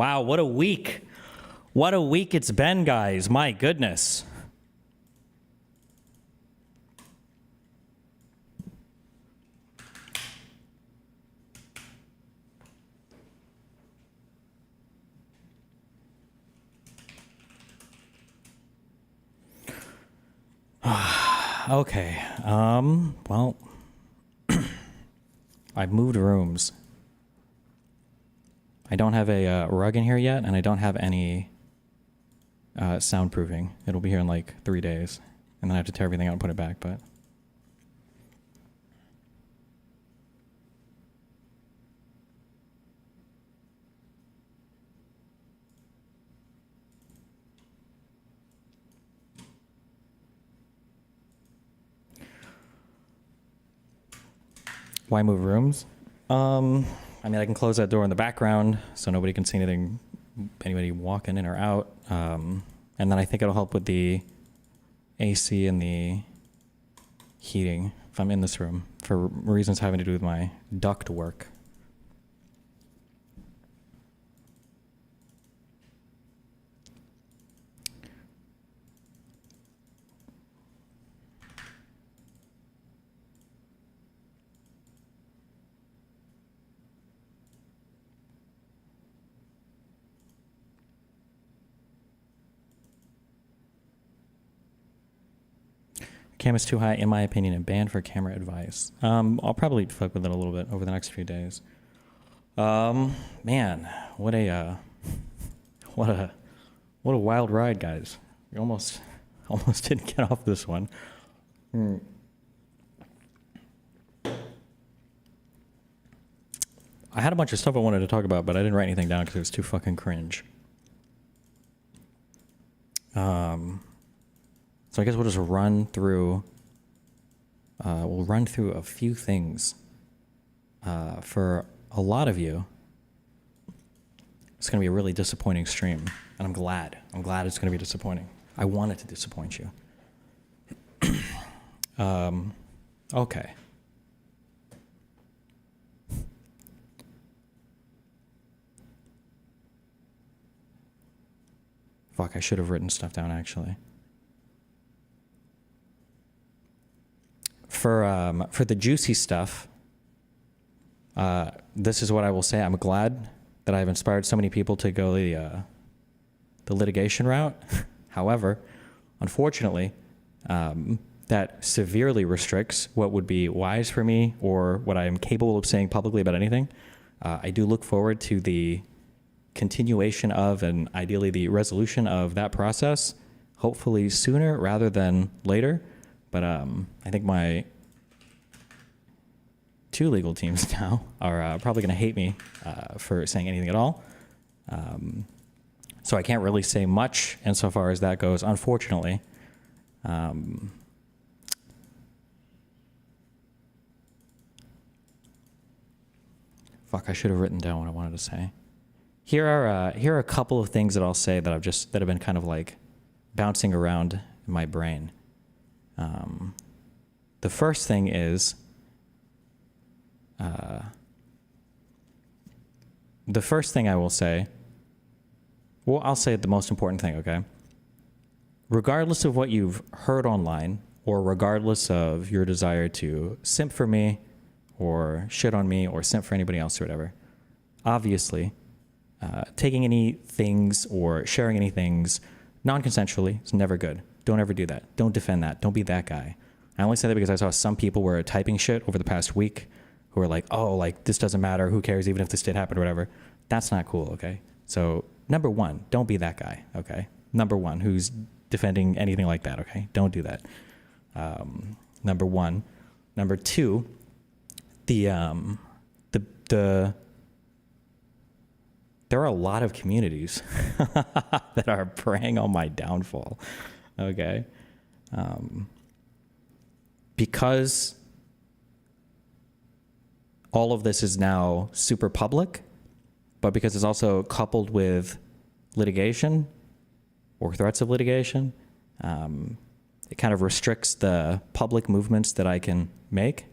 Wow, what a week. What a week it's been, guys. My goodness. Okay. Well, I've moved rooms. I don't have a rug in here yet, and I don't have any soundproofing. It'll be here in like 3 days, and then I have to tear everything out and put it back, but... Why move rooms? I mean, I can close that door in the background so nobody can see anything, anybody walking in or out. And then I think it'll help with the AC and the heating if I'm in this room for reasons having to do with my duct work. Camera's too high, in my opinion, and banned for camera advice. I'll probably fuck with it a little bit over the next few days. Man, what a wild ride, guys. We almost didn't get off this one. I had a bunch of stuff I wanted to talk about, but I didn't write anything down because it was too fucking cringe. So I guess we'll just run through. We'll run through a few things. For a lot of you, it's going to be a really disappointing stream, and I'm glad. I'm glad it's going to be disappointing. I wanted to disappoint you. Okay. Fuck, I should have written stuff down, actually. For the juicy stuff, this is what I will say. I'm glad that I've inspired so many people to go the litigation route. However, unfortunately, that severely restricts what would be wise for me or what I am capable of saying publicly about anything. I do look forward to the continuation of and ideally the resolution of that process, hopefully sooner rather than later. But I think my two legal teams now are probably going to hate me for saying anything at all. So I can't really say much insofar as that goes, unfortunately. Fuck, I should have written down what I wanted to say. Here are a couple of things that I'll say that that have been kind of like bouncing around in my brain. The first thing is, the first thing I will say, well, I'll say the most important thing, okay? Regardless of what you've heard online, or regardless of your desire to simp for me, or shit on me, or simp for anybody else or whatever, obviously, taking any things or sharing any things non-consensually is never good. Don't ever do that. Don't defend that. Don't be that guy. I only say that because I saw some people were typing shit over the past week who were like, oh, like, this doesn't matter. Who cares? Even if this did happen or whatever. That's not cool, okay? So, number one, don't be that guy, okay? Number one, who's defending anything like that, okay? Don't do that. Number one. Number two, there are a lot of communities that are preying on my downfall, okay? Because all of this is now super public, but because it's also coupled with litigation or threats of litigation, it kind of restricts the public movements that I can make.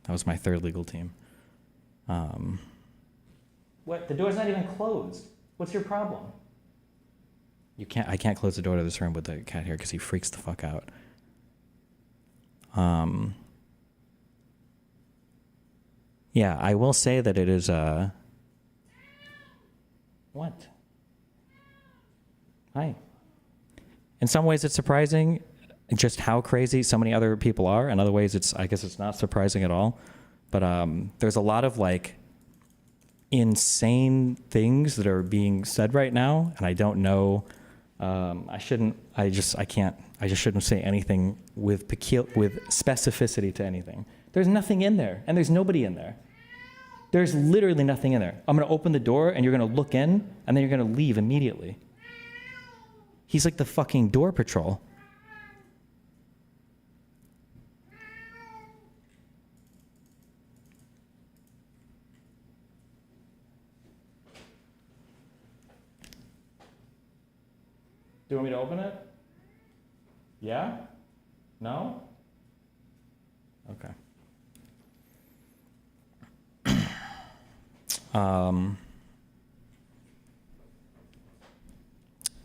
That was my third legal team. What? The door's not even closed. What's your problem? I can't close the door to this room with the cat here because he freaks the fuck out. Yeah, I will say that it is what? Hi. In some ways it's surprising just how crazy so many other people are. In other ways I guess it's not surprising at all. But there's a lot of like insane things that are being said right now, and I don't know. I just shouldn't say anything with specificity to anything. There's nothing in there, and there's nobody in there. There's literally nothing in there. I'm gonna open the door, and you're gonna look in, and then you're gonna leave immediately. He's like the fucking door patrol. Do you want me to open it? Yeah? No? Okay.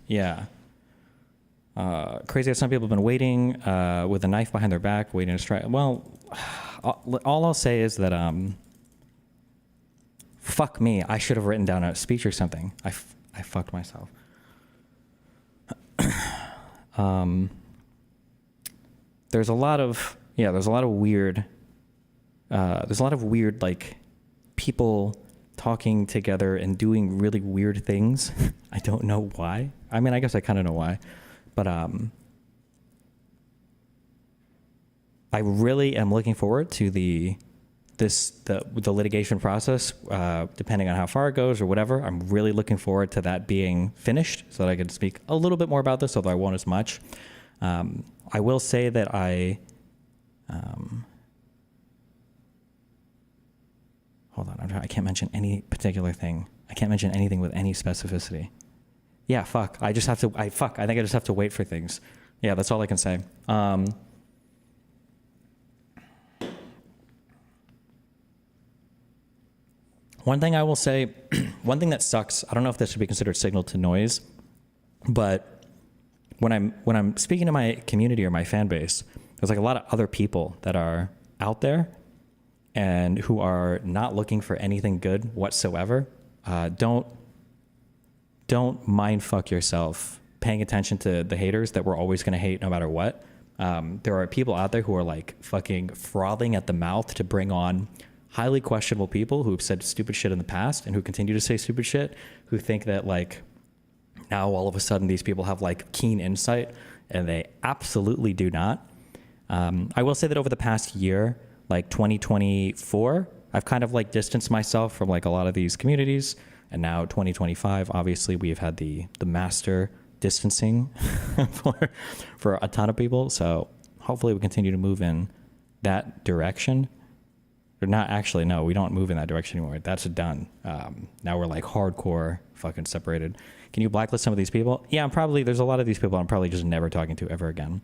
Yeah. Crazy how some people have been waiting with a knife behind their back, waiting to strike. Well, all I'll say is that fuck me. I should have written down a speech or something. I fucked myself. There's a lot of weird like people talking together and doing really weird things. I don't know why. I mean, I guess I kind of know why, but I really am looking forward to the litigation process, depending on how far it goes or whatever. I'm really looking forward to that being finished so that I can speak a little bit more about this, although I won't as much. I will say that hold on, I can't mention any particular thing. I can't mention anything with any specificity. Yeah, fuck. I think I just have to wait for things. Yeah, that's all I can say. One thing I will say, one thing that sucks, I don't know if this should be considered signal to noise, but when I'm speaking to my community or my fan base, there's like a lot of other people that are out there and who are not looking for anything good whatsoever. Don't mind fuck yourself paying attention to the haters that we're always gonna hate no matter what. There are people out there who are like fucking frothing at the mouth to bring on highly questionable people who've said stupid shit in the past and who continue to say stupid shit, who think that like now all of a sudden these people have like keen insight, and they absolutely do not. I will say that over the past year, like 2024, I've kind of like distanced myself from like a lot of these communities, and now 2025, obviously we've had the master distancing for a ton of people. So hopefully we continue to move in that direction. Or not actually, no, we don't move in that direction anymore. That's done. Now we're like hardcore fucking separated. Can you blacklist some of these people? Yeah, there's a lot of these people I'm probably just never talking to ever again.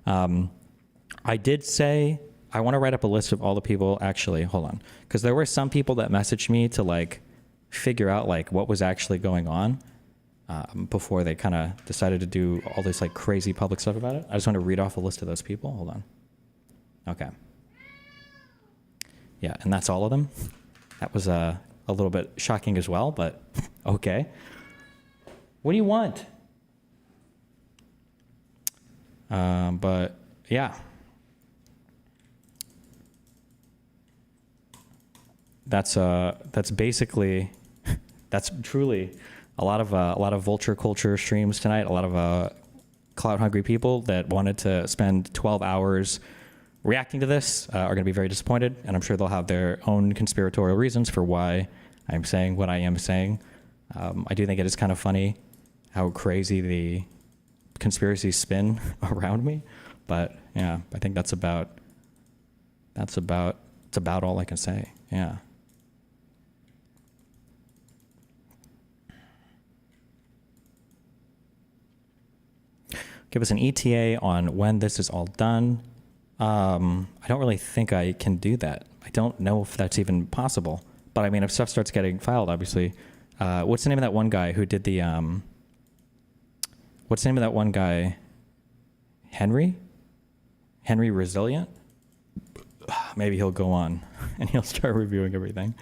I did say, I want to write up a list of all the people, actually, hold on. Because there were some people that messaged me to like figure out like what was actually going on before they kind of decided to do all this like crazy public stuff about it. I just want to read off a list of those people. Hold on. Okay. Yeah, and that's all of them. That was a little bit shocking as well, but okay. What do you want? But yeah. That's basically, that's truly a lot of vulture culture streams tonight. A lot of clout hungry people that wanted to spend 12 hours reacting to this are going to be very disappointed, and I'm sure they'll have their own conspiratorial reasons for why I'm saying what I am saying. I do think it is kind of funny how crazy the conspiracies spin around me, but yeah, I think that's about all I can say. Yeah. Give us an ETA on when this is all done. I don't really think I can do that. I don't know if that's even possible, But I mean, if stuff starts getting filed, obviously, what's the name of that one guy who did the, what's the name of that one guy? Henry Resilient? Maybe he'll go on and he'll start reviewing everything.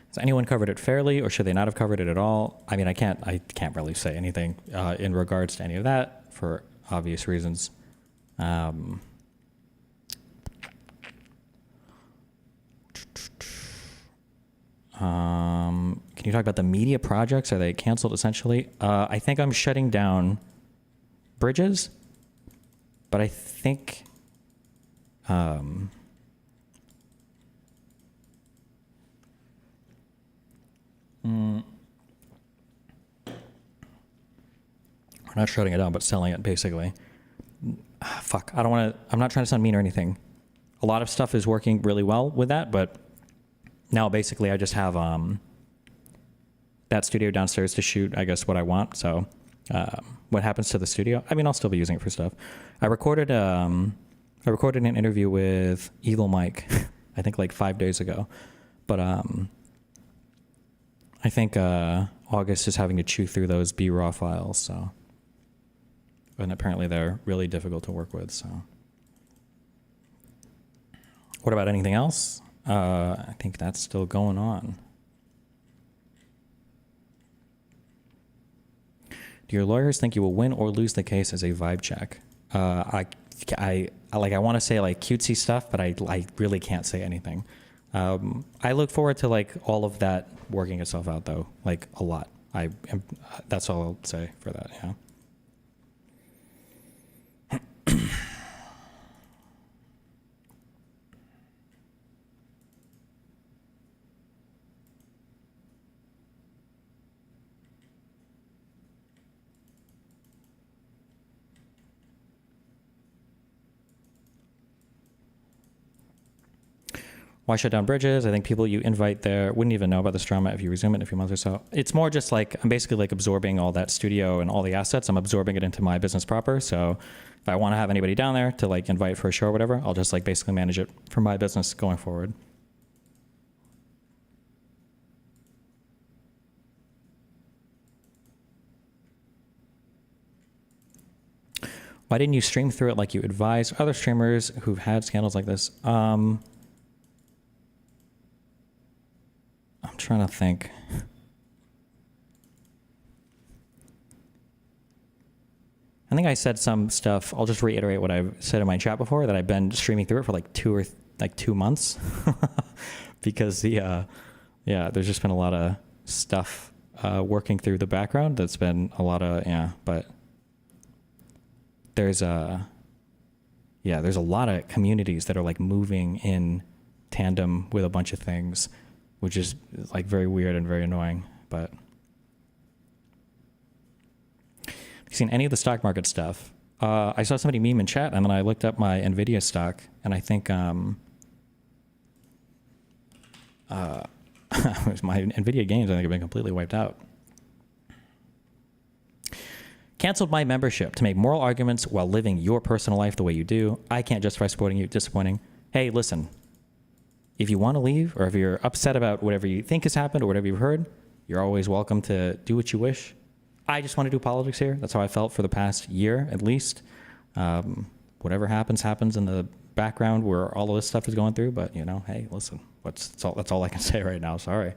Has anyone covered it fairly, or should they not have covered it at all? I mean, I can't really say anything in regards to any of that for obvious reasons. Can you talk about the media projects? Are they canceled essentially? I think I'm shutting down Bridges, but I think we're not shutting it down, but selling it basically. Fuck, I don't want to, I'm not trying to sound mean or anything. A lot of stuff is working really well with that, but now basically I just have that studio downstairs to shoot, I guess, what I want. So what happens to the studio? I mean, I'll still be using it for stuff. I recorded an interview with Evil Mike, I think like 5 days ago. But I think August is having to chew through those B-raw files, so. And apparently they're really difficult to work with, so. What about anything else? I think that's still going on. Do your lawyers think you will win or lose the case as a vibe check? I want to say like cutesy stuff, but I really can't say anything. I look forward to like all of that working itself out though, like a lot. That's all I'll say for that, yeah. Why shut down Bridges? I think people you invite there wouldn't even know about this drama if you resume it in a few months or so. It's more just like, I'm basically like absorbing all that studio and all the assets. I'm absorbing it into my business proper. So if I want to have anybody down there to like invite for a show or whatever, I'll just like basically manage it for my business going forward. Why didn't you stream through it like you advised other streamers who've had scandals like this? I'm trying to think. I think I said some stuff. I'll just reiterate what I've said in my chat before, that I've been streaming through it for like 2 months because there's just been a lot of stuff working through the background. That's been a lot of, but there's a lot of communities that are like moving in tandem with a bunch of things, which is like very weird and very annoying. But have you seen any of the stock market stuff? I saw somebody meme in chat, and then I looked up my NVIDIA stock, and I think my NVIDIA gains, I think, have been completely wiped out. Canceled my membership to make moral arguments while living your personal life the way you do. I can't justify supporting you. Disappointing. Hey, listen. If you want to leave, or if you're upset about whatever you think has happened or whatever you've heard, you're always welcome to do what you wish. I just want to do politics here. That's how I felt for the past year, at least. Whatever happens in the background where all of this stuff is going through. But, hey, listen, that's all I can say right now. Sorry.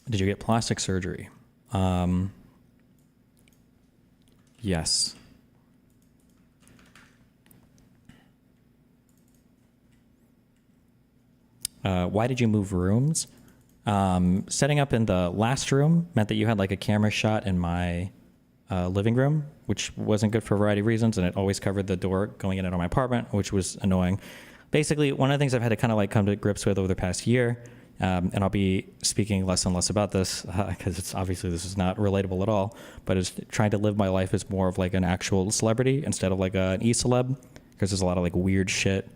Did you get plastic surgery? Yes. Why did you move rooms? Setting up in the last room meant that you had like a camera shot in my living room, which wasn't good for a variety of reasons, and it always covered the door going in and out of my apartment, which was annoying. Basically, one of the things I've had to kind of like come to grips with over the past year, and I'll be speaking less and less about this because it's obviously this is not relatable at all, but is trying to live my life as more of like an actual celebrity instead of like an e-celeb, because there's a lot of like weird shit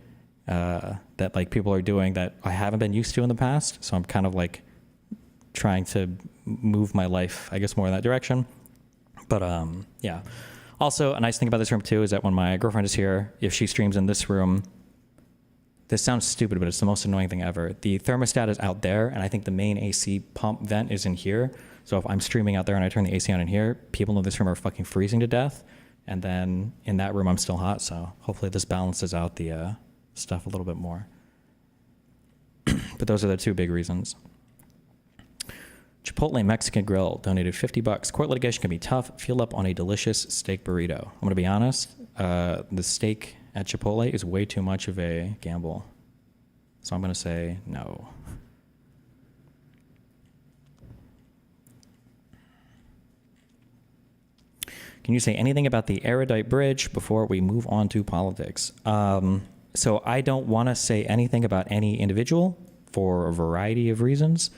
that like people are doing that I haven't been used to in the past. So I'm kind of like trying to move my life, I guess, more in that direction. But yeah. Also, a nice thing about this room too is that when my girlfriend is here, if she streams in this room, this sounds stupid, but it's the most annoying thing ever. The thermostat is out there, and I think the main AC pump vent is in here. So if I'm streaming out there and I turn the AC on in here, people in this room are fucking freezing to death. And then in that room, I'm still hot. So hopefully this balances out the stuff a little bit more. But those are the two big reasons. Chipotle Mexican Grill donated $50. Court litigation can be tough. Fuel up on a delicious steak burrito. I'm going to be honest. The steak at Chipotle is way too much of a gamble. So I'm going to say no. Can you say anything about the Erudite Bridge before we move on to politics? So I don't want to say anything about any individual for a variety of reasons.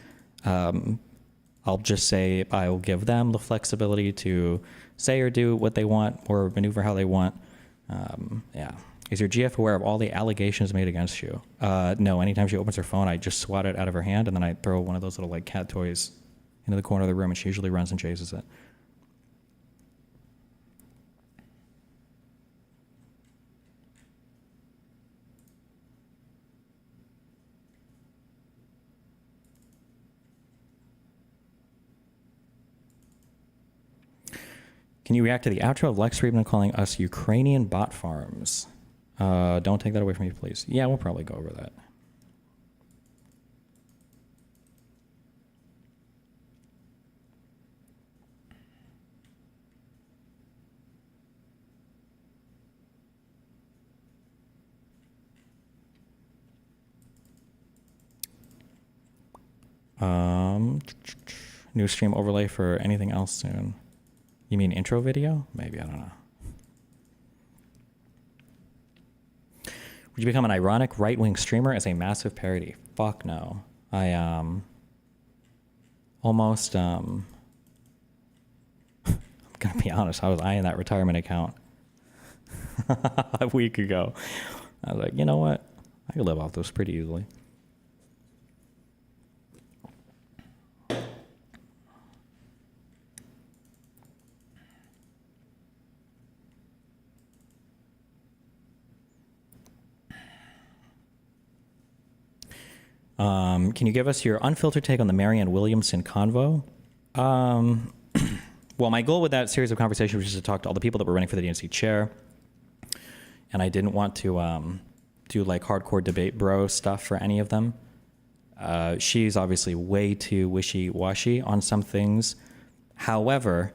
I'll just say I will give them the flexibility to say or do what they want or maneuver how they want. Yeah. Is your GF aware of all the allegations made against you? No. Anytime she opens her phone, I just swat it out of her hand, and then I throw one of those little like cat toys into the corner of the room, and she usually runs and chases it. Can you react to the outro of Lex Friedman calling us Ukrainian bot farms? Don't take that away from me, please. Yeah, we'll probably go over that. New stream overlay for anything else soon. You mean intro video? Maybe, I don't know. Would you become an ironic right-wing streamer as a massive parody? Fuck no. I almost I'm gonna be honest, I was eyeing that retirement account a week ago. I was like, you know what? I could live off those pretty easily. Can you give us your unfiltered take on the Marianne Williamson convo? Well, my goal with that series of conversations was just to talk to all the people that were running for the DNC chair. And I didn't want to do like hardcore debate bro stuff for any of them. She's obviously way too wishy-washy on some things. However,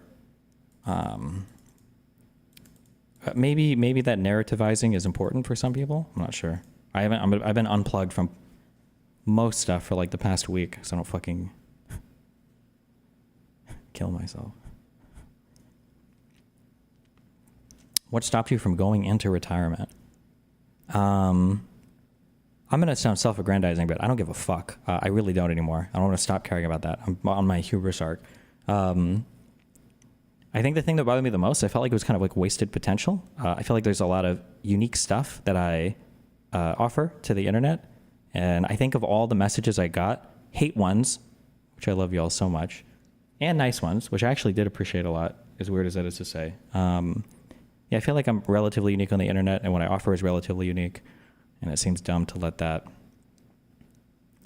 maybe that narrativizing is important for some people. I'm not sure. I've been unplugged from most stuff for like the past week, so I don't fucking kill myself. What stopped you from going into retirement? I'm gonna sound self-aggrandizing, but I don't give a fuck. I really don't anymore. I don't want to stop caring about that. I'm on my hubris arc. I think the thing that bothered me the most, I felt like it was kind of like wasted potential. I feel like there's a lot of unique stuff that I offer to the internet. And I think of all the messages I got, hate ones, which I love y'all so much, and nice ones, which I actually did appreciate a lot, as weird as that is to say. Yeah, I feel like I'm relatively unique on the internet, and what I offer is relatively unique, and it seems dumb to let that,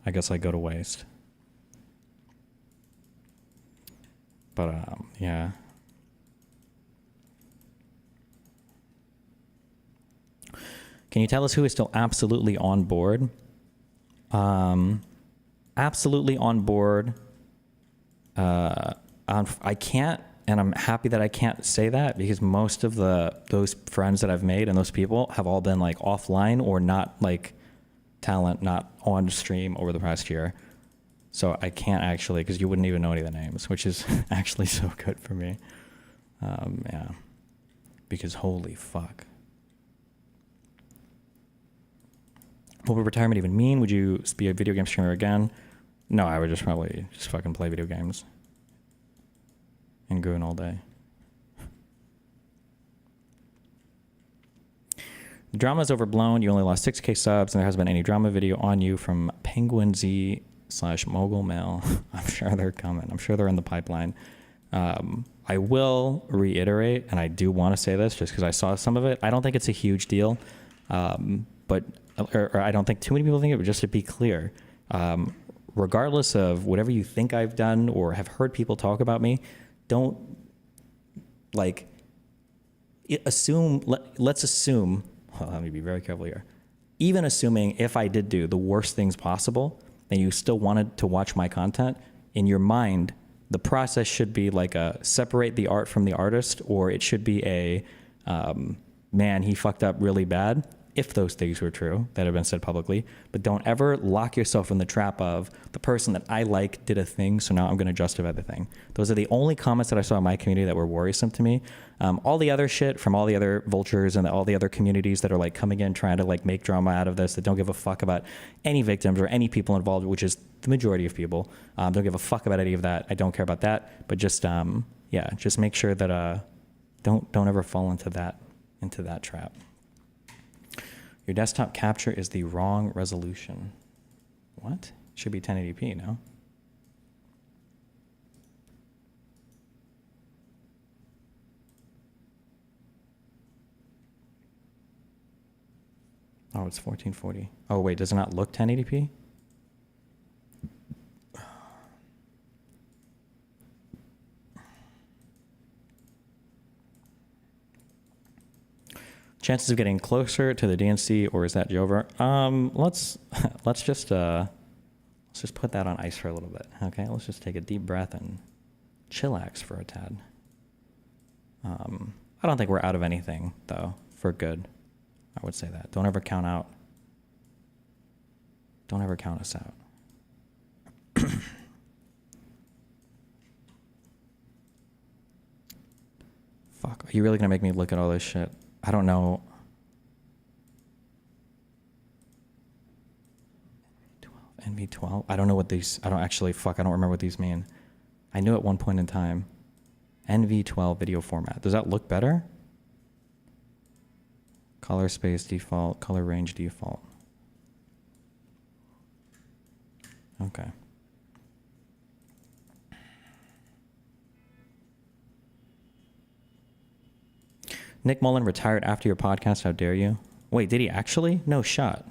I guess, like, go to waste. But, yeah. Can you tell us who is still absolutely on board? Absolutely on board. I can't, and I'm happy that I can't say that, because most of those friends that I've made and those people have all been like offline or not like talent, not on stream over the past year. So I can't actually, because you wouldn't even know any of the names, which is actually so good for me. Yeah, because holy fuck. What would retirement even mean? Would you be a video game streamer again? No, I would probably just fucking play video games and goon all day. The drama is overblown. You only lost 6K subs, and there hasn't been any drama video on you from Penguin Z/Mogul Mail. I'm sure they're coming. I'm sure they're in the pipeline. I will reiterate, and I do want to say this just because I saw some of it. I don't think it's a huge deal, but I don't think too many people think it. But just to be clear, regardless of whatever you think I've done or have heard people talk about me, don't like assume. Let's assume. Well, let me be very careful here. Even assuming if I did do the worst things possible, and you still wanted to watch my content, in your mind, the process should be like a separate the art from the artist, or it should be a man, he fucked up really bad, if those things were true that have been said publicly. But don't ever lock yourself in the trap of the person that I like did a thing, so now I'm going to justify the thing. Those are the only comments that I saw in my community that were worrisome to me. All the other shit from all the other vultures and all the other communities that are like coming in trying to like make drama out of this, that don't give a fuck about any victims or any people involved, which is the majority of people. Don't give a fuck about any of that. I don't care about that. But just yeah, just make sure that don't ever fall into that trap. Your desktop capture is the wrong resolution. What? Should be 1080p, no? Oh, it's 1440. Oh, wait, does it not look 1080p? Chances of getting closer to the DNC, or is that Jover? Let's just put that on ice for a little bit. Okay, let's just take a deep breath and chillax for a tad. I don't think we're out of anything though, for good. I would say that. Don't ever count us out. Fuck, are you really gonna make me look at all this shit? I don't know. NV12. I don't know what these, I don't remember what these mean. I knew at one point in time. NV12 video format. Does that look better? Color space default, color range default. Okay. Nick Mullen retired after your podcast. How dare you? Wait, did he actually? No shot.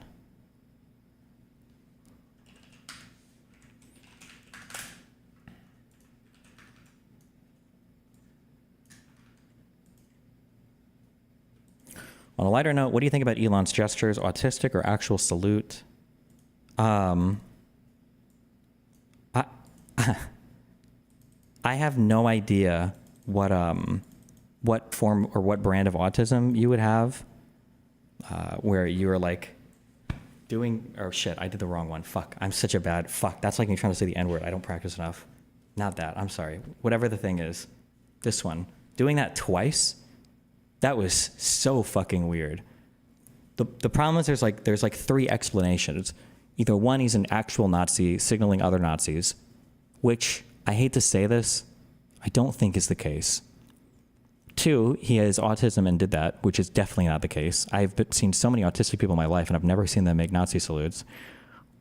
On a lighter note, what do you think about Elon's gestures? Autistic or actual salute? I have no idea what form or what brand of autism you would have, where you were like doing, oh shit, I did the wrong one. Fuck, I'm such a bad, fuck. That's like me trying to say the N word. I don't practice enough. Not that, I'm sorry. Whatever the thing is, this one. Doing that twice, that was so fucking weird. The problem is there's like three explanations. Either one, he's an actual Nazi signaling other Nazis, which I hate to say this, I don't think is the case. Two, he has autism and did that, which is definitely not the case. I've seen so many autistic people in my life and I've never seen them make Nazi salutes.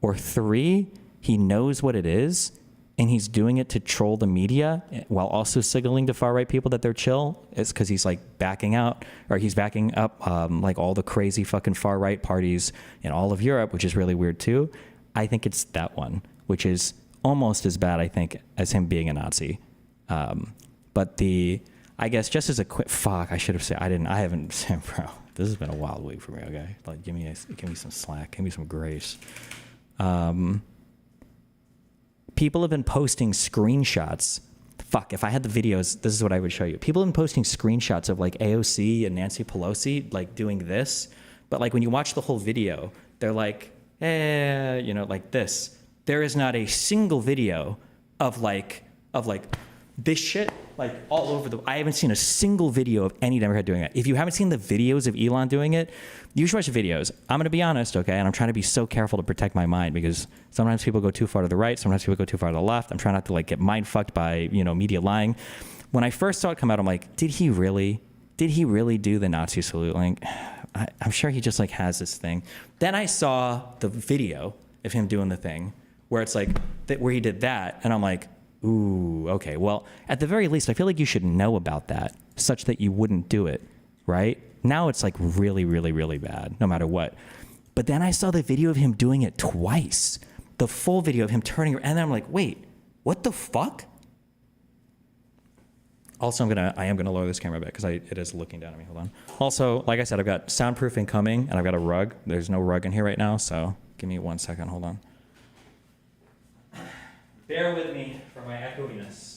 Or three, he knows what it is and he's doing it to troll the media while also signaling to far-right people that they're chill. It's because he's like backing out, or he's backing up like all the crazy fucking far-right parties in all of Europe, which is really weird too. I think it's that one, which is almost as bad, I think, as him being a Nazi. But I guess just as a quick, fuck, I should have said, I haven't, bro, this has been a wild week for me, okay? Like, give me some slack, give me some grace. People have been posting screenshots. Fuck, if I had the videos, this is what I would show you. People have been posting screenshots of like AOC and Nancy Pelosi, like doing this. But like when you watch the whole video, they're like, like this. There is not a single video of like this shit, like all over I haven't seen a single video of any Democrat doing that. If you haven't seen the videos of Elon doing it, you should watch the videos. I'm going to be honest, okay? And I'm trying to be so careful to protect my mind because sometimes people go too far to the right, sometimes people go too far to the left. I'm trying not to like get mind fucked by, media lying. When I first saw it come out, I'm like, did he really do the Nazi salute? Like, I'm sure he just like has this thing. Then I saw the video of him doing the thing where it's like where he did that, and I'm like, ooh, okay. Well, at the very least, I feel like you should know about that, such that you wouldn't do it, right? Now it's like really, really, really bad, no matter what. But then I saw the video of him doing it twice, the full video of him turning, and then I'm like, wait, what the fuck? Also, I am gonna lower this camera a bit because it is looking down at me. Hold on. Also, like I said, I've got soundproofing coming, and I've got a rug. There's no rug in here right now, so give me 1 second. Hold on. Bear with me for my echoiness.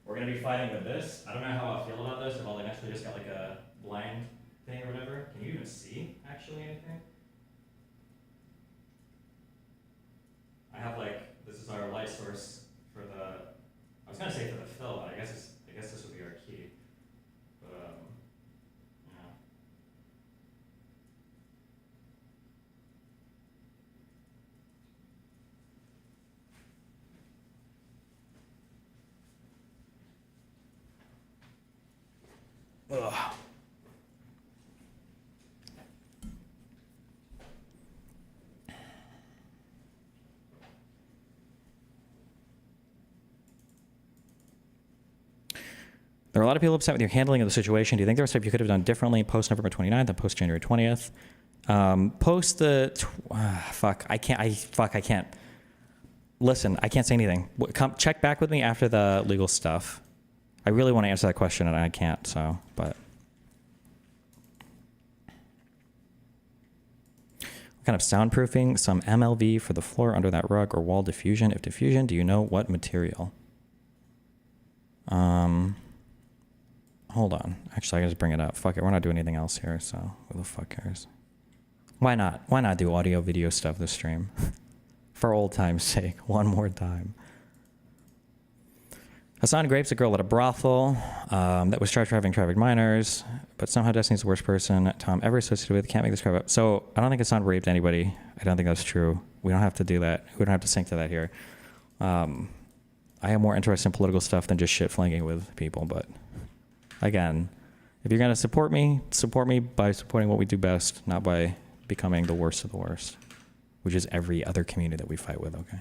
We're gonna be fighting with this. I don't know how I feel about this, if I'll eventually just get like a blind thing or whatever. Can you even see actually anything? I have like, this is our light source for the, I was gonna say for the fill, but I guess this would be our key. But yeah. Ugh. There are a lot of people upset with your handling of the situation. Do you think there was stuff you could have done differently post November 29th and post January 20th? Post the, fuck, I can't. Listen, I can't say anything. Come check back with me after the legal stuff. I really want to answer that question and I can't, so, but. What kind of soundproofing? Some MLV for the floor under that rug or wall diffusion? If diffusion, do you know what material? Hold on. Actually, I can just bring it up. Fuck it, we're not doing anything else here, so who the fuck cares? Why not? Why not do audio, video stuff this stream? For old time's sake, one more time. Hassan Grapes, a girl at a brothel that was charged for having trafficked minors, but somehow Destiny's the worst person Tom ever associated with. Can't make this crap up. So I don't think Hassan raped anybody. I don't think that's true. We don't have to do that. We don't have to sync to that here. I have more interest in political stuff than just shit flinging with people, but again, if you're going to support me by supporting what we do best, not by becoming the worst of the worst, which is every other community that we fight with, okay?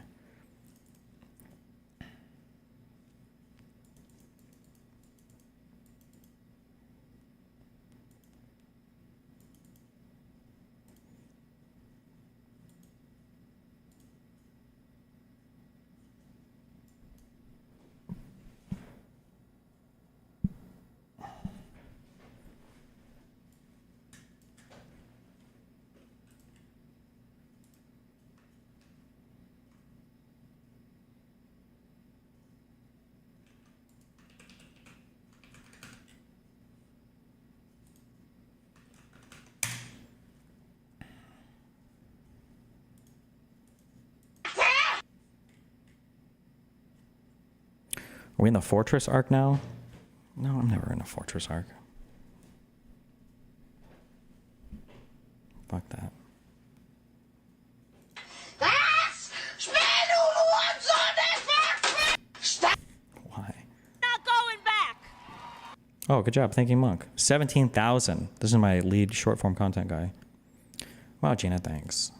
Are we in the Fortress arc now? No, I'm never in a Fortress arc. Fuck that. Why? Not going back. Oh, good job. Thank you, Monk. 17,000. This is my lead short form content guy. Wow, Gina, thanks.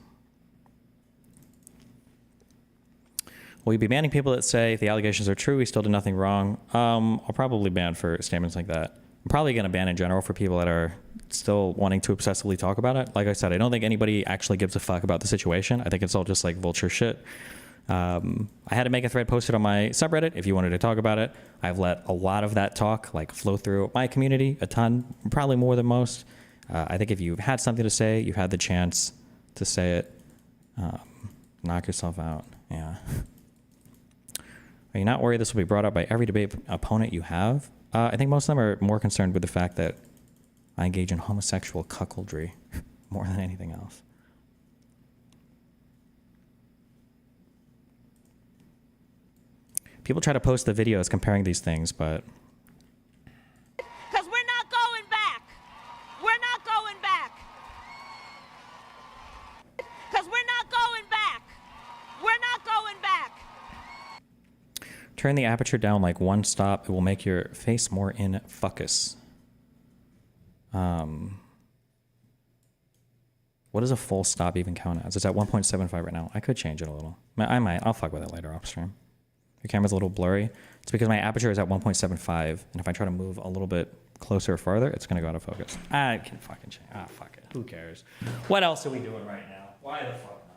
Will you be banning people that say if the allegations are true, we still did nothing wrong? I'll probably ban for statements like that. I'm probably going to ban in general for people that are still wanting to obsessively talk about it. Like I said, I don't think anybody actually gives a fuck about the situation. I think it's all just like vulture shit. I had to make a thread posted on my subreddit if you wanted to talk about it. I've let a lot of that talk like flow through my community, a ton, probably more than most. I think if you've had something to say, you've had the chance to say it. Knock yourself out. Yeah. Are you not worried this will be brought up by every debate opponent you have? I think most of them are more concerned with the fact that I engage in homosexual cuckoldry more than anything else. People try to post the videos comparing these things, but Because we're not going back. We're not going back. Because we're not going back. We're not going back. turn the aperture down like one stop. It will make your face more in focus. What does a full stop even count as? It's at 1.75 right now. I could change it a little. I might. I'll fuck with it later off stream. Your camera's a little blurry. It's because my aperture is at 1.75, and if I try to move a little bit closer or farther, it's gonna go out of focus. I can fucking change. Ah, fuck it. Who cares? What else are we doing right now? Why the fuck not?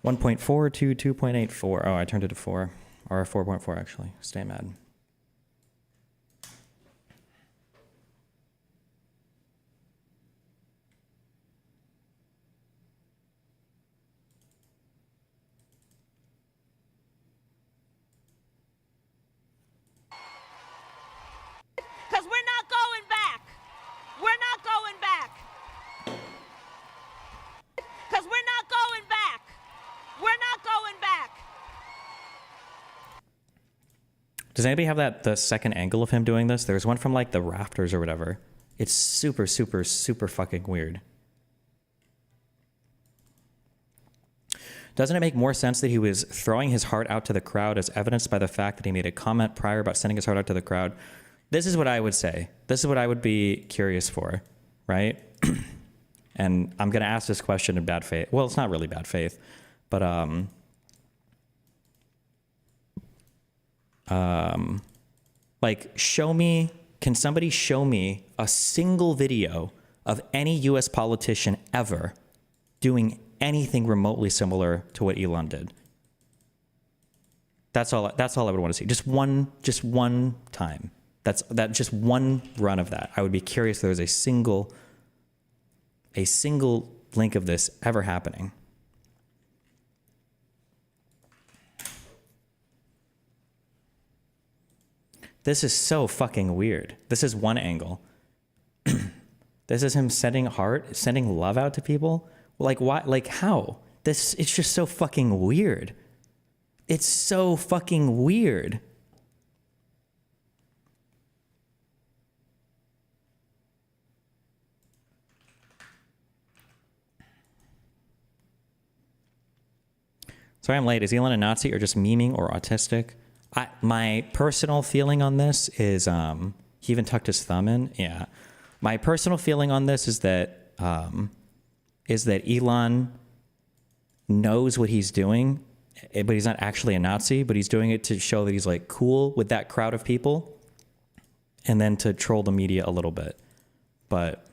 One 1.4 to 2.84. Oh, I turned it to 4. Or 4.4 actually. Stay mad. Because we're not going back. We're not going back. Because we're not going back. We're not going back. Does anybody have the second angle of him doing this? There's one from like the rafters or whatever. It's super, super, super fucking weird. Doesn't it make more sense that he was throwing his heart out to the crowd as evidenced by the fact that he made a comment prior about sending his heart out to the crowd? This is what I would say. This is what I would be curious for, right? And I'm going to ask this question in bad faith. Well, it's not really bad faith, but like, show me, can somebody show me a single video of any US politician ever doing anything remotely similar to what Elon did? That's all I would want to see. Just one time. Just one run of that. I would be curious if there was a single link of this ever happening. This is so fucking weird. This is one angle. This is him sending love out to people. Like, why? Like, how? It's just so fucking weird. It's so fucking weird. Sorry I'm late. Is Elon a Nazi or just memeing or autistic? My personal feeling on this is, he even tucked his thumb in. Yeah. My personal feeling on this is that Elon knows what he's doing, but he's not actually a Nazi, but he's doing it to show that he's like cool with that crowd of people and then to troll the media a little bit. But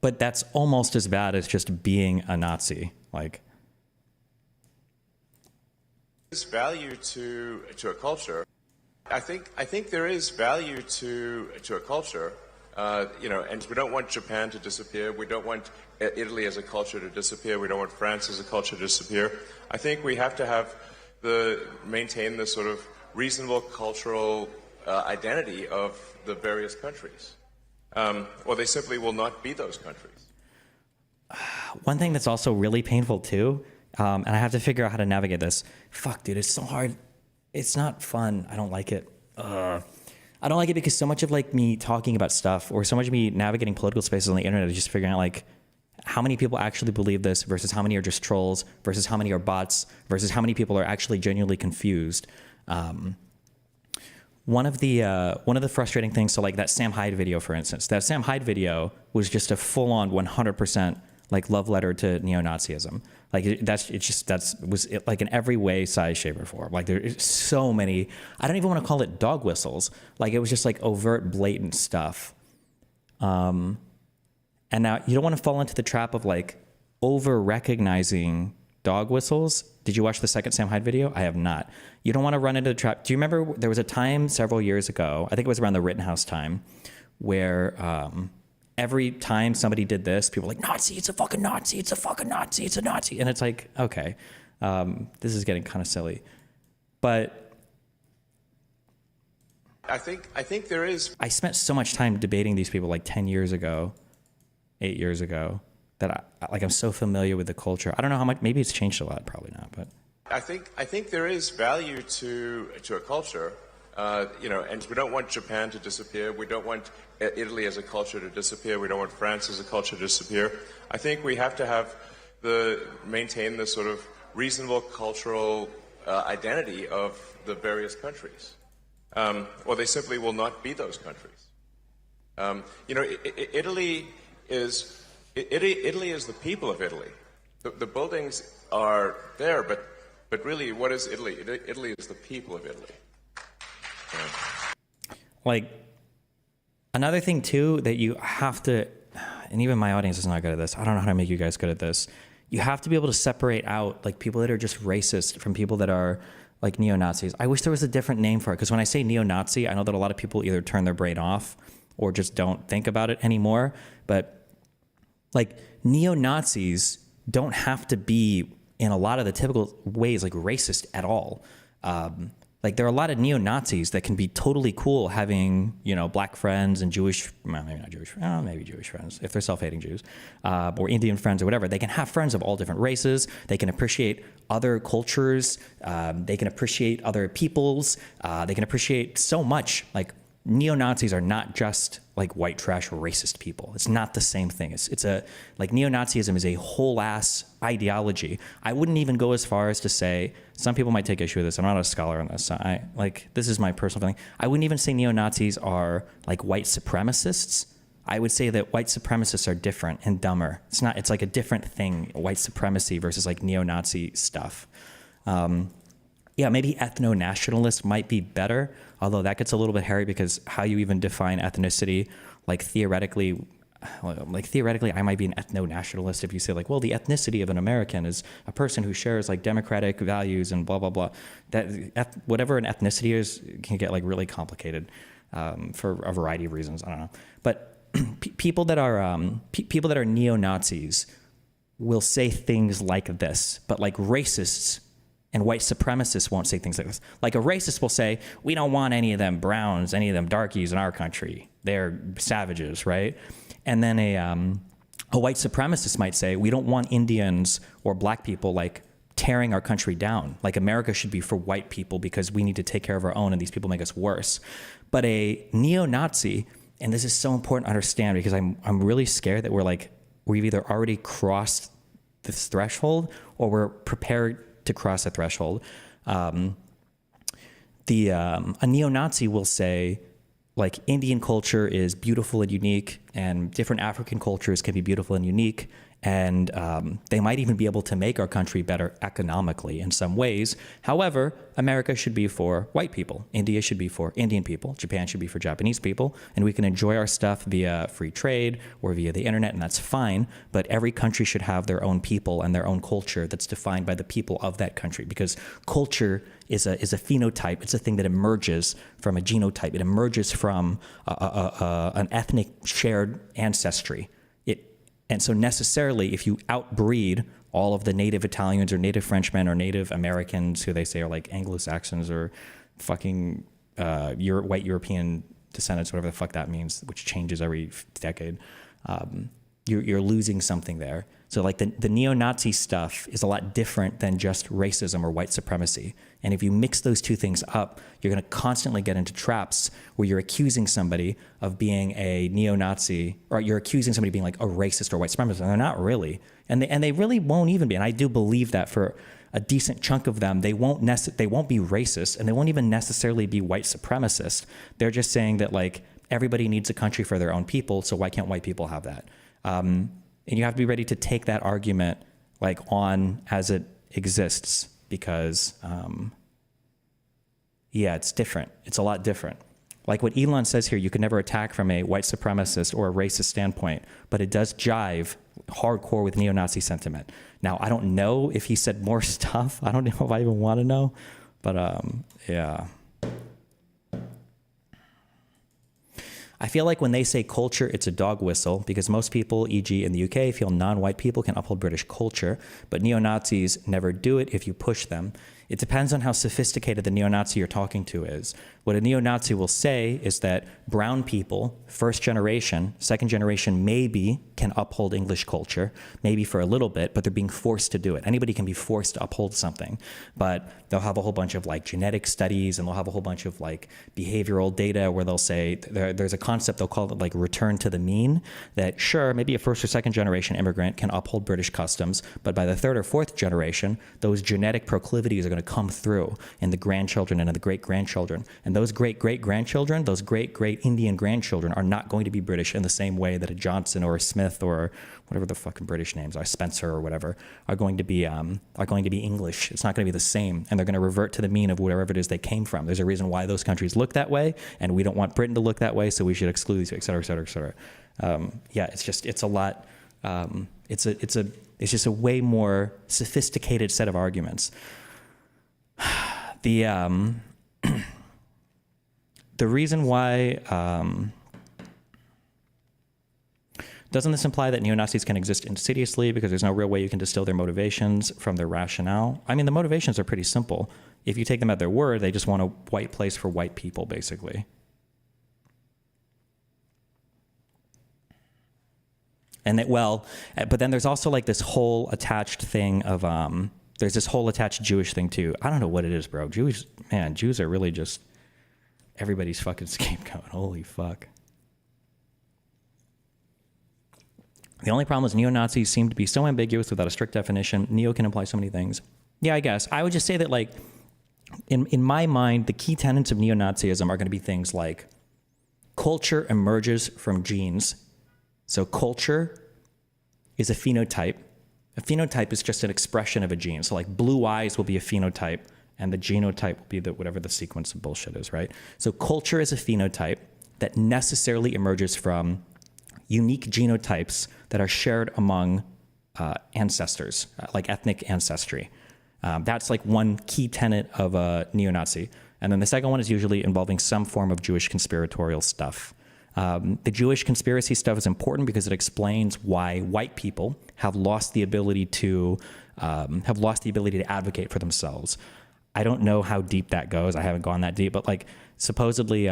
that's almost as bad as just being a Nazi. Like, There's value to a culture. I think there is value to a culture. And we don't want Japan to disappear. We don't want Italy as a culture to disappear. We don't want France as a culture to disappear. I think we have to maintain the sort of reasonable cultural identity of the various countries, or they simply will not be those countries. One thing that's also really painful too, and I have to figure out how to navigate this. Fuck, dude, it's so hard. It's not fun. I don't like it. I don't like it because so much of like me talking about stuff or so much of me navigating political spaces on the internet is just figuring out like how many people actually believe this versus how many are just trolls versus how many are bots versus how many people are actually genuinely confused. One of the frustrating things, so like that Sam Hyde video, for instance, that Sam Hyde video was just a full-on 100% like love letter to neo-Nazism. Like was like in every way, size, shape, or form. Like there's so many. I don't even want to call it dog whistles. Like it was just like overt, blatant stuff. And now you don't want to fall into the trap of like over recognizing dog whistles. Did you watch the second Sam Hyde video? I have not. You don't want to run into the trap. Do you remember there was a time several years ago, I think it was around the Rittenhouse time, where every time somebody did this, people were like, Nazi, it's a fucking Nazi, it's a fucking Nazi, it's a Nazi. And it's like, okay, this is getting kind of silly. But I think there is. I spent so much time debating these people like 10 years ago, 8 years ago, that I'm so familiar with the culture. I don't know how much, maybe it's changed a lot, probably not, but. I think there is value to a culture, and we don't want Japan to disappear. We don't want Italy as a culture to disappear. We don't want France as a culture to disappear. I think we have to maintain the sort of reasonable cultural identity of the various countries, or they simply will not be those countries. Italy is the people of Italy. The buildings are there, but really, what is Italy? Italy is the people of Italy. Yeah. Like, another thing, too, that you have to, and even my audience is not good at this. I don't know how to make you guys good at this. You have to be able to separate out, like, people that are just racist from people that are, like, neo-Nazis. I wish there was a different name for it, because when I say neo-Nazi, I know that a lot of people either turn their brain off or just don't think about it anymore. But, like, neo-Nazis don't have to be, in a lot of the typical ways, like racist at all. Like there are a lot of neo-Nazis that can be totally cool having, black friends and Jewish, well, maybe not Jewish, maybe Jewish friends, if they're self-hating Jews, or Indian friends or whatever. They can have friends of all different races. They can appreciate other cultures. They can appreciate other peoples. They can appreciate so much. Like, neo-Nazis are not just like white trash racist people. It's not the same thing. It's like neo-Nazism is a whole ass ideology. I wouldn't even go as far as to say, some people might take issue with this. I'm not a scholar on this. This is my personal feeling. I wouldn't even say neo-Nazis are like white supremacists. I would say that white supremacists are different and dumber. It's like a different thing, white supremacy versus like neo-Nazi stuff. Yeah, maybe ethno-nationalist might be better, although that gets a little bit hairy because how you even define ethnicity, like theoretically, I might be an ethno-nationalist if you say like, well, the ethnicity of an American is a person who shares like democratic values and blah, blah, blah. That whatever an ethnicity is can get like really complicated for a variety of reasons. I don't know. But people that are neo-Nazis will say things like this, but like racists and white supremacists won't say things like this. Like a racist will say, we don't want any of them browns, any of them darkies in our country. They're savages, right? And then a white supremacist might say, we don't want Indians or black people like tearing our country down. Like America should be for white people because we need to take care of our own and these people make us worse. But a neo-Nazi, and this is so important to understand because I'm really scared that we've either already crossed this threshold or we're prepared to cross a threshold. A neo-Nazi will say, like, Indian culture is beautiful and unique, and different African cultures can be beautiful and unique, and they might even be able to make our country better economically in some ways. However, America should be for white people. India should be for Indian people. Japan should be for Japanese people. And we can enjoy our stuff via free trade or via the internet, and that's fine. But every country should have their own people and their own culture that's defined by the people of that country, because culture is a phenotype. It's a thing that emerges from a genotype. It emerges from an ethnic shared ancestry. And so necessarily, if you outbreed all of the native Italians or native Frenchmen or native Americans who they say are like Anglo-Saxons or fucking white European descendants, whatever the fuck that means, which changes every decade, you're losing something there. So like the neo-Nazi stuff is a lot different than just racism or white supremacy. And if you mix those two things up, you're going to constantly get into traps where you're accusing somebody of being a neo-Nazi, or you're accusing somebody of being like a racist or white supremacist, and they're not really. And they really won't even be. And I do believe that for a decent chunk of them, they won't be racist, and they won't even necessarily be white supremacist. They're just saying that like everybody needs a country for their own people, so why can't white people have that? And you have to be ready to take that argument like on as it exists, because it's different. It's a lot different. Like what Elon says here, you can never attack from a white supremacist or a racist standpoint, but it does jive hardcore with neo-Nazi sentiment. Now, I don't know if he said more stuff. I don't know if I even want to know, but yeah. I feel like when they say culture, it's a dog whistle because most people, e.g. in the UK, feel non-white people can uphold British culture, but neo-Nazis never do it if you push them. It depends on how sophisticated the neo-Nazi you're talking to is. What a neo-Nazi will say is that brown people, first generation, second generation, maybe can uphold English culture, maybe for a little bit, but they're being forced to do it. Anybody can be forced to uphold something, but they'll have a whole bunch of like genetic studies and they'll have a whole bunch of like behavioral data where they'll say, there's a concept, they'll call it like return to the mean, that sure, maybe a first or second generation immigrant can uphold British customs, but by the third or fourth generation, those genetic proclivities are going to come through in the grandchildren and in the great-grandchildren. And those great-great-grandchildren, those great-great-Indian grandchildren are not going to be British in the same way that a Johnson or a Smith or whatever the fucking British names are, Spencer or whatever, are going to be English. It's not going to be the same. And they're going to revert to the mean of wherever it is they came from. There's a reason why those countries look that way, and we don't want Britain to look that way, so we should exclude these, et cetera, et cetera, et cetera. Yeah, it's a lot. It's just a way more sophisticated set of arguments. The reason why, doesn't this imply that neo-Nazis can exist insidiously because there's no real way you can distill their motivations from their rationale? I mean, the motivations are pretty simple. If you take them at their word, they just want a white place for white people, basically. And that, well, but then there's also like this whole attached thing of, there's this whole attached Jewish thing too. I don't know what it is, bro. Jews are really just everybody's fucking scapegoat. Holy fuck. The only problem is neo-Nazis seem to be so ambiguous without a strict definition. Neo can imply so many things. Yeah, I guess. I would just say that, like, in my mind, the key tenets of neo-Nazism are going to be things like culture emerges from genes. So culture is a phenotype. A phenotype is just an expression of a gene. So like blue eyes will be a phenotype and the genotype will be whatever the sequence of bullshit is, right? So culture is a phenotype that necessarily emerges from unique genotypes that are shared among ancestors, like ethnic ancestry. That's like one key tenet of a neo-Nazi. And then the second one is usually involving some form of Jewish conspiratorial stuff. The Jewish conspiracy stuff is important because it explains why white people have lost the ability to advocate for themselves. I don't know how deep that goes. I haven't gone that deep, but like supposedly,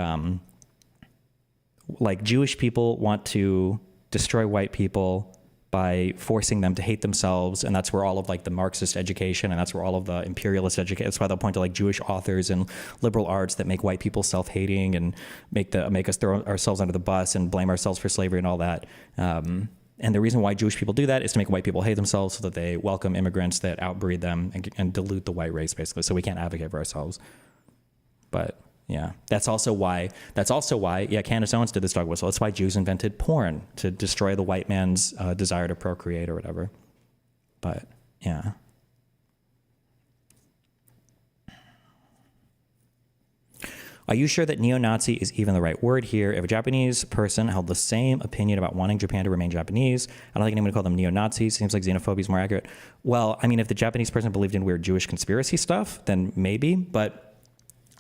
like Jewish people want to destroy white people by forcing them to hate themselves, and that's where all of like the Marxist education and that's where all of the imperialist education. That's why they'll point to like Jewish authors and liberal arts that make white people self-hating and make us throw ourselves under the bus and blame ourselves for slavery and all that. And the reason why Jewish people do that is to make white people hate themselves so that they welcome immigrants that outbreed them and dilute the white race, basically, so we can't advocate for ourselves. But yeah, that's also why, Candace Owens did this dog whistle. That's why Jews invented porn, to destroy the white man's desire to procreate or whatever. But yeah. Are you sure that neo-Nazi is even the right word here? If a Japanese person held the same opinion about wanting Japan to remain Japanese, I don't think anyone would call them neo-Nazis. Seems like xenophobia is more accurate. Well, I mean, if the Japanese person believed in weird Jewish conspiracy stuff, then maybe. But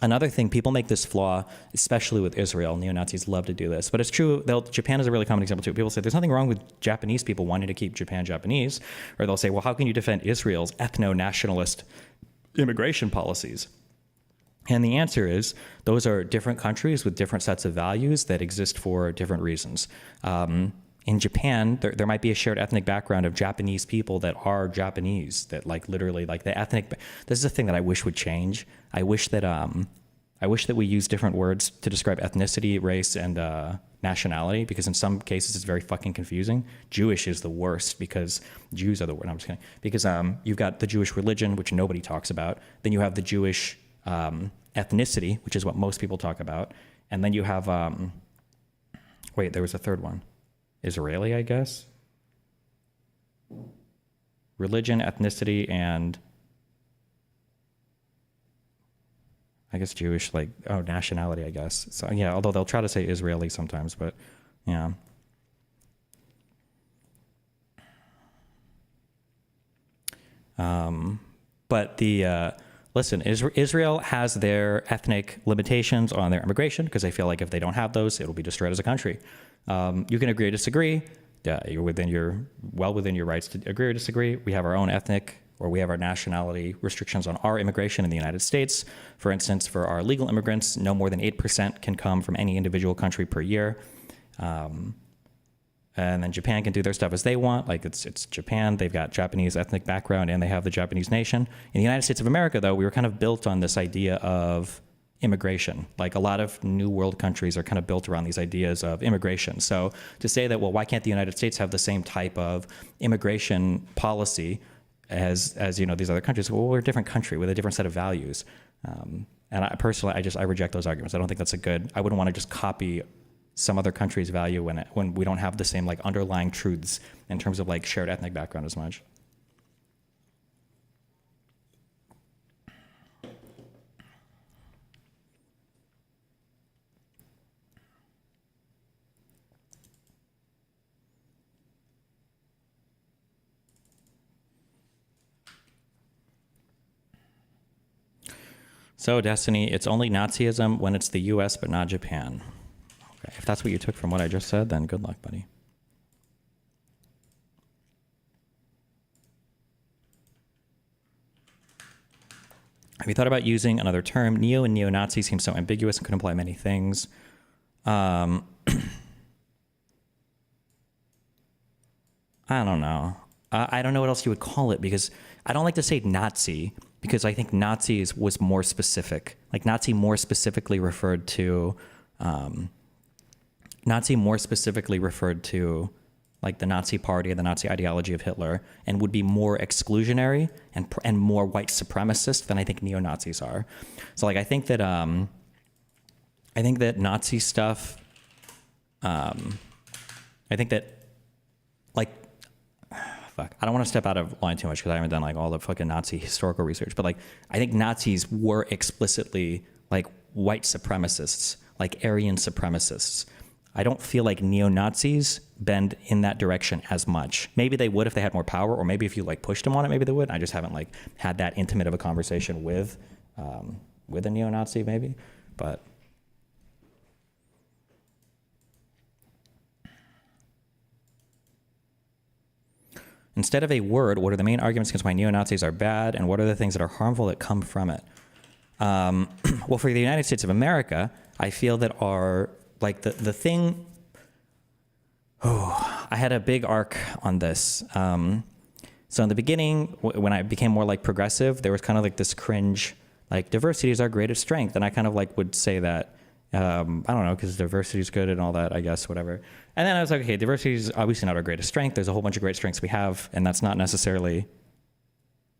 another thing, people make this flaw, especially with Israel. Neo-Nazis love to do this. But it's true, Japan is a really common example too. People say there's nothing wrong with Japanese people wanting to keep Japan Japanese. Or they'll say, well, how can you defend Israel's ethno-nationalist immigration policies? And the answer is, those are different countries with different sets of values that exist for different reasons. In Japan, there might be a shared ethnic background of Japanese people that are Japanese, that like literally like the ethnic. This is a thing that I wish would change. I wish that we use different words to describe ethnicity, race, and nationality, because in some cases it's very fucking confusing. Jewish is the worst because Jews are the worst. No, I'm just kidding. Because you've got the Jewish religion, which nobody talks about. Then you have the Jewish ethnicity, which is what most people talk about. And then you have, wait, there was a third one. Israeli, I guess. Religion, ethnicity, and I guess Jewish, like, nationality, I guess. So yeah, although they'll try to say Israeli sometimes, but yeah. But listen, Israel has their ethnic limitations on their immigration because I feel like if they don't have those, it'll be destroyed as a country. You can agree or disagree. You're well within your rights to agree or disagree. We have our own ethnic or we have our nationality restrictions on our immigration in the United States. For instance, for our legal immigrants, no more than 8% can come from any individual country per year. And then Japan can do their stuff as they want. Like it's Japan, they've got Japanese ethnic background and they have the Japanese nation. In the United States of America, though, we were kind of built on this idea of immigration. Like a lot of new world countries are kind of built around these ideas of immigration. So to say that, well, why can't the United States have the same type of immigration policy as these other countries? Well, we're a different country with a different set of values. And I personally, I reject those arguments. I don't think that's I wouldn't want to just copy some other country's value when we don't have the same like underlying truths in terms of like shared ethnic background as much. So Destiny, it's only Nazism when it's the US but not Japan. Okay, if that's what you took from what I just said, then good luck, buddy. Have you thought about using another term? Neo and neo-Nazi seem so ambiguous and could imply many things. I don't know. I don't know what else you would call it because I don't like to say Nazi because I think Nazis was more specific. Like Nazi more specifically referred to like the Nazi party and the Nazi ideology of Hitler, and would be more exclusionary and more white supremacist than I think neo-Nazis are. So like I think that Nazi stuff. I think that like fuck. I don't want to step out of line too much because I haven't done like all the fucking Nazi historical research, but like I think Nazis were explicitly like white supremacists, like Aryan supremacists. I don't feel like neo-Nazis bend in that direction as much. Maybe they would if they had more power, or maybe if you like pushed them on it, maybe they would. I just haven't like had that intimate of a conversation with a neo-Nazi maybe, but. Instead of a word, what are the main arguments against why neo-Nazis are bad, and what are the things that are harmful that come from it? Well, for the United States of America, I feel that our like the thing. Oh, I had a big arc on this. So in the beginning, when I became more like progressive, there was kind of like this cringe, like diversity is our greatest strength, and I kind of like would say that. I don't know, because diversity is good and all that, I guess, whatever. And then I was like, okay, diversity is obviously not our greatest strength. There's a whole bunch of great strengths we have, and that's not necessarily,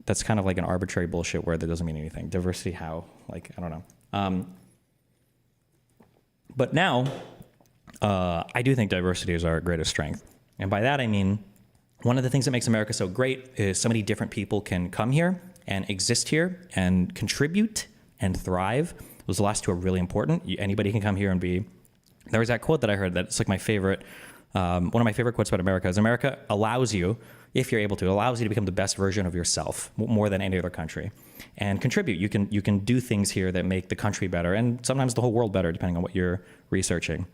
that's kind of like an arbitrary bullshit word that doesn't mean anything. Diversity how? Like, I don't know. But now, I do think diversity is our greatest strength. And by that, I mean, one of the things that makes America so great is so many different people can come here and exist here and contribute and thrive. Those last two are really important. Anybody can come here and be. There was that quote that I heard that's like my favorite. One of my favorite quotes about America is America allows you, if you're able to, it allows you to become the best version of yourself more than any other country, and contribute. You can do things here that make the country better, and sometimes the whole world better, depending on what you're researching.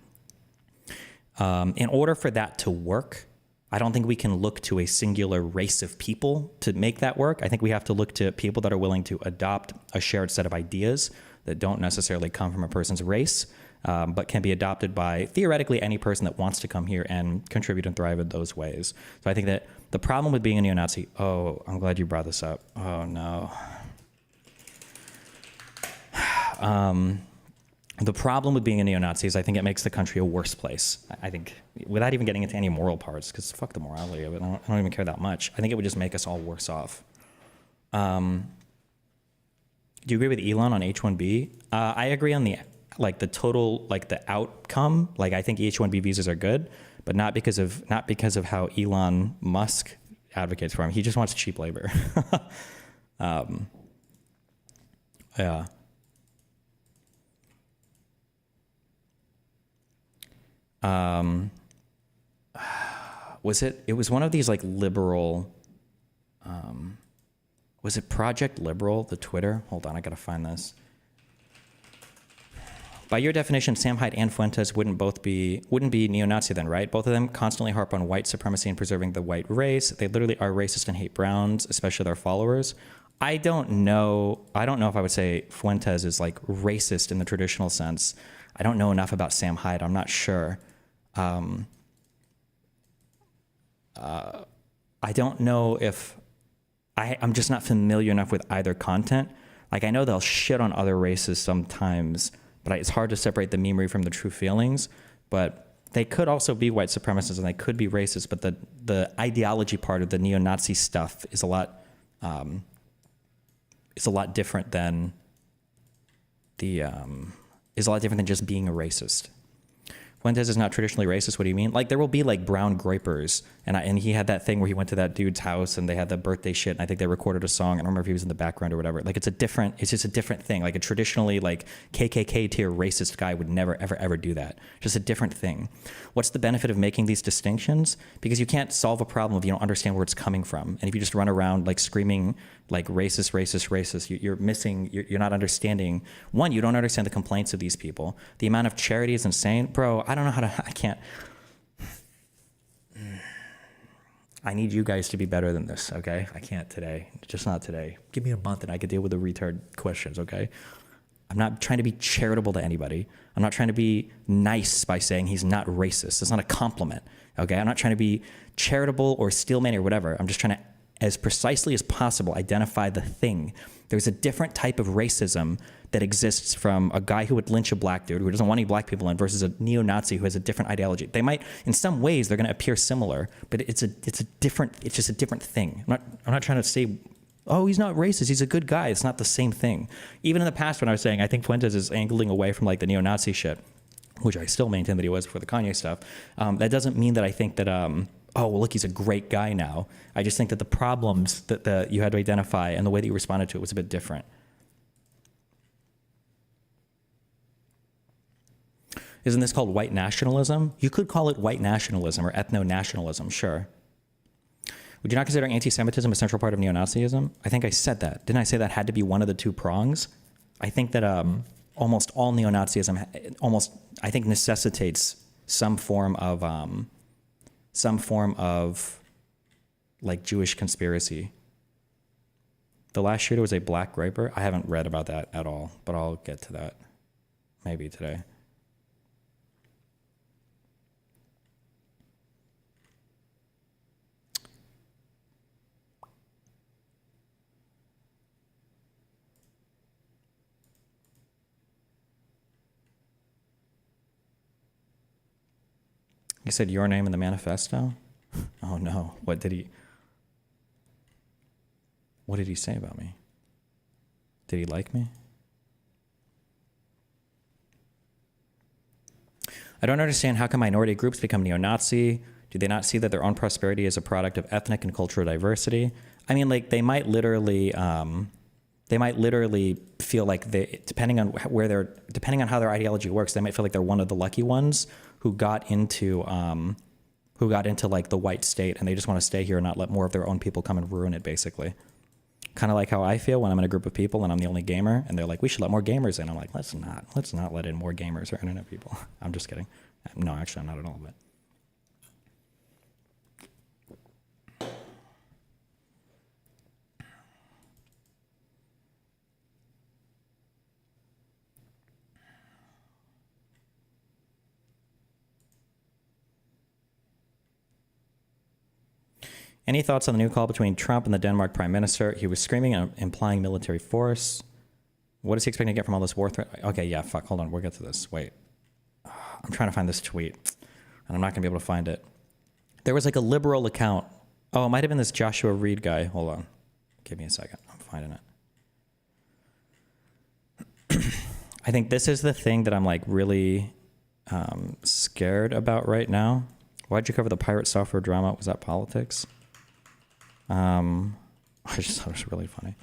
In order for that to work, I don't think we can look to a singular race of people to make that work. I think we have to look to people that are willing to adopt a shared set of ideas that don't necessarily come from a person's race, but can be adopted by theoretically any person that wants to come here and contribute and thrive in those ways. So I think that the problem with being a neo-Nazi, oh, I'm glad you brought this up. Oh no. The problem with being a neo-Nazi is I think it makes the country a worse place. I think, without even getting into any moral parts, because fuck the morality of it, I don't even care that much. I think it would just make us all worse off. Do you agree with Elon on H-1B? I agree on the total, like the outcome. Like I think H-1B visas are good, but not because of how Elon Musk advocates for them. He just wants cheap labor. Yeah. It was one of these like liberal, Was it Project Liberal, the Twitter? Hold on, I gotta find this. By your definition, Sam Hyde and Fuentes wouldn't be neo-Nazi then, right? Both of them constantly harp on white supremacy and preserving the white race. They literally are racist and hate browns, especially their followers. I don't know if I would say Fuentes is like racist in the traditional sense. I don't know enough about Sam Hyde. I'm not sure. I don't know if I'm just not familiar enough with either content. Like, I know they'll shit on other races sometimes, but it's hard to separate the memery from the true feelings. But they could also be white supremacists and they could be racist. But the ideology part of the neo-Nazi stuff is a lot different than just being a racist. Fuentes is not traditionally racist. What do you mean? Like, there will be like brown groypers, and he had that thing where he went to that dude's house and they had the birthday shit, and I think they recorded a song. I don't remember if he was in the background or whatever. Like, it's just a different thing. Like, a traditionally like KKK tier racist guy would never ever do that. Just a different thing. What's the benefit of making these distinctions? Because you can't solve a problem if you don't understand where it's coming from, and if you just run around like screaming like racist, you're not understanding. One, you don't understand the complaints of these people. The amount of charity is insane. Bro, I need you guys to be better than this, okay? I can't today, just not today. Give me a month and I could deal with the retard questions, okay? I'm not trying to be charitable to anybody. I'm not trying to be nice by saying he's not racist. It's not a compliment, okay? I'm not trying to be charitable or steelman or whatever. I'm just trying to, as precisely as possible, identify the thing. There's a different type of racism that exists from a guy who would lynch a black dude who doesn't want any black people in versus a neo-Nazi who has a different ideology. They might, in some ways, they're going to appear similar, but it's just a different thing. I'm not trying to say, oh, he's not racist, he's a good guy. It's not the same thing. Even in the past, when I was saying I think Fuentes is angling away from like the neo-Nazi shit, which I still maintain that he was before the Kanye stuff, that doesn't mean that I think that oh, well, look, he's a great guy now. I just think that the problems that you had to identify and the way that you responded to it was a bit different. Isn't this called white nationalism? You could call it white nationalism or ethno-nationalism, sure. Would you not consider anti-Semitism a central part of neo-Nazism? I think I said that. Didn't I say that had to be one of the two prongs? I think that almost all neo-Nazism I think necessitates some form of like Jewish conspiracy. The last shooter was a black raper. I haven't read about that at all, but I'll get to that maybe today. He said your name in the manifesto? Oh no, what did he say about me? Did he like me? I don't understand, how can minority groups become neo-Nazi? Do they not see that their own prosperity is a product of ethnic and cultural diversity? I mean, like, they might literally feel like depending on how their ideology works, they might feel like they're one of the lucky ones who got into like the white state, and they just want to stay here and not let more of their own people come and ruin it, basically. Kind of like how I feel when I'm in a group of people and I'm the only gamer, and they're like, we should let more gamers in. I'm like, let's not let in more gamers or internet people. I'm just kidding. No, actually, I'm not at all, but. Any thoughts on the new call between Trump and the Denmark Prime Minister? He was screaming and implying military force. What is he expecting to get from all this war threat? Okay, yeah, fuck, hold on, we'll get to this. Wait. I'm trying to find this tweet, and I'm not going to be able to find it. There was like a liberal account. Oh, it might have been this Joshua Reed guy. Hold on. Give me a second. I'm finding it. I think this is the thing that I'm like really scared about right now. Why'd you cover the pirate software drama? Was that politics? I just thought it was really funny.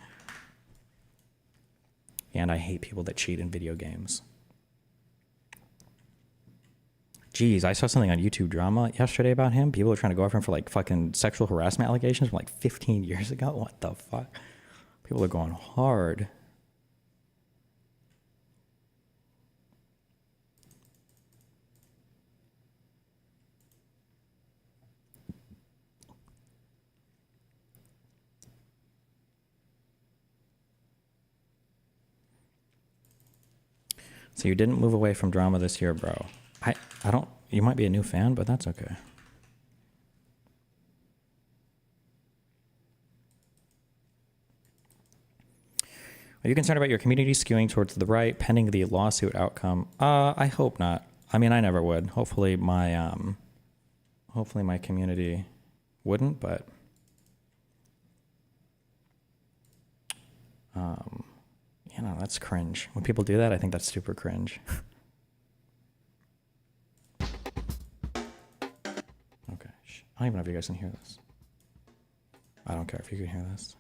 And I hate people that cheat in video games. Geez, I saw something on YouTube Drama yesterday about him. People are trying to go after him for like fucking sexual harassment allegations from like 15 years ago. What the fuck? People are going hard. So you didn't move away from drama this year, bro. I don't, you might be a new fan, but that's okay. Are you concerned about your community skewing towards the right pending the lawsuit outcome? I hope not. I mean, I never would. Hopefully my community wouldn't, but you know, that's cringe. When people do that, I think that's super cringe. Okay. I don't even know if you guys can hear this. I don't care if you can hear this.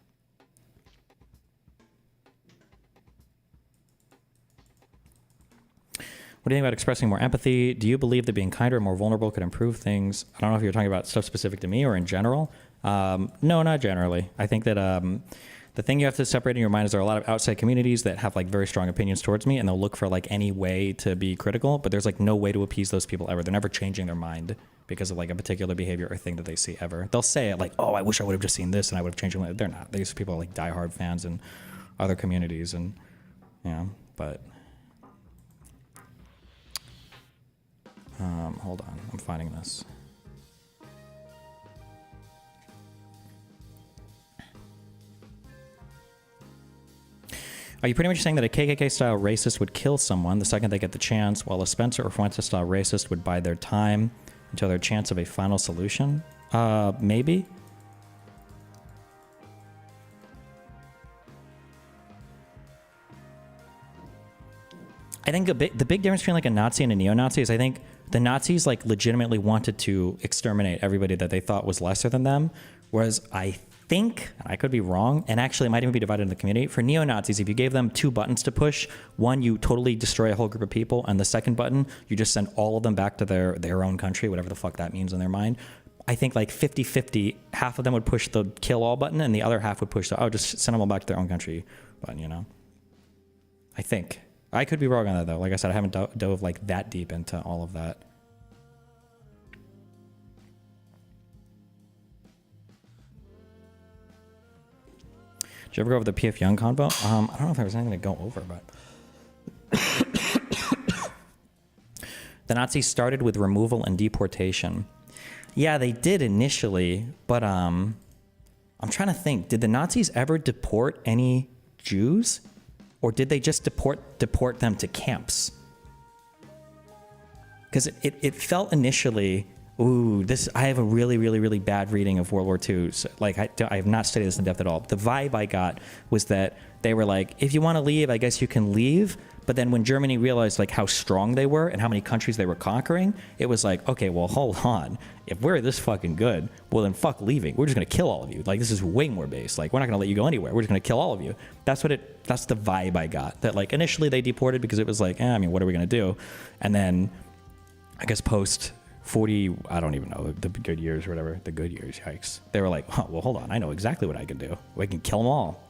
What do you think about expressing more empathy? Do you believe that being kinder and more vulnerable could improve things? I don't know if you're talking about stuff specific to me or in general. No, not generally. I think that the thing you have to separate in your mind is there are a lot of outside communities that have like very strong opinions towards me, and they'll look for like any way to be critical, but there's like no way to appease those people ever. They're never changing their mind because of like a particular behavior or thing that they see ever. They'll say it like, oh, I wish I would have just seen this and I would have changed my mind. They're not. These people are like diehard fans in other communities, and you know, but hold on, I'm finding this. Are you pretty much saying that a KKK-style racist would kill someone the second they get the chance, while a Spencer or Fuentes-style racist would bide their time until their chance of a final solution? Maybe. I think the big difference between like a Nazi and a neo-Nazi is I think the Nazis like legitimately wanted to exterminate everybody that they thought was lesser than them, whereas I think, and I could be wrong, and actually it might even be divided in the community, for neo-Nazis, if you gave them two buttons to push, one, you totally destroy a whole group of people, and the second button, you just send all of them back to their own country, whatever the fuck that means in their mind. I think like 50-50, half of them would push the kill all button, and the other half would push the, oh, just send them all back to their own country button, you know? I think. I could be wrong on that, though. Like I said, I haven't dove like that deep into all of that. Did you ever go over the P.F. Young convo? I don't know if there was anything to go over, but... The Nazis started with removal and deportation. Yeah, they did initially, but I'm trying to think. Did the Nazis ever deport any Jews? Or did they just deport them to camps? Because it felt initially, ooh, I have a really, really, really bad reading of World War II. So, like, I have not studied this in depth at all. The vibe I got was that they were like, if you want to leave, I guess you can leave. But then when Germany realized like how strong they were and how many countries they were conquering, it was like, okay, well, hold on. If we're this fucking good, well then fuck leaving. We're just gonna kill all of you. Like, this is way more base. Like, we're not gonna let you go anywhere. We're just gonna kill all of you. That's the vibe I got. That like initially they deported because it was like, I mean, what are we gonna do? And then I guess post 40, I don't even know, the good years or whatever, the good years, yikes. They were like, oh, well, hold on. I know exactly what I can do. We can kill them all.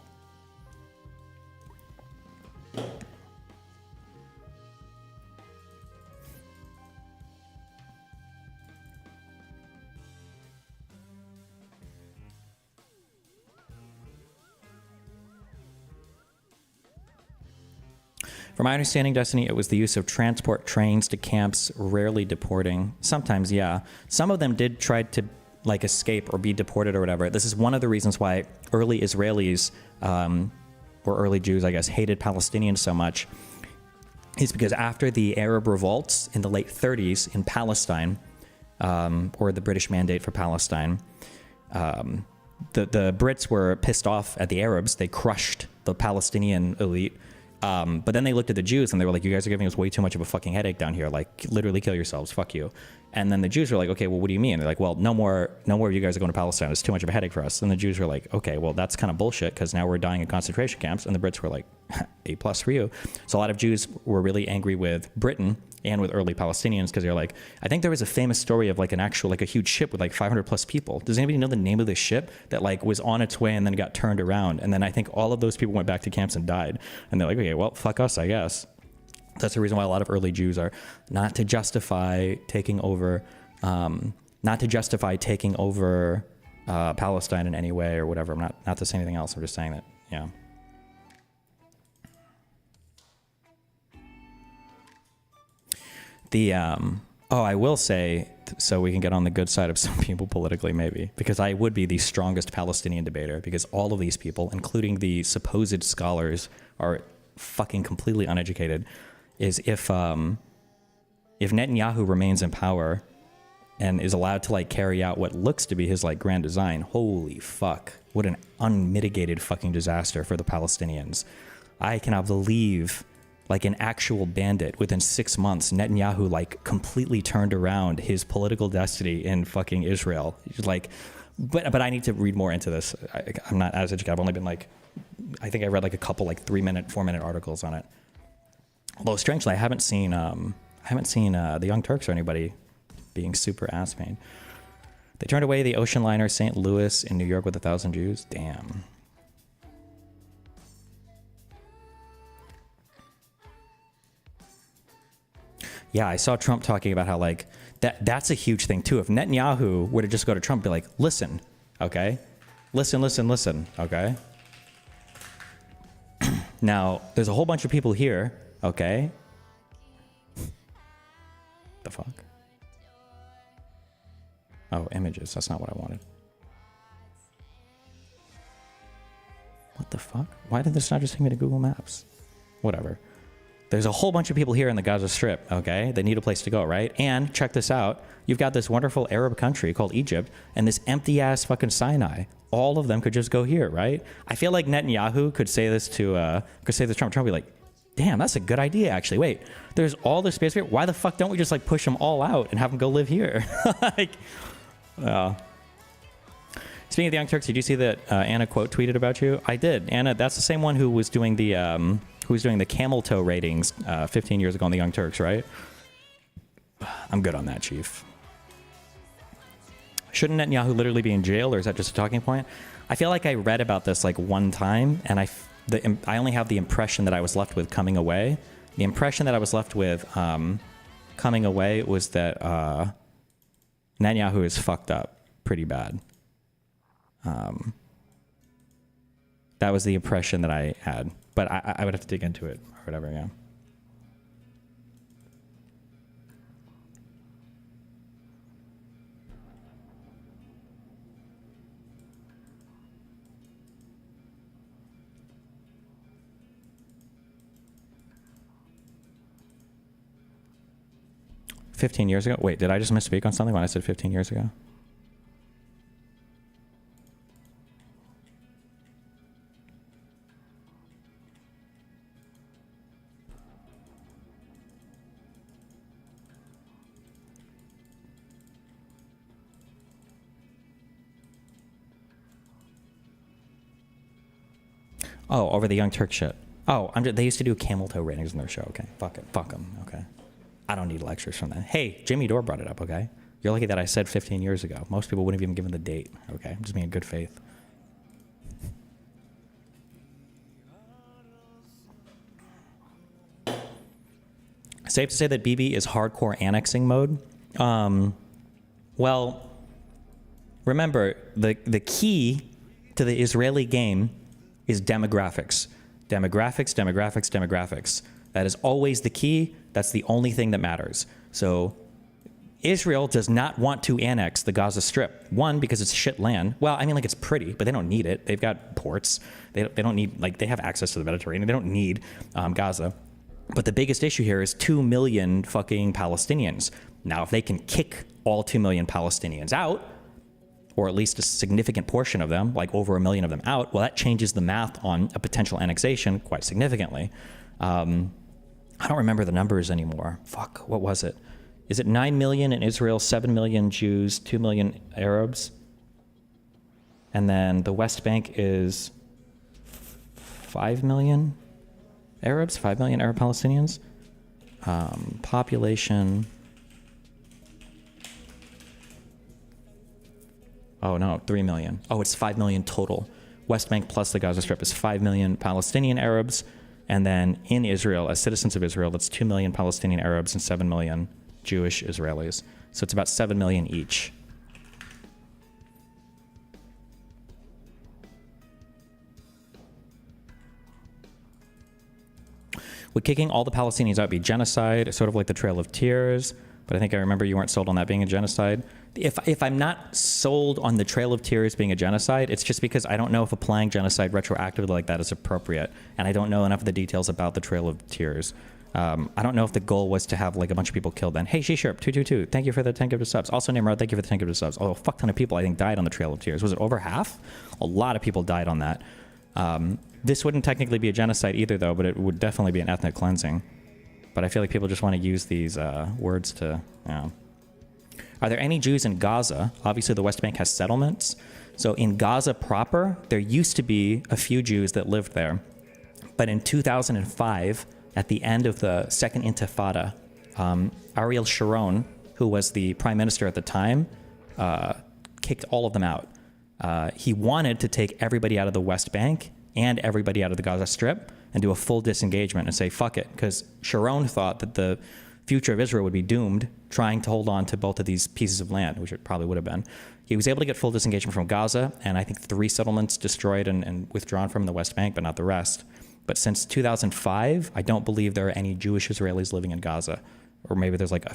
From my understanding, Destiny, it was the use of transport trains to camps, rarely deporting. Sometimes, yeah. Some of them did try to like escape or be deported or whatever. This is one of the reasons why early Israelis, or early Jews, I guess, hated Palestinians so much, is because after the Arab revolts in the late 30s in Palestine, or the British Mandate for Palestine, the Brits were pissed off at the Arabs. They crushed the Palestinian elite. But then they looked at the Jews and they were like, you guys are giving us way too much of a fucking headache down here. Like, literally kill yourselves. Fuck you. And then the Jews were like, okay, well, what do you mean? They're like, well, no more of you guys are going to Palestine. It's too much of a headache for us. And the Jews were like, okay, well, that's kind of bullshit because now we're dying in concentration camps. And the Brits were like, A+ for you. So a lot of Jews were really angry with Britain and with early Palestinians, because they're like, I think there was a famous story of like an actual, like a huge ship with like 500 plus people. Does anybody know the name of this ship that like was on its way and then got turned around? And then I think all of those people went back to camps and died. And they're like, okay, well, fuck us, I guess. That's the reason why a lot of early Jews are not to justify taking over, Palestine in any way or whatever. I'm not to say anything else. I'm just saying that, yeah. I will say, so we can get on the good side of some people politically, maybe, because I would be the strongest Palestinian debater, because all of these people, including the supposed scholars, are fucking completely uneducated, is if Netanyahu remains in power and is allowed to like carry out what looks to be his like grand design, holy fuck, what an unmitigated fucking disaster for the Palestinians. I cannot believe, like an actual bandit, within 6 months, Netanyahu like completely turned around his political destiny in fucking Israel. Like, but I need to read more into this. I'm not as educated. I've only been like, I think I read like a couple like 4-minute articles on it. Although strangely, I haven't seen the Young Turks or anybody being super ass pain. They turned away the ocean liner St. Louis in New York with 1,000 Jews. Damn. Yeah, I saw Trump talking about how like that's a huge thing too. If Netanyahu were to just go to Trump and be like, listen, okay? Listen, okay? Now, there's a whole bunch of people here, okay? The fuck? Oh, images. That's not what I wanted. What the fuck? Why did this not just take me to Google Maps? Whatever. There's a whole bunch of people here in the Gaza Strip, okay? They need a place to go, right? And check this out. You've got this wonderful Arab country called Egypt and this empty-ass fucking Sinai. All of them could just go here, right? I feel like Netanyahu could say this to Trump. Trump would be like, damn, that's a good idea, actually. Wait, there's all this space here. Why the fuck don't we just like push them all out and have them go live here? Like, speaking of the Young Turks, did you see that Anna Quote tweeted about you? I did. Anna, that's the same one who was doing the camel toe ratings 15 years ago on the Young Turks, right? I'm good on that, Chief. Shouldn't Netanyahu literally be in jail, or is that just a talking point? I feel like I read about this like one time, and I only have the impression that I was left with coming away. The impression that I was left with coming away was that Netanyahu is fucked up pretty bad. That was the impression that I had. But I would have to dig into it or whatever, yeah. $15 years ago? Wait, did I just misspeak on something when I said 15 years ago? Oh, over the Young Turk shit. Oh, they used to do camel toe ratings in their show. Okay, fuck it, fuck them. Okay, I don't need lectures from that. Hey, Jimmy Dore brought it up. Okay, you're lucky that I said 15 years ago. Most people wouldn't have even given the date. Okay, I'm just being in good faith. Safe to say that BB is hardcore annexing mode. Well, remember the key to the Israeli game is demographics. Demographics. That is always the key. That's the only thing that matters. So Israel does not want to annex the Gaza Strip. One, because it's shit land. Well, I mean, like, it's pretty, but they don't need it. They've got ports. They don't need, like, they have access to the Mediterranean. They don't need Gaza. But the biggest issue here is 2 million fucking Palestinians. Now, if they can kick all 2 million Palestinians out, or at least a significant portion of them, like over 1 million of them out, well, that changes the math on a potential annexation quite significantly. I don't remember the numbers anymore. Fuck, what was it? Is it 9 million in Israel, 7 million Jews, 2 million Arabs? And then the West Bank is 5 million Arabs, 5 million Arab Palestinians? Population. Oh no, 3 million. Oh, it's 5 million total. West Bank plus the Gaza Strip is 5 million Palestinian Arabs. And then in Israel, as citizens of Israel, that's 2 million Palestinian Arabs and 7 million Jewish Israelis. So it's about 7 million each. Would kicking all the Palestinians out be genocide, sort of like the Trail of Tears? But I think I remember you weren't sold on that being a genocide. If I'm not sold on the Trail of Tears being a genocide, it's just because I don't know if applying genocide retroactively like that is appropriate. And I don't know enough of the details about the Trail of Tears. I don't know if the goal was to have like a bunch of people killed then. Hey, She-Sharp 222, thank you for the 10 gifted subs. Also, Nimrod, thank you for the 10 gifted subs. Oh, a fuck ton of people, I think, died on the Trail of Tears. Was it over half? A lot of people died on that. This wouldn't technically be a genocide either, though, but it would definitely be an ethnic cleansing. But I feel like people just want to use these words to, you know. Are there any Jews in Gaza? Obviously, the West Bank has settlements. So in Gaza proper, there used to be a few Jews that lived there. But in 2005, at the end of the Second Intifada, Ariel Sharon, who was the prime minister at the time, kicked all of them out. He wanted to take everybody out of the West Bank and everybody out of the Gaza Strip and do a full disengagement and say, fuck it. Because Sharon thought that the future of Israel would be doomed trying to hold on to both of these pieces of land, which it probably would have been. He was able to get full disengagement from Gaza, and I think 3 settlements destroyed and withdrawn from the West Bank, but not the rest. But since 2005, I don't believe there are any Jewish Israelis living in Gaza. Or maybe there's like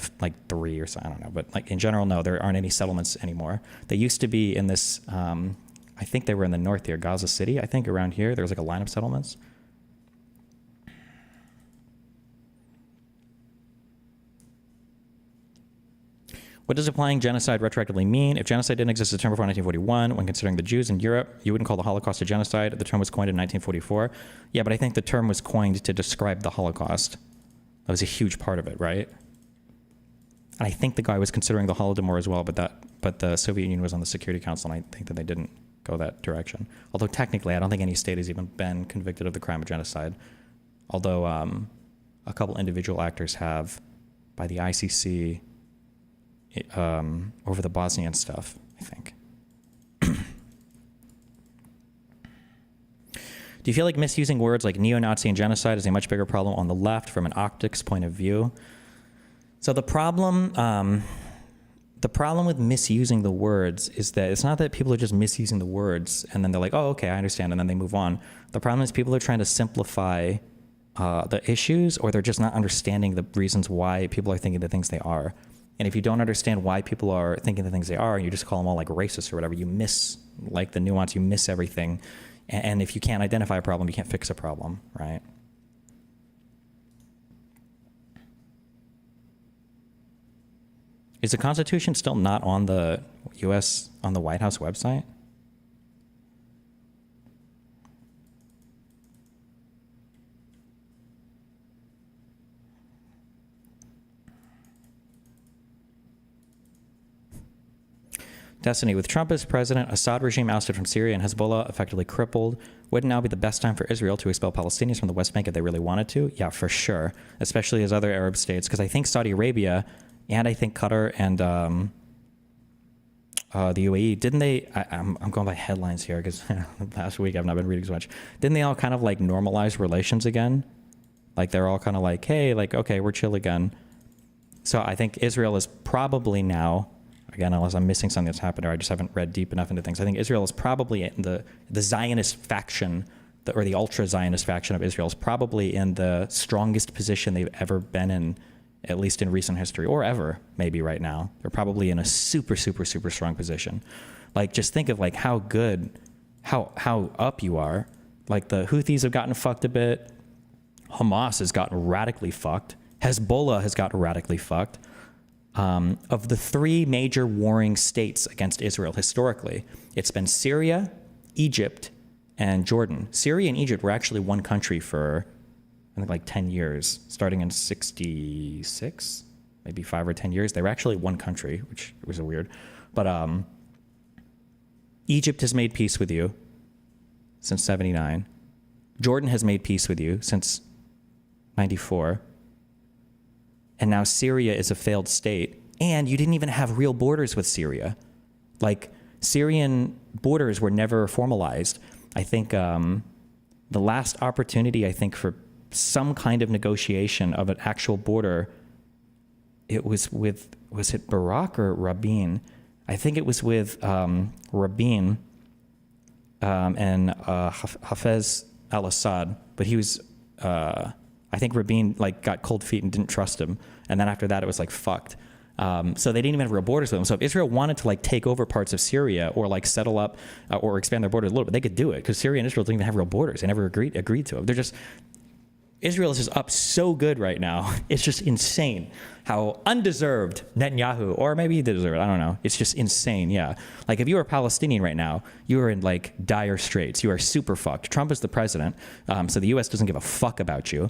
3 or so, I don't know. But like in general, no, there aren't any settlements anymore. They used to be in this, I think they were in the north here, Gaza City, I think around here. There was like a line of settlements. What does applying genocide retroactively mean? If genocide didn't exist September 4, 1941, when considering the Jews in Europe, you wouldn't call the Holocaust a genocide. The term was coined in 1944. Yeah, but I think the term was coined to describe the Holocaust. That was a huge part of it, right? And I think the guy was considering the Holodomor as well, but the Soviet Union was on the Security Council, and I think that they didn't go that direction. Although technically, I don't think any state has even been convicted of the crime of genocide. Although a couple individual actors have, by the ICC, over the Bosnian stuff, I think. Do you feel like misusing words like neo-Nazi and genocide is a much bigger problem on the left from an optics point of view? So the problem with misusing the words is that it's not that people are just misusing the words and then they're like, oh, okay, I understand, and then they move on. The problem is people are trying to simplify the issues, or they're just not understanding the reasons why people are thinking the things they are. And if you don't understand why people are thinking the things they are, and you just call them all like racist or whatever, you miss like the nuance, you miss everything. And if you can't identify a problem, you can't fix a problem, right? Is the Constitution still not on the on the White House website? Destiny, with Trump as president, Assad regime ousted from Syria, and Hezbollah effectively crippled, would now be the best time for Israel to expel Palestinians from the West Bank if they really wanted to? Yeah, for sure. Especially as other Arab states, because I think Saudi Arabia and I think Qatar and the UAE, didn't they, I'm going by headlines here because last week I've not been reading so much. Didn't they all kind of like normalize relations again? Like they're all kind of like, hey, like, okay, we're chill again. So I think Israel is probably now, again, unless I'm missing something that's happened or I just haven't read deep enough into things, I think Israel is probably in the Zionist faction, or the ultra-Zionist faction of Israel is probably in the strongest position they've ever been in, at least in recent history, or ever, maybe right now. They're probably in a super, super, super strong position. Like, just think of like how good, how up you are. Like the Houthis have gotten fucked a bit. Hamas has gotten radically fucked. Hezbollah has gotten radically fucked. Of the 3 major warring states against Israel historically, it's been Syria, Egypt, and Jordan. Syria and Egypt were actually one country for, I think, like 10 years, starting in 66, maybe 5 or 10 years. They were actually one country, which was weird. But Egypt has made peace with you since 79. Jordan has made peace with you since 94. and now Syria is a failed state, and you didn't even have real borders with Syria. Like, Syrian borders were never formalized. I think the last opportunity, I think, for some kind of negotiation of an actual border, it was with, was it Barak or Rabin? I think it was with Rabin and Hafez al-Assad, but he was, I think Rabin like got cold feet and didn't trust him. And then after that, it was like fucked. So they didn't even have real borders with them. So if Israel wanted to like take over parts of Syria or like settle up or expand their borders a little bit, they could do it because Syria and Israel didn't even have real borders. They never agreed to it. They're just, Israel is just up so good right now. It's just insane how undeserved Netanyahu, or maybe he deserved it, I don't know. It's just insane, yeah. Like if you were a Palestinian right now, you are in like dire straits. You are super fucked. Trump is the president, so the US doesn't give a fuck about you.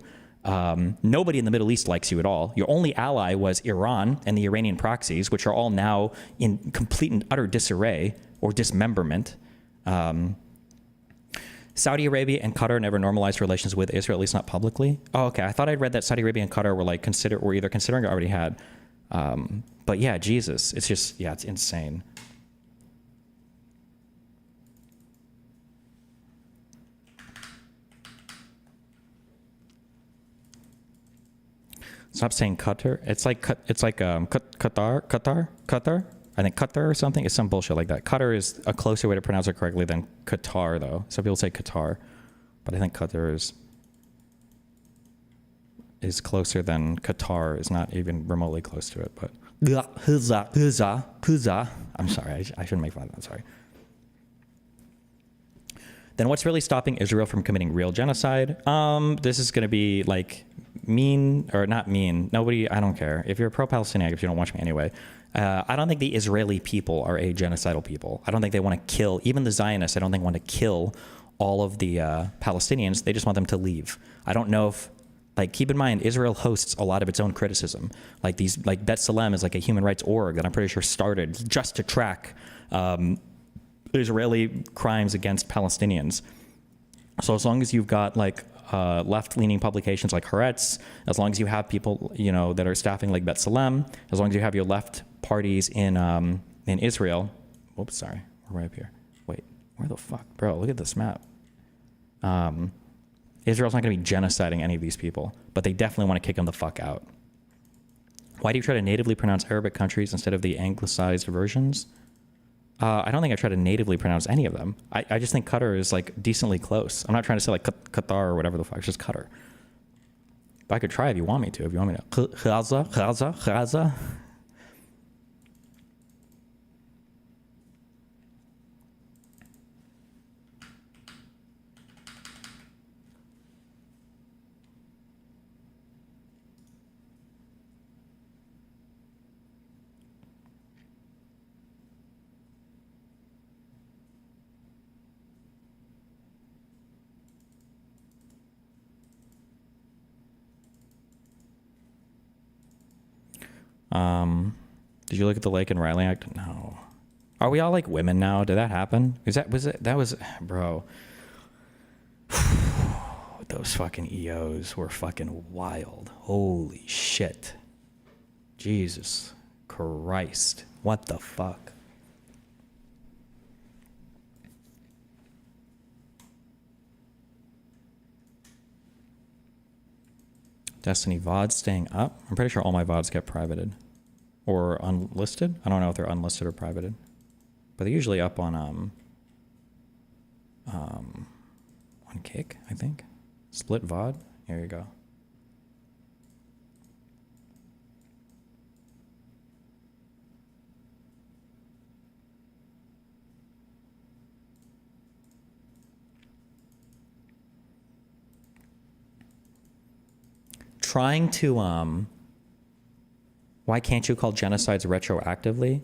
Nobody in the Middle East likes you at all. Your only ally was Iran and the Iranian proxies, which are all now in complete and utter disarray or dismemberment. Saudi Arabia and Qatar never normalized relations with Israel, at least not publicly. Oh, okay. I thought I'd read that Saudi Arabia and Qatar were like were either considering or already had. But yeah, Jesus, it's just, yeah, it's insane. Stop saying Qatar. It's like Qatar. I think Qatar or something. It's some bullshit like that. Qatar is a closer way to pronounce it correctly than Qatar, though. Some people say Qatar, but I think Qatar is closer than Qatar. Is not even remotely close to it. But I'm sorry. I shouldn't make fun of that. Sorry. Then what's really stopping Israel from committing real genocide? This is going to be like mean or not mean. Nobody, I don't care. If you're pro-Palestinian, if you don't watch me anyway. I don't think the Israeli people are a genocidal people. I don't think they want to kill, even the Zionists, I don't think want to kill all of the Palestinians. They just want them to leave. I don't know if, like, keep in mind, Israel hosts a lot of its own criticism. Like B'Tselem is like a human rights org that I'm pretty sure started just to track Israeli crimes against Palestinians. So as long as you've got like left-leaning publications like Haaretz, as long as you have people, you know, that are staffing like B'Tselem, as long as you have your left parties in Israel. Whoops, sorry, we're right up here. Wait, where the fuck, bro? Look at this map. Israel's not going to be genociding any of these people, but they definitely want to kick them the fuck out. Why do you try to natively pronounce Arabic countries instead of the anglicized versions? I don't think I try to natively pronounce any of them. I just think Qatar is like decently close. I'm not trying to say like Qatar or whatever the fuck. It's just Qatar. But I could try if you want me to. If you want me to. Khaza. Did you look at the Lake and Riley Act? No. Are we all like women now? Did that happen? That was, bro. Those fucking EOs were fucking wild. Holy shit. Jesus Christ. What the fuck? Destiny VODs staying up. I'm pretty sure all my VODs get privated or unlisted. I don't know if they're unlisted or privated, but they're usually up on Kick, I think. Split VOD. Here you go. Trying to why can't you call genocides retroactively?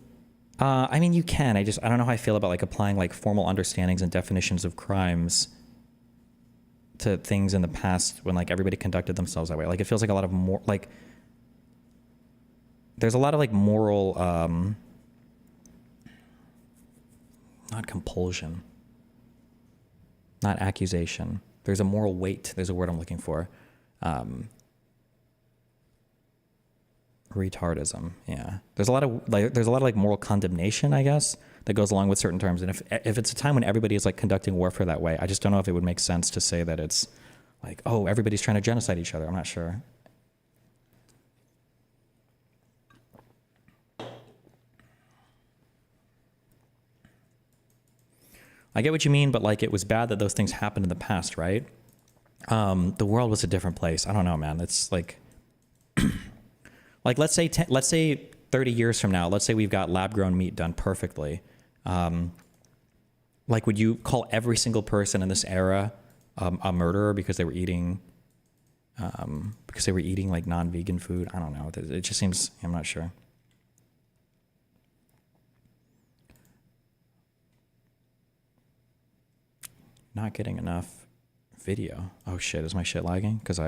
I mean, you can. I don't know how I feel about like applying like formal understandings and definitions of crimes to things in the past when like everybody conducted themselves that way. Like it feels like a lot of more like there's a lot of like moral not compulsion, not accusation. There's a moral weight. There's a word I'm looking for. Retardism. Yeah. There's a lot of like moral condemnation, I guess, that goes along with certain terms. And if it's a time when everybody is like conducting warfare that way, I just don't know if it would make sense to say that it's like, oh, everybody's trying to genocide each other. I'm not sure. I get what you mean, but like it was bad that those things happened in the past, right? The world was a different place. I don't know, man. It's like, like let's say 30 years from now, let's say we've got lab-grown meat done perfectly. Like, would you call every single person in this era a murderer because they were eating like non-vegan food? I don't know. It just seems, I'm not sure. Not getting enough video. Oh shit, is my shit lagging? Because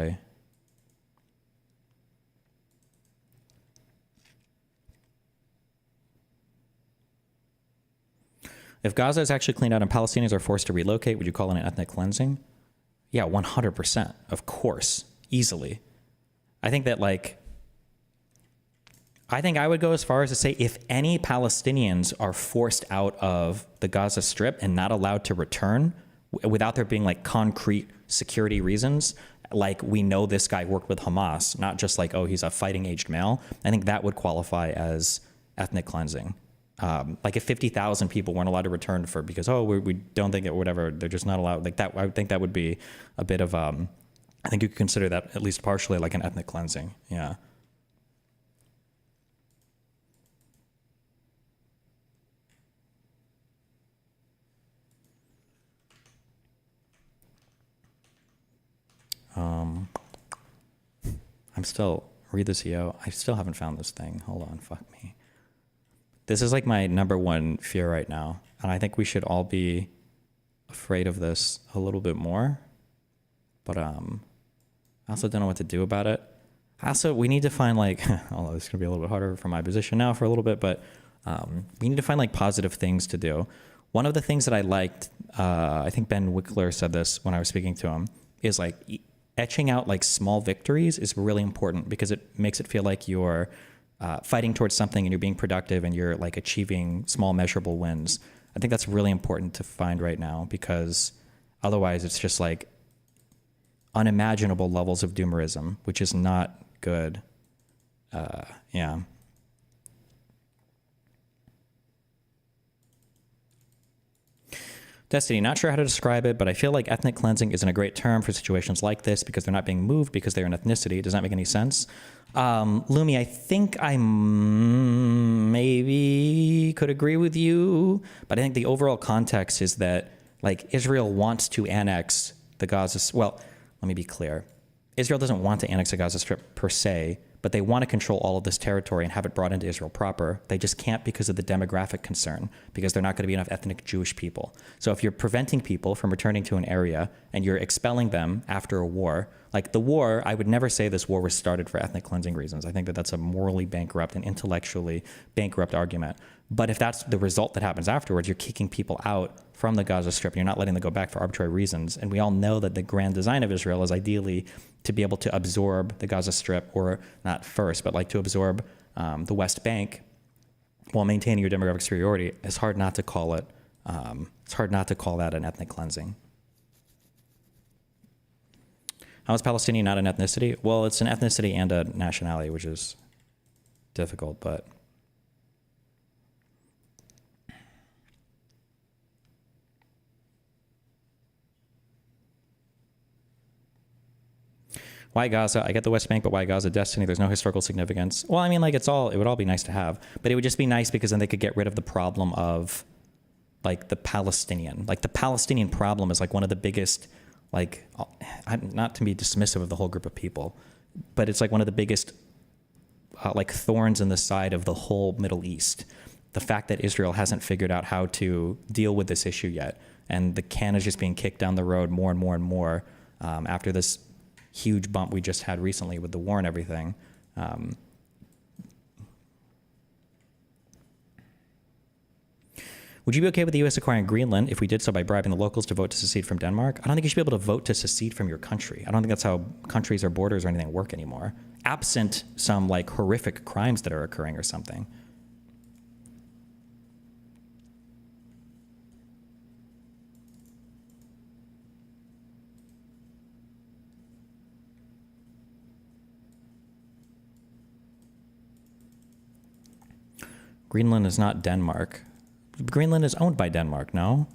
if Gaza is actually cleaned out and Palestinians are forced to relocate, would you call it an ethnic cleansing? Yeah, 100%. Of course. Easily. I think that I would go as far as to say if any Palestinians are forced out of the Gaza Strip and not allowed to return without there being like concrete security reasons, like we know this guy worked with Hamas, not just like, oh, he's a fighting aged male, I think that would qualify as ethnic cleansing. Like if 50,000 people weren't allowed to return because we don't think it, whatever, they're just not allowed, like that, I would think that would be a bit of, I think you could consider that at least partially like an ethnic cleansing. Yeah. I'm still, read this EO. I still haven't found this thing. Hold on, fuck me. This is like my number one fear right now. And I think we should all be afraid of this a little bit more. But I also don't know what to do about it. Also, we need to find like, although this is gonna be a little bit harder from my position now for a little bit, but we need to find like positive things to do. One of the things that I liked, I think Ben Wickler said this when I was speaking to him, is like etching out like small victories is really important because it makes it feel like you're fighting towards something and you're being productive and you're like achieving small measurable wins. I think that's really important to find right now because otherwise it's just like unimaginable levels of doomerism, which is not good. Yeah. Destiny, not sure how to describe it, but I feel like ethnic cleansing isn't a great term for situations like this because they're not being moved because they're an ethnicity. Does that make any sense? Lumi, I think I maybe could agree with you, but I think the overall context is that like Israel wants to annex the Gaza. Well, let me be clear. Israel doesn't want to annex the Gaza Strip per se, but they want to control all of this territory and have it brought into Israel proper. They just can't because of the demographic concern, because they're not going to be enough ethnic Jewish people. So if you're preventing people from returning to an area and you're expelling them after a war, like the war, I would never say this war was started for ethnic cleansing reasons. I think that that's a morally bankrupt and intellectually bankrupt argument. But if that's the result that happens afterwards, you're kicking people out from the Gaza Strip and you're not letting them go back for arbitrary reasons. And we all know that the grand design of Israel is ideally to be able to absorb the Gaza Strip, or not first, but like to absorb the West Bank while maintaining your demographic superiority. It's hard not to call it, it's hard not to call that an ethnic cleansing. How is Palestinian not an ethnicity? Well, it's an ethnicity and a nationality, which is difficult, but why Gaza? I get the West Bank, but why Gaza? Destiny, there's no historical significance. Well, I mean, like it would all be nice to have, but it would just be nice because then they could get rid of the problem of like the Palestinian problem is like one of the biggest, like, not to be dismissive of the whole group of people, but it's like one of the biggest like thorns in the side of the whole Middle East. The fact that Israel hasn't figured out how to deal with this issue yet. And the can is just being kicked down the road more and more and more after this huge bump we just had recently with the war and everything. Would you be okay with the U.S. acquiring Greenland if we did so by bribing the locals to vote to secede from Denmark? I don't think you should be able to vote to secede from your country. I don't think that's how countries or borders or anything work anymore. absent some like horrific crimes that are occurring or something. Greenland is not Denmark. Greenland is owned by Denmark, no?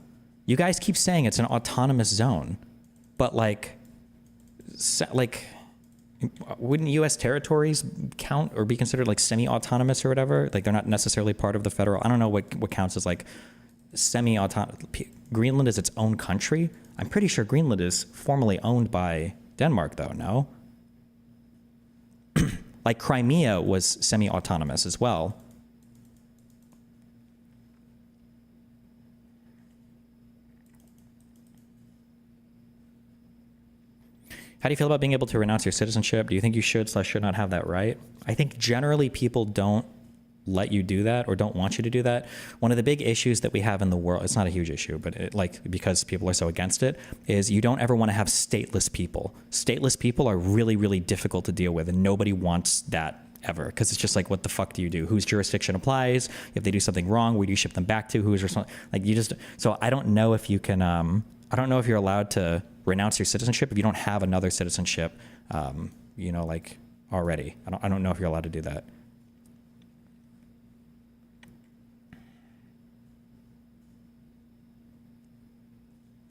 You guys keep saying it's an autonomous zone, but like wouldn't U.S. territories count or be considered like semi-autonomous or whatever? Like they're not necessarily part of the federal. I don't know what counts as like semi-autonomous. Greenland is its own country. I'm pretty sure Greenland is formally owned by Denmark, though. No. Like Crimea was semi-autonomous as well. How do you feel about being able to renounce your citizenship? Do you think you should/should not have that right? I think generally people don't let you do that or don't want you to do that. One of the big issues that we have in the world, it's not a huge issue, but because people are so against it, is you don't ever want to have stateless people. Stateless people are really, really difficult to deal with, and nobody wants that ever, because it's just like, what the fuck do you do? Whose jurisdiction applies? If they do something wrong, where do you ship them back to? Who's responsible? So I don't know if you can, I don't know if you're allowed to renounce your citizenship if you don't have another citizenship, already. I don't know if you're allowed to do that.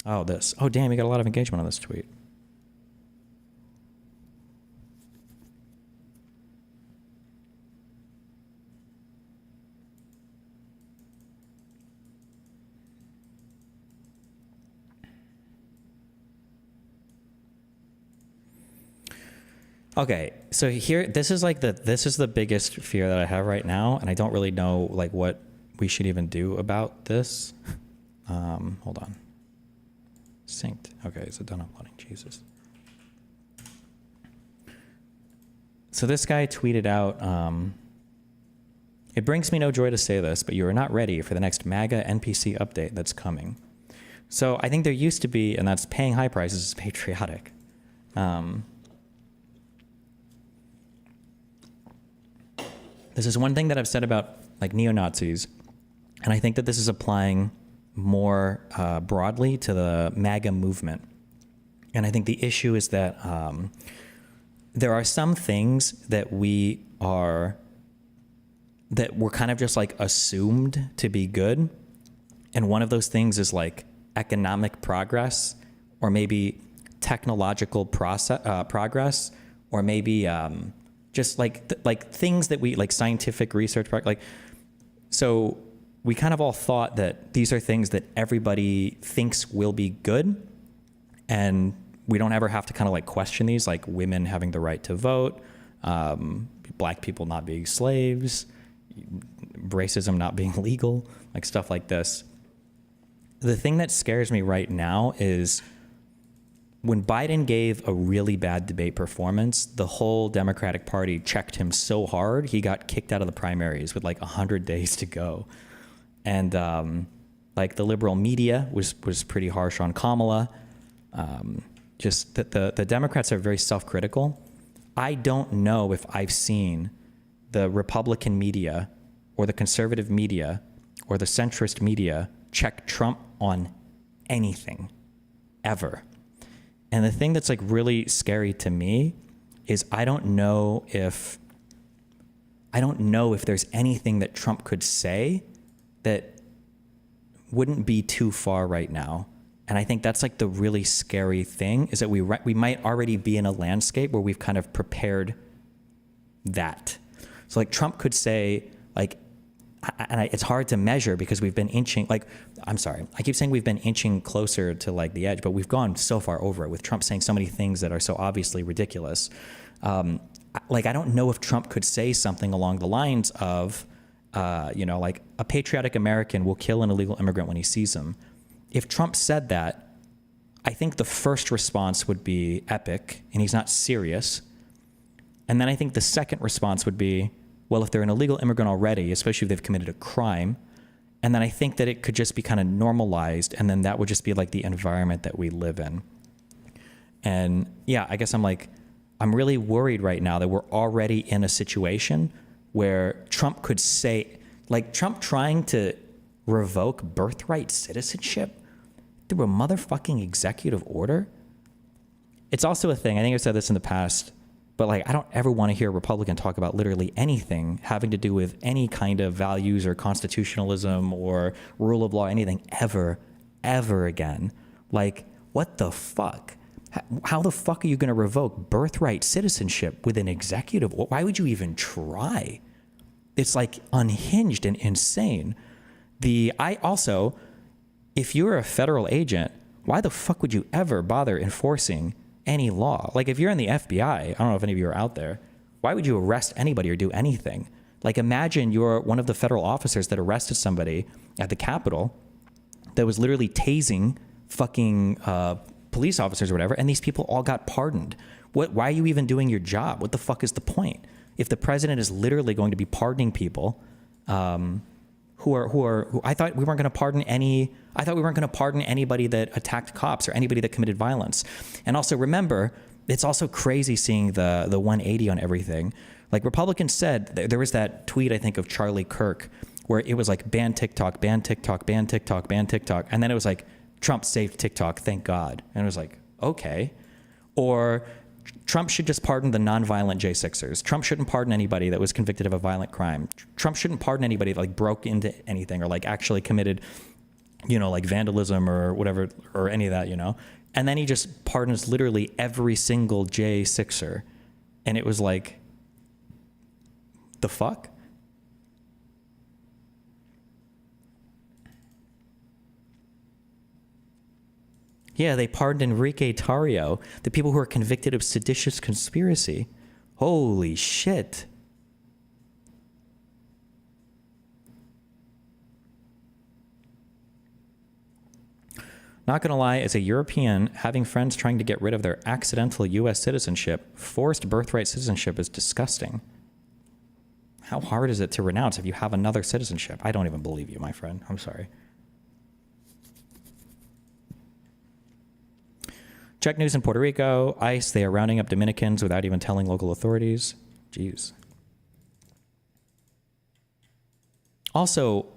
Oh, this. Oh, damn, you got a lot of engagement on this tweet. Okay, so here, this is the biggest fear that I have right now, and I don't really know like what we should even do about this. Hold on. Synced. Okay, so done uploading. Jesus. So this guy tweeted out, it brings me no joy to say this, but you are not ready for the next MAGA NPC update that's coming. So I think there used to be, and that's paying high prices is patriotic. This is one thing that I've said about like neo-Nazis, and I think that this is applying more broadly to the MAGA movement. And I think the issue is that there are some things that we're kind of just like assumed to be good. And one of those things is like economic progress, or maybe technological progress, or maybe just like things that we like scientific research, so we kind of all thought that these are things that everybody thinks will be good, and we don't ever have to kind of like question these, like women having the right to vote, black people not being slaves, racism not being legal, like stuff like this. The thing that scares me right now is when Biden gave a really bad debate performance, the whole Democratic Party checked him so hard, he got kicked out of the primaries with like 100 days to go. And like the liberal media was pretty harsh on Kamala. Just that the Democrats are very self-critical. I don't know if I've seen the Republican media or the conservative media or the centrist media check Trump on anything ever. And the thing that's like really scary to me is I don't know if there's anything that Trump could say that wouldn't be too far right now. And I think that's like the really scary thing, is that we might already be in a landscape where we've kind of prepared that. So like Trump could say like, it's hard to measure because we've been inching, like, I'm sorry, I keep saying we've been inching closer to like the edge, but we've gone so far over it with Trump saying so many things that are so obviously ridiculous. Like, I don't know if Trump could say something along the lines of, like a patriotic American will kill an illegal immigrant when he sees him. If Trump said that, I think the first response would be epic and he's not serious. And then I think the second response would be, well, if they're an illegal immigrant already, especially if they've committed a crime, and then I think that it could just be kind of normalized, and then that would just be like the environment that we live in. And yeah, I guess I'm like, I'm really worried right now that we're already in a situation where Trump could say, like Trump trying to revoke birthright citizenship through a motherfucking executive order. It's also a thing, I think I've said this in the past, but like I don't ever want to hear a Republican talk about literally anything having to do with any kind of values or constitutionalism or rule of law, anything ever again. Like, what the fuck? How the fuck are you going to revoke birthright citizenship with an executive? Why would you even try? It's like unhinged and insane. If you're a federal agent, why the fuck would you ever bother enforcing any law? Like if you're in the FBI, I don't know if any of you are out there, why would you arrest anybody or do anything? Like imagine you're one of the federal officers that arrested somebody at the Capitol that was literally tasing fucking police officers or whatever, and these people all got pardoned. Why are you even doing your job? What the fuck is the point? If the president is literally going to be pardoning people who I thought we weren't going to pardon anybody that attacked cops or anybody that committed violence. And also remember, it's also crazy seeing the 180 on everything. Like Republicans said, there was that tweet, I think, of Charlie Kirk, where it was like ban TikTok, ban TikTok, ban TikTok, ban TikTok. And then it was like, Trump saved TikTok, thank God. And it was like, okay. Or Trump should just pardon the nonviolent J6ers. Trump shouldn't pardon anybody that was convicted of a violent crime. Trump shouldn't pardon anybody that like broke into anything or like actually committed, like vandalism or whatever, or any of that, And then he just pardons literally every single J6er. And it was like, the fuck? Yeah, they pardoned Enrique Tarrio, the people who are convicted of seditious conspiracy. Holy shit. Not gonna lie, as a European, having friends trying to get rid of their accidental US citizenship, forced birthright citizenship is disgusting. How hard is it to renounce if you have another citizenship? I don't even believe you, my friend. I'm sorry. Check news in Puerto Rico. ICE, they are rounding up Dominicans without even telling local authorities. Jeez. Also,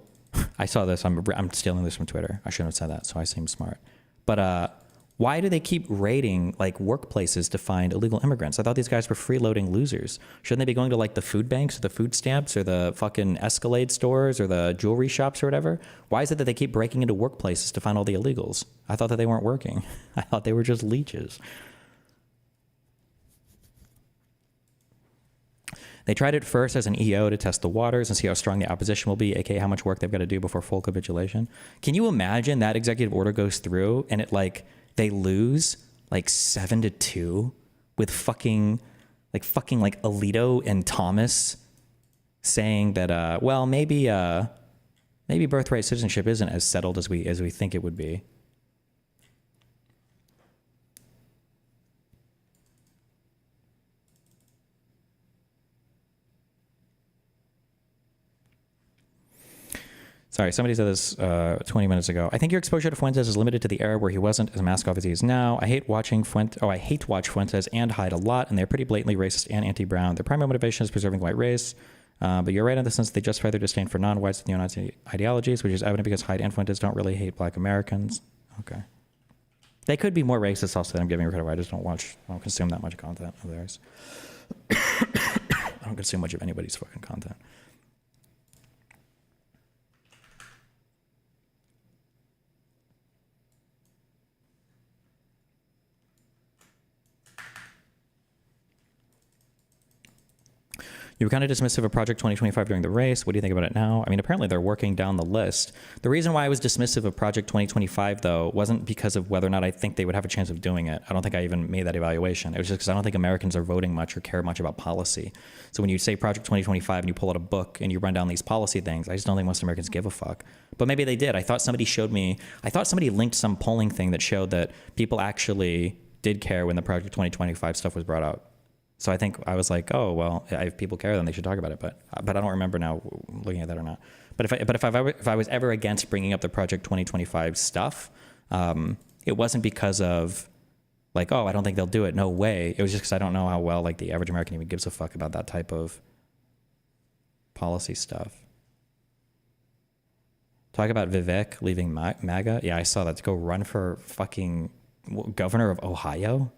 I saw this. I'm stealing this from Twitter. I shouldn't have said that, so I seem smart. But why do they keep raiding like workplaces to find illegal immigrants? I thought these guys were freeloading losers. Shouldn't they be going to like the food banks or the food stamps or the fucking Escalade stores or the jewelry shops or whatever? Why is it that they keep breaking into workplaces to find all the illegals? I thought that they weren't working. I thought they were just leeches. They tried it first as an EO to test the waters and see how strong the opposition will be, aka how much work they've got to do before full capitulation. Can you imagine that executive order goes through and it like they lose like 7-2 with fucking Alito and Thomas saying that well maybe birthright citizenship isn't as settled as we think it would be. Sorry, somebody said this 20 minutes ago. I think your exposure to Fuentes is limited to the era where he wasn't as mask off as he is now. I hate watch Fuentes and Hyde a lot, and they're pretty blatantly racist and anti-brown. Their primary motivation is preserving white race. But you're right in the sense that they justify their disdain for non-whites and neo-Nazi ideologies, which is evident because Hyde and Fuentes don't really hate black Americans. Okay. They could be more racist also than I'm giving credit. I just don't consume that much content of theirs. I don't consume much of anybody's fucking content. You were kind of dismissive of Project 2025 during the race. What do you think about it now? I mean, apparently they're working down the list. The reason why I was dismissive of Project 2025, though, wasn't because of whether or not I think they would have a chance of doing it. I don't think I even made that evaluation. It was just because I don't think Americans are voting much or care much about policy. So when you say Project 2025 and you pull out a book and you run down these policy things, I just don't think most Americans give a fuck. But maybe they did. I thought somebody linked some polling thing that showed that people actually did care when the Project 2025 stuff was brought out. So I think I was like, oh, well, if people care, then they should talk about it. But I don't remember now looking at that or not. But if I was ever against bringing up the Project 2025 stuff, it wasn't because of like, oh, I don't think they'll do it. No way. It was just because I don't know how well like the average American even gives a fuck about that type of policy stuff. Talk about Vivek leaving MAGA. Yeah, I saw that, to go run for fucking governor of Ohio.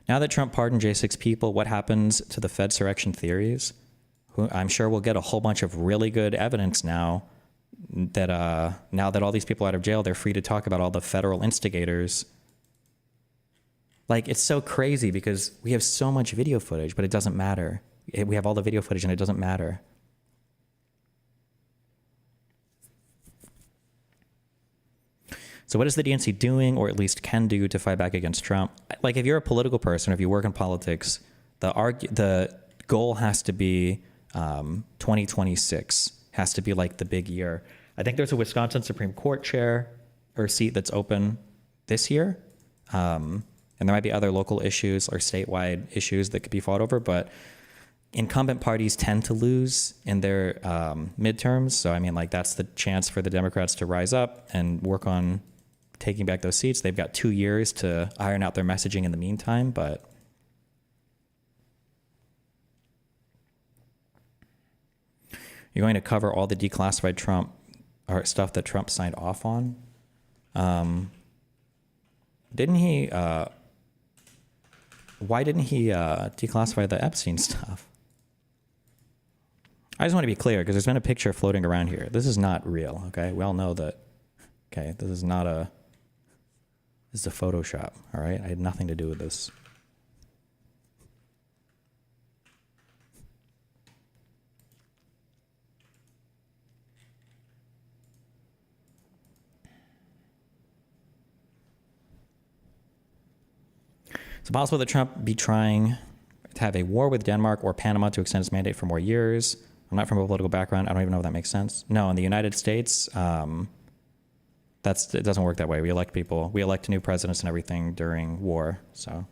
Now that Trump pardoned J6 people, what happens to the Fedsurrection theories? I'm sure we'll get a whole bunch of really good evidence now that all these people are out of jail, they're free to talk about all the federal instigators. Like, it's so crazy because we have so much video footage, but it doesn't matter. We have all the video footage and it doesn't matter. So what is the DNC doing, or at least can do, to fight back against Trump? Like, if you're a political person, if you work in politics, the goal has to be 2026 has to be like the big year. I think there's a Wisconsin Supreme Court chair or seat that's open this year. And there might be other local issues or statewide issues that could be fought over, but incumbent parties tend to lose in their midterms. So, I mean, like, that's the chance for the Democrats to rise up and work on taking back those seats. They've got 2 years to iron out their messaging in the meantime, but you're going to cover all the declassified Trump or stuff that Trump signed off on. Didn't he, why didn't he declassify the Epstein stuff? I just want to be clear, because there's been a picture floating around here. This is not real, okay? We all know that, okay, this is a Photoshop, all right? I had nothing to do with this. It's possible that Trump be trying to have a war with Denmark or Panama to extend his mandate for more years. I'm not from a political background. I don't even know if that makes sense. No, in the United States, it doesn't work that way. We elect people. We elect new presidents and everything during war. So.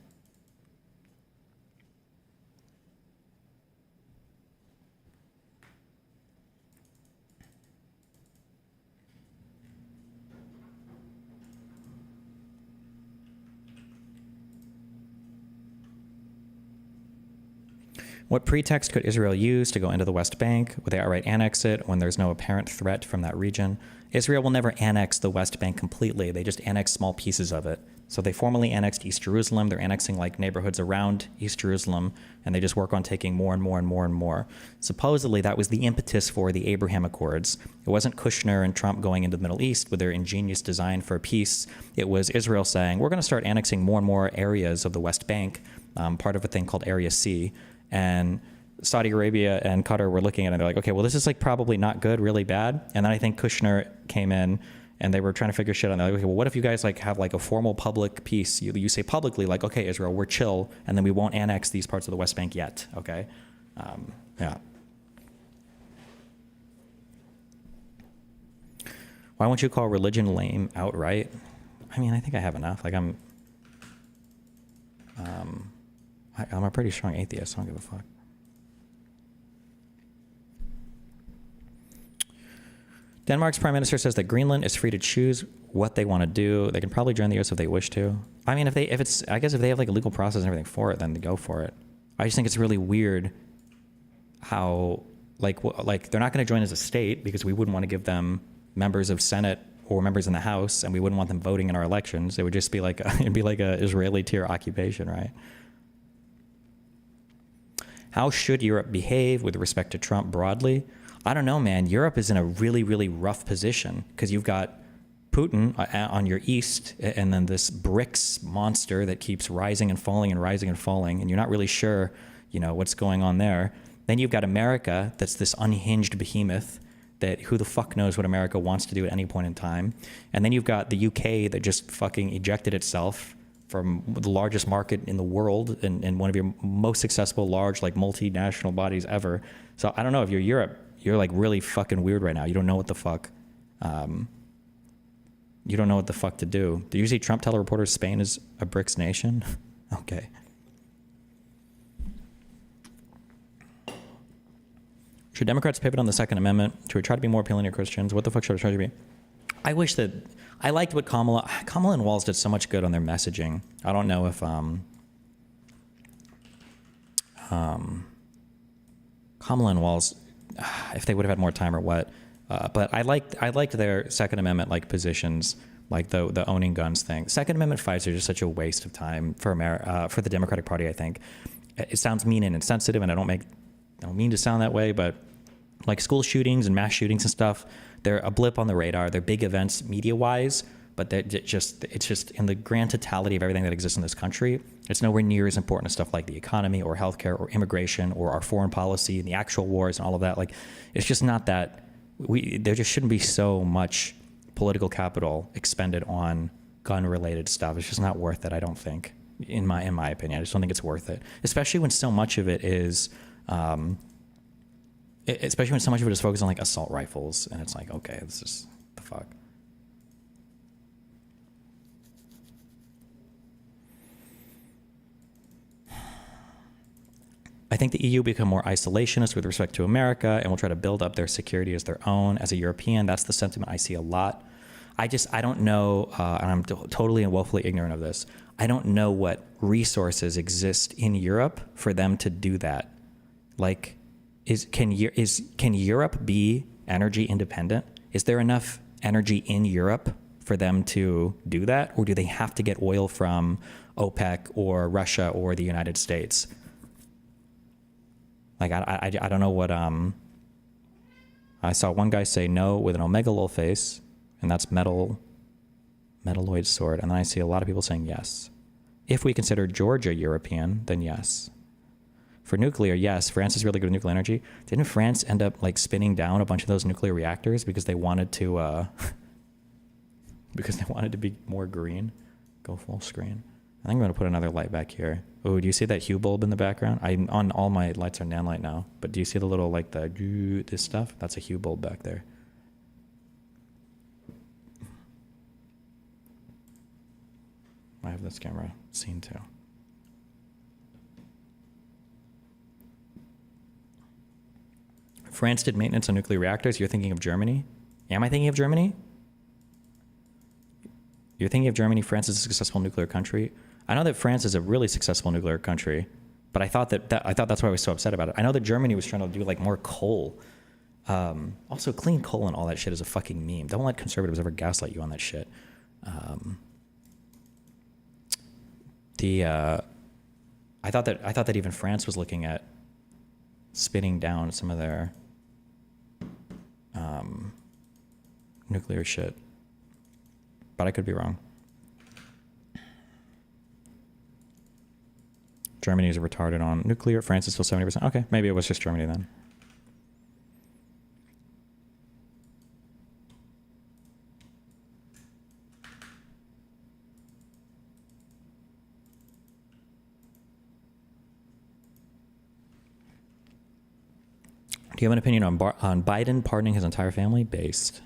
What pretext could Israel use to go into the West Bank? Would they outright annex it when there's no apparent threat from that region? Israel will never annex the West Bank completely. They just annex small pieces of it. So they formally annexed East Jerusalem. They're annexing like neighborhoods around East Jerusalem, and they just work on taking more and more and more and more. Supposedly, that was the impetus for the Abraham Accords. It wasn't Kushner and Trump going into the Middle East with their ingenious design for peace. It was Israel saying, we're going to start annexing more and more areas of the West Bank, part of a thing called Area C. And Saudi Arabia and Qatar were looking at it and they're like, okay, well, this is like probably not good, really bad. And then I think Kushner came in and they were trying to figure shit out. And they're like, okay, well, what if you guys like have like a formal public peace? You say publicly like, okay, Israel, we're chill, and then we won't annex these parts of the West Bank yet, okay? Yeah. Why won't you call religion lame outright? I mean, I think I have enough. Like I'm a pretty strong atheist. I don't give a fuck. Denmark's prime minister says that Greenland is free to choose what they want to do. They can probably join the US if they wish to. I mean, I guess if they have like a legal process and everything for it, then they go for it. I just think it's really weird how like they're not going to join as a state because we wouldn't want to give them members of Senate or members in the House, and we wouldn't want them voting in our elections. It would just be like it'd be like a Israeli tier occupation, right? How should Europe behave with respect to Trump broadly? I don't know, man. Europe is in a really, really rough position because you've got Putin on your east and then this BRICS monster that keeps rising and falling and rising and falling, and you're not really sure, what's going on there. Then you've got America that's this unhinged behemoth that who the fuck knows what America wants to do at any point in time. And then you've got the UK that just fucking ejected itself from the largest market in the world and one of your most successful large like multinational bodies ever. So I don't know, if you're Europe, you're like really fucking weird right now. You don't know what the fuck. You don't know what the fuck to do. Do you see Trump tell reporters Spain is a BRICS nation? Okay. Should Democrats pivot on the Second Amendment? Should we try to be more appealing to Christians? What the fuck should our strategy be? I wish that I liked what Kamala and Walz did so much good on their messaging. I don't know if Kamala and Walz, if they would have had more time or what. But I liked their Second Amendment like positions, like the owning guns thing. Second Amendment fights are just such a waste of time for for the Democratic Party. I think it sounds mean and insensitive, and I don't mean to sound that way, but like school shootings and mass shootings and stuff, they're a blip on the radar. They're big events media-wise, but it's just in the grand totality of everything that exists in this country, it's nowhere near as important as stuff like the economy or healthcare or immigration or our foreign policy and the actual wars and all of that. Like, it's just not that. There just shouldn't be so much political capital expended on gun-related stuff. It's just not worth it, I don't think, in my opinion. I just don't think it's worth it, especially when so much of it is focused on like assault rifles, and it's like, okay, this is the fuck. I think the EU become more isolationist with respect to America and will try to build up their security as their own. As a European, that's the sentiment I see a lot. I don't know, and I'm totally and woefully ignorant of this. I don't know what resources exist in Europe for them to do that. Like, can Europe be energy independent? Is there enough energy in Europe for them to do that? Or do they have to get oil from OPEC or Russia or the United States? Like, I don't know what, I saw one guy say no with an omega lol face, and that's metalloid sword. And then I see a lot of people saying yes. If we consider Georgia European, then yes. For nuclear, yes, France is really good at nuclear energy. Didn't France end up like spinning down a bunch of those nuclear reactors because they wanted to, be more green? Go full screen. I think I'm going to put another light back here. Oh, do you see that hue bulb in the background? On all my lights are Nanlite now, but do you see the little, like this stuff? That's a hue bulb back there. I have this camera seen too. France did maintenance on nuclear reactors. You're thinking of Germany? Am I thinking of Germany? You're thinking of Germany. France is a successful nuclear country. I know that France is a really successful nuclear country, but I thought that's why I was so upset about it. I know that Germany was trying to do like more coal. Also, clean coal and all that shit is a fucking meme. Don't let conservatives ever gaslight you on that shit. I thought that even France was looking at spinning down some of their nuclear shit, but I could be wrong. Germany is retarded on nuclear. France is still 70%. Okay, maybe it was just Germany then. Do you have an opinion on Biden pardoning his entire family? Based.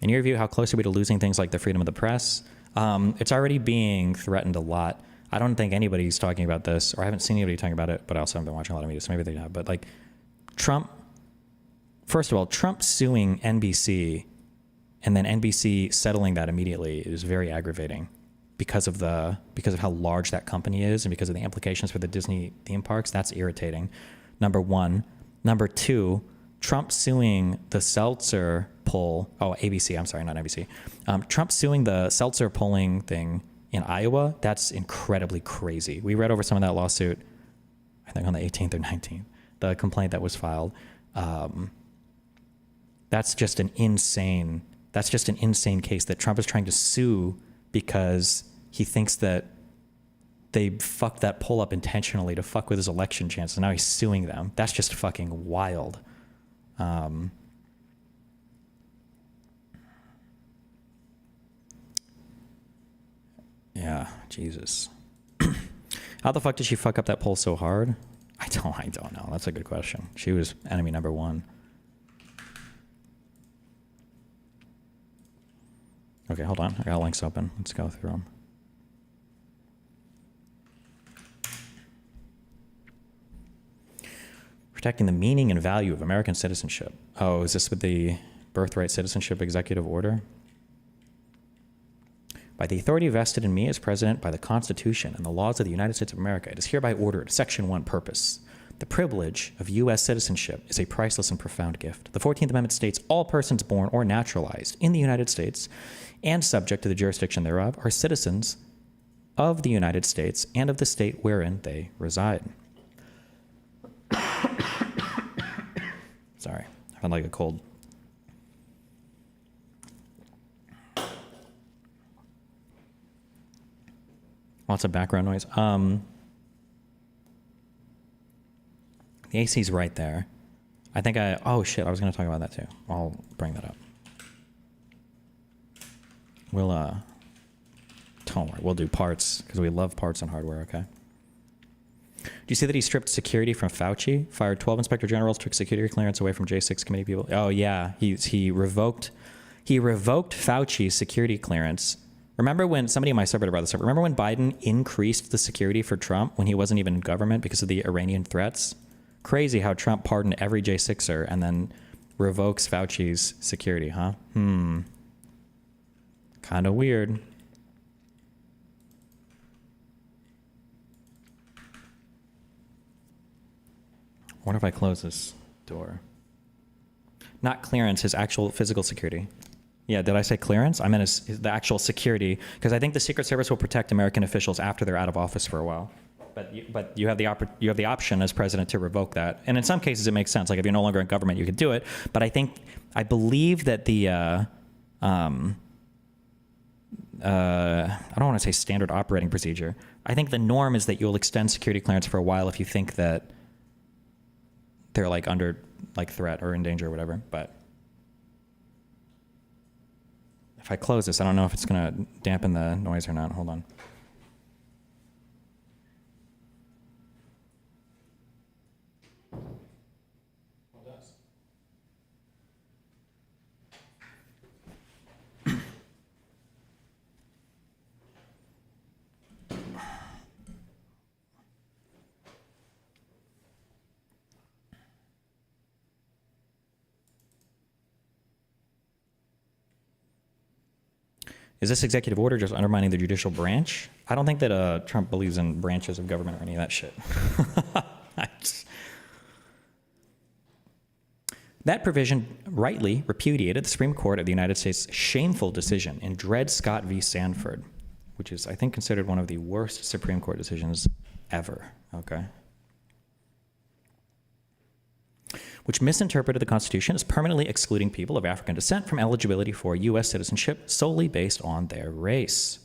In your view, how close are we to losing things like the freedom of the press? It's already being threatened a lot. I don't think anybody's talking about this, or I haven't seen anybody talking about it, but I also haven't been watching a lot of media, so maybe they have. But like, Trump, first of all, Trump suing NBC and then NBC settling that immediately is very aggravating because of how large that company is and because of the implications for the Disney theme parks. That's irritating. Number one. Number two, Trump suing the Seltzer poll. Oh, ABC. I'm sorry, not NBC. Trump suing the Seltzer polling thing in Iowa. That's incredibly crazy. We read over some of that lawsuit, I think on the 18th or 19th, the complaint that was filed. That's just an insane case that Trump is trying to sue because he thinks that they fucked that poll up intentionally to fuck with his election chances. And now he's suing them. That's just fucking wild. Yeah, Jesus. How the fuck did she fuck up that poll so hard? I don't know. That's a good question. She was enemy number one. Okay, hold on. I got links open. Let's go through them. Protecting the meaning and value of American citizenship. Oh, is this with the birthright citizenship executive order? By the authority vested in me as president by the Constitution and the laws of the United States of America, it is hereby ordered, Section 1 purpose. The privilege of U.S. citizenship is a priceless and profound gift. The 14th Amendment states all persons born or naturalized in the United States and subject to the jurisdiction thereof are citizens of the United States and of the state wherein they reside. Sorry, I felt like a cold. Lots of background noise. The AC's right there. I think oh shit, I was gonna talk about that too. I'll bring that up. We'll, don't worry, we'll do parts, because we love parts and hardware, okay? Do you see that he stripped security from Fauci? Fired 12 inspector generals, took security clearance away from J6 committee people? Oh yeah, he revoked Fauci's security clearance. Remember when, somebody in my subreddit brought this up, remember when Biden increased the security for Trump when he wasn't even in government because of the Iranian threats? Crazy how Trump pardoned every J6er and then revokes Fauci's security, huh? Kind of weird. What if I close this door? Not clearance, his actual physical security. Yeah, did I say clearance? I meant the actual security, because I think the Secret Service will protect American officials after they're out of office for a while. But you have the option as president to revoke that, and in some cases it makes sense. Like if you're no longer in government, you could do it. But I believe that the I don't want to say standard operating procedure. I think the norm is that you'll extend security clearance for a while if you think that they're like under like threat or in danger or whatever. But if I close this, I don't know if it's gonna dampen the noise or not. Hold on. Is this executive order just undermining the judicial branch? I don't think that Trump believes in branches of government or any of that shit. That provision rightly repudiated the Supreme Court of the United States' shameful decision in Dred Scott v. Sanford, which is, I think, considered one of the worst Supreme Court decisions ever, okay? Which misinterpreted the Constitution as permanently excluding people of African descent from eligibility for U.S. citizenship solely based on their race.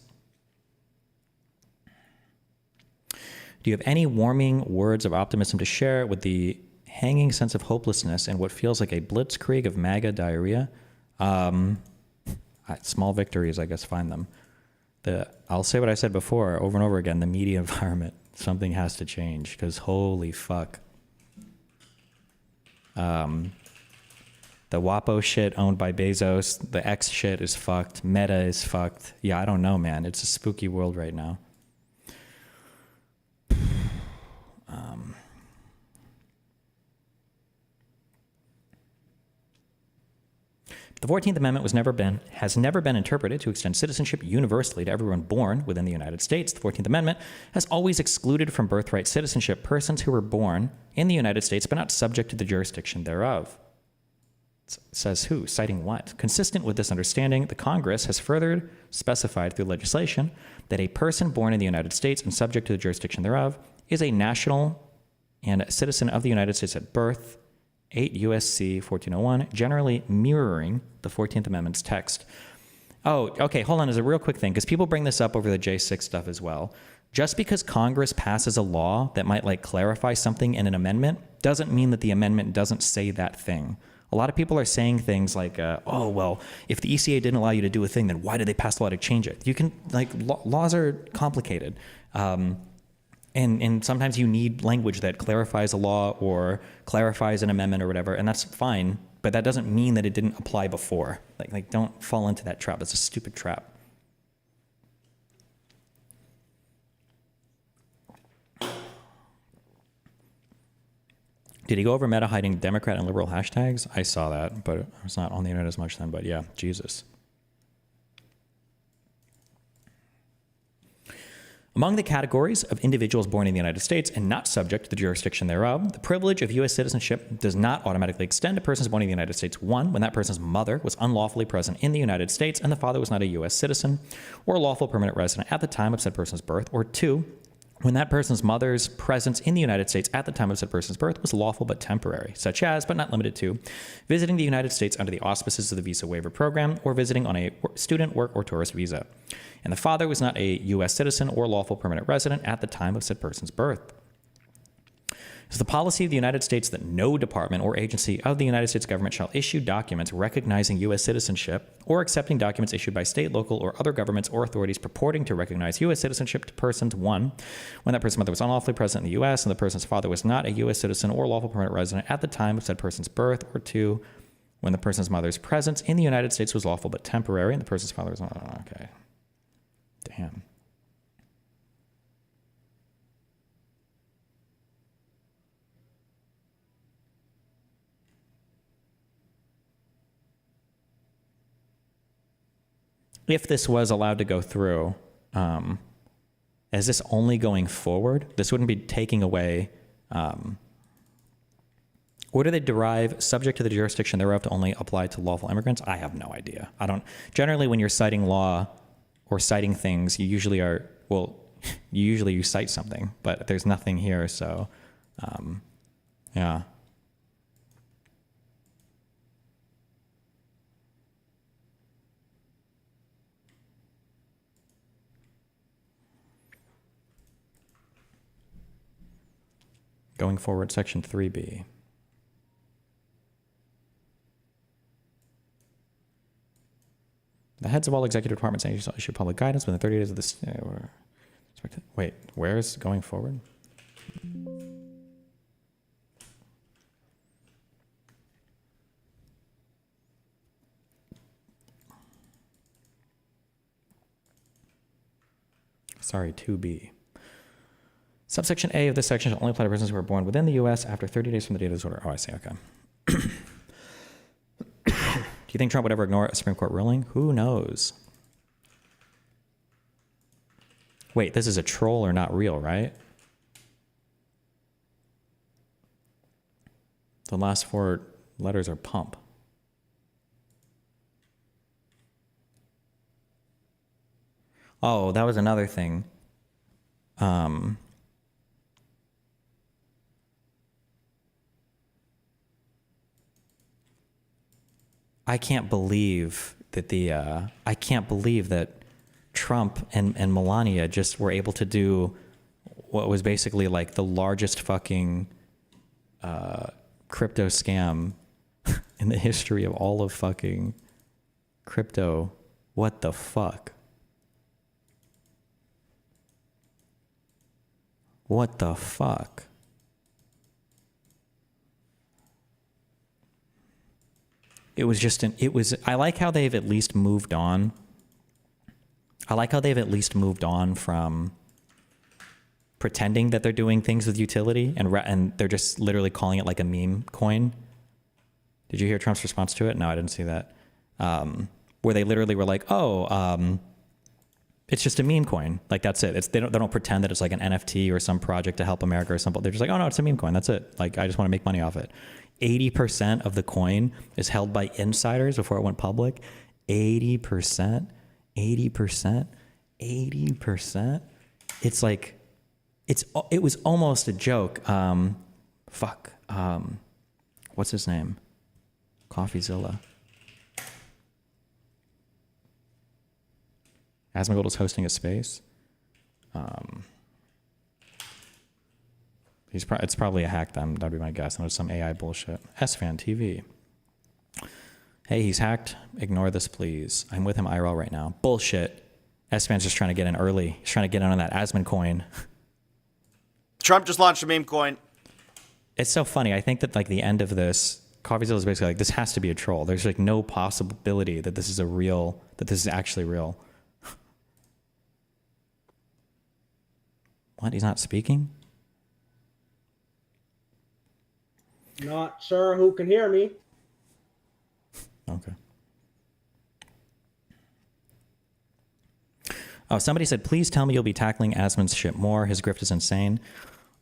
Do you have any warming words of optimism to share with the hanging sense of hopelessness and what feels like a blitzkrieg of MAGA diarrhea? Small victories, I guess, find them. I'll say what I said before over and over again, the media environment, something has to change, because holy fuck. The WAPO shit owned by Bezos, the X shit is fucked, Meta is fucked. Yeah, I don't know, man. It's a spooky world right now. The 14th Amendment has never been interpreted to extend citizenship universally to everyone born within the United States. The 14th Amendment has always excluded from birthright citizenship persons who were born in the United States but not subject to the jurisdiction thereof. It says who? Citing what? Consistent with this understanding, the Congress has further specified through legislation that a person born in the United States and subject to the jurisdiction thereof is a national and a citizen of the United States at birth, 8 U.S.C. 1401, generally mirroring the 14th Amendment's text. Oh, okay, hold on, as a real quick thing, because people bring this up over the J6 stuff as well. Just because Congress passes a law that might like clarify something in an amendment doesn't mean that the amendment doesn't say that thing. A lot of people are saying things like, oh, well, if the ECA didn't allow you to do a thing, then why did they pass a law to change it? You can, like, laws are complicated. And sometimes you need language that clarifies a law or clarifies an amendment or whatever, and that's fine, but that doesn't mean that it didn't apply before. Like don't fall into that trap. It's a stupid trap. Did he go over meta hiding Democrat and liberal hashtags? I saw that, but I was not on the internet as much then. But yeah, Jesus. Among the categories of individuals born in the United States and not subject to the jurisdiction thereof, the privilege of U.S. citizenship does not automatically extend to persons born in the United States. 1, when that person's mother was unlawfully present in the United States and the father was not a U.S. citizen or lawful permanent resident at the time of said person's birth. Or 2, when that person's mother's presence in the United States at the time of said person's birth was lawful but temporary, such as, but not limited to, visiting the United States under the auspices of the Visa Waiver Program or visiting on a student, work, or tourist visa. And the father was not a U.S. citizen or lawful permanent resident at the time of said person's birth. It is the policy of the United States that no department or agency of the United States government shall issue documents recognizing U.S. citizenship or accepting documents issued by state, local, or other governments or authorities purporting to recognize U.S. citizenship to persons, 1, when that person's mother was unlawfully present in the U.S. and the person's father was not a U.S. citizen or lawful permanent resident at the time of said person's birth, or 2, when the person's mother's presence in the United States was lawful but temporary and the person's father was not. Okay. Damn. If this was allowed to go through, is this only going forward? This wouldn't be taking away, or do they derive subject to the jurisdiction thereof to only apply to lawful immigrants? I have no idea. Generally when you're citing law or citing things, you usually are, well, you cite something, but there's nothing here, so, yeah. Going forward, section 3B. The heads of all executive departments and agencies shall issue public guidance within 30 days of this. Wait, where is going forward? Sorry, 2B. Subsection A of this section shall only apply to persons who are born within the U.S. after 30 days from the date of this order. Oh, I see, okay. Do you think Trump would ever ignore a Supreme Court ruling? Who knows? Wait, this is a troll or not real, right? The last 4 letters are pump. Oh, that was another thing. I can't believe that Trump and Melania just were able to do what was basically like the largest fucking crypto scam in the history of all of fucking crypto. What the fuck? What the fuck? I like how they've at least moved on. I like how they've at least moved on from pretending that they're doing things with utility and they're just literally calling it like a meme coin. Did you hear Trump's response to it? No, I didn't see that. Where they literally were like, it's just a meme coin. Like, that's it. They don't pretend that it's like an NFT or some project to help America or something. They're just like, oh no, it's a meme coin. That's it. Like, I just want to make money off it. 80% of the coin is held by insiders before it went public. 80%. It's like, it was almost a joke. What's his name? CoffeeZilla. Asmongold is hosting a space. It's probably a hack. That'd be my guess. And it's some AI bullshit. SFan TV. Hey, he's hacked. Ignore this, please. I'm with him IRL right now. Bullshit. SFan's just trying to get in early. He's trying to get in on that Asmon coin. Trump just launched a meme coin. It's so funny. I think that like the end of this, CoffeeZilla is basically like, this has to be a troll. There's like no possibility that this is actually real. What? He's not speaking? Not sure who can hear me. Okay. Oh, somebody said, please tell me you'll be tackling Asman's shit more. His grift is insane.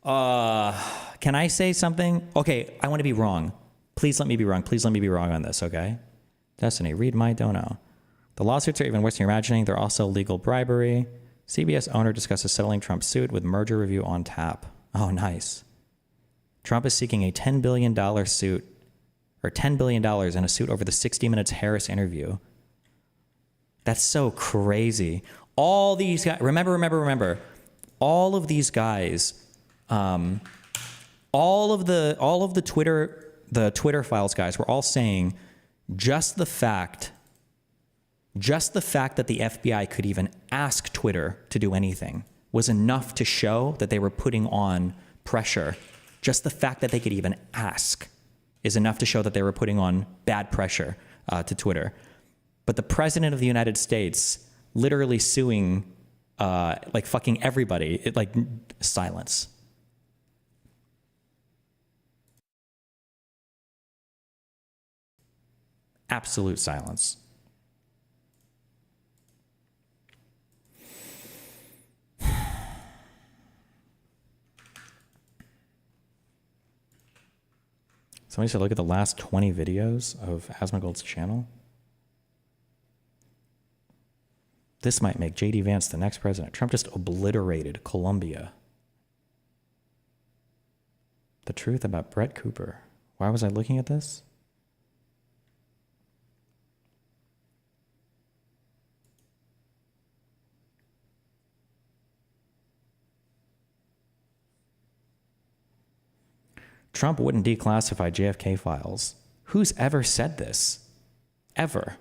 Can I say something? Okay, I want to be wrong. Please let me be wrong. Please let me be wrong on this, okay? Destiny, read my dono. The lawsuits are even worse than you're imagining. They're also legal bribery. CBS owner discusses settling Trump's suit with merger review on tap. Oh, nice. Trump is seeking a $10 billion suit, or $10 billion in a suit over the 60 Minutes Harris interview. That's so crazy. All these guys, remember, all of these guys, all of the Twitter files guys were all saying just the fact that the FBI could even ask Twitter to do anything was enough to show that they were putting on pressure. Just the fact that they could even ask is enough to show that they were putting on bad pressure to Twitter. But the president of the United States literally suing like fucking everybody, silence. Absolute silence. Somebody said look at the last 20 videos of Asmongold's channel. This might make J.D. Vance the next president. Trump just obliterated Colombia. The truth about Brett Cooper. Why was I looking at this? Trump wouldn't declassify JFK files. Who's ever said this? Ever?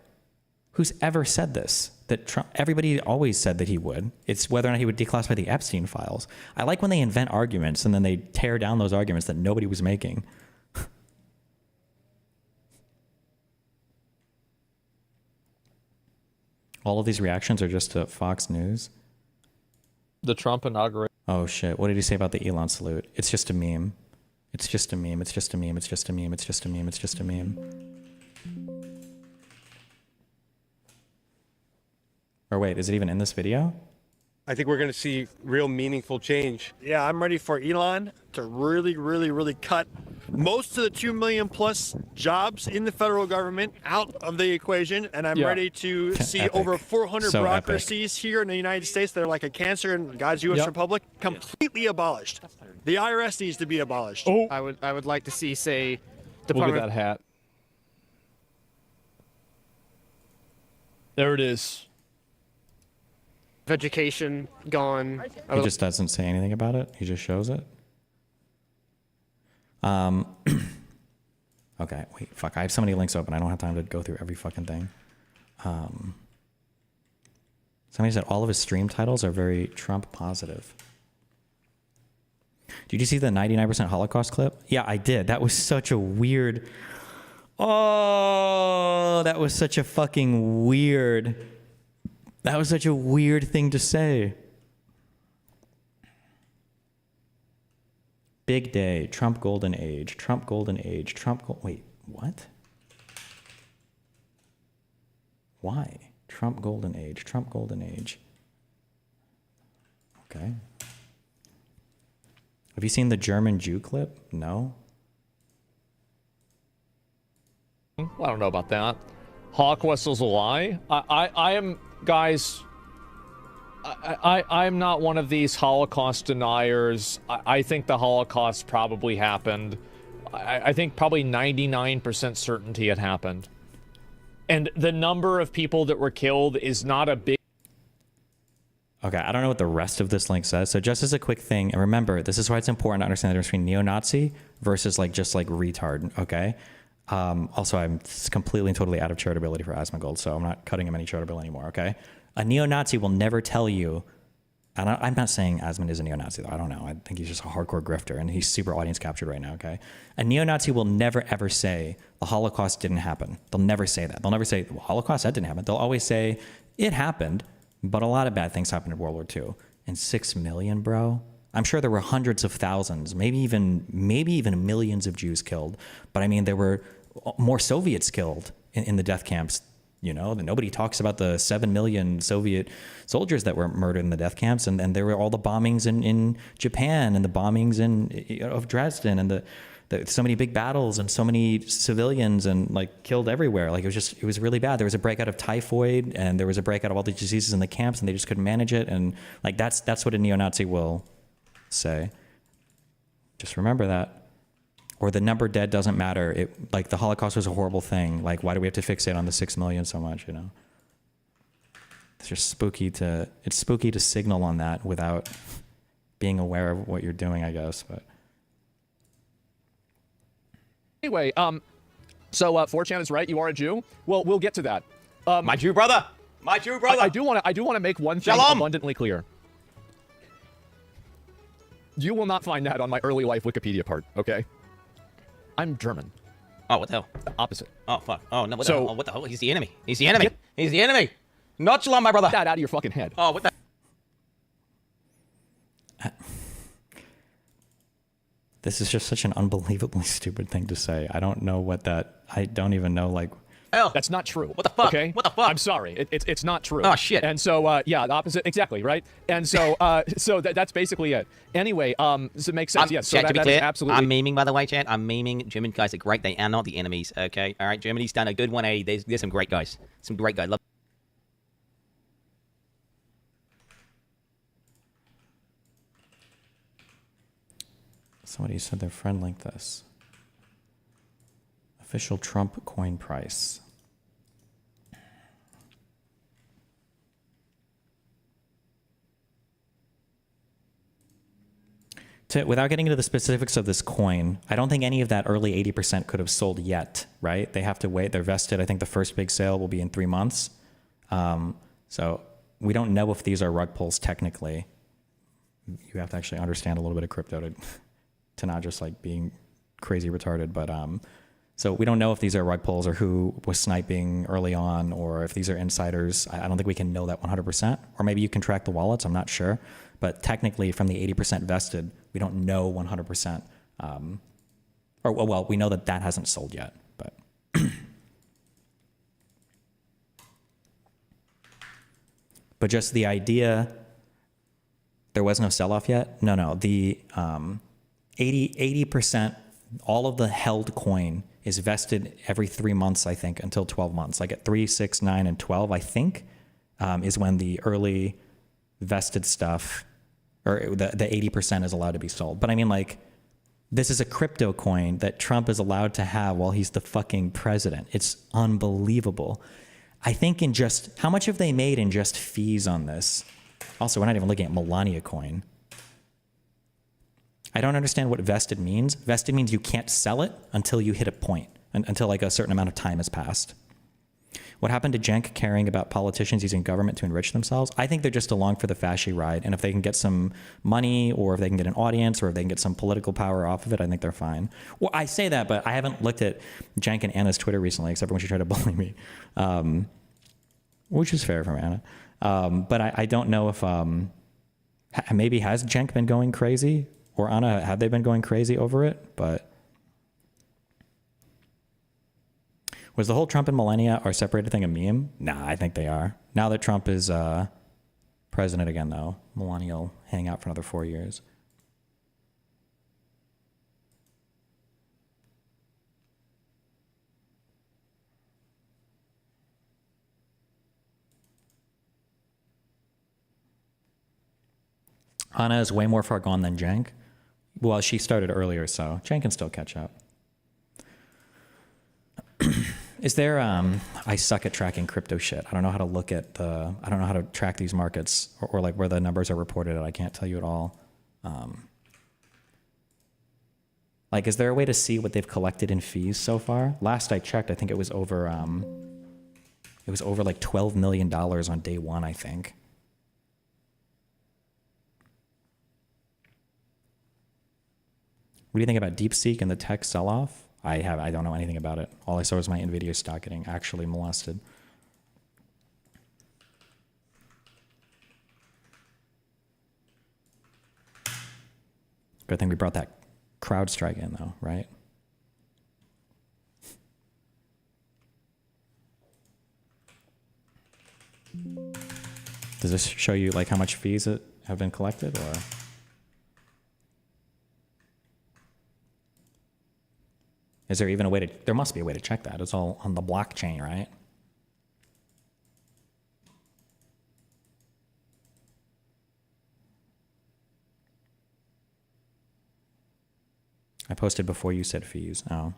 Who's ever said this? That Trump, everybody always said that he would. It's whether or not he would declassify the Epstein files. I like when they invent arguments and then they tear down those arguments that nobody was making. All of these reactions are just to Fox News. The Trump inauguration. Oh shit, what did he say about the Elon salute? It's just a meme. It's just a meme, it's just a meme, it's just a meme, it's just a meme, it's just a meme. Or wait, is it even in this video? I think we're going to see real meaningful change. Yeah, I'm ready for Elon to really cut most of the 2 million plus jobs in the federal government out of the equation. And I'm ready to see Epic. over 400 So bureaucracies here in the United States that are like a cancer in God's U.S. Republic completely abolished. The IRS needs to be abolished. Oh, I would like to see, say, look at Department that hat. There it is. of Education gone. He just doesn't say anything about it. He just shows it. Okay, wait, fuck. I have so many links open. I don't have time to go through every fucking thing. Somebody said all of his stream titles are very Trump positive. Did you see the 99% Holocaust clip? Yeah, I did. That was such a weird... Oh, that was such a fucking weird... That was such a weird thing to say. Big day, Trump golden age, Trump golden age, wait, what? Why? Trump golden age, Trump golden age. Okay. Have you seen the German Jew clip? No? I don't know about that. Holocaust is a lie. I am, guys. I'm not one of these Holocaust deniers. I think the Holocaust probably happened. I think probably 99% certainty it happened. And the number of people that were killed is not a big... Okay, I don't know what the rest of this link says. So just as a quick thing, and remember, this is why it's important to understand the difference between neo-Nazi versus just retard, okay? Also, I'm completely and totally out of charitability for Asmongold, so I'm not cutting him any charitability anymore, okay? A neo-Nazi will never tell you, and I'm not saying Asmund is a neo-Nazi, though. I don't know. I think he's just a hardcore grifter, and he's super audience captured right now, okay? A neo-Nazi will never, ever say the Holocaust didn't happen. They'll never say that. They'll never say, well, Holocaust, that didn't happen. They'll always say, it happened, but a lot of bad things happened in World War II. And 6 million, bro? I'm sure there were hundreds of thousands, maybe even millions of Jews killed. But I mean, there were more Soviets killed in the death camps. You know, nobody talks about the 7 million Soviet soldiers that were murdered in the death camps, and there were all the bombings in Japan and the bombings of Dresden and the so many big battles and so many civilians and like killed everywhere. Like it was really bad. There was a breakout of typhoid and there was a breakout of all these diseases in the camps, and they just couldn't manage it. And like that's what a neo-Nazi will say. Just remember that. Or the number dead doesn't matter. Like the Holocaust was a horrible thing. Like why do we have to fixate on the 6 million so much? You know, it's just spooky to signal on that without being aware of what you're doing, I guess. But anyway, so 4chan is right. You are a Jew. Well, we'll get to that. My Jew brother. My Jew brother. I do want to make one thing Shalom. abundantly clear. You will not find that on my early life Wikipedia part. Okay. I'm German. Oh, what the hell? The opposite. Oh, fuck. Oh, no, what So- the hell? Oh, what the hell? He's the enemy. He's the enemy. He's the enemy. Not Shalom, my brother. Get that out of your fucking head. Oh, what the... this is just such an unbelievably stupid thing to say. I don't know I don't even know, like... hell? That's not true. What the fuck? Okay. What the fuck? I'm sorry. It's not true. Oh, shit. And so yeah, the opposite. Exactly right. And so that's basically it. Anyway, does it make sense? Yes. So Chat, to be that is clear, absolutely. I'm memeing, by the way, chat. I'm memeing. German guys are great. They are not the enemies, okay? All right, Germany's done a good 180. There's some great guys. Some great guys. Love. Somebody said their friend linked this. Official Trump coin price. Without getting into the specifics of this coin, I don't think any of that early 80% could have sold yet, right? They have to wait. They're vested. I think the first big sale will be in 3 months. So we don't know if these are rug pulls technically. You have to actually understand a little bit of crypto to not just like being crazy retarded. But so we don't know if these are rug pulls or who was sniping early on, or if these are insiders. I don't think we can know that 100%. Or maybe you can track the wallets. I'm not sure. But technically, from the 80% vested, we don't know 100%. Or well, we know that hasn't sold yet. But but just the idea, there was no sell-off yet. No. The 80%, all of the held coin is vested every 3 months, I think, until 12 months. Like at 3, 6, 9, and 12, I think, is when the early vested stuff, or the 80% is allowed to be sold. But I mean, like, this is a crypto coin that Trump is allowed to have while he's the fucking president. It's unbelievable. I think in just, how much have they made in just fees on this? Also, we're not even looking at Melania coin. I don't understand what vested means. Vested means you can't sell it until you hit a point, until like a certain amount of time has passed. What happened to Cenk caring about politicians using government to enrich themselves? I think they're just along for the fasci ride. And if they can get some money, or if they can get an audience, or if they can get some political power off of it, I think they're fine. Well, I say that, but I haven't looked at Cenk and Anna's Twitter recently, except when she tried to bully me, which is fair from Anna. But I don't know if maybe has Cenk been going crazy, or Anna, have they been going crazy over it? But was the whole Trump and Melania are separated thing a meme? Nah, I think they are. Now that Trump is president again, though, Melania will hang out for another 4 years. Anna is way more far gone than Cenk. Well, she started earlier, so Cenk can still catch up. Is there, I suck at tracking crypto shit. I don't know how to look at I don't know how to track these markets, or like where the numbers are reported at. I can't tell you at all. Like, is there a way to see what they've collected in fees so far? Last I checked, I think it was over like $12 million on day one, I think. What do you think about DeepSeek and the tech sell-off? I don't know anything about it. All I saw was my NVIDIA stock getting actually molested. Good thing we brought that CrowdStrike in, though, right? Does this show you like how much fees have been collected, or? Is there even a way to, there must be a way to check that. It's all on the blockchain, right? I posted before you said fees. Oh.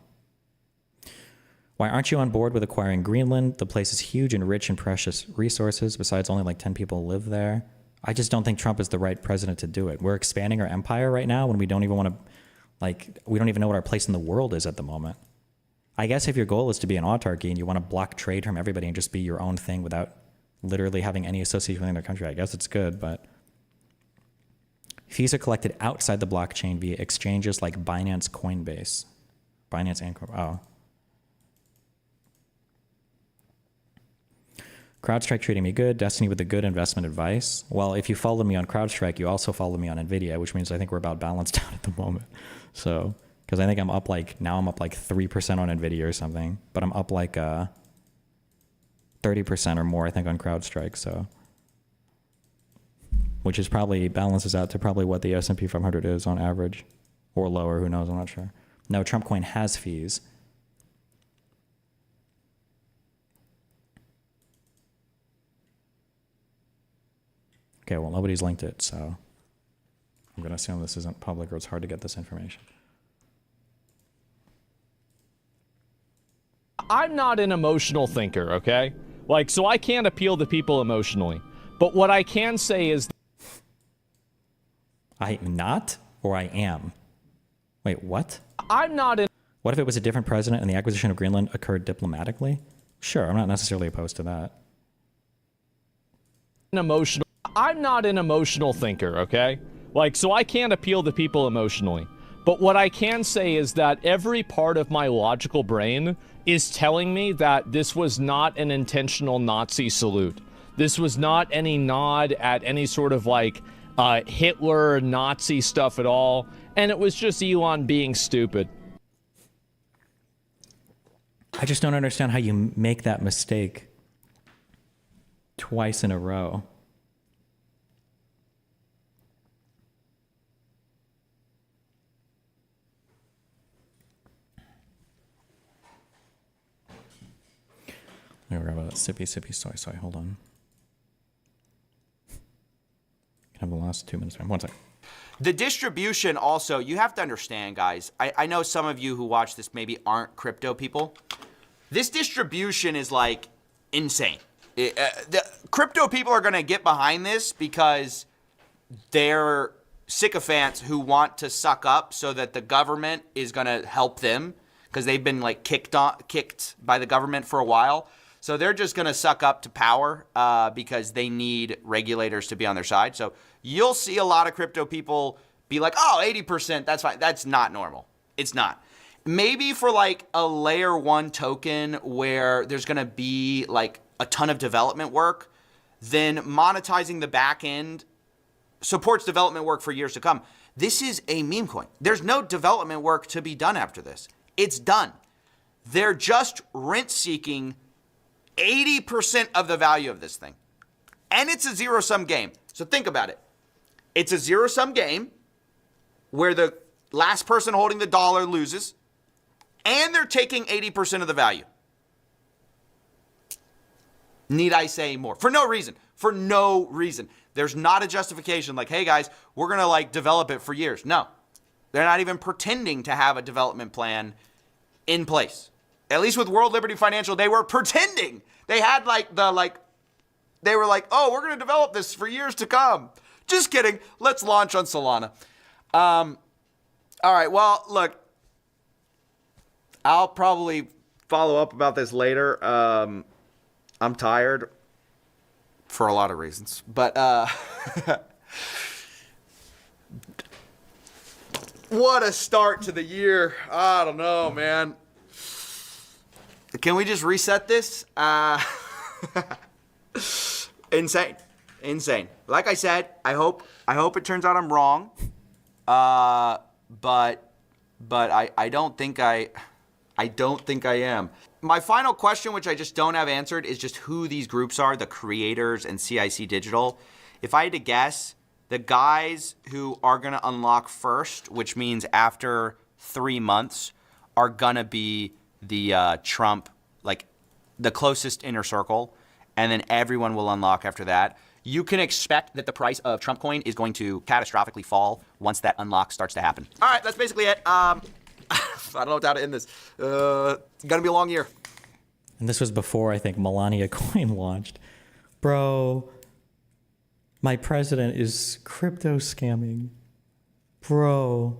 Why aren't you on board with acquiring Greenland? The place is huge and rich in precious resources. Besides, only like 10 people live there. I just don't think Trump is the right president to do it. We're expanding our empire right now when we don't even want to, like, we don't even know what our place in the world is at the moment. I guess if your goal is to be an autarky and you want to block trade from everybody and just be your own thing without literally having any association with another country, I guess it's good, but fees are collected outside the blockchain via exchanges like Binance Coinbase. Binance and oh. CrowdStrike treating me good. Destiny with the good investment advice. Well, if you follow me on CrowdStrike, you also follow me on NVIDIA, which means I think we're about balanced out at the moment. So, because I think I'm up like, now I'm up like 3% on NVIDIA or something, but I'm up like 30% or more, I think, on CrowdStrike. So, which is probably balances out to probably what the S&P 500 is on average, or lower. Who knows? I'm not sure. No, Trump Coin has fees. Okay, well, nobody's linked it, so I'm going to assume this isn't public or it's hard to get this information. I'm not an emotional thinker, okay? Like, so I can't appeal to people emotionally. But what I can say is... I'm not, or I am? Wait, what? I'm not in... What if it was a different president and the acquisition of Greenland occurred diplomatically? Sure, I'm not necessarily opposed to that. I'm not an emotional thinker, okay? Like, so I can't appeal to people emotionally. But what I can say is that every part of my logical brain is telling me that this was not an intentional Nazi salute. This was not any nod at any sort of like Hitler Nazi stuff at all. And it was just Elon being stupid. I just don't understand how you make that mistake twice in a row. Let me grab a sippy soy. Hold on. Can have the last 2 minutes. One second. The distribution also, you have to understand, guys. I know some of you who watch this maybe aren't crypto people. This distribution is like insane. The crypto people are going to get behind this because they're sycophants who want to suck up so that the government is going to help them because they've been like kicked by the government for a while. So they're just going to suck up to power because they need regulators to be on their side. So you'll see a lot of crypto people be like, oh, 80%, that's fine. That's not normal. It's not. Maybe for like a layer 1 token where there's going to be like a ton of development work, then monetizing the back end supports development work for years to come. This is a meme coin. There's no development work to be done after this. It's done. They're just rent seeking 80% of the value of this thing. And it's a zero-sum game. So think about it. It's a zero-sum game where the last person holding the dollar loses, and they're taking 80% of the value. Need I say more? For no reason. For no reason. There's not a justification like, hey guys, we're going to like develop it for years. No. They're not even pretending to have a development plan in place. At least with World Liberty Financial, they were pretending. They had they were like, oh, we're going to develop this for years to come. Just kidding. Let's launch on Solana. All right. Well, look, I'll probably follow up about this later. I'm tired for a lot of reasons, but what a start to the year. I don't know, man. Can we just reset this? Insane. Like I said, I hope it turns out I'm wrong. but I don't think I am. My final question, which I just don't have answered, is just who these groups are, the creators and CIC Digital. If I had to guess, the guys who are going to unlock first, which means after 3 months, are going to be the Trump, like the closest inner circle, and then everyone will unlock after that. You can expect that the price of Trump coin is going to catastrophically fall once that unlock starts to happen. All right, that's basically it. I don't know how to end this. It's going to be a long year. And this was before, I think, Melania coin launched. Bro, my president is crypto scamming. Bro.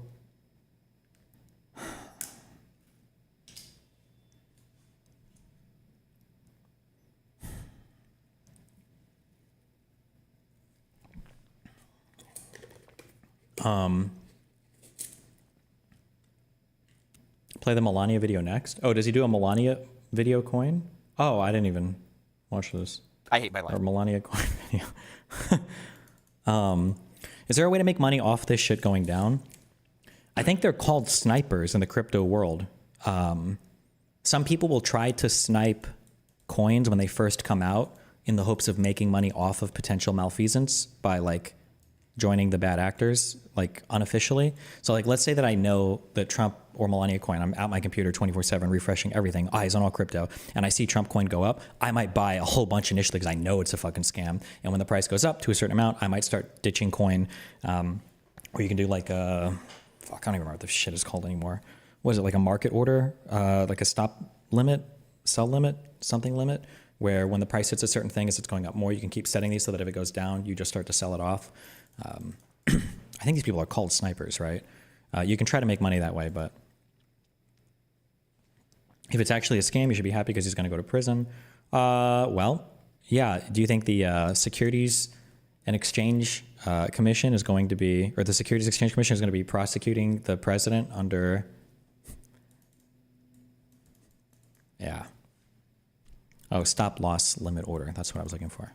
Play the Melania video next. Oh, does he do a Melania video coin? Oh, I didn't even watch this. I hate my life. Or Melania coin video. Is there a way to make money off this shit going down? I think they're called snipers in the crypto world. Some people will try to snipe coins when they first come out in the hopes of making money off of potential malfeasance by like joining the bad actors, like unofficially. So like, let's say that I know that Trump or Melania coin, I'm at my computer 24/7 refreshing everything, eyes on all crypto, and I see Trump coin go up, I might buy a whole bunch initially because I know it's a fucking scam. And when the price goes up to a certain amount, I might start ditching coin. Or you can do like a, fuck, I don't even remember what the shit is called anymore. What is it, like a market order? Like a stop limit, sell limit, something limit, where when the price hits a certain thing as it's going up more, you can keep setting these so that if it goes down, you just start to sell it off. I think these people are called snipers, right? You can try to make money that way, but if it's actually a scam, you should be happy because he's going to go to prison. Well, yeah. Do you think the Securities and Exchange Commission is going to be, or the Securities Exchange Commission is going to be prosecuting the president under? Yeah. Oh, stop loss limit order. That's what I was looking for.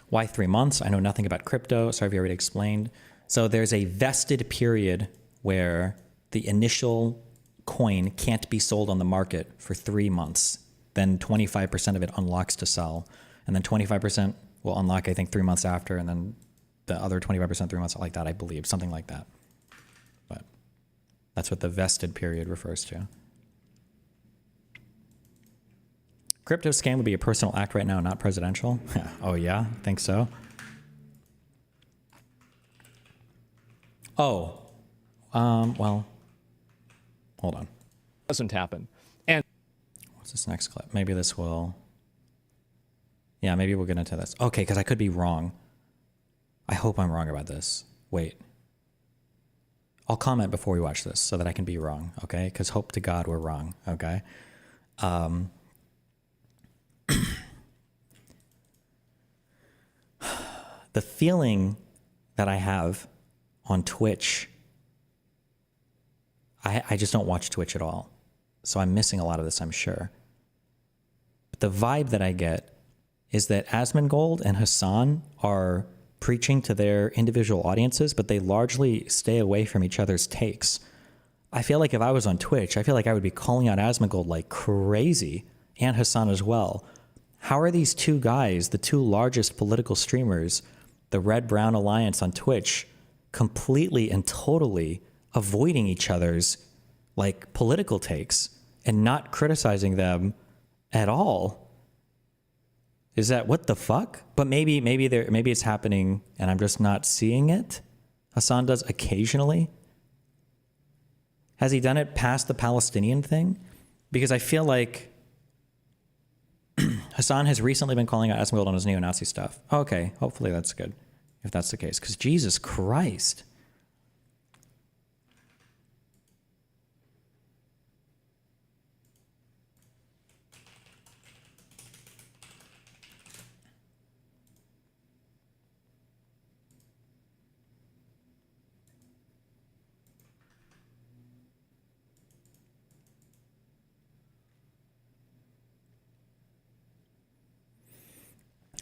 Why 3 months? I know nothing about crypto. Sorry if you already explained. So there's a vested period where the initial coin can't be sold on the market for 3 months. Then 25% of it unlocks to sell. And then 25% will unlock, I think, 3 months after. And then the other 25% 3 months like that, I believe. Something like that. But that's what the vested period refers to. Crypto scam would be a personal act right now, not presidential. Oh, yeah? Think so? Oh. Well, hold on. Doesn't happen. And what's this next clip? Maybe this will... Yeah, maybe we'll get into this. Okay, because I could be wrong. I hope I'm wrong about this. Wait. I'll comment before we watch this so that I can be wrong, okay? Because hope to God we're wrong, okay? The feeling that I have on Twitch, I just don't watch Twitch at all. So I'm missing a lot of this, I'm sure. But the vibe that I get is that Asmongold and Hassan are preaching to their individual audiences, but they largely stay away from each other's takes. I feel like if I was on Twitch, I feel like I would be calling out Asmongold like crazy, and Hassan as well. How are these two guys, the two largest political streamers, the Red-Brown Alliance on Twitch, completely and totally avoiding each other's like political takes and not criticizing them at all? Is that what the fuck? But maybe it's happening and I'm just not seeing it. Hassan does occasionally. Has he done it past the Palestinian thing? Because I feel like Hassan has recently been calling out Asmongold on his neo-Nazi stuff. Okay, hopefully that's good, if that's the case. Because Jesus Christ.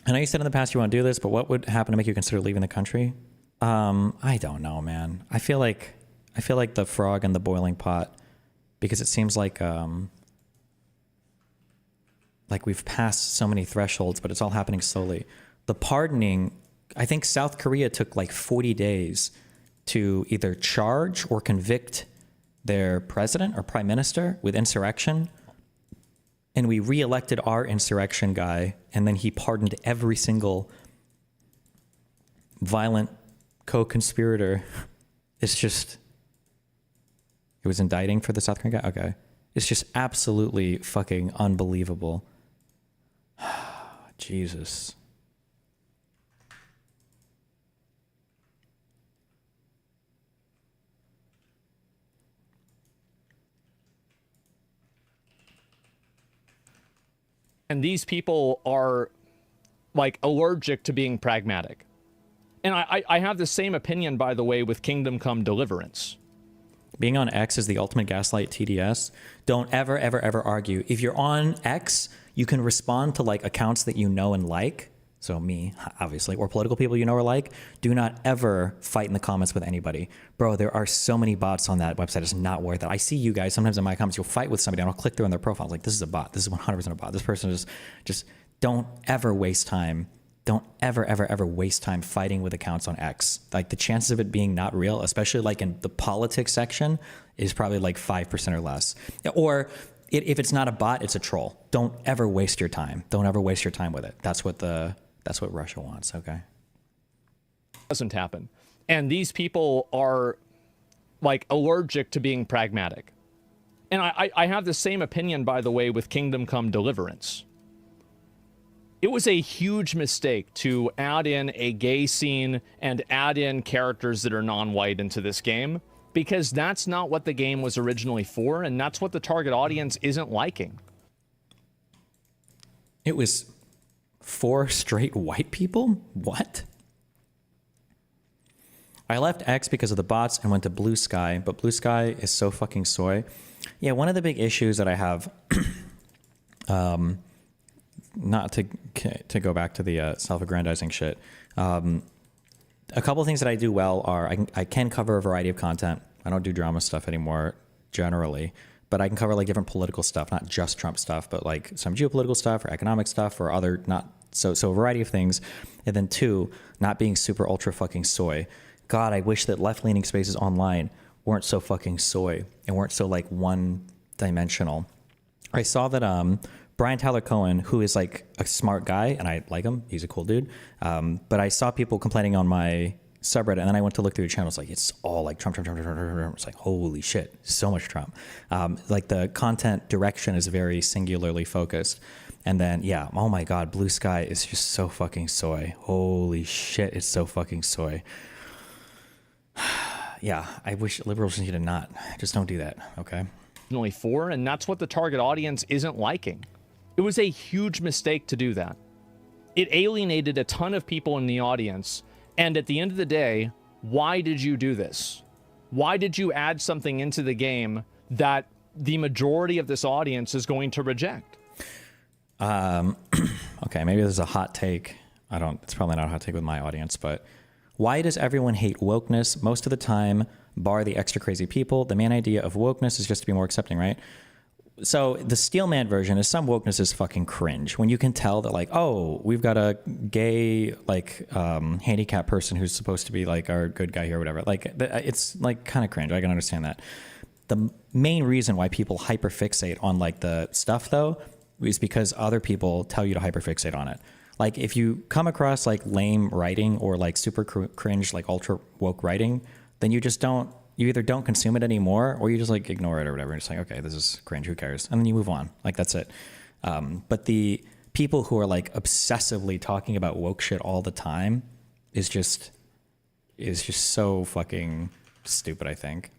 I know you said in the past you want to do this, but what would happen to make you consider leaving the country? I don't know, man. I feel like the frog in the boiling pot, because it seems like we've passed so many thresholds, but it's all happening slowly. The pardoning, I think South Korea took like 40 days to either charge or convict their president or prime minister with insurrection. And we re-elected our insurrection guy, and then he pardoned every single violent co-conspirator. It's just, it was indicting for the South Korean guy? Okay. It's just absolutely fucking unbelievable. Jesus. And these people are like allergic to being pragmatic. And I have the same opinion, by the way, with Kingdom Come Deliverance. Being on X is the ultimate gaslight TDS. Don't ever, ever, ever argue. If you're on X, you can respond to like accounts that you know and like. So me, obviously, or political people you know or like. Do not ever fight in the comments with anybody. Bro, there are so many bots on that website. It's not worth it. I see you guys sometimes in my comments, you'll fight with somebody and I'll click through on their profile. Like, this is a bot. This is 100% a bot. This person is just don't ever waste time. Don't ever, ever, ever waste time fighting with accounts on X. Like, the chances of it being not real, especially like in the politics section, is probably like 5% or less. Or if it's not a bot, it's a troll. Don't ever waste your time. Don't ever waste your time with it. That's what Russia wants, okay? Doesn't happen. And these people are like allergic to being pragmatic. And I have the same opinion, by the way, with Kingdom Come Deliverance. It was a huge mistake to add in a gay scene and add in characters that are non-white into this game, because that's not what the game was originally for, and that's what the target audience isn't liking. It was 4 straight white people? What? I left X because of the bots and went to Blue Sky, but Blue Sky is so fucking soy. Yeah, one of the big issues that I have, not to go back to the self-aggrandizing shit, a couple of things that I do well are I can cover a variety of content. I don't do drama stuff anymore generally, but I can cover like different political stuff, not just Trump stuff, but like some geopolitical stuff or economic stuff or other so a variety of things. And then 2, not being super ultra fucking soy. God, I wish that left-leaning spaces online weren't so fucking soy and weren't so like one-dimensional. I saw that Brian Tyler Cohen, who is like a smart guy, and I like him, he's a cool dude, but I saw people complaining on my subreddit, and then I went to look through the channel. It's like, it's all like Trump. It's like, holy shit, so much Trump. Like the content direction is very singularly focused. And then, yeah, oh my God, Blue Sky is just so fucking soy. Holy shit, it's so fucking soy. Yeah, I wish liberals need to not. Just don't do that, okay? Only 4, and that's what the target audience isn't liking. It was a huge mistake to do that. It alienated a ton of people in the audience, and at the end of the day, why did you do this? Why did you add something into the game that the majority of this audience is going to reject? Okay, maybe this is a hot take. It's probably not a hot take with my audience, but why does everyone hate wokeness? Most of the time, bar the extra crazy people, the main idea of wokeness is just to be more accepting, right? So the Steelman version is some wokeness is fucking cringe. When you can tell that like, oh, we've got a gay, like, handicapped person who's supposed to be like our good guy here or whatever. Like, it's like kind of cringe. I can understand that. The main reason why people hyperfixate on like the stuff though is because other people tell you to hyperfixate on it. Like if you come across like lame writing or like super cringe, like ultra woke writing, then you either don't consume it anymore or you just like ignore it or whatever. And it's like, okay, this is cringe, who cares? And then you move on. Like that's it. But the people who are like obsessively talking about woke shit all the time is just so fucking stupid, I think.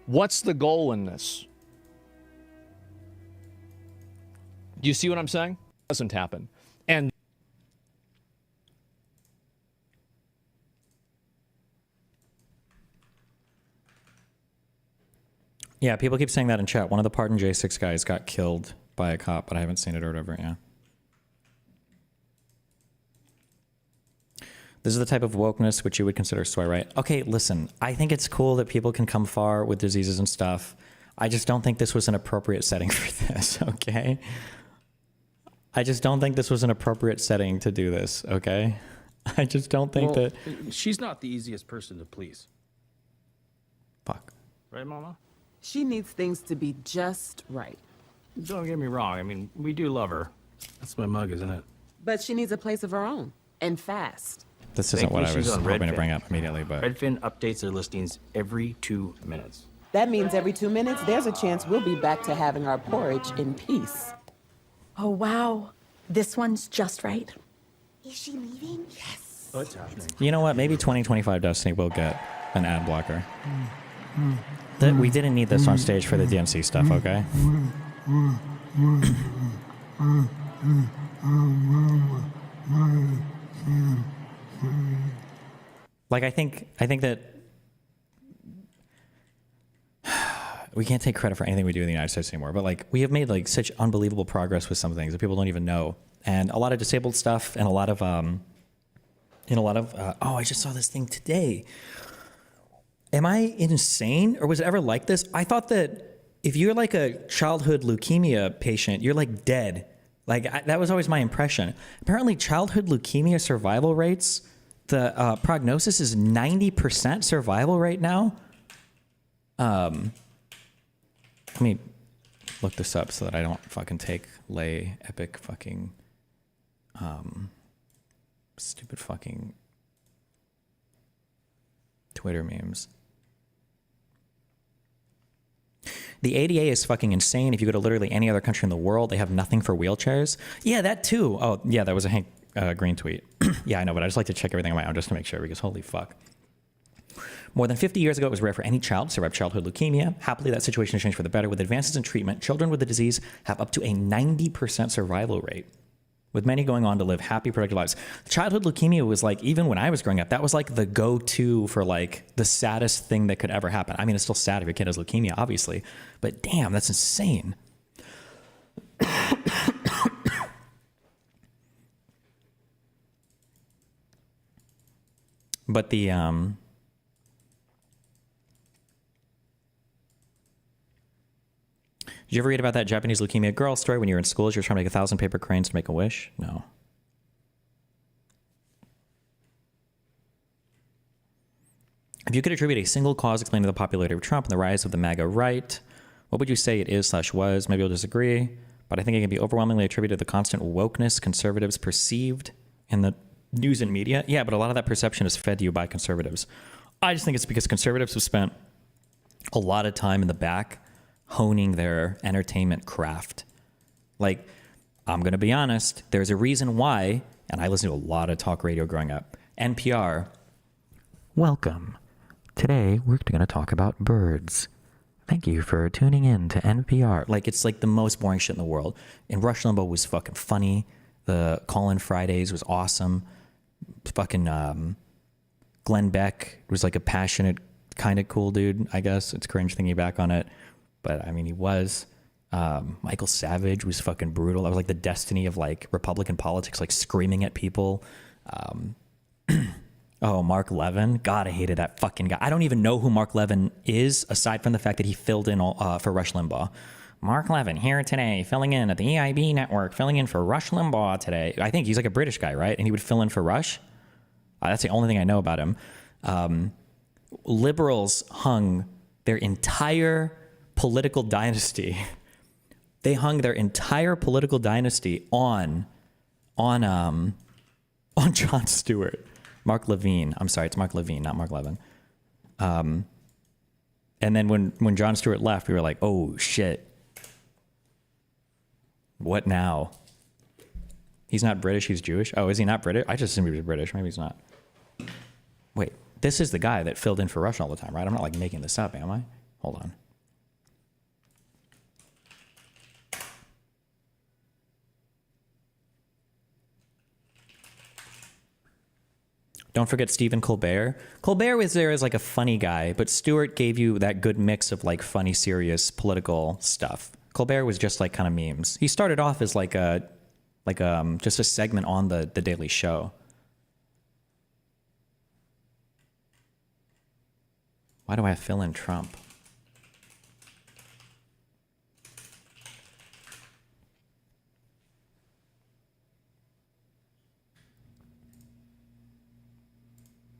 What's the goal in this? Do you see what I'm saying? It doesn't happen. And Yeah, people keep saying that in chat. One of the Pardon J6 guys got killed by a cop, but I haven't seen it or whatever. Yeah. This is the type of wokeness which you would consider soy, right? Okay, listen, I think it's cool that people can come far with diseases and stuff. I just don't think this was an appropriate setting for this, okay? I just don't think this was an appropriate setting to do this, okay? I just don't think that... She's not the easiest person to please. Fuck. Right, Mama? She needs things to be just right. Don't get me wrong. I mean, we do love her. That's my mug, isn't it? But she needs a place of her own, and fast. This isn't what I was hoping to bring up immediately, but... Redfin updates their listings every 2 minutes. That means every 2 minutes, there's a chance we'll be back to having our porridge in peace. Oh, wow. This one's just right. Is she leaving? Yes. What's happening? You know what? Maybe 2025 Destiny will get an ad blocker. That we didn't need this on stage for the DNC stuff, okay? Like, I think that we can't take credit for anything we do in the United States anymore, but like, we have made like such unbelievable progress with some things that people don't even know. And a lot of disabled stuff and a lot of, oh, I just saw this thing today. Am I insane, or was it ever like this? I thought that if you're like a childhood leukemia patient, you're like dead. Like, that was always my impression. Apparently childhood leukemia survival rates, the prognosis is 90% survival rate now. Let me look this up so that I don't fucking take lay epic fucking stupid fucking Twitter memes. The ADA is fucking insane. If you go to literally any other country in the world, they have nothing for wheelchairs. Yeah, that too. Oh, yeah, that was a Hank Green tweet. Yeah, I know, but I just like to check everything on my own just to make sure, because holy fuck. More than 50 years ago, it was rare for any child to survive childhood leukemia. Happily, that situation has changed for the better. With advances in treatment, children with the disease have up to a 90% survival rate, with many going on to live happy, productive lives. Childhood leukemia was like, even when I was growing up, that was like the go-to for like the saddest thing that could ever happen. I mean, it's still sad if your kid has leukemia, obviously, but damn, that's insane. But the, did you ever read about that Japanese leukemia girl story when you were in school? You were trying to make 1,000 paper cranes to make a wish? No. If you could attribute a single cause explaining the popularity of Trump and the rise of the MAGA right, what would you say it is/was? Maybe you'll disagree, but I think it can be overwhelmingly attributed to the constant wokeness conservatives perceived in the news and media. Yeah, but a lot of that perception is fed to you by conservatives. I just think it's because conservatives have spent a lot of time in the back honing their entertainment craft. Like, I'm going to be honest, there's a reason why, and I listened to a lot of talk radio growing up, NPR. Welcome. Today, we're going to talk about birds. Thank you for tuning in to NPR. Like, it's like the most boring shit in the world. And Rush Limbaugh was fucking funny. The Call-In Fridays was awesome. Fucking Glenn Beck was like a passionate, kind of cool dude, I guess. It's cringe thinking back on it. But, I mean, he was. Michael Savage was fucking brutal. That was like the destiny of like Republican politics, like screaming at people. Oh, Mark Levin. God, I hated that fucking guy. I don't even know who Mark Levin is, aside from the fact that he filled in for Rush Limbaugh. Mark Levin here today, filling in at the EIB network, filling in for Rush Limbaugh today. I think he's like a British guy, right? And he would fill in for Rush. That's the only thing I know about him. Liberals hung their entire political dynasty. They hung their entire political dynasty on Jon Stewart. Mark Levine. I'm sorry, it's Mark Levine, not Mark Levin. And then when Jon Stewart left, we were like, oh shit. What now? He's not British, he's Jewish. Oh, is he not British? I just assumed he was British. Maybe he's not. Wait, this is the guy that filled in for Rush all the time, right? I'm not like making this up, am I? Hold on. Don't forget Stephen Colbert. Colbert was there as like a funny guy, but Stewart gave you that good mix of like funny, serious political stuff. Colbert was just like kind of memes. He started off as like just a segment on the Daily Show. Why do I fill in Trump?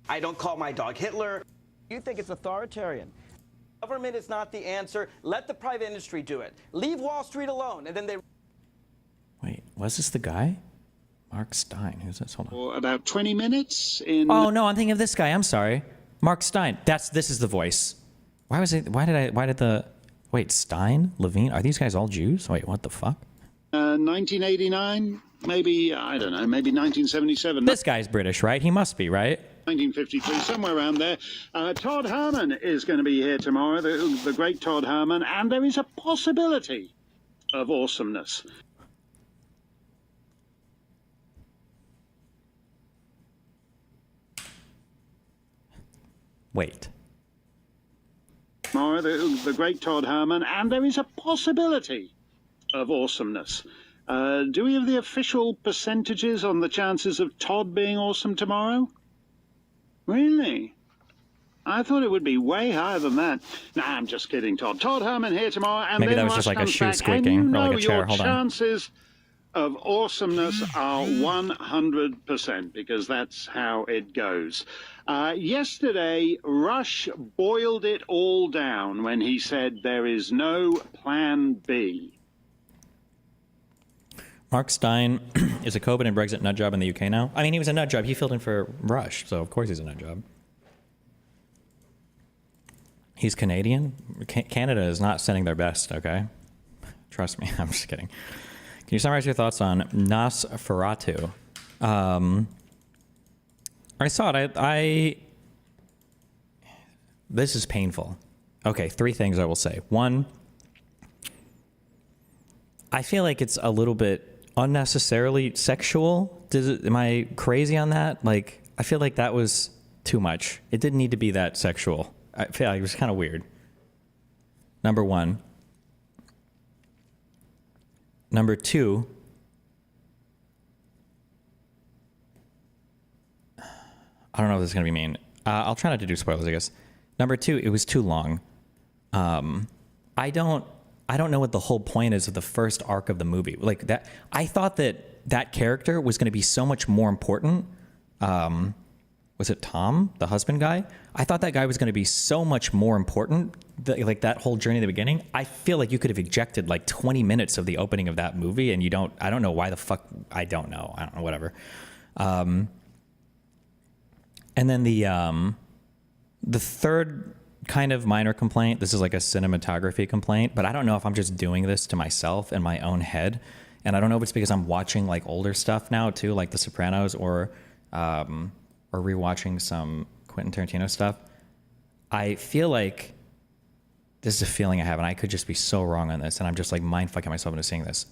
I don't call my dog Hitler. You think it's authoritarian. Government is not the answer. Let the private industry do it. Leave Wall Street alone, and then they... Wait, was this the guy? Mark Stein. Who's this? Hold on. For about 20 minutes in... Oh, no, I'm thinking of this guy. I'm sorry. Mark Stein. This is the voice. Why did the... Wait, Stein? Levine? Are these guys all Jews? Wait, what the fuck? 1989? Maybe, I don't know, maybe 1977. This guy's British, right? He must be, right? 1953, somewhere around there. Todd Herman is going to be here tomorrow, the great Todd Herman, and there is a possibility of awesomeness. Wait. Tomorrow, the great Todd Herman, and there is a possibility of awesomeness. Do we have the official percentages on the chances of Todd being awesome tomorrow? Really? I thought it would be way higher than that. Nah, I'm just kidding, Todd. Todd Herman here tomorrow, and Maybe then that was just Rush like a comes shoe back, squeaking, and you or like know a chair. your Hold on. chances of awesomeness are 100%, because that's how it goes. Yesterday, Rush boiled it all down when he said there is no plan B. Mark Stein is a COVID and Brexit nut job in the UK now. I mean, he was a nut job. He filled in for Rush, so of course he's a nut job. He's Canadian. Canada is not sending their best, okay? Trust me, I'm just kidding. Can you summarize your thoughts on Nosferatu? I saw it. This is painful. Okay, 3 things I will say. 1, I feel like it's a little bit unnecessarily sexual. Am I crazy on that? Like, I feel like that was too much. It didn't need to be that sexual. I feel like it was kind of weird. Number 1. Number 2, I don't know if this is going to be mean. I'll try not to do spoilers, I guess. Number 2, it was too long. I don't know what the whole point is of the first arc of the movie. Like that, I thought that character was going to be so much more important. Was it Tom, the husband guy? I thought that guy was going to be so much more important. Like that whole journey at the beginning. I feel like you could have ejected like 20 minutes of the opening of that movie, and I don't know why the fuck. I don't know, whatever. And then the third kind of minor complaint, this is like a cinematography complaint, but I don't know if I'm just doing this to myself in my own head. And I don't know if it's because I'm watching like older stuff now too, like The Sopranos, or rewatching some Quentin Tarantino stuff. I feel like this is a feeling I have, and I could just be so wrong on this, and I'm just like mind fucking myself into seeing this.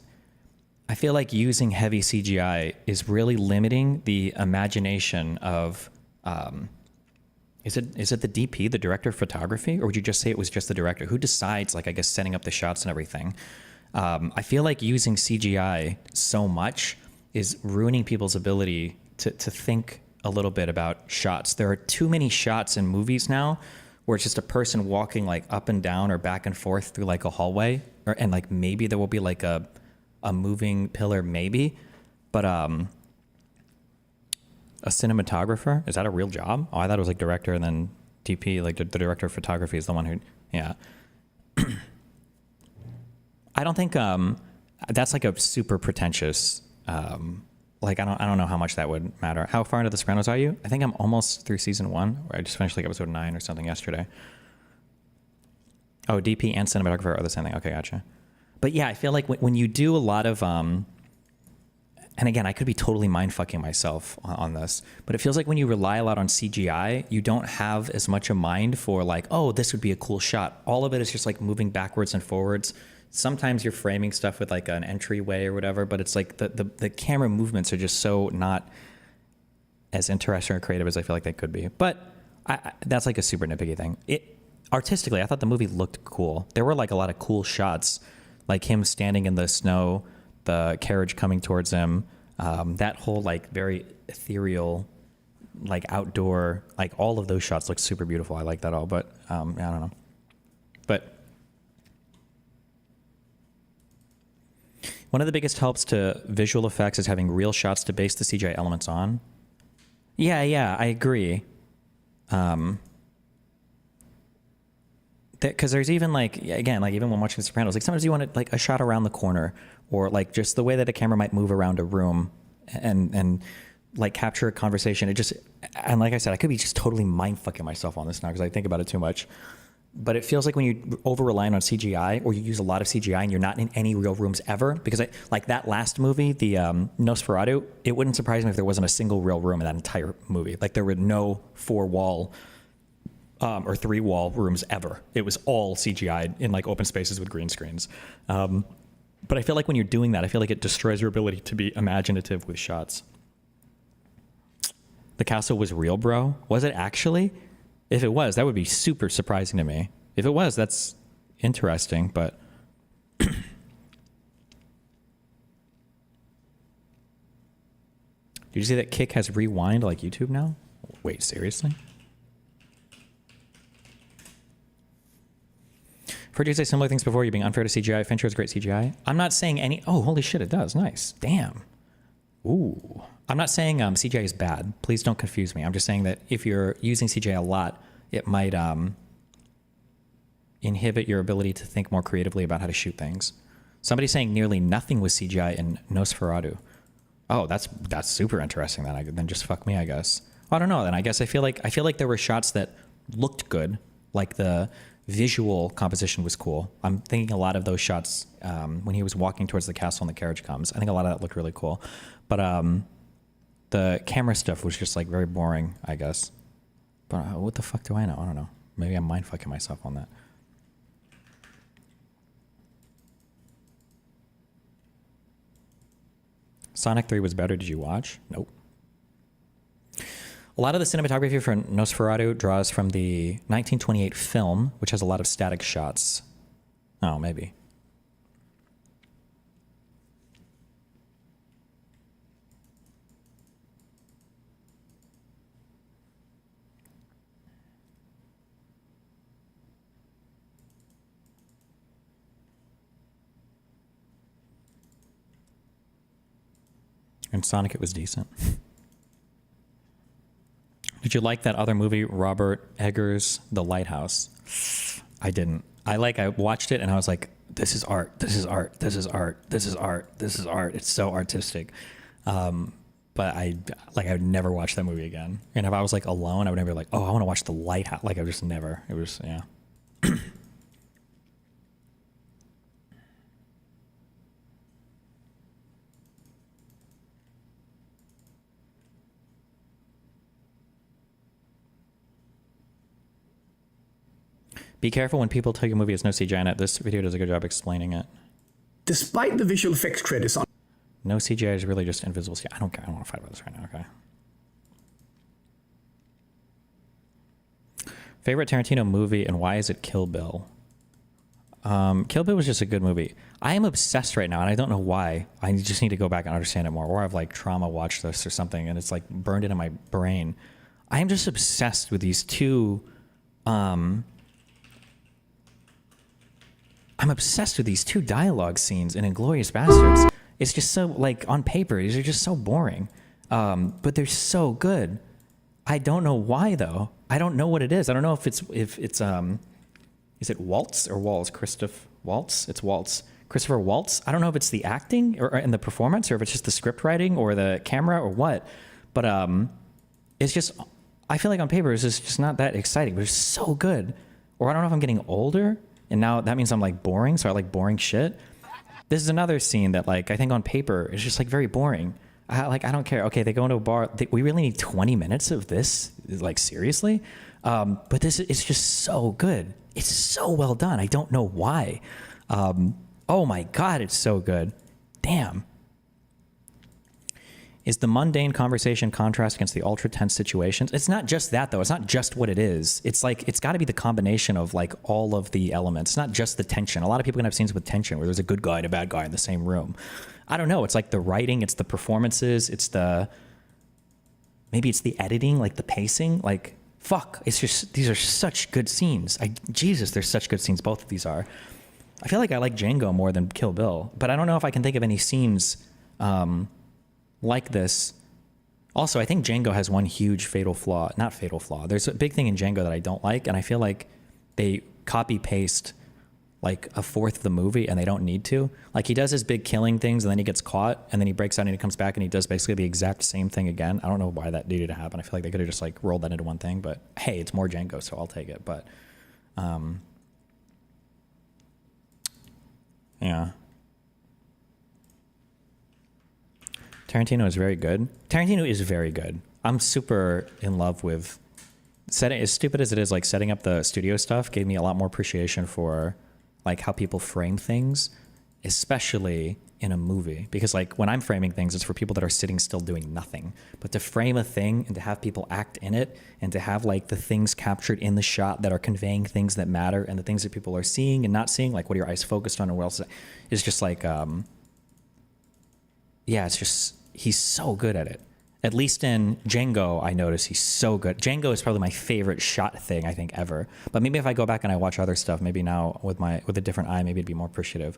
I feel like using heavy CGI is really limiting the imagination of, is it the DP, the director of photography, or would you just say it was just the director? Who decides, like, I guess, setting up the shots and everything? I feel like using CGI so much is ruining people's ability to think a little bit about shots. There are too many shots in movies now where it's just a person walking like up and down or back and forth through like a hallway, and like maybe there will be like a moving pillar, maybe, but a cinematographer, is that a real job? Oh, I thought it was like director, and then DP, like the director of photography is the one who, yeah. I don't think that's like a super pretentious, like I don't know how much that would matter. How far into The Sopranos are you? I think I'm almost through season 1, where I just finished like episode 9 or something yesterday. Oh, DP and cinematographer are the same thing. Okay, gotcha. But yeah, I feel like when you do a lot of, and again, I could be totally mind fucking myself on this, but it feels like when you rely a lot on CGI, you don't have as much a mind for like, oh, this would be a cool shot. All of it is just like moving backwards and forwards. Sometimes you're framing stuff with like an entryway or whatever, but it's like the camera movements are just so not as interesting or creative as I feel like they could be. But that's like a super nitpicky thing. Artistically, I thought the movie looked cool. There were like a lot of cool shots, like him standing in the snow, the carriage coming towards him, that whole like very ethereal, like outdoor, like all of those shots look super beautiful. I like that all, but I don't know. But one of the biggest helps to visual effects is having real shots to base the CGI elements on. Yeah, I agree. Because there's even like, again, like even when watching The Sopranos, like sometimes you want like a shot around the corner, or like just the way that a camera might move around a room and like capture a conversation. It just, and like I said, I could be just totally mind fucking myself on this now because I think about it too much. But it feels like when you over rely on CGI, or you use a lot of CGI and you're not in any real rooms ever, because like that last movie, the Nosferatu, it wouldn't surprise me if there wasn't a single real room in that entire movie. Like there were no 4-wall or 3-wall rooms ever. It was all CGI in like open spaces with green screens. But I feel like when you're doing that, I feel like it destroys your ability to be imaginative with shots. The castle was real, bro? Was it actually? If it was, that would be super surprising to me. If it was, that's interesting, but... Did you see that Kick has Rewind like YouTube now? Wait, seriously? I've heard you say similar things before, you being unfair to CGI. Fincher is great CGI. I'm not saying any... Oh, holy shit, it does. Nice. Damn. Ooh. I'm not saying CGI is bad. Please don't confuse me. I'm just saying that if you're using CGI a lot, it might inhibit your ability to think more creatively about how to shoot things. Somebody's saying nearly nothing was CGI in Nosferatu. Oh, that's super interesting. Then just fuck me, I guess. I don't know. Then I guess I feel like there were shots that looked good, like the visual composition was cool. I'm thinking a lot of those shots when he was walking towards the castle and the carriage comes. I think a lot of that looked really cool, but the camera stuff was just like very boring, I guess. But what the fuck do I know? I don't know. Maybe I'm mind fucking myself on that. Sonic 3 was better. Did you watch? Nope. A lot of the cinematography for Nosferatu draws from the 1928 film, which has a lot of static shots. Oh, maybe. In Sonic, it was decent. Did you like that other movie, Robert Eggers' The Lighthouse? I didn't. I watched it and I was like, this is art, this is art, this is art, this is art, this is art. It's so artistic. But I would never watch that movie again. And if I was like alone, I would never be like, oh, I want to watch The Lighthouse. Like I would just never. It was, yeah. Be careful when people tell you a movie has no CGI in it. This video does a good job explaining it. Despite the visual effects credits on... No CGI is really just invisible CGI. I don't care. I don't want to fight about this right now, okay? Favorite Tarantino movie and why is it Kill Bill? Kill Bill was just a good movie. I am obsessed right now and I don't know why. I just need to go back and understand it more. Or I've like trauma watched this or something and it's like burned into my brain. I am just obsessed with these two... I'm obsessed with these two dialogue scenes in Inglourious Bastards. It's just so, like, on paper, these are just so boring. But they're so good. I don't know why, though. I don't know what it is. I don't know if it's is it Waltz or Waltz? Christoph Waltz? It's Waltz. Christopher Waltz? I don't know if it's the acting or in the performance or if it's just the script writing or the camera or what. But it's just, I feel like on paper it's just not that exciting, but it's so good. Or I don't know if I'm getting older. And now that means I'm like boring, so I like boring shit. This is another scene that like I think on paper is just like very boring. I don't care. Okay, they go into a bar. We really need 20 minutes of this? Like seriously? But this is just so good. It's so well done. I don't know why. Oh my God, it's so good. Damn. is the mundane conversation contrast against the ultra tense situations. It's not just that though. It's not just what it is. It's like, it's got to be the combination of like all of the elements. It's not just the tension. A lot of people can have scenes with tension where there's a good guy and a bad guy in the same room. I don't know. It's like the writing, it's the performances, maybe it's the editing, like the pacing, like fuck. It's just, these are such good scenes. Jesus, they're such good scenes. Both of these are. I feel like I like Django more than Kill Bill, but I don't know if I can think of any scenes like this. Also, I think Django has one huge fatal flaw. Not fatal flaw. There's a big thing in Django that I don't like, and I feel like they copy paste like a fourth of the movie, and they don't need to. Like he does his big killing things, and then he gets caught, and then he breaks out, and he comes back, and he does basically the exact same thing again. I don't know why that needed to happen. I feel like they could have just like rolled that into one thing, but hey, it's more Django, so I'll take it. But yeah. Tarantino is very good. Tarantino is very good. I'm super in love with setting, as stupid as it is, like setting up the studio stuff gave me a lot more appreciation for like how people frame things, especially in a movie. Because like when I'm framing things, it's for people that are sitting still doing nothing. But to frame a thing and to have people act in it and to have like the things captured in the shot that are conveying things that matter and the things that people are seeing and not seeing, like what are your eyes focused on and what else is just like, yeah, it's just, he's so good at it. At least in Django, I notice he's so good. Django is probably my favorite shot thing I think ever. But maybe if I go back and I watch other stuff, maybe now with a different eye, maybe it'd be more appreciative.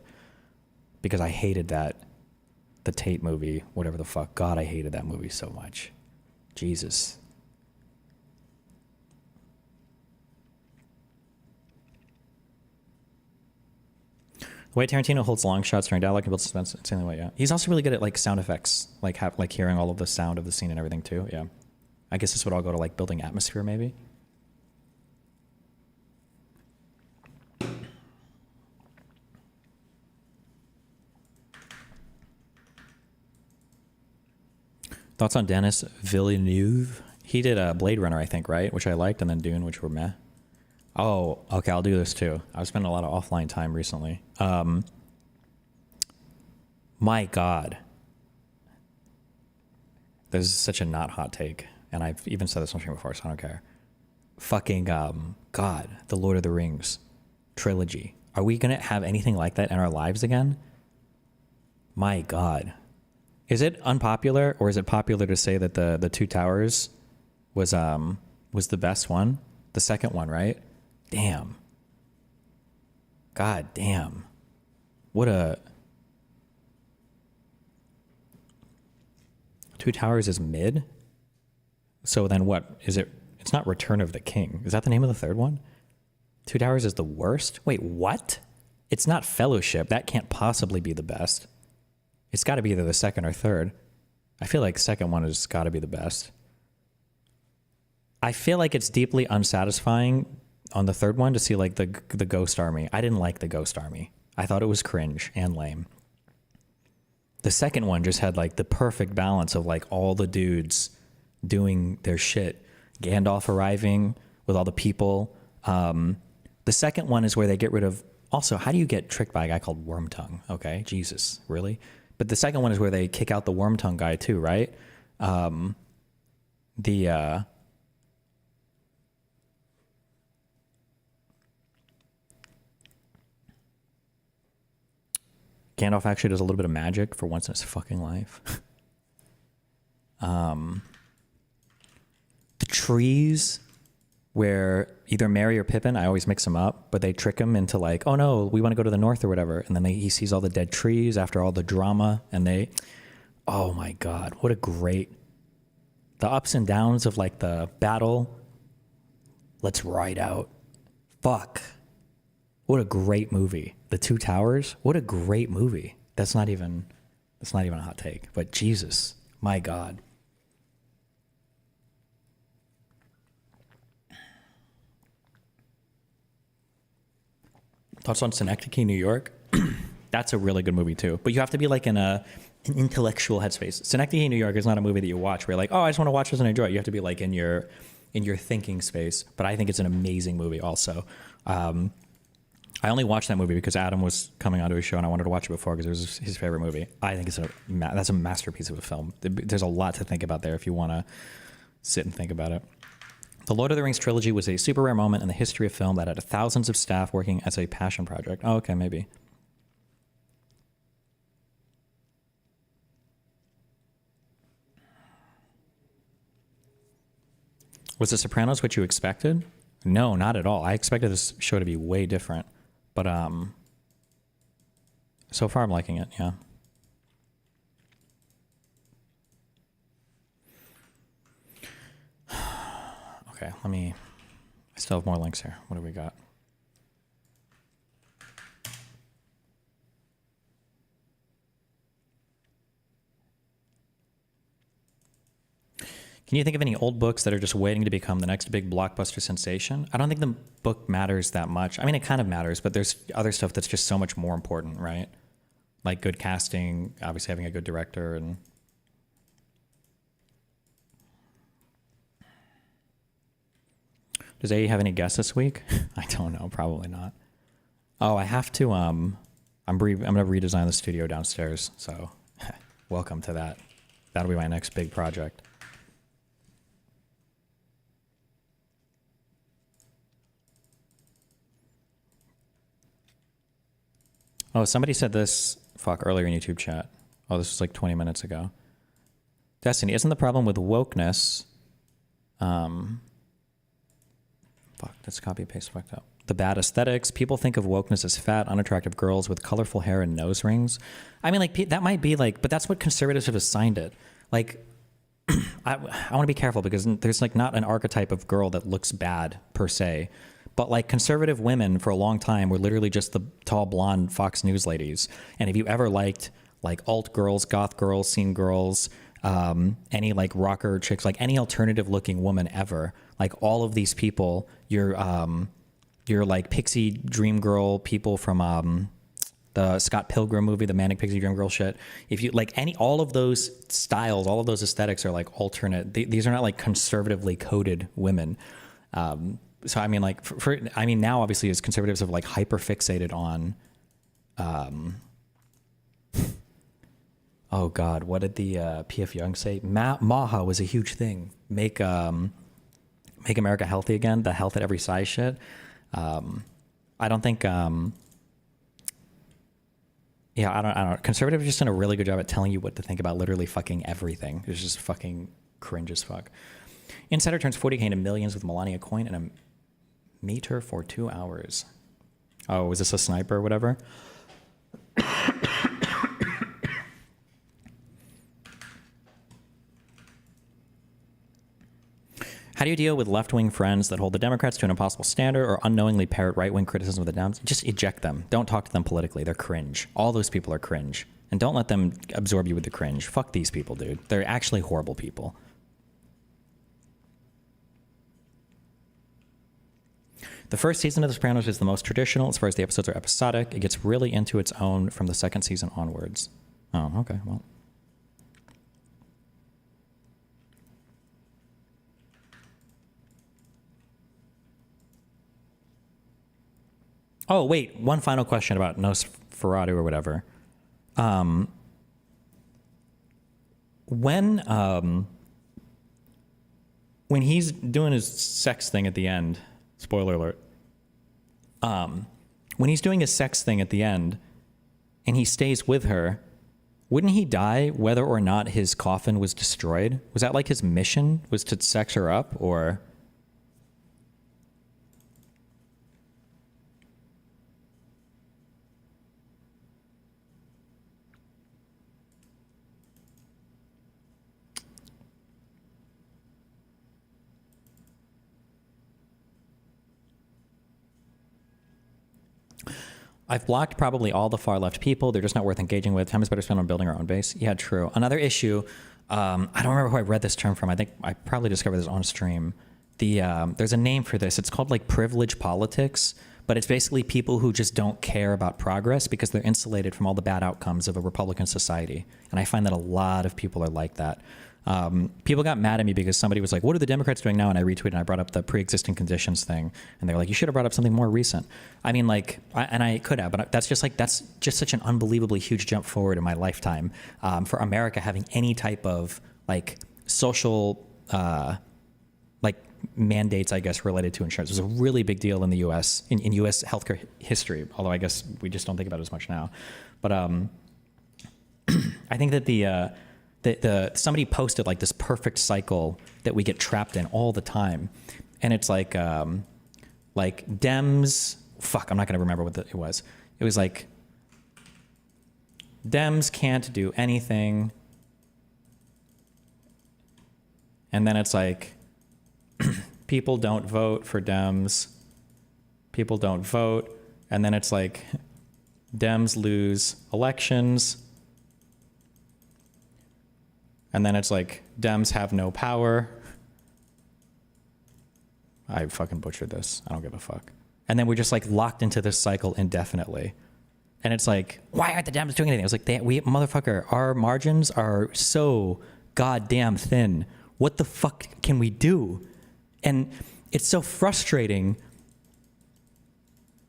Because I hated the Tate movie, whatever the fuck. God, I hated that movie so much. Jesus. The way Tarantino holds long shots during dialogue and builds suspense, it's the only way, yeah. He's also really good at like sound effects, like hearing all of the sound of the scene and everything too, yeah. I guess this would all go to like building atmosphere maybe. Thoughts on Denis Villeneuve? He did Blade Runner, I think, right? Which I liked, and then Dune, which were meh. Oh, okay, I'll do this too. I've spent a lot of offline time recently. My God. This is such a not hot take, and I've even said this on stream before, so I don't care. Fucking, God, the Lord of the Rings trilogy. Are we gonna have anything like that in our lives again? My God. Is it unpopular, or is it popular to say that the Two Towers was the best one? The second one, right? Damn. God damn. What a... Two Towers is mid? So then what? Is it... It's not Return of the King. Is that the name of the third one? Two Towers is the worst? Wait, what? It's not Fellowship. That can't possibly be the best. It's got to be either the second or third. I feel like second one has got to be the best. I feel like it's deeply unsatisfying on the third one to see like the Ghost Army. I didn't like the Ghost Army. I thought it was cringe and lame. The second one just had like the perfect balance of like all the dudes doing their shit. Gandalf arriving with all the people. The second one is where they get rid of... Also, how do you get tricked by a guy called Wormtongue? Okay, Jesus, really? But the second one is where they kick out the Wormtongue guy too, right? Gandalf actually does a little bit of magic for once in his fucking life. The trees where either Merry or Pippin, I always mix them up, but they trick him into like, oh no, we want to go to the north or whatever. And then he sees all the dead trees after all the drama, and oh my God, what a great, the ups and downs of like the battle. Let's ride out. Fuck. What a great movie. The Two Towers, what a great movie. That's not even a hot take, but Jesus, my God. Thoughts on Synecdoche, New York? That's a really good movie too. But you have to be like in an intellectual headspace. Synecdoche, New York is not a movie that you watch where you're like, oh, I just want to watch this and enjoy it. You have to be like in your thinking space. But I think it's an amazing movie also. I only watched that movie because Adam was coming onto his show and I wanted to watch it before because it was his favorite movie. I think that's a masterpiece of a film. There's a lot to think about there if you want to sit and think about it. The Lord of the Rings trilogy was a super rare moment in the history of film that had thousands of staff working as a passion project. Oh, okay, maybe. Was The Sopranos what you expected? No, not at all. I expected this show to be way different. But so far I'm liking it, yeah. Okay, I still have more links here. What do we got? Can you think of any old books that are just waiting to become the next big blockbuster sensation? I don't think the book matters that much. I mean, it kind of matters, but there's other stuff that's just so much more important, right? Like good casting, obviously having a good director, and does AE have any guests this week? I don't know, probably not. Oh, I have to, I'm going to redesign the studio downstairs, so welcome to that. That'll be my next big project. Oh, somebody said this, earlier in YouTube chat. Oh, this was like 20 minutes ago. Destiny, isn't the problem with wokeness, that's copy paste fucked up. The bad aesthetics. People think of wokeness as fat, unattractive girls with colorful hair and nose rings. I mean, like, that might be like, but that's what conservatives have assigned it. Like, I want to be careful because there's like not an archetype of girl that looks bad per se. But like conservative women for a long time were literally just the tall blonde Fox News ladies. And if you ever liked like alt girls, goth girls, scene girls, any like rocker chicks, like any alternative looking woman ever, like all of these people, you're like pixie dream girl people from the Scott Pilgrim movie, the Manic Pixie Dream Girl shit. If you like all of those styles, all of those aesthetics are like alternate. These are not like conservatively coded women. So I mean, like, now obviously as conservatives have like hyper fixated on, oh God, what did the PF Young say? MAHA was a huge thing. Make America healthy again. The health at every size shit. I don't think. I don't. Conservatives have just done a really good job at telling you what to think about literally fucking everything. It's just fucking cringe as fuck. Insider turns 40K into millions with Melania coin and a meter for 2 hours. Oh, was this a sniper or whatever? How do you deal with left-wing friends that hold the Democrats to an impossible standard or unknowingly parrot right-wing criticism of the Dems? Just eject them. Don't talk to them politically. They're cringe. All those people are cringe. And don't let them absorb you with the cringe. Fuck these people, dude. They're actually horrible people. The first season of The Sopranos is the most traditional as far as the episodes are episodic. It gets really into its own from the second season onwards. Oh, okay, well. Oh, wait, one final question about Nosferatu or whatever. When he's doing his sex thing at the end, spoiler alert, when he's doing his sex thing at the end and he stays with her, wouldn't he die whether or not his coffin was destroyed? Was that like his mission, was to sex her up, or? I've blocked probably all the far left people. They're just not worth engaging with. Time is better spent on building our own base. Yeah, true. Another issue, I don't remember who I read this term from. I think I probably discovered this on stream. There's a name for this. It's called like privilege politics, but it's basically people who just don't care about progress because they're insulated from all the bad outcomes of a Republican society. And I find that a lot of people are like that. People got mad at me because somebody was like, what are the Democrats doing now? And I retweeted and I brought up the pre-existing conditions thing. And they were like, you should have brought up something more recent. I mean, like, I could have, but that's just such an unbelievably huge jump forward in my lifetime for America having any type of like social, like mandates, I guess, related to insurance. It was a really big deal in the U.S., in U.S. healthcare history, although I guess we just don't think about it as much now. But I think that somebody posted like this perfect cycle that we get trapped in all the time. And it's like Dems, fuck, I'm not going to remember what it was. It was like, Dems can't do anything. And then it's like, people don't vote for Dems. People don't vote. And then it's like, Dems lose elections. And then it's like, Dems have no power. I fucking butchered this. I don't give a fuck. And then we're just like locked into this cycle indefinitely. And it's like, why aren't the Dems doing anything? I was like, motherfucker, our margins are so goddamn thin. What the fuck can we do? And it's so frustrating.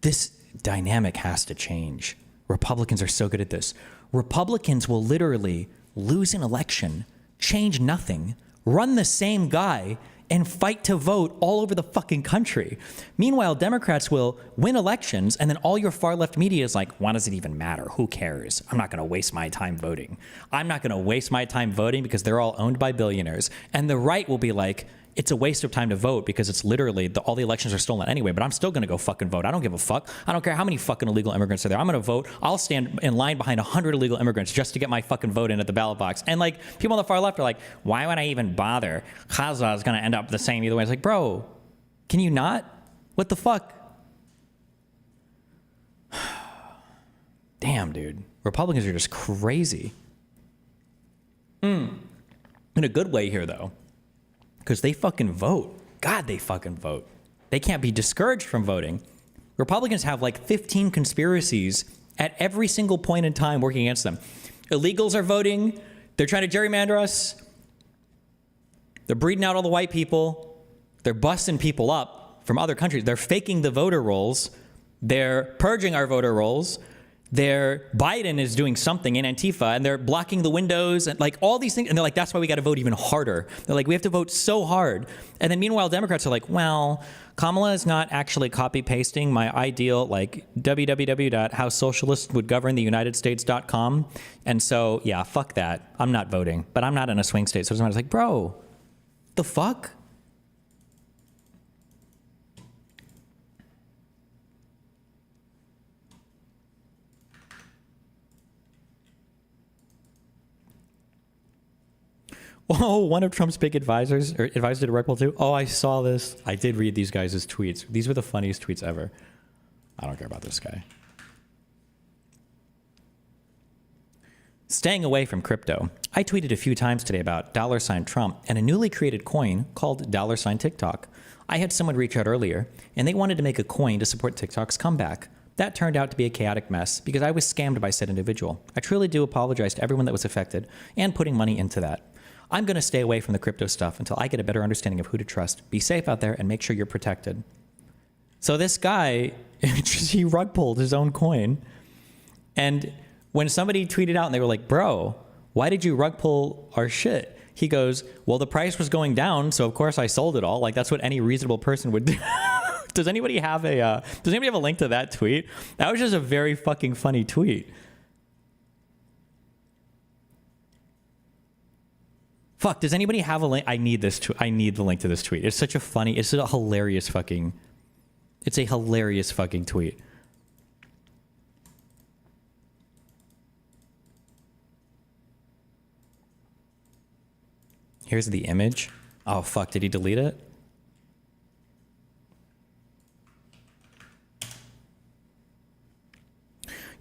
This dynamic has to change. Republicans are so good at this. Republicans will literally lose an election, change nothing, run the same guy, and fight to vote all over the fucking country. Meanwhile, Democrats will win elections, and then all your far left media is like, why does it even matter? Who cares? I'm not going to waste my time voting. I'm not going to waste my time voting because they're all owned by billionaires. And the right will be like, it's a waste of time to vote because it's literally all the elections are stolen anyway, but I'm still going to go fucking vote. I don't give a fuck. I don't care how many fucking illegal immigrants are there. I'm going to vote. I'll stand in line behind 100 illegal immigrants just to get my fucking vote in at the ballot box. And like people on the far left are like, why would I even bother? Khaza is going to end up the same either way. It's like, bro, can you not? What the fuck? Damn, dude. Republicans are just crazy. In a good way here, though. Because they fucking vote. God, they fucking vote. They can't be discouraged from voting. Republicans have like 15 conspiracies at every single point in time working against them. Illegals are voting. They're trying to gerrymander us. They're breeding out all the white people. They're busting people up from other countries. They're faking the voter rolls. They're purging our voter rolls. Biden is doing something in Antifa, and they're blocking the windows and like all these things. And they're like, that's why we got to vote even harder. They're like, we have to vote so hard. And then meanwhile, Democrats are like, well, Kamala is not actually copy pasting my ideal, like www.howsocialistwouldgoverntheunitedstates.com. And so, yeah, fuck that. I'm not voting, but I'm not in a swing state. So it's like, bro, the fuck? Oh, one of Trump's big advisors to Rug Pull too. Oh, I saw this. I did read these guys' tweets. These were the funniest tweets ever. I don't care about this guy. Staying away from crypto. I tweeted a few times today about $Trump and a newly created coin called $TikTok. I had someone reach out earlier, and they wanted to make a coin to support TikTok's comeback. That turned out to be a chaotic mess because I was scammed by said individual. I truly do apologize to everyone that was affected and putting money into that. I'm going to stay away from the crypto stuff until I get a better understanding of who to trust. Be safe out there and make sure you're protected. So this guy, he rug pulled his own coin. And when somebody tweeted out and they were like, bro, why did you rug pull our shit? He goes, well, the price was going down, so of course I sold it all. Like that's what any reasonable person would do. Does anybody have a link to that tweet? That was just a very fucking funny tweet. Fuck, does anybody have a link? I need the link to this tweet. It's a hilarious fucking tweet. Here's the image. Oh fuck, did he delete it?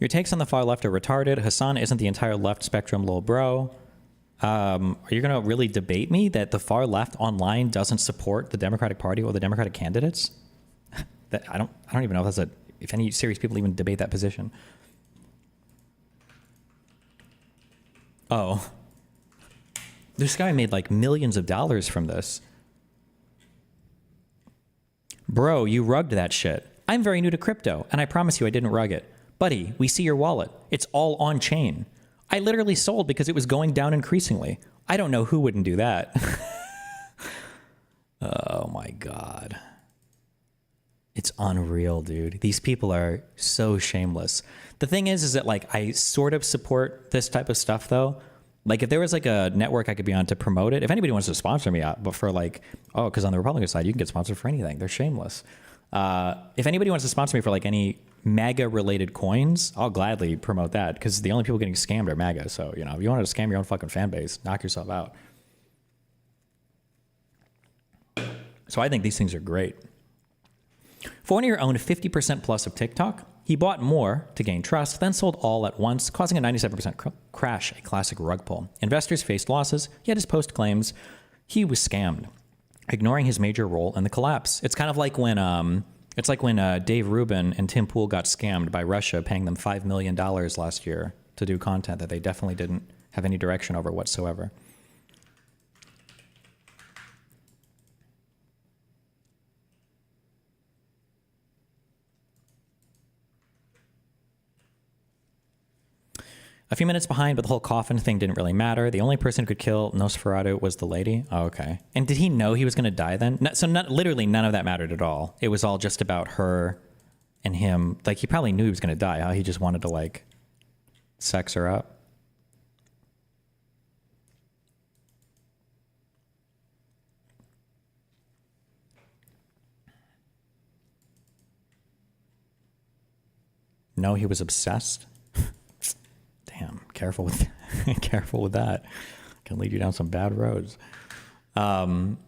Your takes on the far left are retarded. Hassan isn't the entire left spectrum, lol bro. Are you going to really debate me that the far left online doesn't support the Democratic Party or the Democratic candidates? I don't even know if any serious people even debate that position. Oh. This guy made like millions of dollars from this. Bro, you rugged that shit. I'm very new to crypto, and I promise you I didn't rug it. Buddy, we see your wallet. It's all on chain. I literally sold because it was going down increasingly. I don't know who wouldn't do that. Oh my God. It's unreal, dude. These people are so shameless. The thing is that like I sort of support this type of stuff though. Like if there was like a network I could be on to promote it, if anybody wants to sponsor me, but for like, oh, because on the Republican side, you can get sponsored for anything. They're shameless. If anybody wants to sponsor me for like any MAGA related coins, I'll gladly promote that because the only people getting scammed are MAGA. So, you know, if you want to scam your own fucking fan base, knock yourself out. So I think these things are great. Fournier owned 50% plus of TikTok. He bought more to gain trust, then sold all at once, causing a 97% crash, a classic rug pull. Investors faced losses, yet his post claims he was scammed, ignoring his major role in the collapse. It's kind of like when Dave Rubin and Tim Pool got scammed by Russia, paying them $5 million last year to do content that they definitely didn't have any direction over whatsoever. A few minutes behind, but the whole coffin thing didn't really matter. The only person who could kill Nosferatu was the lady. Oh, okay. And did he know he was going to die then? No, so literally none of that mattered at all. It was all just about her and him. Like, he probably knew he was going to die. Huh? He just wanted to, like, sex her up. No, he was obsessed. Damn, careful with careful with that. Can lead you down some bad roads. William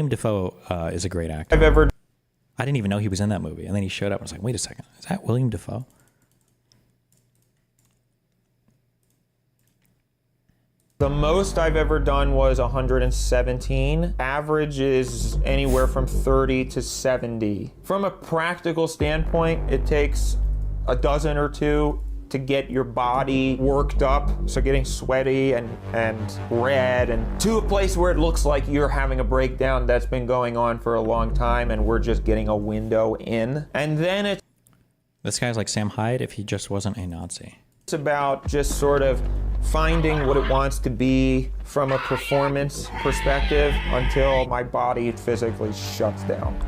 Dafoe is a great actor. I didn't even know he was in that movie, and then he showed up. And I was like, wait a second, is that William Dafoe? The most I've ever done was 117. Average is anywhere from 30 to 70. From a practical standpoint, it takes a dozen or two to get your body worked up, so getting sweaty and red, and to a place where it looks like you're having a breakdown that's been going on for a long time and we're just getting a window in. And then it's... This guy's like Sam Hyde if he just wasn't a Nazi. It's about just sort of finding what it wants to be from a performance perspective until my body physically shuts down.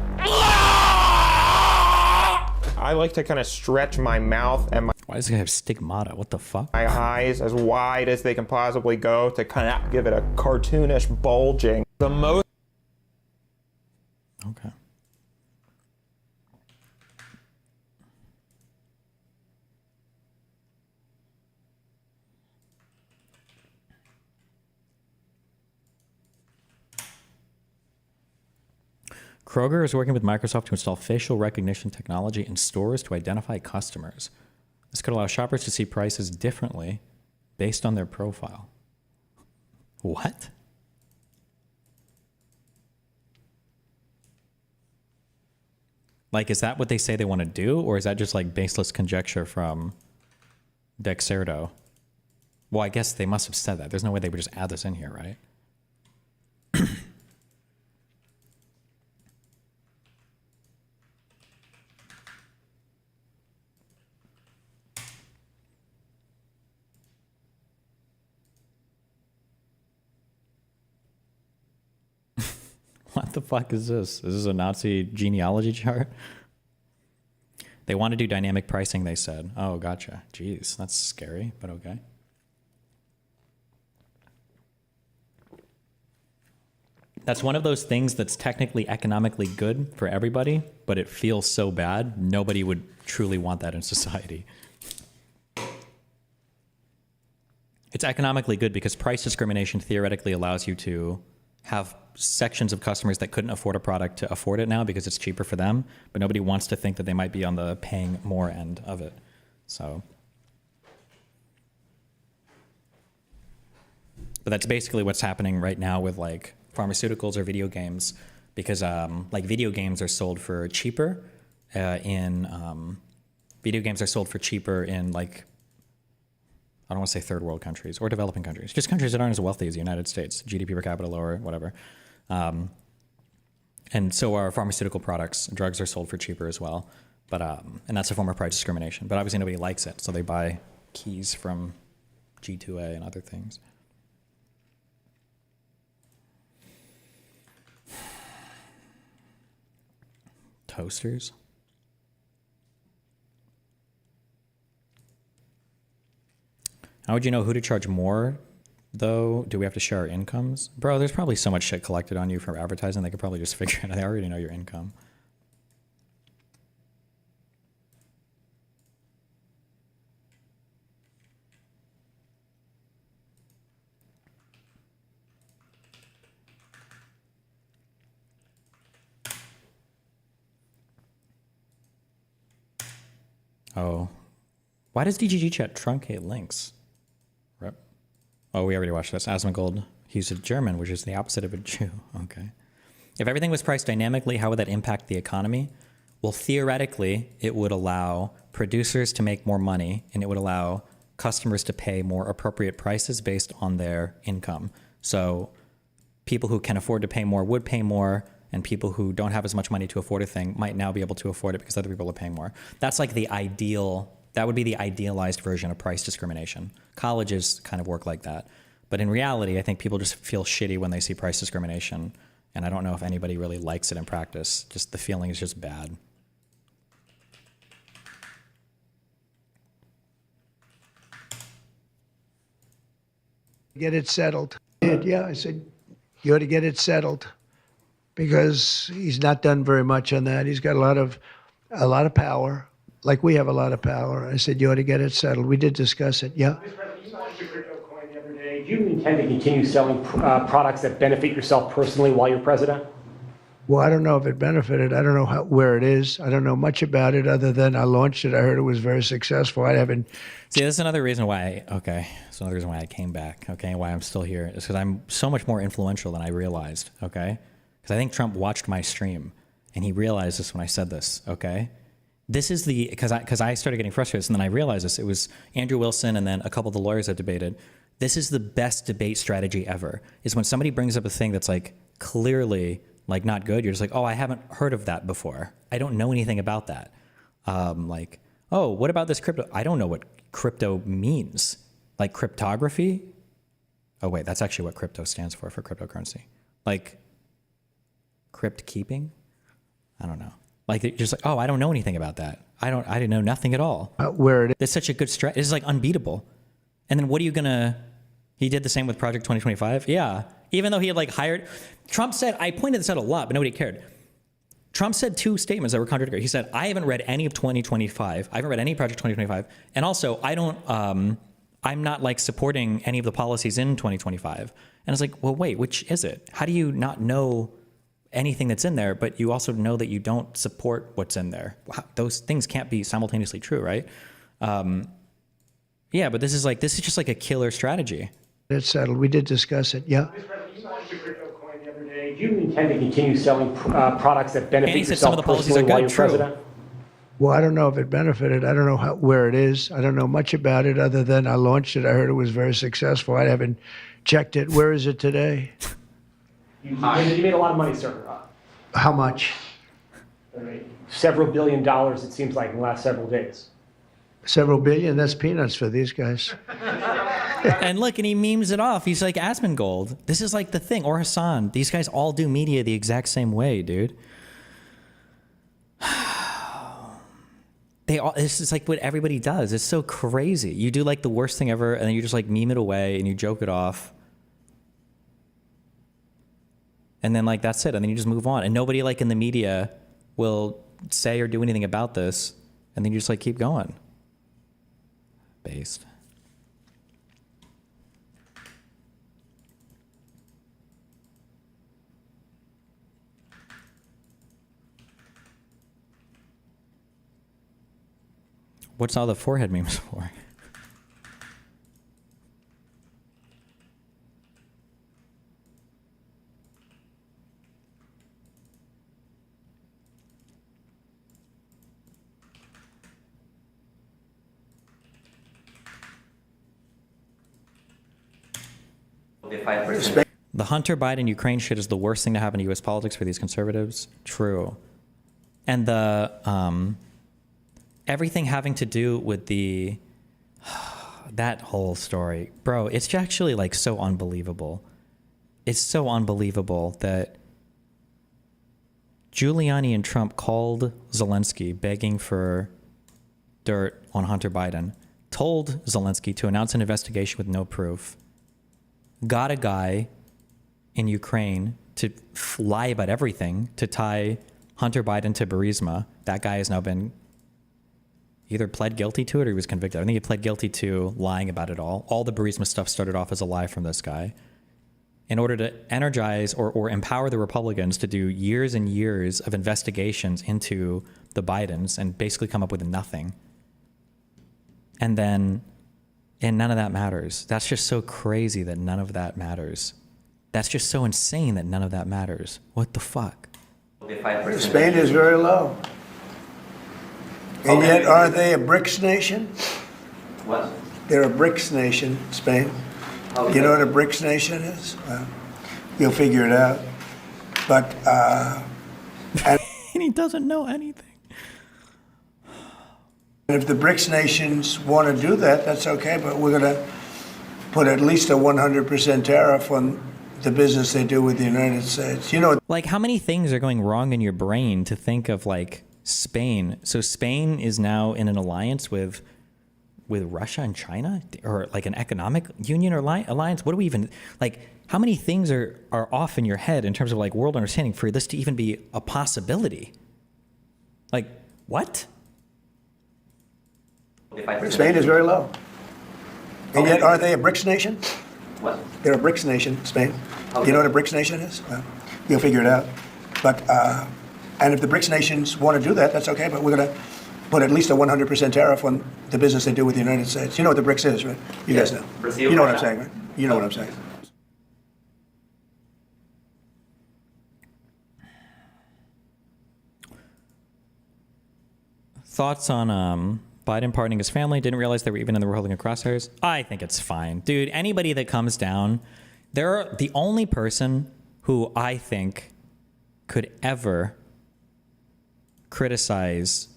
I like to kind of stretch my mouth and my... Why does he have stigmata? What the fuck? My eyes as wide as they can possibly go to kind of give it a cartoonish bulging. The most... Okay. Kroger is working with Microsoft to install facial recognition technology in stores to identify customers. This could allow shoppers to see prices differently based on their profile. What? Like, is that what they say they want to do? Or is that just like baseless conjecture from Dexerto? Well, I guess they must have said that. There's no way they would just add this in here, right? What the fuck is this? Is this a Nazi genealogy chart? They want to do dynamic pricing, they said. Oh, gotcha. Jeez, that's scary, but okay. That's one of those things that's technically economically good for everybody, but it feels so bad, nobody would truly want that in society. It's economically good because price discrimination theoretically allows you to have sections of customers that couldn't afford a product to afford it now because it's cheaper for them, but nobody wants to think that they might be on the paying more end of it. So, but that's basically what's happening right now with like pharmaceuticals or video games, because like video games are sold for cheaper in like I don't want to say third world countries or developing countries, just countries that aren't as wealthy as the United States, GDP per capita lower, whatever. And so are pharmaceutical products. Drugs are sold for cheaper as well. But and that's a form of price discrimination. But obviously nobody likes it, so they buy keys from G2A and other things. Toasters. How would you know who to charge more, though? Do we have to share our incomes? Bro, there's probably so much shit collected on you for advertising, they could probably just figure it out. They already know your income. Oh. Why does DGG chat truncate links? Rep. Oh, we already watched this. Asmongold, he's a German, which is the opposite of a Jew. Okay. If everything was priced dynamically, how would that impact the economy? Well, theoretically, it would allow producers to make more money, and it would allow customers to pay more appropriate prices based on their income. So people who can afford to pay more would pay more, and people who don't have as much money to afford a thing might now be able to afford it because other people are paying more. That's like the ideal, that would be the idealized version of price discrimination. Colleges kind of work like that. But in reality, I think people just feel shitty when they see price discrimination. And I don't know if anybody really likes it in practice. Just the feeling is just bad. Get it settled. Yeah, I said, you ought to get it settled. Because he's not done very much on that. He's got a lot of power, like we have a lot of power. I said, you ought to get it settled. We did discuss it, yeah. Mr. President, you launched a crypto coin the other day. Do you intend to continue selling products that benefit yourself personally while you're president? Well, I don't know if it benefited. I don't know where it is. I don't know much about it other than I launched it. I heard it was very successful. I haven't. See, that's another reason why, that's another reason why I came back, and why I'm still here. Is because I'm so much more influential than I realized, Because I think Trump watched my stream and he realized this when I said this, This is because I started getting frustrated, and then I realized this. It was Andrew Wilson and then a couple of the lawyers that debated. This is the best debate strategy ever, is when somebody brings up a thing that's like clearly like not good, you're just like, oh, I haven't heard of that before. I don't know anything about that. Like, oh, what about this crypto? I don't know what crypto means. Like cryptography? Oh, wait, that's actually what crypto stands for cryptocurrency. Like, crypt keeping? I don't know. Like, they're just like, oh, I don't know anything about that. I didn't know nothing at all. Where it is. It's such a good strategy. It's like unbeatable. And then what are you gonna, he did the same with Project 2025? Yeah. Even though he had like hired, Trump said, I pointed this out a lot, but nobody cared. Trump said two statements that were contradictory. He said, I haven't read any of 2025. I haven't read any Project 2025. And also, I'm not like supporting any of the policies in 2025. And I was like, well, wait, which is it? How do you not know anything that's in there, but you also know that you don't support what's in there? Those things can't be simultaneously true, right? Yeah, but this is just like a killer strategy. It's settled. We did discuss it, yeah. Mr. President, you launched a crypto coin the other day. Do you intend to continue selling products that benefit And he said yourself some of the policies personally are while good, you're true. president? Well, I don't know if it benefited. I don't know where it is. I don't know much about it other than I launched it. I heard it was very successful. I haven't checked it. Where is it today? You made a lot of money, sir. How much? Several $1 billion, it seems like, in the last several days. Several billion? That's peanuts for these guys. And look, and he memes it off. He's like Asmongold. This is like the thing. Or Hassan. These guys all do media the exact same way, dude. This is like what everybody does. It's so crazy. You do like the worst thing ever, and then you just like meme it away and you joke it off. And then like that's it. And then you just move on. And nobody like in the media will say or do anything about this. And then you just like keep going. Based. What's all the forehead memes for? The Hunter Biden Ukraine shit is the worst thing to happen to U.S. politics for these conservatives. True. And the everything having to do with the that whole story, bro, it's actually like so unbelievable. It's so unbelievable that Giuliani and Trump called Zelensky begging for dirt on Hunter Biden, told Zelensky to announce an investigation with no proof, got a guy in Ukraine to lie about everything, to tie Hunter Biden to Burisma. That guy has now been either pled guilty to it or he was convicted. I think he pled guilty to lying about it all. All the Burisma stuff started off as a lie from this guy. In order to energize or empower the Republicans to do years and years of investigations into the Bidens and basically come up with nothing. And none of that matters. That's just so crazy that none of that matters. That's just so insane that none of that matters. What the fuck? Spain is very low. And yet, are they a BRICS nation? What? They're a BRICS nation, Spain. You know what a BRICS nation is? Well, you'll figure it out. But, and he doesn't know anything. If the BRICS nations want to do that, that's okay, but we're going to put at least a 100% tariff on the business they do with the United States. You know, like how many things are going wrong in your brain to think of like Spain? So Spain is now in an alliance with Russia and China, or like an economic union or alliance? What do we even, like, how many things are off in your head in terms of like world understanding for this to even be a possibility? Like, what? Spain is very low. And yet, are they a BRICS nation? What? They're a BRICS nation, Spain. You know what a BRICS nation is? Well, you'll figure it out. But, and if the BRICS nations want to do that, that's okay, but we're going to put at least a 100% tariff on the business they do with the United States. You know what the BRICS is, right? You guys know. Brazil, you know what I'm Russia. saying, right? You know what I'm saying. Thoughts on Biden pardoning his family? Didn't realize they were even in the Republican crosshairs. I think it's fine. Dude, anybody that comes down, they're the only person who I think could ever criticize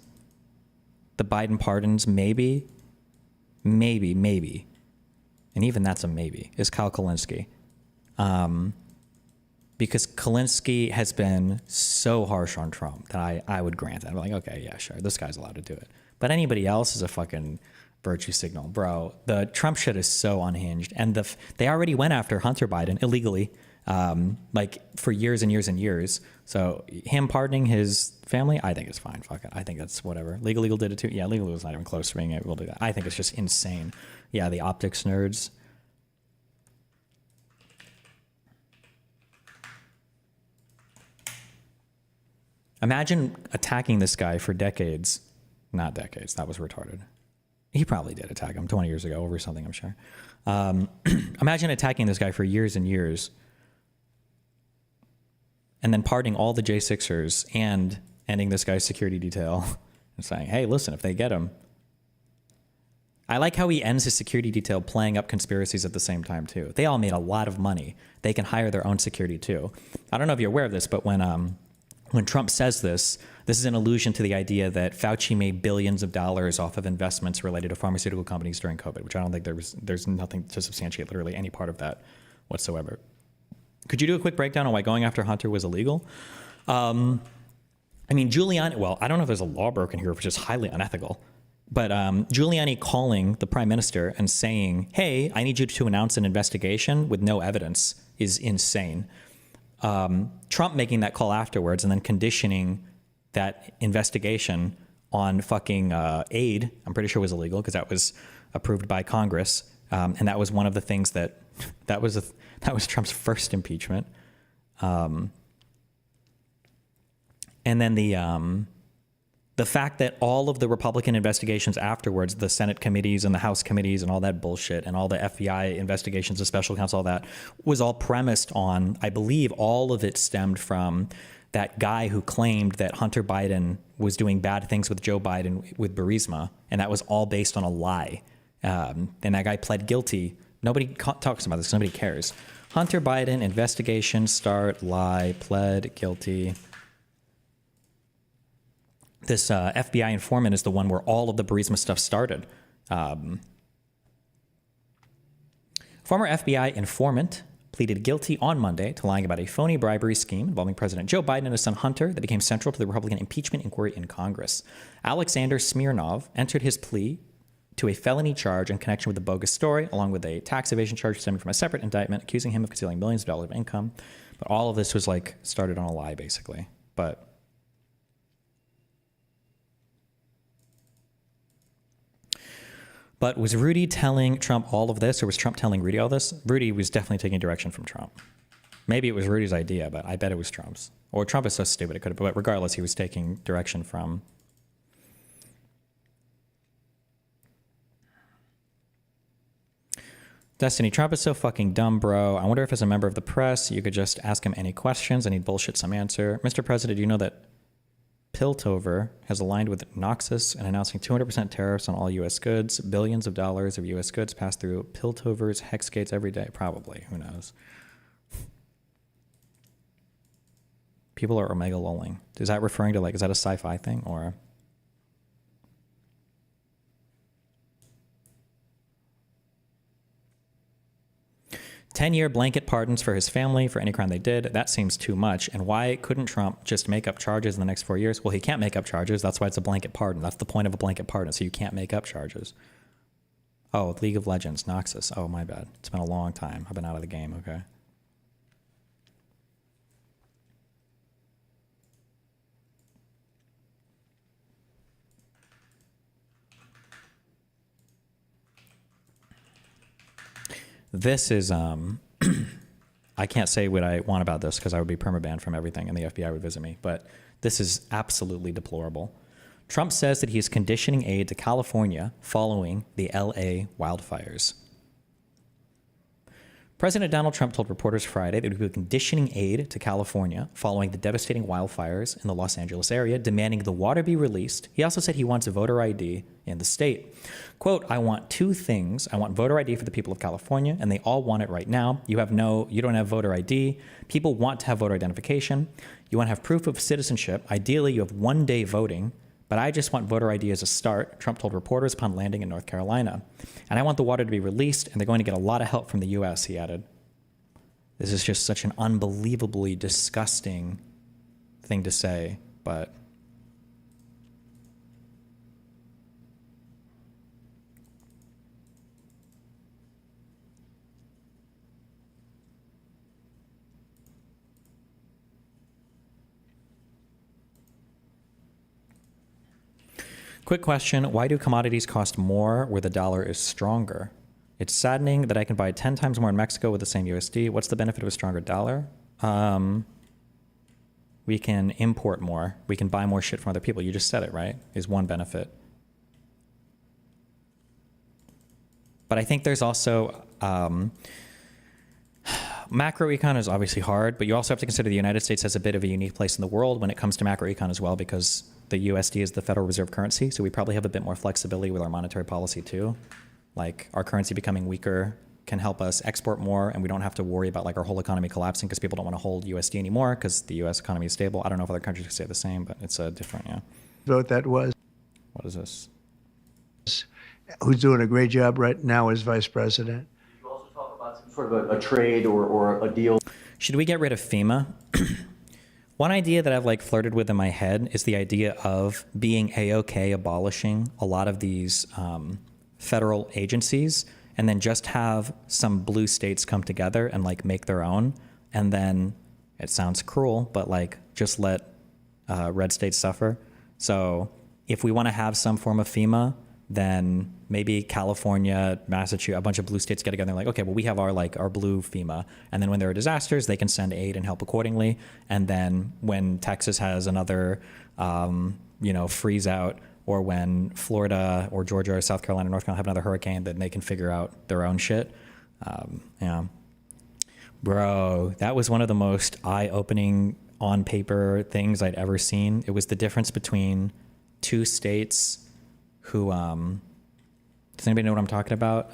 the Biden pardons, maybe, and even that's a maybe, is Kyle Kulinski. Because Kulinski has been so harsh on Trump that I would grant that. I'm like, okay, yeah, sure, this guy's allowed to do it. But anybody else is a fucking virtue signal. Bro, the Trump shit is so unhinged. And they already went after Hunter Biden illegally, like for years and years and years. So him pardoning his family, I think it's fine. Fuck it. I think that's whatever. Legal did it too. Yeah, Legal was not even close to being able to do that. I think it's just insane. Yeah, the optics nerds. Imagine attacking this guy for decades. Not decades, that was retarded. He probably did attack him 20 years ago over something, I'm sure. Imagine attacking this guy for years and years and then pardoning all the J6ers and ending this guy's security detail and saying, hey, listen, if they get him. I like how he ends his security detail playing up conspiracies at the same time, too. They all made a lot of money. They can hire their own security, too. I don't know if you're aware of this, but when Trump says this is an allusion to the idea that Fauci made billions of dollars off of investments related to pharmaceutical companies during COVID, which I don't think there's nothing to substantiate literally any part of that whatsoever. Could you do a quick breakdown on why going after Hunter was illegal? I mean, Giuliani, well, I don't know if there's a law broken here, which is highly unethical, but Giuliani calling the prime minister and saying, hey, I need you to announce an investigation with no evidence is insane. Trump making that call afterwards and then conditioning that investigation on fucking aid, I'm pretty sure was illegal because that was approved by Congress. And that was one of the things that was Trump's first impeachment. And then the fact that all of the Republican investigations afterwards, the Senate committees and the House committees and all that bullshit and all the FBI investigations, the special counsel, all that was all premised on, I believe all of it stemmed from that guy who claimed that Hunter Biden was doing bad things with Joe Biden with Burisma. And that was all based on a lie. And that guy pled guilty. Nobody talks about this. Nobody cares. Hunter Biden investigation start, lie, pled guilty. This FBI informant is the one where all of the Burisma stuff started. Former FBI informant pleaded guilty on Monday to lying about a phony bribery scheme involving President Joe Biden and his son Hunter that became central to the Republican impeachment inquiry in Congress. Alexander Smirnov entered his plea to a felony charge in connection with the bogus story, along with a tax evasion charge stemming from a separate indictment accusing him of concealing millions of dollars of income. But all of this was like started on a lie, basically. But was Rudy telling Trump all of this, or was Trump telling Rudy all this? Rudy was definitely taking direction from Trump. Maybe it was Rudy's idea, but I bet it was Trump's. Or Trump is so stupid it could have, but regardless, he was taking direction from. Destiny, Trump is so fucking dumb, bro. I wonder if as a member of the press, you could just ask him any questions and he'd bullshit some answer. Mr. President, do you know that Piltover has aligned with Noxus and announcing 200% tariffs on all U.S. goods, billions of dollars of U.S. goods pass through Piltover's hex gates every day? Probably. Who knows? People are omega lolling. Is that referring to, like, is that a sci-fi thing or? "10-year blanket pardons for his family for any crime they did. That seems too much. And why couldn't Trump just make up charges in the next 4 years?" Well, he can't make up charges. That's why it's a blanket pardon. That's the point of a blanket pardon. So you can't make up charges. Oh, League of Legends, Noxus. Oh, my bad. It's been a long time. I've been out of the game. Okay. This is, I can't say what I want about this because I would be permabanned from everything and the FBI would visit me, but this is absolutely deplorable. Trump says that he is conditioning aid to California following the LA wildfires. President Donald Trump told reporters Friday that he would be conditioning aid to California following the devastating wildfires in the Los Angeles area, demanding the water be released. He also said he wants a voter ID in the state. Quote, "I want two things. I want voter ID for the people of California, and they all want it right now. You don't have voter ID. People want to have voter identification. You want to have proof of citizenship. Ideally, you have 1 day voting. But I just want voter ID as a start," Trump told reporters upon landing in North Carolina. "And I want the water to be released, and they're going to get a lot of help from the U.S., he added. This is just such an unbelievably disgusting thing to say, but quick question, why do commodities cost more where the dollar is stronger? It's saddening that I can buy 10 times more in Mexico with the same USD. What's the benefit of a stronger dollar? We can import more. We can buy more shit from other people. You just said it, right? Is one benefit. But I think there's also, macroecon is obviously hard, but you also have to consider the United States has a bit of a unique place in the world when it comes to macroecon as well, because the USD is the Federal Reserve currency, so we probably have a bit more flexibility with our monetary policy too. Like our currency becoming weaker can help us export more, and we don't have to worry about like our whole economy collapsing because people don't want to hold USD anymore because the US economy is stable. I don't know if other countries can say the same, but it's a different, yeah. Vote that was. What is this? Who's doing a great job right now as vice president. You also talk about some sort of a trade or a deal. Should we get rid of FEMA? One idea that I've like flirted with in my head is the idea of being A-OK abolishing a lot of these federal agencies and then just have some blue states come together and like make their own. And then it sounds cruel, but like just let red states suffer. So if we want to have some form of FEMA, then maybe California, Massachusetts, a bunch of blue states get together and like, okay, well, we have our blue FEMA. And then when there are disasters, they can send aid and help accordingly. And then when Texas has another, freeze out, or when Florida or Georgia or South Carolina or North Carolina have another hurricane, then they can figure out their own shit. Yeah. Bro, that was one of the most eye-opening on paper things I'd ever seen. It was the difference between two states who, does anybody know what I'm talking about?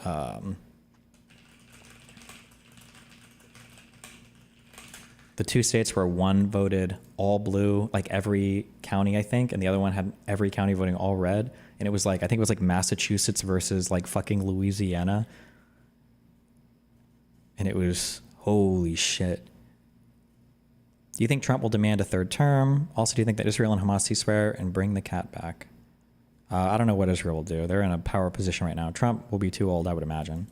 The two states where one voted all blue, like every county, I think, and the other one had every county voting all red. And it was like, I think it was like Massachusetts versus like fucking Louisiana. And it was, holy shit. Do you think Trump will demand a third term? Also, do you think that Israel and Hamas ceasefire and bring the cat back? I don't know what Israel will do. They're in a power position right now. Trump will be too old, I would imagine.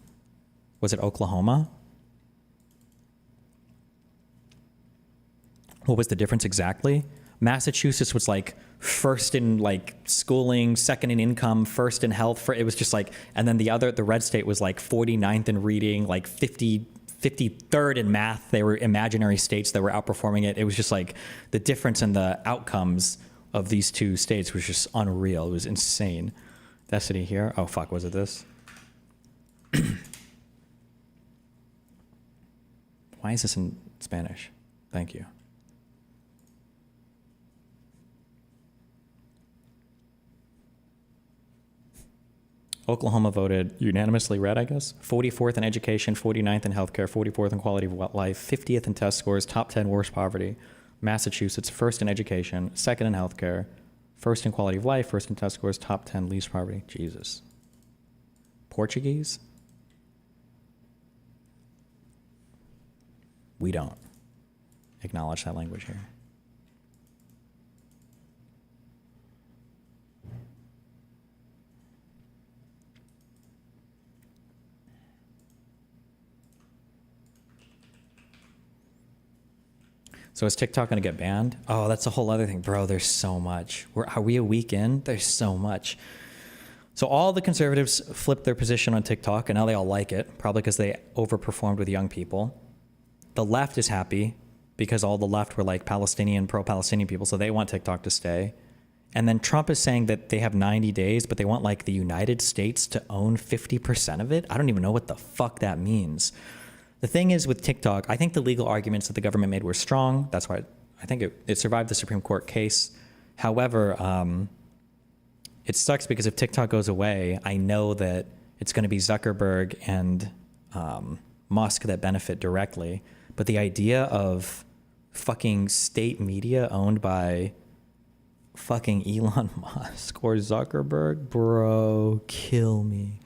Was it Oklahoma? What was the difference exactly? Massachusetts was like first in like schooling, second in income, first in health. It was just like, and then the red state was like 49th in reading, like 53rd in math. They were imaginary states that were outperforming it. It was just like the difference in the outcomes of these two states was just unreal. It was insane. Destiny here. Oh fuck, was it this? Why is this in Spanish? Thank you. Oklahoma voted unanimously red, I guess. 44th in education, 49th in healthcare, 44th in quality of life, 50th in test scores, top 10 worst poverty. Massachusetts, first in education, second in healthcare, first in quality of life, first in test scores, top 10 least poverty. Jesus. Portuguese? We don't acknowledge that language here. So is TikTok going to get banned? Oh, that's a whole other thing. Bro, there's so much. Are we a week in? There's so much. So all the conservatives flipped their position on TikTok, and now they all like it, probably because they overperformed with young people. The left is happy because all the left were like Palestinian, pro-Palestinian people, so they want TikTok to stay. And then Trump is saying that they have 90 days, but they want like the United States to own 50% of it. I don't even know what the fuck that means. The thing is with TikTok, I think the legal arguments that the government made were strong. That's why I think it survived the Supreme Court case. However, it sucks because if TikTok goes away, I know that it's going to be Zuckerberg and Musk that benefit directly. But the idea of fucking state media owned by fucking Elon Musk or Zuckerberg, bro, kill me.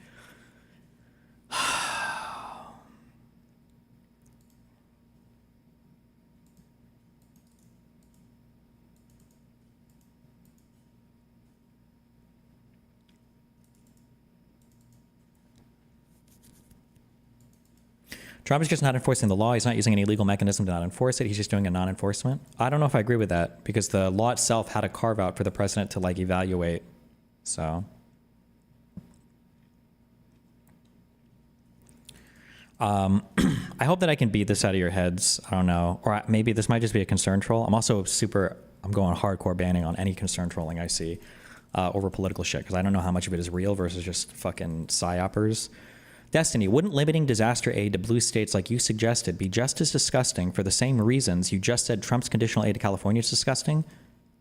Trump is just not enforcing the law. He's not using any legal mechanism to not enforce it. He's just doing a non-enforcement. I don't know if I agree with that because the law itself had a carve out for the president to like evaluate. So. I hope that I can beat this out of your heads. I don't know. Or maybe this might just be a concern troll. I'm going hardcore banning on any concern trolling I see over political shit because I don't know how much of it is real versus just fucking psyopers. Destiny, wouldn't limiting disaster aid to blue states like you suggested be just as disgusting for the same reasons you just said Trump's conditional aid to California is disgusting?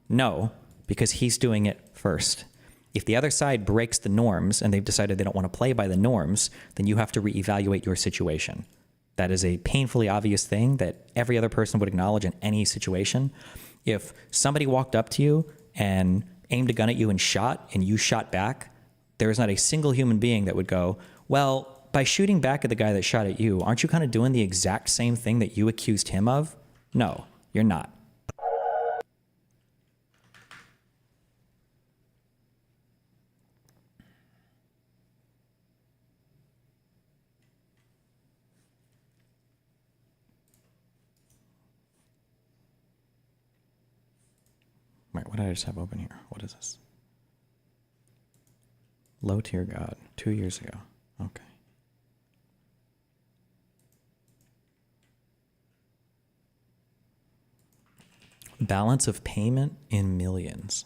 No, because he's doing it first. If the other side breaks the norms and they've decided they don't want to play by the norms, then you have to reevaluate your situation. That is a painfully obvious thing that every other person would acknowledge in any situation. If somebody walked up to you and aimed a gun at you and you shot back, there is not a single human being that would go, well, by shooting back at the guy that shot at you, aren't you kind of doing the exact same thing that you accused him of? No, you're not. Wait, what did I just have open here? What is this? Low tier God, 2 years ago. Okay. Balance of payment in millions.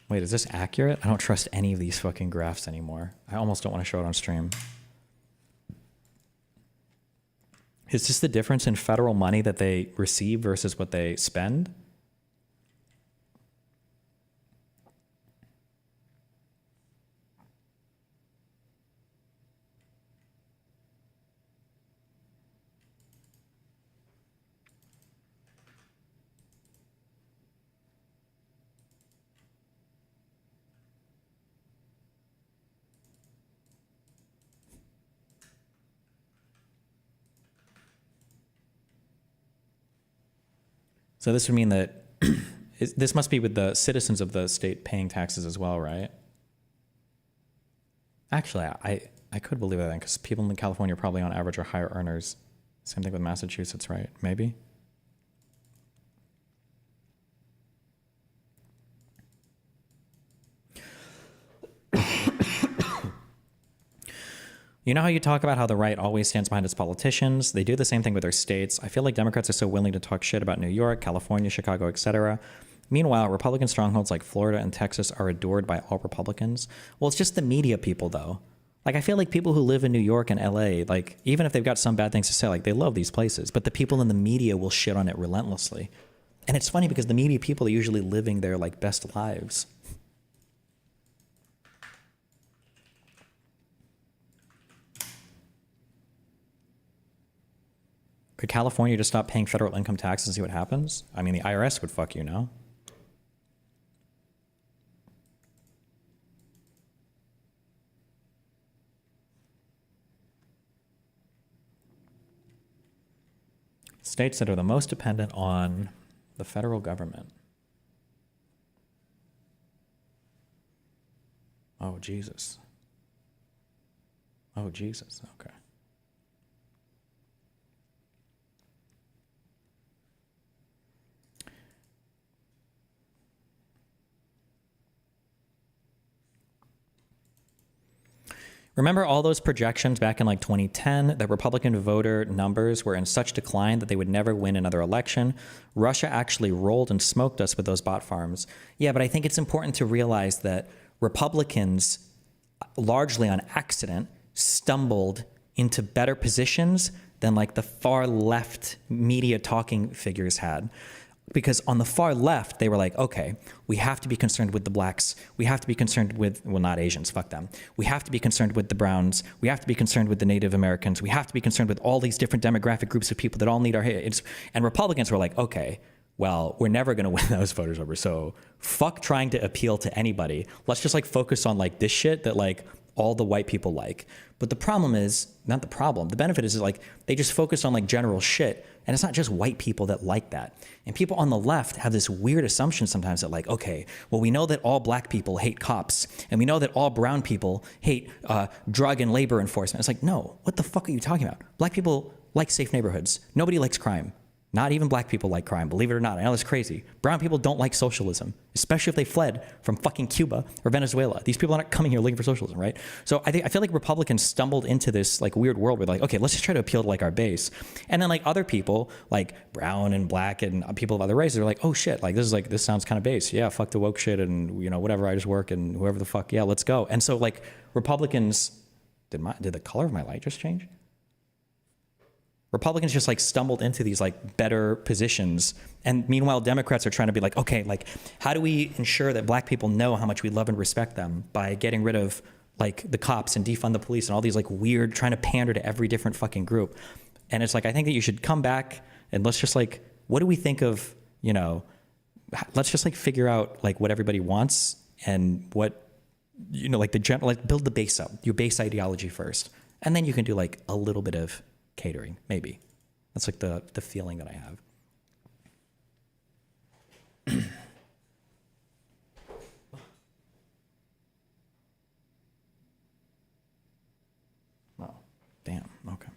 Wait, is this accurate? I don't trust any of these fucking graphs anymore. I almost don't want to show it on stream. Is this the difference in federal money that they receive versus what they spend? So this would mean that this must be with the citizens of the state paying taxes as well, right? Actually, I could believe that because people in California probably on average are higher earners. Same thing with Massachusetts, right? Maybe. You know how you talk about how the right always stands behind its politicians? They do the same thing with their states. I feel like Democrats are so willing to talk shit about New York, California, Chicago, etc. Meanwhile, Republican strongholds like Florida and Texas are adored by all Republicans. Well, it's just the media people, though. Like, I feel like people who live in New York and LA, like, even if they've got some bad things to say, like, they love these places. But the people in the media will shit on it relentlessly. And it's funny because the media people are usually living their, like, best lives. Could California just stop paying federal income tax and see what happens? I mean, the IRS would fuck you, no? States that are the most dependent on the federal government. Oh, Jesus. Oh, Jesus. Okay. Remember all those projections back in like 2010 that Republican voter numbers were in such decline that they would never win another election? Russia actually rolled and smoked us with those bot farms. Yeah, but I think it's important to realize that Republicans, largely on accident, stumbled into better positions than like the far left media talking figures had. Because on the far left, they were like, okay, we have to be concerned with the blacks. We have to be concerned with, well, not Asians, fuck them. We have to be concerned with the browns. We have to be concerned with the Native Americans. We have to be concerned with all these different demographic groups of people that all need our hate. And Republicans were like, okay, well, we're never going to win those voters over. So fuck trying to appeal to anybody. Let's just like focus on like this shit that like all the white people like. But the problem is, not the problem, the benefit is like they just focused on like general shit. And it's not just white people that like that. And people on the left have this weird assumption sometimes that like, okay, well, we know that all black people hate cops. And we know that all brown people hate drug and labor enforcement. It's like, no, what the fuck are you talking about? Black people like safe neighborhoods. Nobody likes crime. Not even black people like crime, believe it or not. I know it's crazy. Brown people don't like socialism, especially if they fled from fucking Cuba or Venezuela. These people are not coming here looking for socialism, right? So I feel like Republicans stumbled into this like weird world where like, okay, let's just try to appeal to like our base. And then like other people like brown and black and people of other races are like, oh shit, like this sounds kind of base. Yeah, fuck the woke shit and you know, whatever, I just work and whoever the fuck, yeah, let's go. And so like Republicans, did the color of my light just change? Republicans just like stumbled into these like better positions. And meanwhile, Democrats are trying to be like, okay, like how do we ensure that black people know how much we love and respect them by getting rid of like the cops and defund the police and all these like weird, trying to pander to every different fucking group. And it's like, I think that you should come back and let's just like, what do we think of, you know, let's just like figure out like what everybody wants and what, you know, like the general, like build the base up, your base ideology first. And then you can do like a little bit of catering, maybe. That's like the feeling that I have. Oh, damn, okay.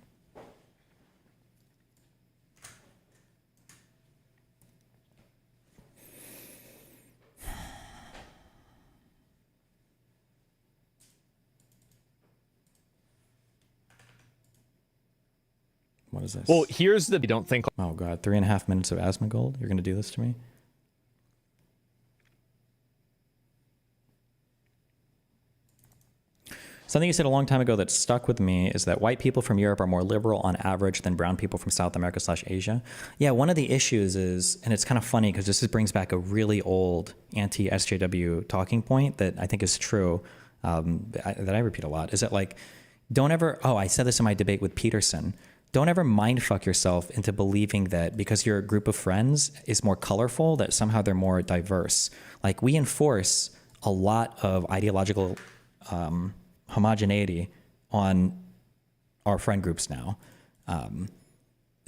What is this? Well, here's the... You don't think... Oh, God. 3.5 minutes of Asmongold? You're going to do this to me? Something you said a long time ago that stuck with me is that white people from Europe are more liberal on average than brown people from South America / Asia. Yeah, one of the issues is, and it's kind of funny because this brings back a really old anti-SJW talking point that I think is true, that I repeat a lot, is that like, don't ever... Oh, I said this in my debate with Peterson. Don't ever mindfuck yourself into believing that because your group of friends is more colorful, that somehow they're more diverse. Like, we enforce a lot of ideological homogeneity on our friend groups now.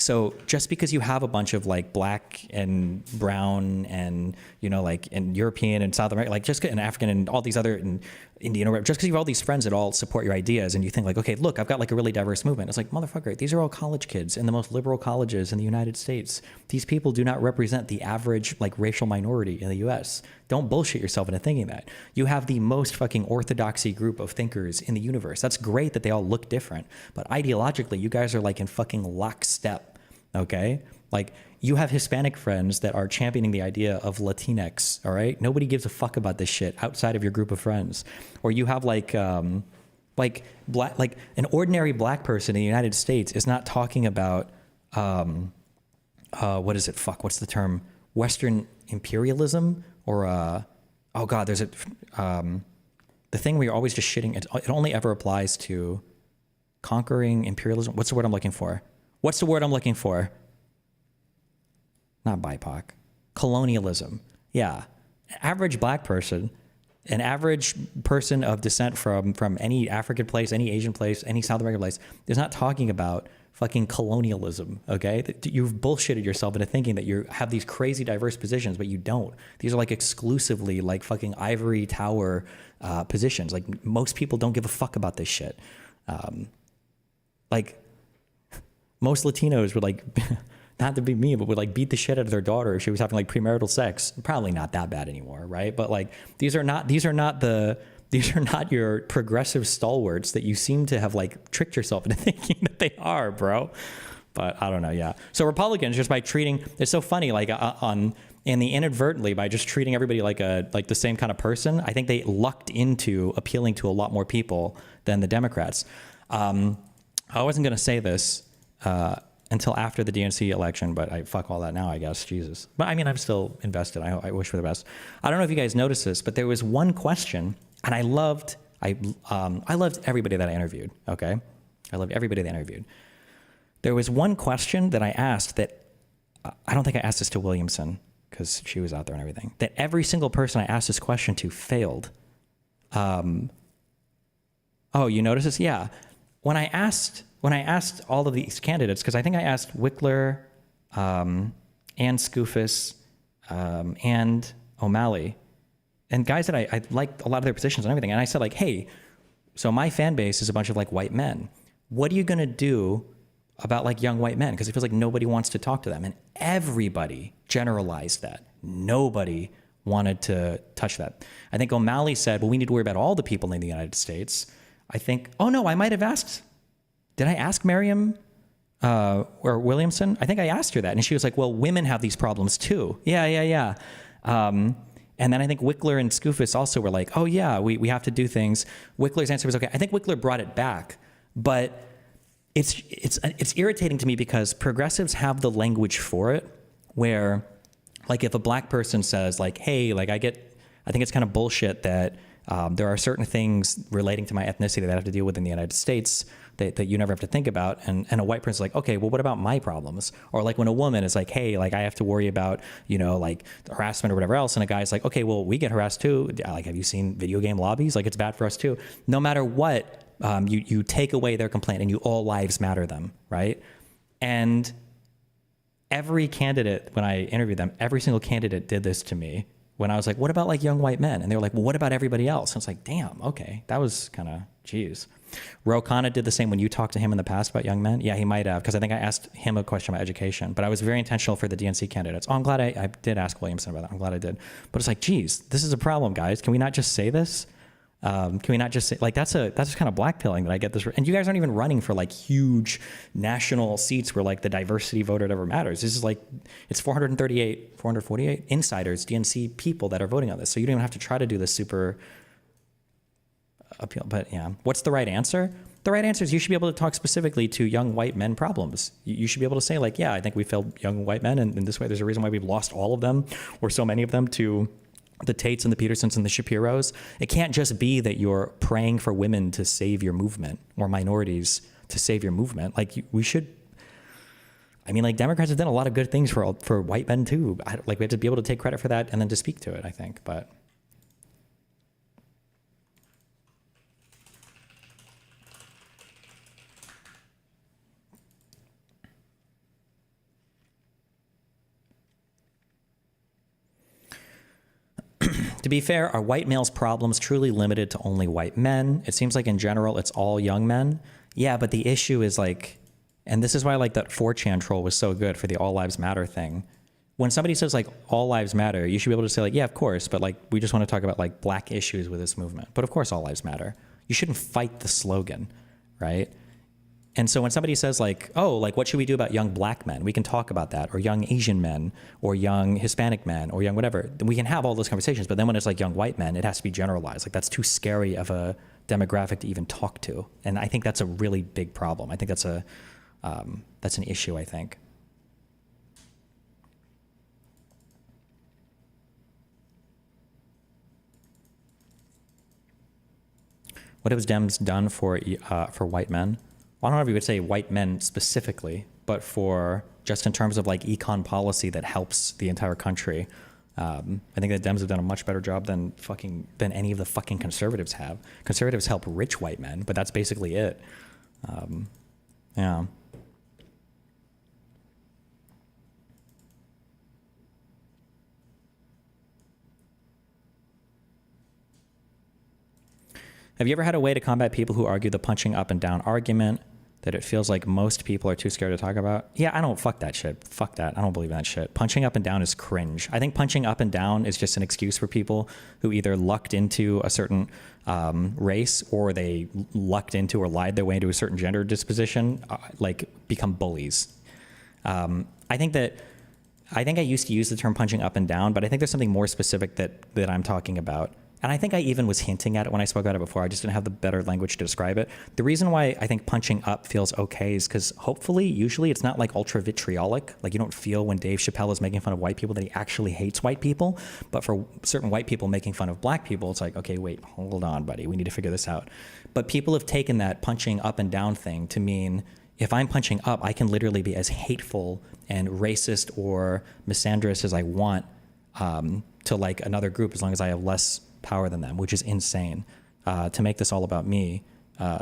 So just because you have a bunch of like black and brown and, you know, like and European and South American, like just and African and all these other and Indian, or just because you have all these friends that all support your ideas and you think like, okay, look, I've got like a really diverse movement. It's like, motherfucker, these are all college kids in the most liberal colleges in the United States. These people do not represent the average like racial minority in the US. Don't bullshit yourself into thinking that. You have the most fucking orthodoxy group of thinkers in the universe. That's great that they all look different, but ideologically, you guys are like in fucking lockstep. Okay? Like, you have Hispanic friends that are championing the idea of Latinx, all right? Nobody gives a fuck about this shit outside of your group of friends. Or you have like black, like an ordinary black person in the United States is not talking about, what is it? Fuck, what's the term? Western imperialism? Or, oh God, there's a, the thing where you're always just shitting, it only ever applies to conquering imperialism. What's the word I'm looking for? What's the word I'm looking for? Not BIPOC. Colonialism. Yeah. Average black person, an average person of descent from any African place, any Asian place, any South American place, is not talking about fucking colonialism, okay? You've bullshitted yourself into thinking that you have these crazy diverse positions, but you don't. These are like exclusively like fucking ivory tower positions. Like most people don't give a fuck about this shit. Like, most Latinos would like, not to be mean, but would like beat the shit out of their daughter if she was having like premarital sex. Probably not that bad anymore, right? But like, these are not your progressive stalwarts that you seem to have like tricked yourself into thinking that they are, bro. But I don't know, yeah. So Republicans, just by treating, it's so funny, like inadvertently by just treating everybody like the same kind of person, I think they lucked into appealing to a lot more people than the Democrats. I wasn't gonna say this until after the DNC election, but I fuck all that now, I guess. Jesus. But I mean, I'm still invested. I wish for the best. I don't know if you guys noticed this, but there was one question, and I loved everybody that I interviewed. Okay, I loved everybody that I interviewed. There was one question that I asked that I don't think I asked this to Williamson because she was out there and everything. That every single person I asked this question to failed. Oh, you noticed this? Yeah. When I asked all of these candidates, because I think I asked Wickler, and Skoufis, and O'Malley, and guys that I liked a lot of their positions and everything, and I said like, hey, so my fan base is a bunch of like white men. What are you gonna do about like young white men? Because it feels like nobody wants to talk to them, and everybody generalized that. Nobody wanted to touch that. I think O'Malley said, well, we need to worry about all the people in the United States. I think, oh no, I might have asked, did I ask Miriam or Williamson? I think I asked her that. And she was like, well, women have these problems too. Yeah. And then I think Wickler and Skoufis also were like, oh yeah, we have to do things. Wickler's answer was okay. I think Wickler brought it back, but it's irritating to me because progressives have the language for it where like if a black person says like, hey, like I think it's kind of bullshit that there are certain things relating to my ethnicity that I have to deal with in the United States that you never have to think about. And a white person's like, okay, well, what about my problems? Or like when a woman is like, hey, like I have to worry about, you know, like harassment or whatever else. And a guy's like, okay, well, we get harassed too. Like, have you seen video game lobbies? Like it's bad for us too. No matter what, you take away their complaint and you all lives matter them, right? And every candidate, when I interviewed them, every single candidate did this to me. When I was like, what about like young white men? And they were like, well, what about everybody else? And it's like, damn, okay. That was kind of, geez. Ro Khanna did the same when you talked to him in the past about young men. Yeah, he might have, because I think I asked him a question about education, but I was very intentional for the DNC candidates. Oh, I'm glad I did ask Williamson about that. I'm glad I did. But it's like, geez, this is a problem, guys. Can we not just say this? Can we not just say, like, that's just kind of blackpilling that I get this. And you guys aren't even running for like huge national seats where like the diversity vote or whatever matters. This is like, it's 448 insiders, DNC people that are voting on this. So you don't even have to try to do this super appeal. But yeah, what's the right answer? The right answer is you should be able to talk specifically to young white men problems. You should be able to say like, yeah, I think we failed young white men. And in this way, there's a reason why we've lost all of them or so many of them to the Tates and the Petersons and the Shapiros. It can't just be that you're praying for women to save your movement or minorities to save your movement. Like we should, I mean, like Democrats have done a lot of good things for white men too. Like we have to be able to take credit for that and then to speak to it, I think, but. To be fair, are white males' problems truly limited to only white men? It seems like in general it's all young men. Yeah, but the issue is like, and this is why like that 4chan troll was so good for the all lives matter thing. When somebody says like all lives matter, you should be able to say like, yeah, of course, but like we just want to talk about like black issues with this movement. But of course all lives matter. You shouldn't fight the slogan, right? And so when somebody says like, oh, like what should we do about young black men? We can talk about that, or young Asian men, or young Hispanic men, or young whatever. We can have all those conversations, but then when it's like young white men, it has to be generalized. Like that's too scary of a demographic to even talk to. And I think that's a really big problem. I think that's an issue, I think. What has Dems done for white men? Well, I don't know if you would say white men specifically, but for just in terms of like econ policy that helps the entire country. I think that Dems have done a much better job than any of the fucking conservatives have. Conservatives help rich white men, but that's basically it. Yeah. Have you ever had a way to combat people who argue the punching up and down argument that it feels like most people are too scared to talk about? Yeah, I don't, fuck that shit. Fuck that. I don't believe in that shit. Punching up and down is cringe. I think punching up and down is just an excuse for people who either lucked into a certain race, or they lucked into or lied their way into a certain gender disposition, like become bullies. I think I used to use the term punching up and down, but I think there's something more specific that I'm talking about. And I think I even was hinting at it when I spoke about it before. I just didn't have the better language to describe it. The reason why I think punching up feels okay is because hopefully, usually it's not like ultra vitriolic. Like you don't feel when Dave Chappelle is making fun of white people that he actually hates white people. But for certain white people making fun of black people, it's like, okay, wait, hold on, buddy. We need to figure this out. But people have taken that punching up and down thing to mean if I'm punching up, I can literally be as hateful and racist or misandrous as I want to like another group as long as I have less power than them, which is insane. To make this all about me,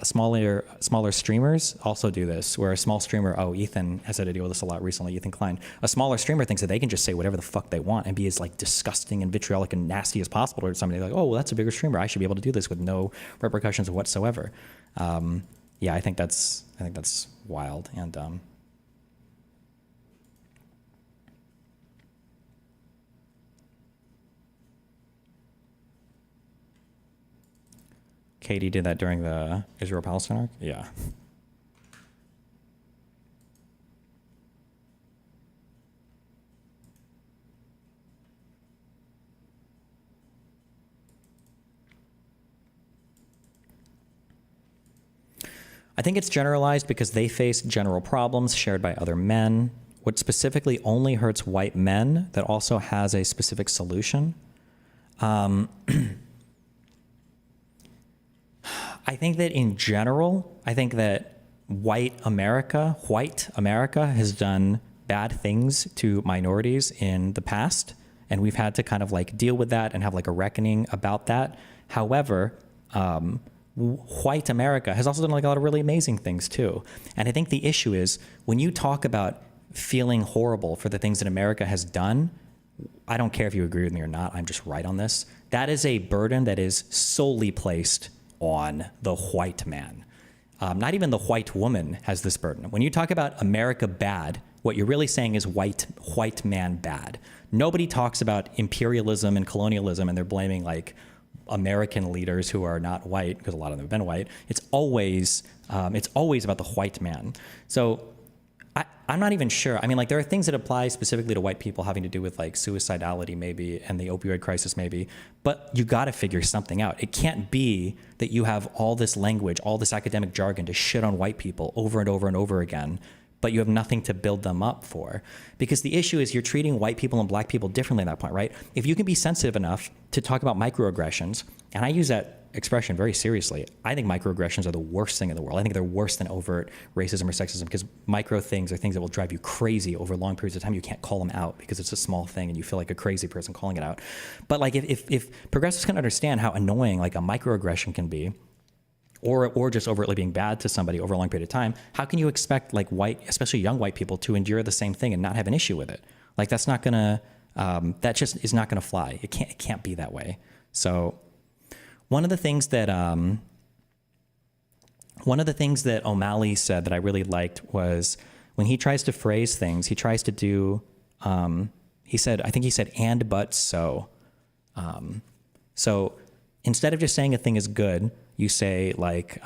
smaller streamers also do this, where a small streamer, Ethan has had to deal with this a lot recently, Ethan Klein, a smaller streamer thinks that they can just say whatever the fuck they want and be as like disgusting and vitriolic and nasty as possible to somebody. Like, oh, well, that's a bigger streamer, I should be able to do this with no repercussions whatsoever. Yeah, I think that's wild and dumb. Katie did that during the Israel-Palestine arc? Yeah. I think it's generalized because they face general problems shared by other men. What specifically only hurts white men that also has a specific solution. I think that in general, I think that white America has done bad things to minorities in the past, and we've had to kind of like deal with that and have like a reckoning about that. However, white America has also done like a lot of really amazing things too. And I think the issue is when you talk about feeling horrible for the things that America has done, I don't care if you agree with me or not, I'm just right on this. That is a burden that is solely placed on the white man. Not even the white woman has this burden. When you talk about America bad, what you're really saying is white man bad. Nobody talks about imperialism and colonialism and they're blaming like American leaders who are not white, because a lot of them have been white. It's always about the white man. So I'm not even sure. I mean, like there are things that apply specifically to white people having to do with like suicidality maybe and the opioid crisis maybe, but you got to figure something out. It can't be that you have all this language, all this academic jargon to shit on white people over and over and over again, but you have nothing to build them up for. Because the issue is you're treating white people and black people differently at that point, right? If you can be sensitive enough to talk about microaggressions, and I use that expression very seriously, I think microaggressions are the worst thing in the world. I think they're worse than overt racism or sexism because micro things are things that will drive you crazy over long periods of time. You can't call them out because it's a small thing and you feel like a crazy person calling it out. But like if progressives can understand how annoying like a microaggression can be, or just overtly being bad to somebody over a long period of time, how can you expect like white, especially young white people, to endure the same thing and not have an issue with it? Like that's not gonna That just is not going to fly. It can't be that way. So one of the things that O'Malley said that I really liked was when he tries to phrase things, he tries to do, he said, and, but, so. So instead of just saying a thing is good, you say like,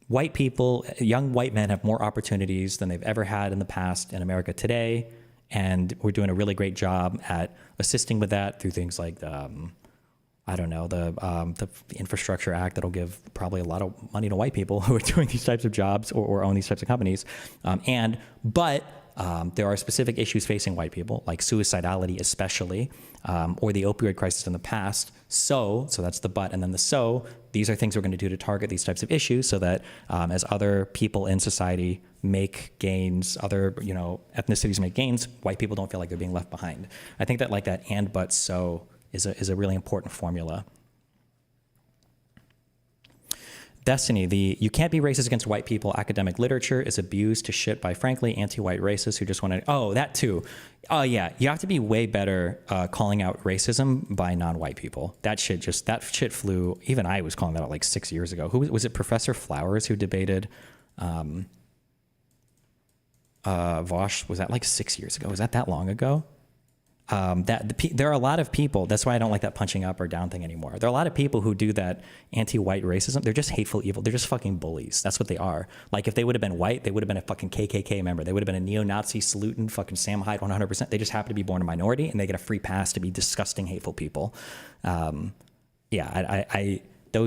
white people, young white men have more opportunities than they've ever had in the past in America today. And we're doing a really great job at assisting with that through things like the Infrastructure Act that'll give probably a lot of money to white people who are doing these types of jobs or own these types of companies. But there are specific issues facing white people, like suicidality especially, or the opioid crisis in the past. So that's the but. And then the so, these are things we're going to do to target these types of issues so that as other people in society make gains, other ethnicities make gains, white people don't feel like they're being left behind. I think that like that and, but, so is a really important formula. Destiny, you can't be racist against white people. Academic literature is abused to shit by, frankly, anti-white racists who just want to, that too. Yeah, you have to be way better calling out racism by non-white people. That shit flew, even I was calling that out like 6 years ago. Who was it, Professor Flowers, who debated Vosh? Was that like 6 years ago? Was that long ago? There are a lot of people, that's why I don't like that punching up or down thing anymore. There are a lot of people who do that anti-white racism. They're just hateful, evil. They're just fucking bullies. That's what they are. Like if they would have been white, they would have been a fucking KKK member. They would have been a neo-Nazi saluting fucking Sam Hyde 100%. They just happen to be born a minority and they get a free pass to be disgusting, hateful people. Those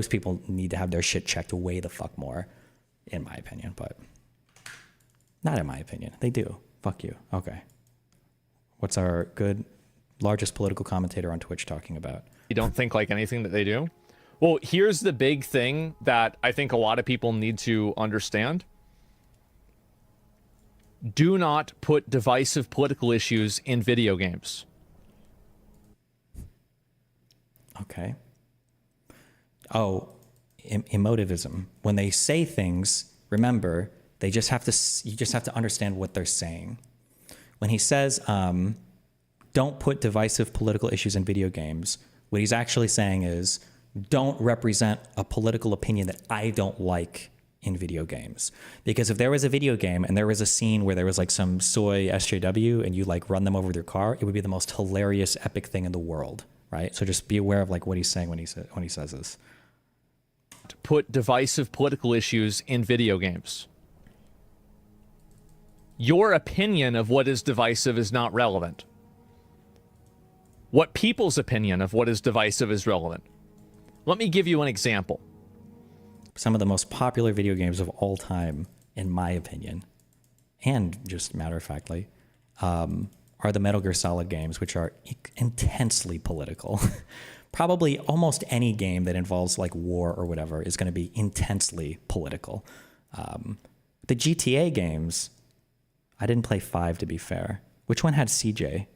people need to have their shit checked way the fuck more, in my opinion, but not in my opinion. They do. Fuck you. Okay. What's our good, largest political commentator on Twitch talking about? You don't think like anything that they do? Well, here's the big thing that I think a lot of people need to understand. Do not put divisive political issues in video games. Okay. Emotivism. When they say things, remember, you just have to understand what they're saying. When he says, don't put divisive political issues in video games, what he's actually saying is, don't represent a political opinion that I don't like in video games. Because if there was a video game and there was a scene where there was like some soy SJW and you like run them over with your car, it would be the most hilarious, epic thing in the world, right? So just be aware of like what he's saying when he says this. To put divisive political issues in video games. Your opinion of what is divisive is not relevant. What people's opinion of what is divisive is relevant. Let me give you an example. Some of the most popular video games of all time, in my opinion, and just matter of factly, are the Metal Gear Solid games, which are intensely political. Probably almost any game that involves like war or whatever is going to be intensely political. The GTA games, I didn't play 5 to be fair. Which one had CJ?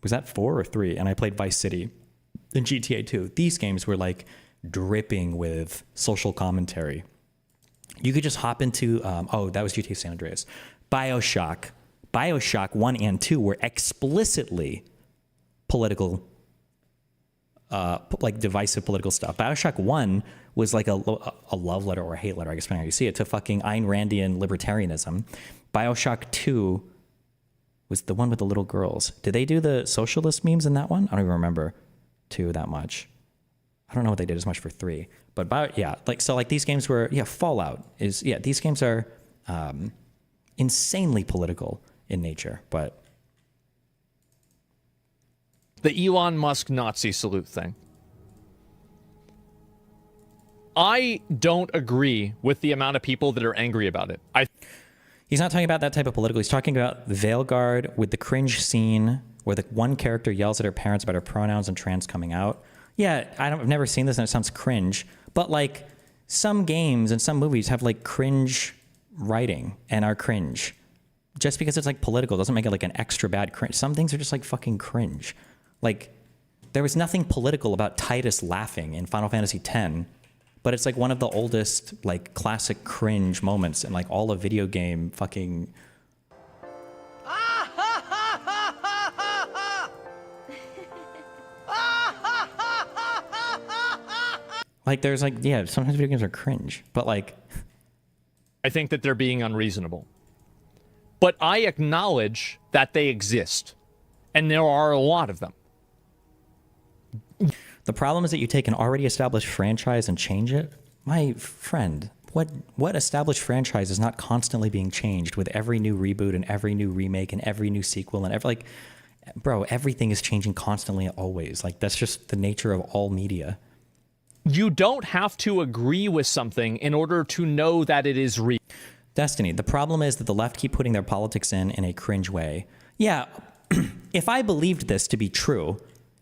Was that 4 or 3? And I played Vice City and GTA 2. These games were like dripping with social commentary. You could just hop into, that was GTA San Andreas. BioShock 1 and 2 were explicitly political, like divisive political stuff. BioShock 1 was like a love letter or a hate letter, I guess depending on how you see it, to fucking Ayn Randian libertarianism. BioShock 2 was the one with the little girls. Did they do the socialist memes in that one? I don't even remember 2 that much. I don't know what they did as much for 3. But these games were, Fallout is, these games are insanely political in nature, but. The Elon Musk Nazi salute thing. I don't agree with the amount of people that are angry about it. He's not talking about that type of political. He's talking about Veilguard with the cringe scene where the one character yells at her parents about her pronouns and trans coming out. Yeah, I've never seen this and it sounds cringe. But like some games and some movies have like cringe writing and are cringe. Just because it's like political doesn't make it like an extra bad cringe. Some things are just like fucking cringe. Like there was nothing political about Titus laughing in Final Fantasy X. But it's like one of the oldest, like, classic cringe moments in, like, all of video game fucking... Like, there's like, yeah, sometimes video games are cringe, but like, I think that they're being unreasonable. But I acknowledge that they exist, and there are a lot of them. The problem is that you take an already established franchise and change it. My friend, what established franchise is not constantly being changed with every new reboot and every new remake and every new sequel and like, bro, everything is changing constantly always. Like, that's just the nature of all media. You don't have to agree with something in order to know that it is real. Destiny, the problem is that the left keep putting their politics in a cringe way. Yeah, if I believed this to be true,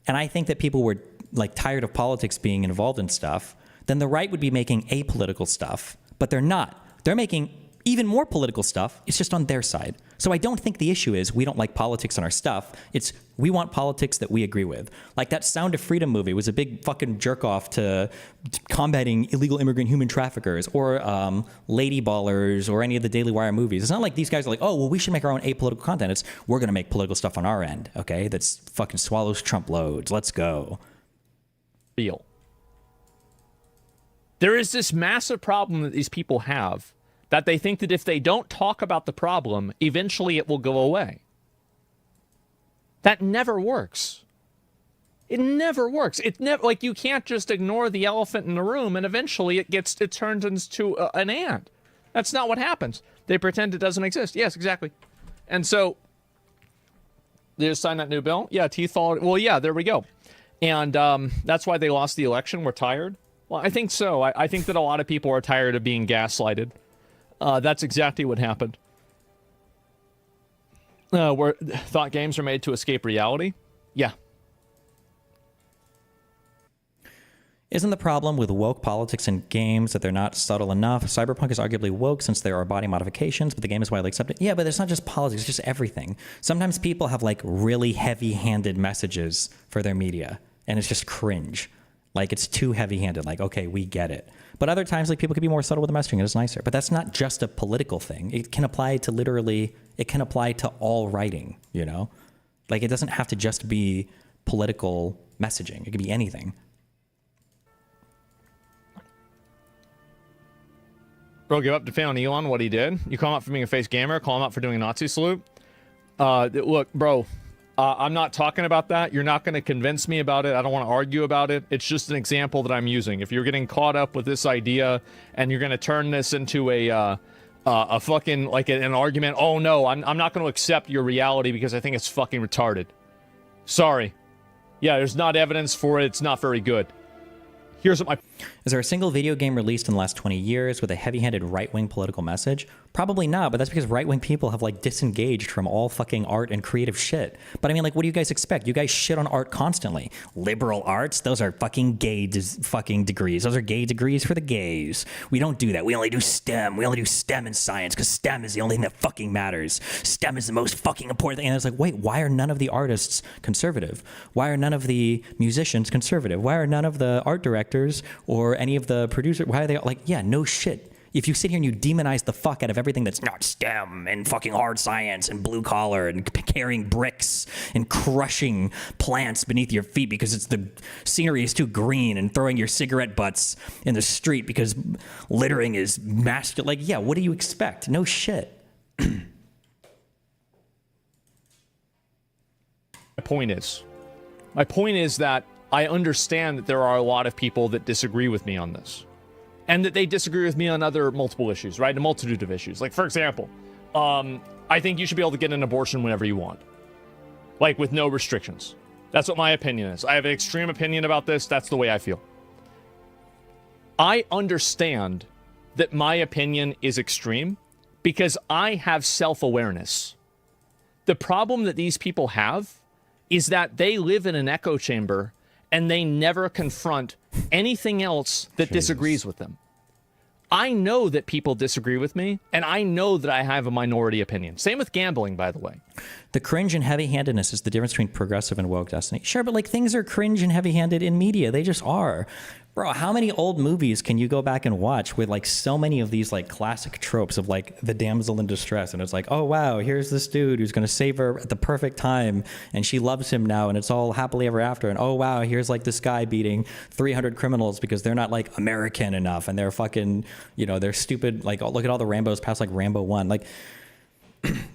and I think that people were like tired of politics being involved in stuff, then the right would be making apolitical stuff, but they're not. They're making even more political stuff. It's just on their side. So I don't think the issue is we don't like politics in our stuff. It's we want politics that we agree with. Like that Sound of Freedom movie was a big fucking jerk off to combating illegal immigrant human traffickers or Lady Ballers or any of the Daily Wire movies. It's not like these guys are like, oh, well, we should make our own apolitical content. It's we're going to make political stuff on our end, okay? That's fucking swallows Trump loads. Let's go. Real. There is this massive problem that these people have that they think that if they don't talk about the problem, eventually it will go away. That never works. It never works. It never, like, you can't just ignore the elephant in the room and eventually it turns into an ant. That's not what happens. They pretend it doesn't exist. Yes, exactly. And so, they just signed that new bill? Yeah, teeth all, well, yeah, there we go. And that's why they lost the election. We're tired. Well, I think so. I think that a lot of people are tired of being gaslighted. That's exactly what happened. Where thought games are made to escape reality? Yeah. Isn't the problem with woke politics in games that they're not subtle enough? Cyberpunk is arguably woke since there are body modifications, but the game is widely accepted. Yeah, but it's not just politics, it's just everything. Sometimes people have like really heavy-handed messages for their media, and it's just cringe. Like, it's too heavy-handed. Like, okay, we get it. But other times, like, people can be more subtle with the messaging, and it's nicer. But that's not just a political thing. It can apply to literally, it can apply to all writing, you know? Like, it doesn't have to just be political messaging. It could be anything. Bro, give up to fan on Elon, what he did. You call him out for being a face gamer, call him out for doing a Nazi salute. Look, bro, I'm not talking about that. You're not going to convince me about it. I don't want to argue about it. It's just an example that I'm using. If you're getting caught up with this idea and you're going to turn this into a fucking, like an argument, oh no, I'm not going to accept your reality because I think it's fucking retarded. Sorry. Yeah, there's not evidence for it. It's not very good. Here's what my... Is there a single video game released in the last 20 years with a heavy-handed right-wing political message? Probably not, but that's because right-wing people have, like, disengaged from all fucking art and creative shit. But I mean, like, what do you guys expect? You guys shit on art constantly. Liberal arts? Those are fucking gay fucking degrees. Those are gay degrees for the gays. We don't do that. We only do STEM. We only do STEM in science because STEM is the only thing that fucking matters. STEM is the most fucking important thing. And it's like, wait, why are none of the artists conservative? Why are none of the musicians conservative? Why are none of the art directors or any of the producers, why are they like, yeah, no shit. If you sit here and you demonize the fuck out of everything that's not STEM and fucking hard science and blue collar and carrying bricks and crushing plants beneath your feet because it's the scenery is too green and throwing your cigarette butts in the street because littering is masculine, like, yeah, what do you expect? No shit. My point is that I understand that there are a lot of people that disagree with me on this. And that they disagree with me on other multiple issues, right? A multitude of issues. Like, for example, I think you should be able to get an abortion whenever you want. Like, with no restrictions. That's what my opinion is. I have an extreme opinion about this. That's the way I feel. I understand that my opinion is extreme because I have self-awareness. The problem that these people have is that they live in an echo chamber and they never confront anything else that disagrees with them. I know that people disagree with me, and I know that I have a minority opinion. Same with gambling, by the way. The cringe and heavy-handedness is the difference between progressive and woke, Destiny. Sure, but like things are cringe and heavy-handed in media. They just are. Bro, how many old movies can you go back and watch with like so many of these like classic tropes of like the damsel in distress, and it's like, oh wow, here's this dude who's gonna save her at the perfect time and she loves him now and it's all happily ever after, and oh wow, here's like this guy beating 300 criminals because they're not like American enough and they're fucking, you know, they're stupid, like look at all the Rambos past like Rambo 1. Like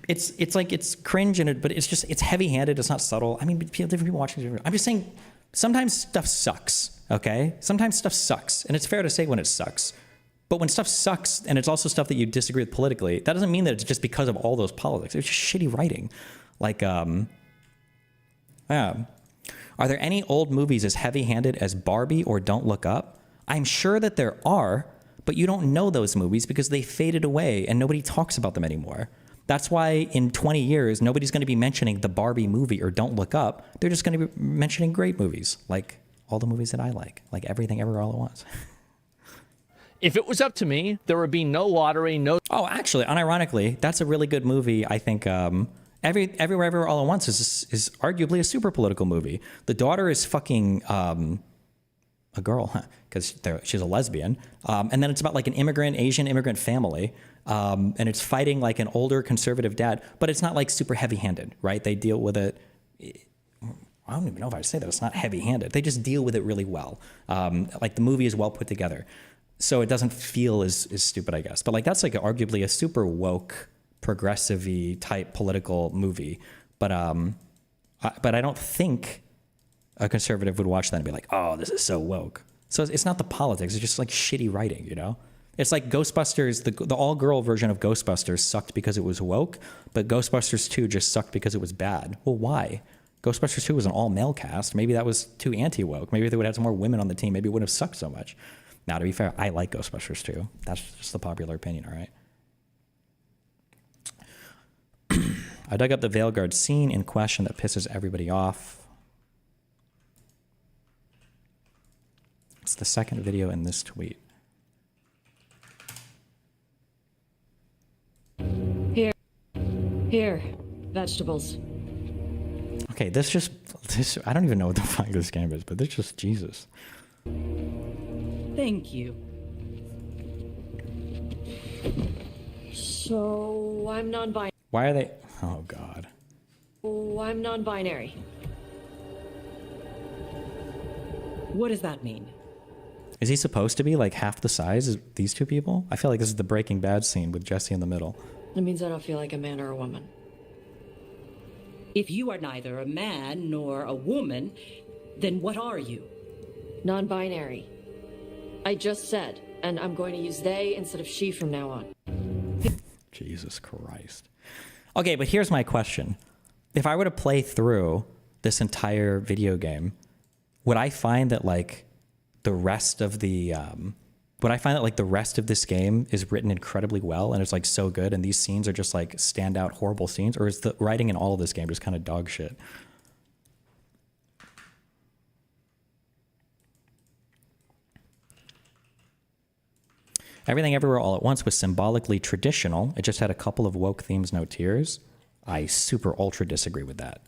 it's like it's cringe but it's just, it's heavy-handed, it's not subtle. I mean, different people watching, I'm just saying sometimes stuff sucks. Okay? Sometimes stuff sucks, and it's fair to say when it sucks. But when stuff sucks, and it's also stuff that you disagree with politically, that doesn't mean that it's just because of all those politics. It's just shitty writing. Like, are there any old movies as heavy-handed as Barbie or Don't Look Up? I'm sure that there are, but you don't know those movies because they faded away and nobody talks about them anymore. That's why in 20 years, nobody's going to be mentioning the Barbie movie or Don't Look Up. They're just going to be mentioning great movies, like all the movies that I like Everything Everywhere All at Once. If it was up to me, there would be no lottery, no... Oh, actually, unironically, that's a really good movie. I think Everywhere Everywhere All at Once is arguably a super political movie. The daughter is fucking a girl, because she's a lesbian. And then it's about like an Asian immigrant family. And it's fighting like an older conservative dad, but it's not like super heavy-handed, right? They deal with it... I don't even know if I'd say that it's not heavy-handed. They just deal with it really well. Like the movie is well put together, so it doesn't feel as stupid, I guess. But like that's like arguably a super woke, progressive-y type political movie. But I don't think a conservative would watch that and be like, "Oh, this is so woke." So it's not the politics; it's just like shitty writing, you know. It's like Ghostbusters. The all-girl version of Ghostbusters sucked because it was woke, but Ghostbusters 2 just sucked because it was bad. Well, why? Ghostbusters 2 was an all-male cast. Maybe that was too anti-woke. Maybe if they would have some more women on the team, maybe it wouldn't have sucked so much. Now, to be fair, I like Ghostbusters 2. That's just the popular opinion, all right? I dug up the Veilguard scene in question that pisses everybody off. It's the second video in this tweet. Here, vegetables. Okay, this I don't even know what the fuck this game is, but this just Jesus. Thank you. So, I'm non-binary. Why are they... Oh, God. Oh, I'm non-binary. What does that mean? Is he supposed to be like half the size as these two people? I feel like this is the Breaking Bad scene with Jesse in the middle. It means I don't feel like a man or a woman. If you are neither a man nor a woman, then what are you? Non-binary. I just said, and I'm going to use they instead of she from now on. Jesus Christ. Okay, but here's my question. If I were to play through this entire video game, would I find that like the rest of the would I find that like the rest of this game is written incredibly well and it's like so good and these scenes are just like standout horrible scenes, or is the writing in all of this game just kind of dog shit? Everything Everywhere All at Once was symbolically traditional. It just had a couple of woke themes, no tears. I super ultra disagree with that.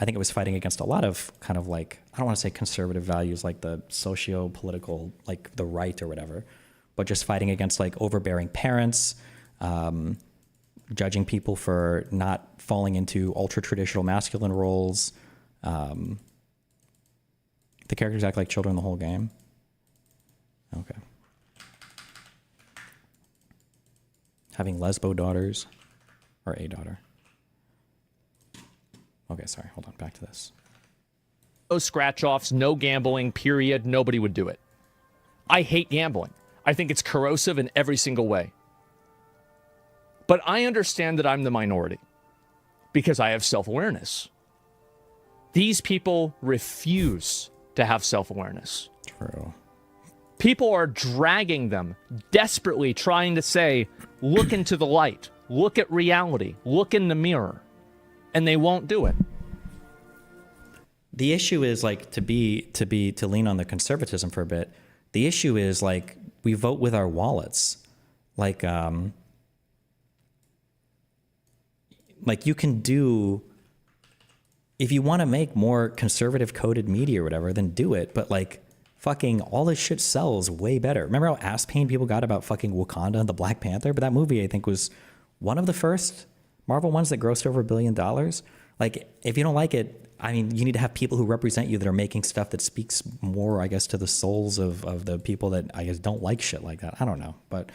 I think it was fighting against a lot of kind of like, I don't want to say conservative values like the socio-political, like the right or whatever, but just fighting against like overbearing parents, judging people for not falling into ultra traditional masculine roles. The characters act like children the whole game. Okay. Having lesbo daughters, or a daughter. Okay, sorry, hold on, back to this. No scratch-offs, no gambling, period. Nobody would do it. I hate gambling. I think it's corrosive in every single way. But I understand that I'm the minority because I have self-awareness. These people refuse to have self-awareness. True. People are dragging them, desperately trying to say, look into the light, look at reality, look in the mirror. And they won't do it. The issue is like to lean on the conservatism for a bit. The issue is like we vote with our wallets. Like you can do, if you want to make more conservative coded media or whatever, then do it. But like fucking all this shit sells way better. Remember how ass pain people got about fucking Wakanda and the Black Panther? But that movie, I think, was one of the first Marvel ones that grossed over $1 billion. Like, if you don't like it, I mean, you need to have people who represent you that are making stuff that speaks more, I guess, to the souls of the people that, I guess, don't like shit like that. I don't know. But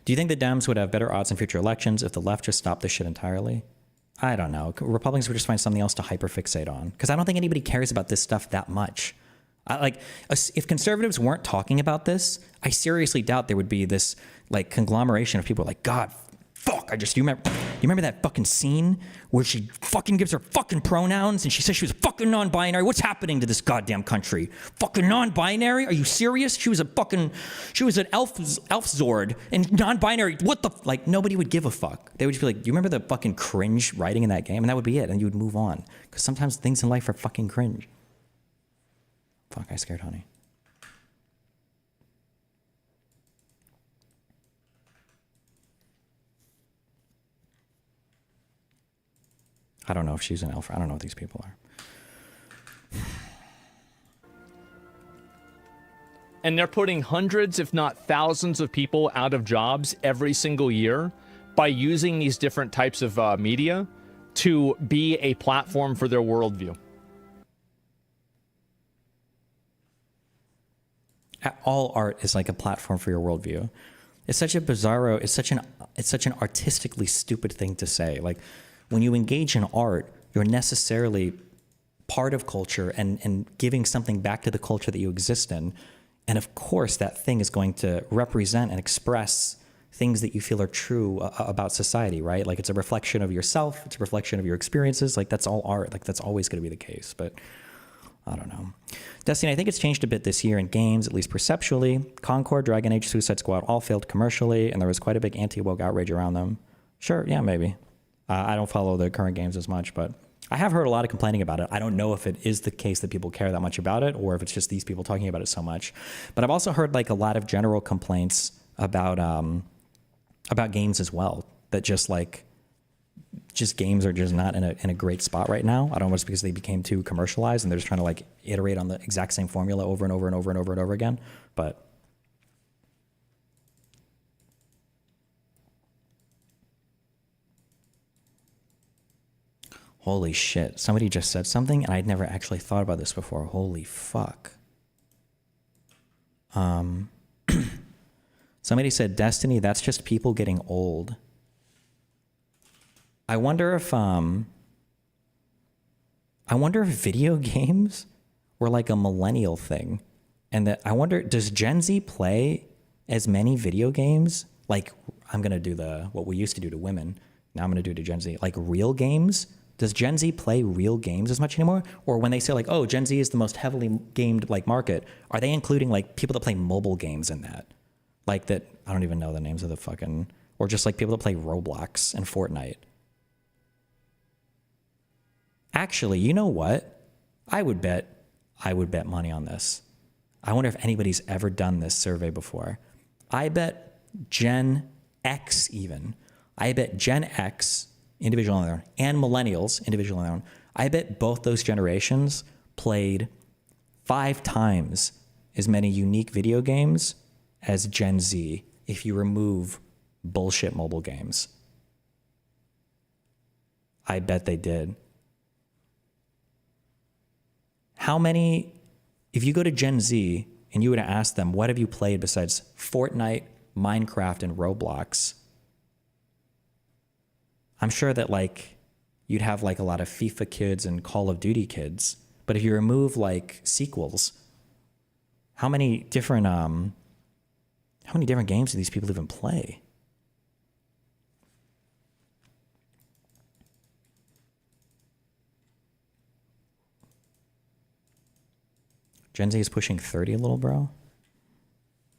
do you think the Dems would have better odds in future elections if the left just stopped this shit entirely? I don't know. Republicans would just find something else to hyperfixate on. Because I don't think anybody cares about this stuff that much. If conservatives weren't talking about this, I seriously doubt there would be this like conglomeration of people like, God, fuck, you remember that fucking scene where she fucking gives her fucking pronouns and she says she was fucking non-binary? What's happening to this goddamn country? Fucking non-binary? Are you serious? She was an elf Zord and non-binary. What the, like, nobody would give a fuck. They would just be like, you remember the fucking cringe writing in that game? And that would be it. And you would move on. Because sometimes things in life are fucking cringe. Fuck, I scared Honey. I don't know if she's an elf. I don't know what these people are. And they're putting hundreds, if not thousands of people out of jobs every single year by using these different types of media to be a platform for their worldview. All art is like a platform for your worldview. It's such a bizarro, it's such an artistically stupid thing to say. Like, when you engage in art, you're necessarily part of culture and giving something back to the culture that you exist in. And of course, that thing is going to represent and express things that you feel are true about society, right? Like, it's a reflection of yourself, it's a reflection of your experiences. Like, that's all art. Like, that's always going to be the case. But I don't know. Destiny, I think it's changed a bit this year in games, at least perceptually. Concord, Dragon Age, Suicide Squad all failed commercially, and there was quite a big anti-woke outrage around them. Sure, yeah, maybe. I don't follow the current games as much, but I have heard a lot of complaining about it. I don't know if it is the case that people care that much about it, or if it's just these people talking about it so much. But I've also heard like a lot of general complaints about games as well. That just games are just not in a great spot right now. I don't know if it's because they became too commercialized and they're just trying to like iterate on the exact same formula over and over and over and over and over again. But holy shit, somebody just said something and I'd never actually thought about this before. Holy fuck. Somebody said, Destiny, that's just people getting old. I wonder if video games were like a millennial thing. And that I wonder, does Gen Z play as many video games? Like, I'm going to do what we used to do to women. Now I'm going to do to Gen Z. Like real games? Does Gen Z play real games as much anymore? Or when they say like, oh, Gen Z is the most heavily gamed like market, are they including like people that play mobile games in that? Like that, I don't even know the names of the fucking, or just like people that play Roblox and Fortnite. Actually, you know what? I would bet money on this. I wonder if anybody's ever done this survey before. I bet Gen X even. I bet Gen X, individual on their own, and millennials, individual on their own. I bet both those generations played 5 times as many unique video games as Gen Z if you remove bullshit mobile games. I bet they did. How many, if you go to Gen Z and you were to ask them, what have you played besides Fortnite, Minecraft, and Roblox? I'm sure that like you'd have like a lot of FIFA kids and Call of Duty kids. But if you remove like sequels, how many different games do these people even play? Gen Z is pushing 30, little bro.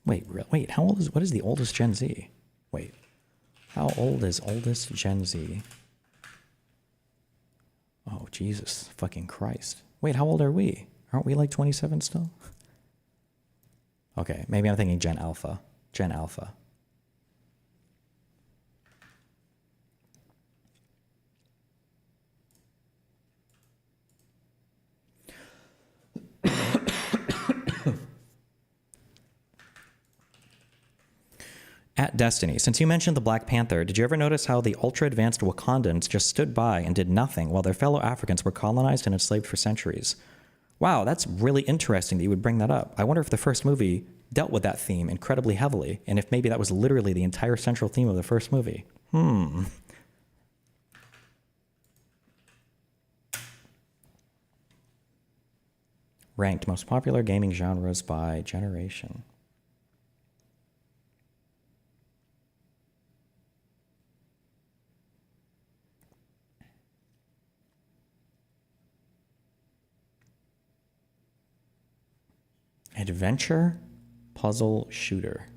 Wait, what is the oldest Gen Z? Wait, how old is oldest Gen Z? Oh, Jesus fucking Christ. Wait, how old are we? Aren't we like 27 still? Okay, maybe I'm thinking Gen Alpha. Gen Alpha. At Destiny, since you mentioned the Black Panther, did you ever notice how the ultra-advanced Wakandans just stood by and did nothing while their fellow Africans were colonized and enslaved for centuries? Wow, that's really interesting that you would bring that up. I wonder if the first movie dealt with that theme incredibly heavily, and if maybe that was literally the entire central theme of the first movie. Ranked most popular gaming genres by generation. Adventure, puzzle, shooter.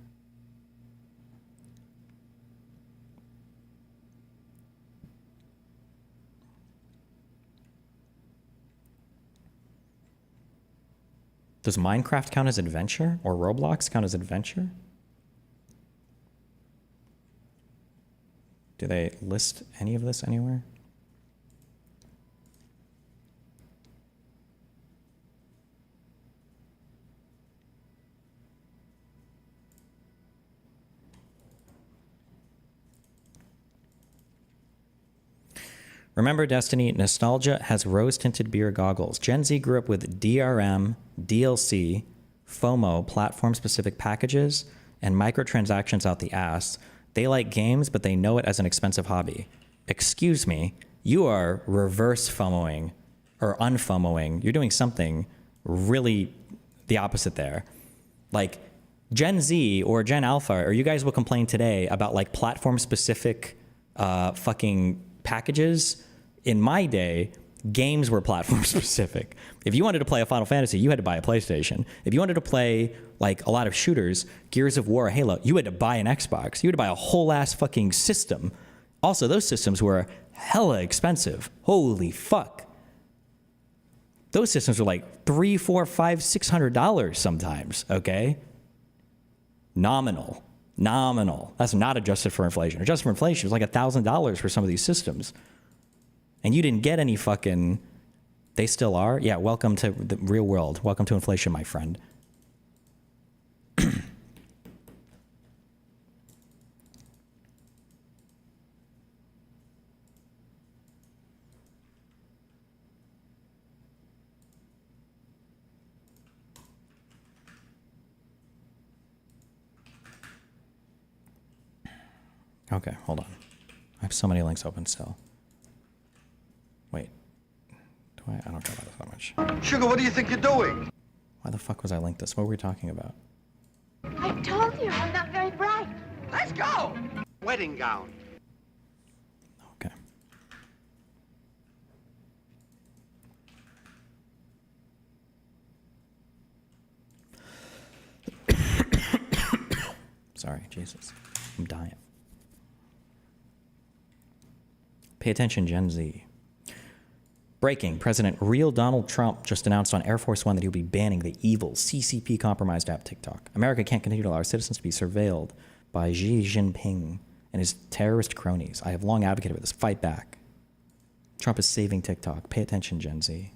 Does Minecraft count as adventure? Or Roblox count as adventure? Do they list any of this anywhere? Remember, Destiny, nostalgia has rose-tinted beer goggles. Gen Z grew up with DRM, DLC, FOMO, platform-specific packages, and microtransactions out the ass. They like games, but they know it as an expensive hobby. Excuse me, you are reverse FOMOing, or unFOMOing. You're doing something really the opposite there. Like, Gen Z or Gen Alpha, or you guys will complain today about like platform-specific fucking packages. In my day, games were platform specific. If you wanted to play a Final Fantasy, you had to buy a PlayStation. If you wanted to play like a lot of shooters, Gears of War, Halo, you had to buy an Xbox. You had to buy a whole ass fucking system. Also, those systems were hella expensive. Holy fuck. Those systems were like $300, $400, $500, $600 sometimes, okay? Nominal. That's not adjusted for inflation. Adjusted for inflation, it was like $1,000 for some of these systems. And you didn't get any fucking, they still are? Yeah, welcome to the real world. Welcome to inflation, my friend. Okay, hold on. I have so many links open still. Wait. I don't care about this that much. Sugar, what do you think you're doing? Why the fuck was I linked this? What were we talking about? I told you I'm not very bright. Let's go! Wedding gown. Okay. Sorry, Jesus. I'm dying. Pay attention, Gen Z. Breaking. President real Donald Trump just announced on Air Force One that he'll be banning the evil CCP-compromised app TikTok. America can't continue to allow our citizens to be surveilled by Xi Jinping and his terrorist cronies. I have long advocated for this. Fight back. Trump is saving TikTok. Pay attention, Gen Z.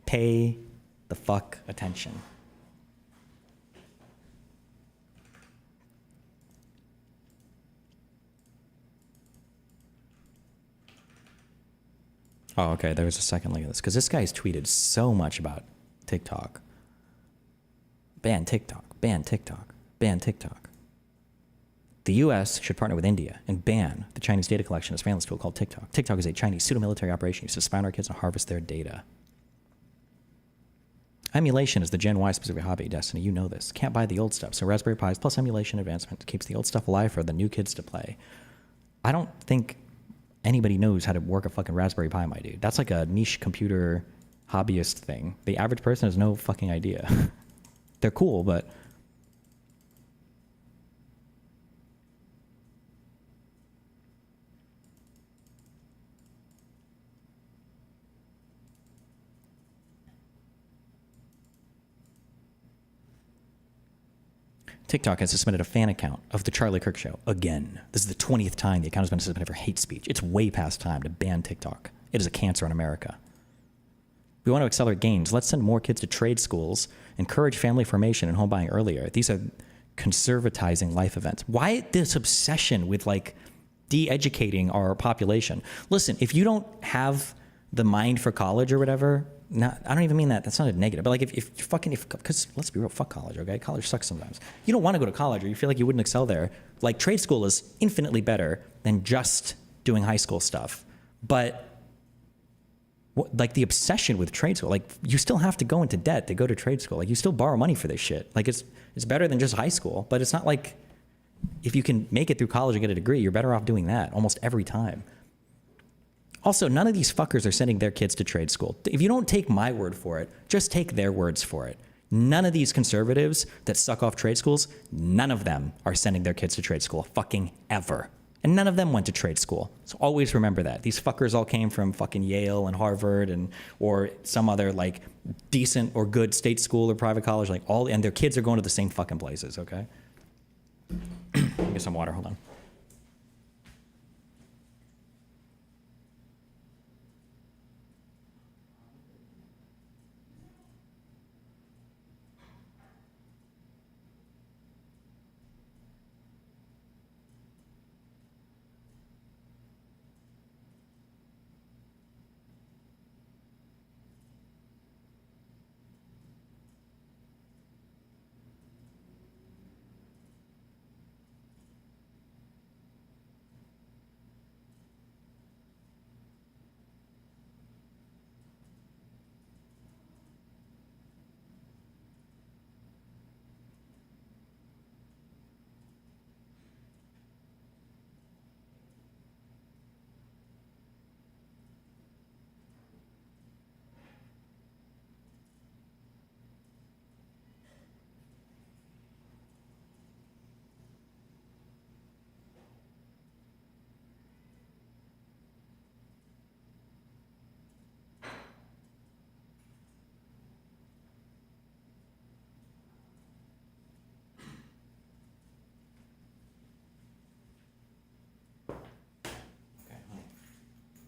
Pay the fuck attention. Oh, okay, there was a second link of this, because this guy's tweeted so much about TikTok. Ban TikTok, ban TikTok, ban TikTok. The US should partner with India and ban the Chinese data collection and surveillance tool called TikTok. TikTok is a Chinese pseudo-military operation used to spy on our kids and harvest their data. Emulation is the Gen Y specific hobby, Destiny, you know this. Can't buy the old stuff, so Raspberry Pis plus emulation advancement keeps the old stuff alive for the new kids to play. I don't think anybody knows how to work a fucking Raspberry Pi, my dude. That's like a niche computer hobbyist thing. The average person has no fucking idea. They're cool, but... TikTok has suspended a fan account of The Charlie Kirk Show again. This is the 20th time the account has been suspended for hate speech. It's way past time to ban TikTok. It is a cancer in America. We want to accelerate gains. Let's send more kids to trade schools, encourage family formation and home buying earlier. These are conservatizing life events? Why this obsession with like de-educating our population? Listen, if you don't have the mind for college or whatever, I don't even mean that. That's not a negative. But like because let's be real, fuck college, okay? College sucks sometimes. You don't want to go to college or you feel like you wouldn't excel there. Like trade school is infinitely better than just doing high school stuff. But like the obsession with trade school, like you still have to go into debt to go to trade school. Like you still borrow money for this shit. Like it's better than just high school, but it's not like if you can make it through college and get a degree, you're better off doing that almost every time. Also, none of these fuckers are sending their kids to trade school. If you don't take my word for it, just take their words for it. None of these conservatives that suck off trade schools, none of them are sending their kids to trade school, fucking ever. And none of them went to trade school. So always remember that. These fuckers all came from fucking Yale and Harvard or some other like decent or good state school or private college, and their kids are going to the same fucking places, okay? Get some water, hold on.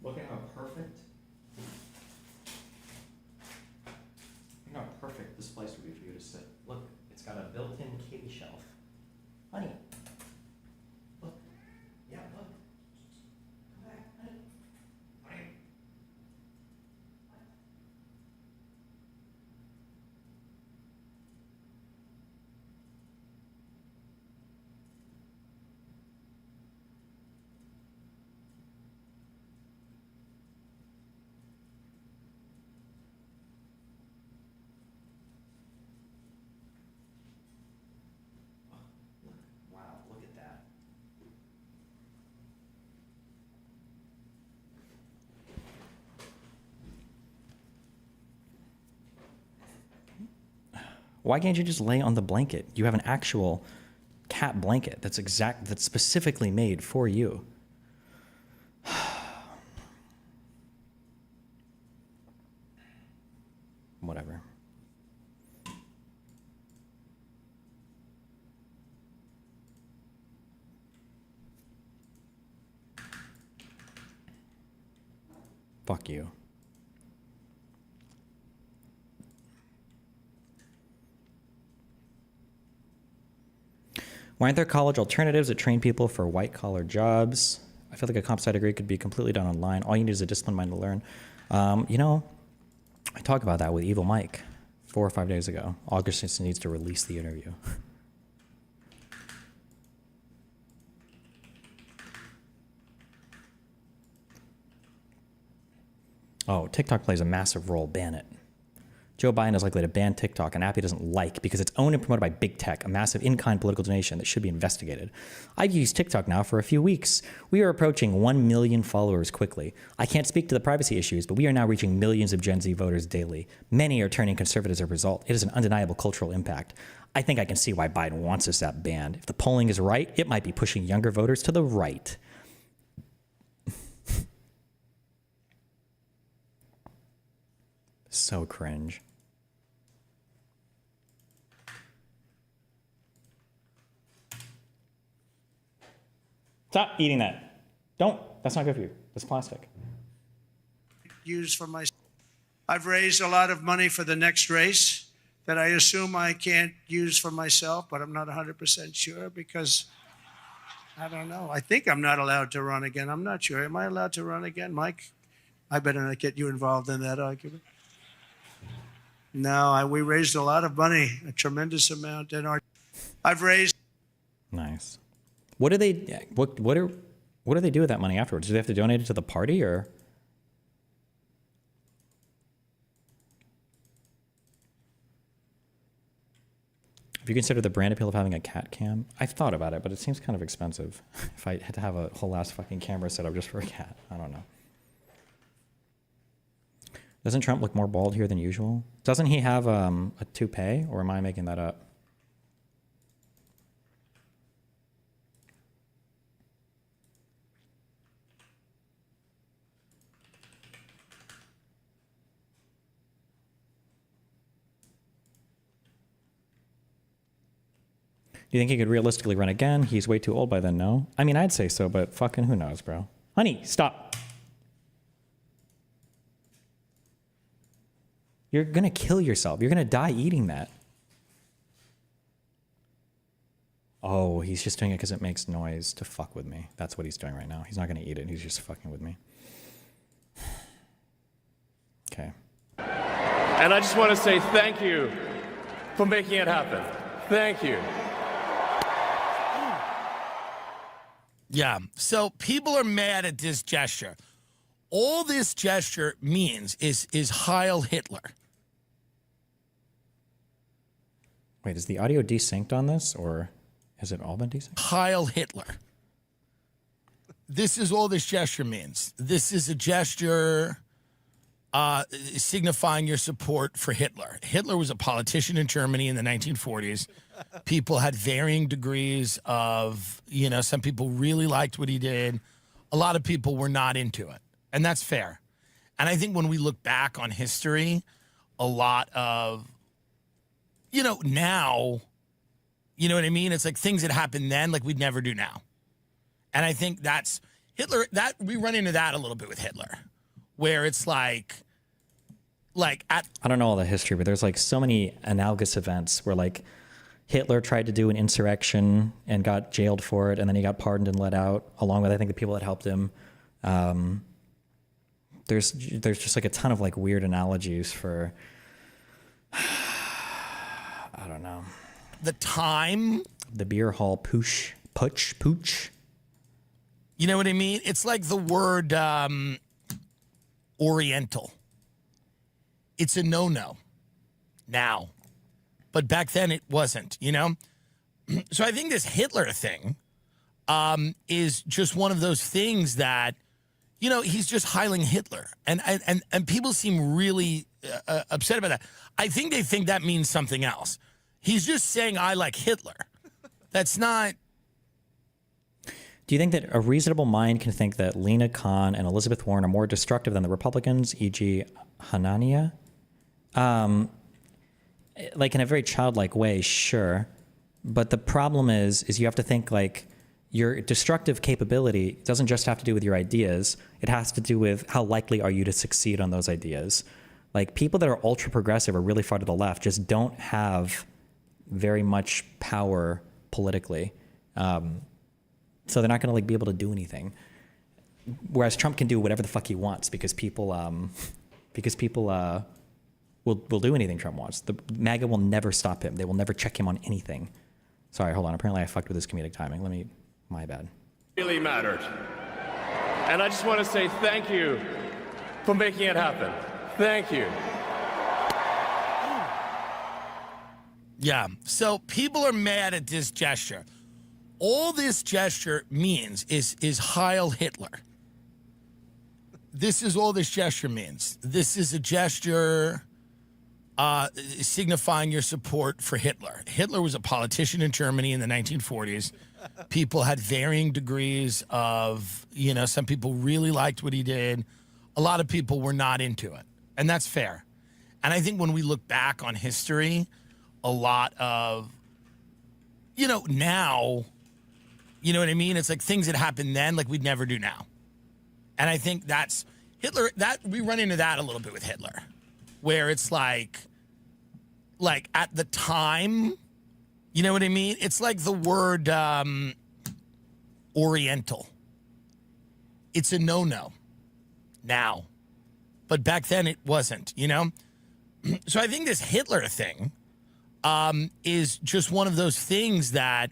Look at how perfect. Look how perfect this place would be for you to sit. Look, it's got a built-in kitty shelf. Honey. Look. Yeah, look. Come back, honey. Honey. Wow, look at that. Why can't you just lay on the blanket? You have an actual cat blanket that's specifically made for you. Whatever. Fuck you. Why aren't there college alternatives that train people for white-collar jobs? I feel like a comp sci degree could be completely done online. All you need is a disciplined mind to learn. You know, I talked about that with Evil Mike 4 or 5 days ago. August just needs to release the interview. Oh, TikTok plays a massive role. Ban it. Joe Biden is likely to ban TikTok, an app he doesn't like because it's owned and promoted by big tech, a massive in-kind political donation that should be investigated. I've used TikTok now for a few weeks. We are approaching 1 million followers quickly. I can't speak to the privacy issues, but we are now reaching millions of Gen Z voters daily. Many are turning conservative as a result. It is an undeniable cultural impact. I think I can see why Biden wants this app banned. If the polling is right, it might be pushing younger voters to the right. So cringe. Stop eating that. Don't. That's not good for you. That's plastic. Used for my. I've raised a lot of money for the next race. that I assume I can't use for myself, but I'm not 100% sure because I don't know. I think I'm not allowed to run again. I'm not sure. Am I allowed to run again, Mike? I better not get you involved in that argument. No, we raised a lot of money, a tremendous amount, and I've raised. Nice. What do they do with that money afterwards? Do they have to donate it to the party or? Have you considered the brand appeal of having a cat cam? I've thought about it, but it seems kind of expensive. If I had to have a whole ass fucking camera set up just for a cat, I don't know. Doesn't Trump look more bald here than usual? Doesn't he have a toupee, or am I making that up? Do you think he could realistically run again? He's way too old by then, no? I mean, I'd say so, but fucking who knows, bro? Honey, stop. You're gonna kill yourself. You're gonna die eating that. Oh, he's just doing it because it makes noise to fuck with me. That's what he's doing right now. He's not gonna eat it. He's just fucking with me. Okay. And I just want to say thank you for making it happen. Thank you. Yeah, so people are mad at this gesture. All this gesture means is Heil Hitler. Wait, is the audio desynced on this, or has it all been desynced? Heil Hitler. This is all this gesture means. This is a gesture signifying your support for Hitler. Hitler was a politician in Germany in the 1940s. People had varying degrees of, some people really liked what he did. A lot of people were not into it. And that's fair. And I think when we look back on history, a lot of, now, you know what I mean? It's like things that happened then, like we'd never do now. And I think that's Hitler, that we run into that a little bit with Hitler, where it's like I don't know all the history, but there's like so many analogous events where like Hitler tried to do an insurrection and got jailed for it, and then he got pardoned and let out, along with I think the people that helped him. There's just like a ton of like weird analogies for I don't know. The time. The beer hall pooch. You know what I mean? It's like the word Oriental. It's a no-no now. But back then it wasn't, So I think this Hitler thing is just one of those things that, he's just heiling Hitler. And people seem really upset about that. I think they think that means something else. He's just saying, I like Hitler. That's not... Do you think that a reasonable mind can think that Lena Khan and Elizabeth Warren are more destructive than the Republicans, e.g. Hanania? Like in a very childlike way, sure. But the problem is you have to think like your destructive capability doesn't just have to do with your ideas. It has to do with how likely are you to succeed on those ideas. Like people that are ultra progressive or really far to the left just don't have very much power politically. So they're not going to like be able to do anything. Whereas Trump can do whatever the fuck he wants because people will do anything Trump wants. The MAGA will never stop him. They will never check him on anything. Sorry, hold on. Apparently I fucked with his comedic timing. My bad. Really mattered. And I just want to say thank you for making it happen. Thank you. Yeah, so people are mad at this gesture. All this gesture means is Heil Hitler. This is all this gesture means. This is a gesture signifying your support for Hitler. Hitler was a politician in Germany in the 1940s. People had varying degrees of, some people really liked what he did. A lot of people were not into it. And that's fair. And I think when we look back on history, a lot of, now, you know what I mean? It's like things that happened then, like we'd never do now. And I think that's Hitler, that we run into that a little bit with Hitler, where it's like like at the time, you know what I mean? It's like the word Oriental. It's a no-no now. But back then it wasn't, you know? So I think this Hitler thing is just one of those things that,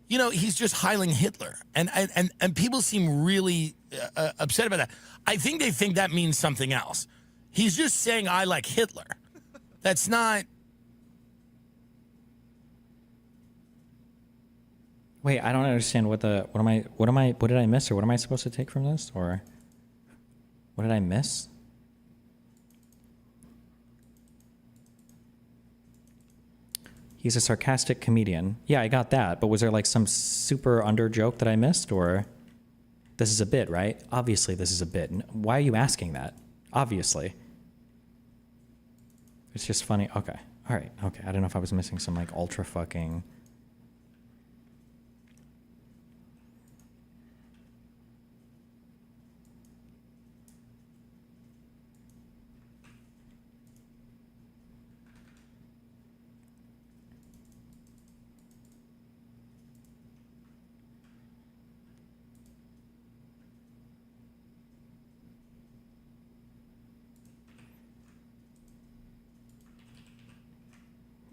you know, he's just Heiling Hitler. And people seem really upset about that. I think they think that means something else. He's just saying, I like Hitler. That's not... Wait, I don't understand what did I miss, or what am I supposed to take from this, or what did I miss? He's a sarcastic comedian. Yeah, I got that, but was there like some super under joke that I missed, or this is a bit, right? Obviously this is a bit. Why are you asking that? Obviously. It's just funny. Okay. All right. Okay. I don't know if I was missing some like ultra fucking...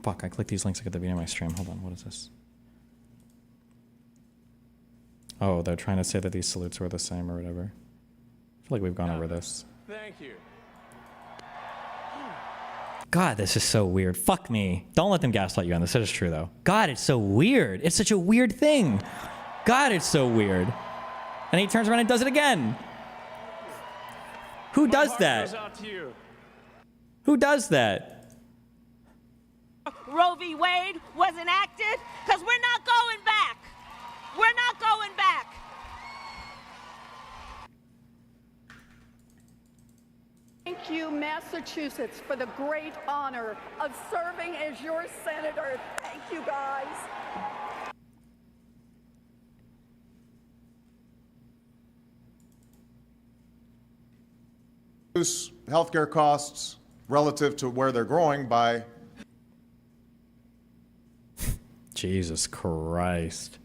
Fuck, I clicked these links at the beginning of my stream. Hold on, what is this? Oh, they're trying to say that these salutes were the same or whatever. I feel like we've gone over this. Thank you. God, this is so weird. Fuck me. Don't let them gaslight you on this. That is true, though. God, it's so weird. It's such a weird thing. God, it's so weird. And he turns around and does it again. Who does that? Who does that? Roe v. Wade was enacted, because we're not going back. We're not going back. Thank you, Massachusetts, for the great honor of serving as your senator. Thank you, guys. Healthcare costs relative to where they're growing by... Jesus Christ.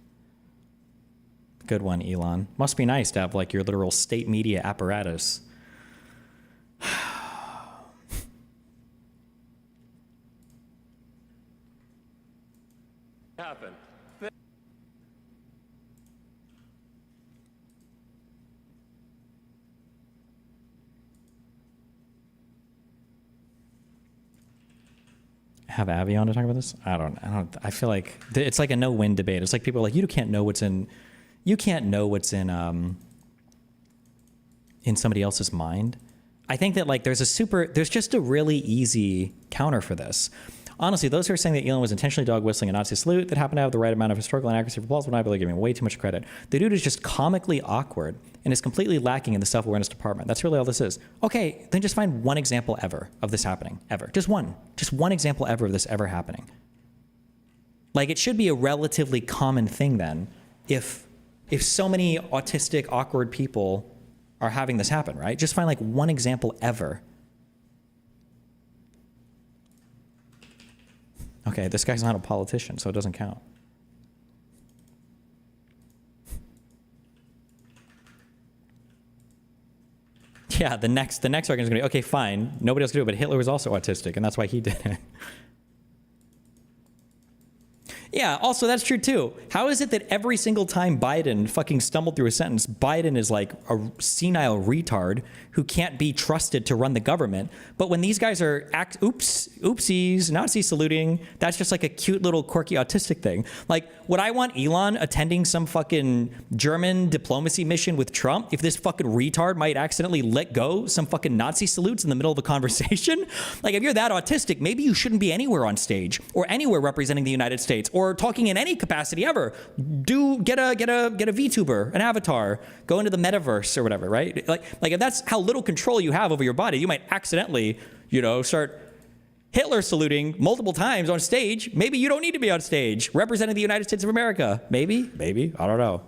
Good one, Elon. Must be nice to have like your literal state media apparatus. Happen. Have Abby on to talk about this? I feel like it's like a no-win debate. It's like people are like, you can't know what's in somebody else's mind. I think that like there's just a really easy counter for this. Honestly, those who are saying that Elon was intentionally dog whistling a Nazi salute that happened to have the right amount of historical inaccuracy for plausible deniability, giving him way too much credit. The dude is just comically awkward and is completely lacking in the self-awareness department. That's really all this is. Okay, then just find one example ever of this happening, ever. Just one example ever of this ever happening. Like, it should be a relatively common thing then, if so many autistic, awkward people are having this happen, right? Just find like one example ever. Okay, this guy's not a politician, so it doesn't count. Yeah, the next argument is gonna be, okay, fine, nobody else can do it, but Hitler was also autistic, and that's why he did it. Yeah, also that's true too. How is it that every single time Biden fucking stumbled through a sentence, Biden is like a senile retard who can't be trusted to run the government? But when these guys are oopsies, Nazi saluting, that's just like a cute little quirky autistic thing. Like, would I want Elon attending some fucking German diplomacy mission with Trump if this fucking retard might accidentally let go some fucking Nazi salutes in the middle of a conversation? Like, if you're that autistic, maybe you shouldn't be anywhere on stage or anywhere representing the United States or talking in any capacity ever. Get a VTuber, an avatar, go into the metaverse or whatever, right? Like if that's how little control you have over your body, you might accidentally, start Hitler saluting multiple times on stage. Maybe you don't need to be on stage representing the United States of America. Maybe, I don't know,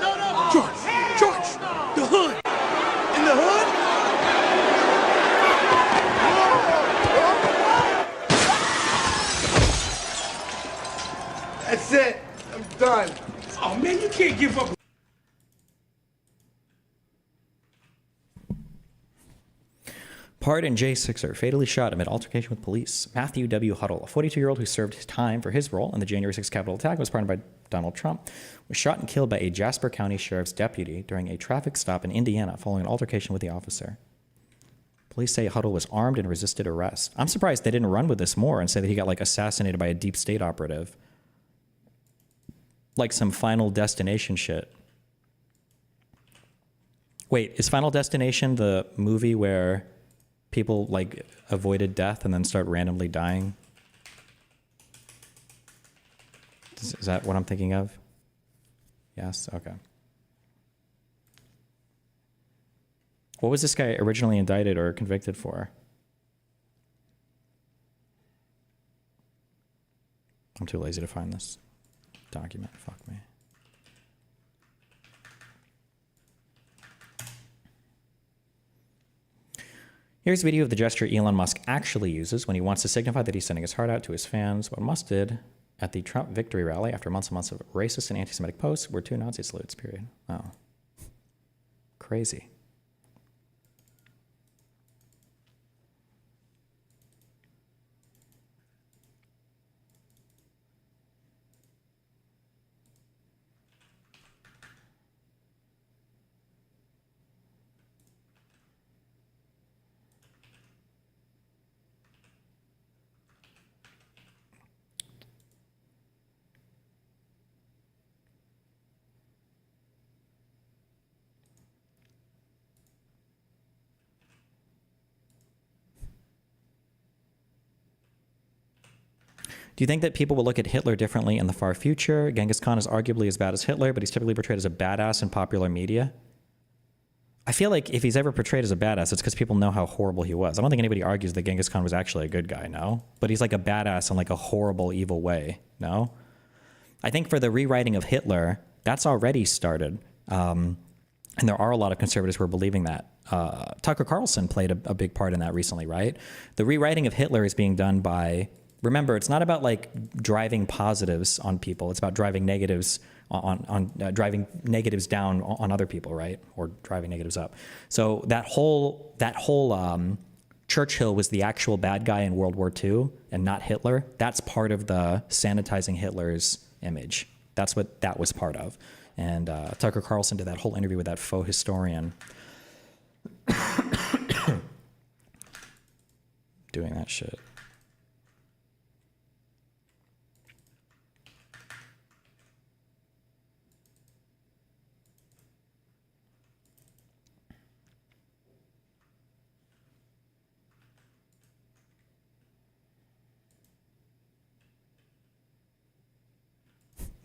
No! George! The hood! In the hood? That's it. I'm done. Oh, man, you can't give up. Pard and Jay Sixer fatally shot amid altercation with police. Matthew W. Huddle, a 42-year-old who served his time for his role in the January 6th Capitol attack, was pardoned by Donald Trump, was shot and killed by a Jasper County Sheriff's deputy during a traffic stop in Indiana following an altercation with the officer. Police say Huddle was armed and resisted arrest. I'm surprised they didn't run with this more and say that he got like assassinated by a deep state operative. Like some Final Destination shit. Wait, is Final Destination the movie where people like avoided death and then start randomly dying? Is that what I'm thinking of? Yes? Okay. What was this guy originally indicted or convicted for? I'm too lazy to find this document. Fuck me. Here's a video of the gesture Elon Musk actually uses when he wants to signify that he's sending his heart out to his fans. What Musk did at the Trump victory rally after months and months of racist and anti-Semitic posts were 2 Nazi salutes, period. Oh. Crazy. Do you think that people will look at Hitler differently in the far future? Genghis Khan is arguably as bad as Hitler, but he's typically portrayed as a badass in popular media. I feel like if he's ever portrayed as a badass, it's because people know how horrible he was. I don't think anybody argues that Genghis Khan was actually a good guy, no? But he's like a badass in like a horrible, evil way, no? I think for the rewriting of Hitler, that's already started. And there are a lot of conservatives who are believing that. Tucker Carlson played a big part in that recently, right? The rewriting of Hitler is being done by... Remember, it's not about like driving positives on people. It's about driving negatives driving negatives down on other people, right? Or driving negatives up. So that whole Churchill was the actual bad guy in World War II and not Hitler. That's part of the sanitizing Hitler's image. That's what that was part of. And Tucker Carlson did that whole interview with that faux historian doing that shit.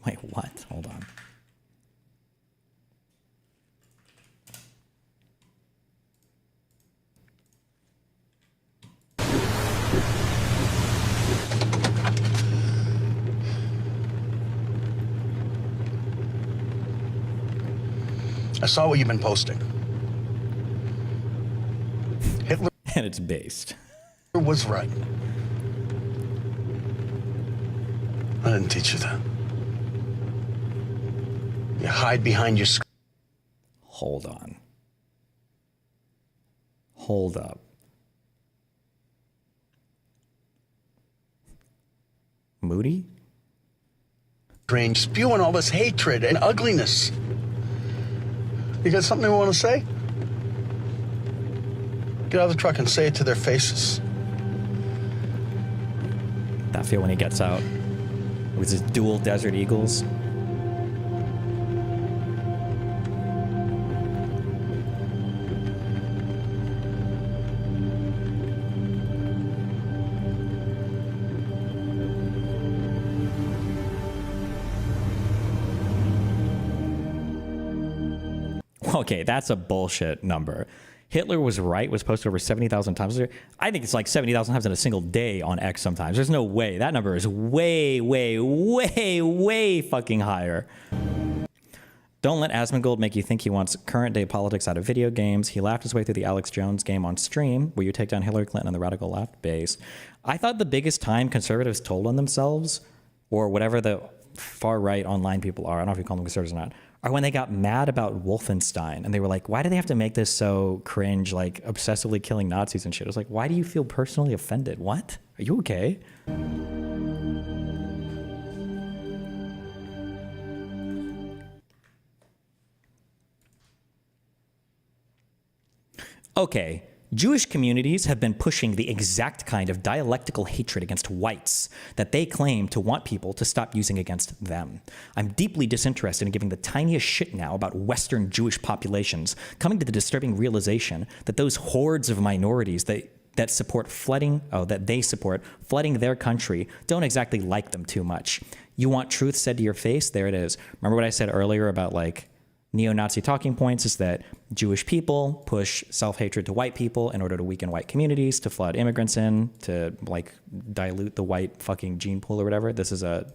Wait, what? Hold on. I saw what you've been posting. Hitler and it's based. Was right. I didn't teach you that. You hide behind your screen. Hold on. Hold up. Moody? Strange, spewing all this hatred and ugliness. You got something you want to say? Get out of the truck and say it to their faces. That feel when he gets out with his dual Desert Eagles. Okay, that's a bullshit number. Hitler was right was posted over 70,000 times. I think it's like 70,000 times in a single day on X sometimes. There's no way. That number is way, way, way, way fucking higher. Don't let Asmongold make you think he wants current day politics out of video games. He laughed his way through the Alex Jones game on stream, where you take down Hillary Clinton on the radical left base. I thought the biggest time conservatives told on themselves, or whatever the far right online people are, I don't know if you call them conservatives or not, are when they got mad about Wolfenstein. And they were like, why do they have to make this so cringe, like obsessively killing Nazis and shit? It was like, why do you feel personally offended? What? Are you okay? Okay, Jewish communities have been pushing the exact kind of dialectical hatred against whites that they claim to want people to stop using against them. I'm deeply disinterested in giving the tiniest shit now about Western Jewish populations, coming to the disturbing realization that those hordes of minorities that support flooding their country don't exactly like them too much. You want truth said to your face? There it is. Remember what I said earlier about like neo-Nazi talking points is that Jewish people push self-hatred to white people in order to weaken white communities, to flood immigrants in, to like dilute the white fucking gene pool or whatever. This is a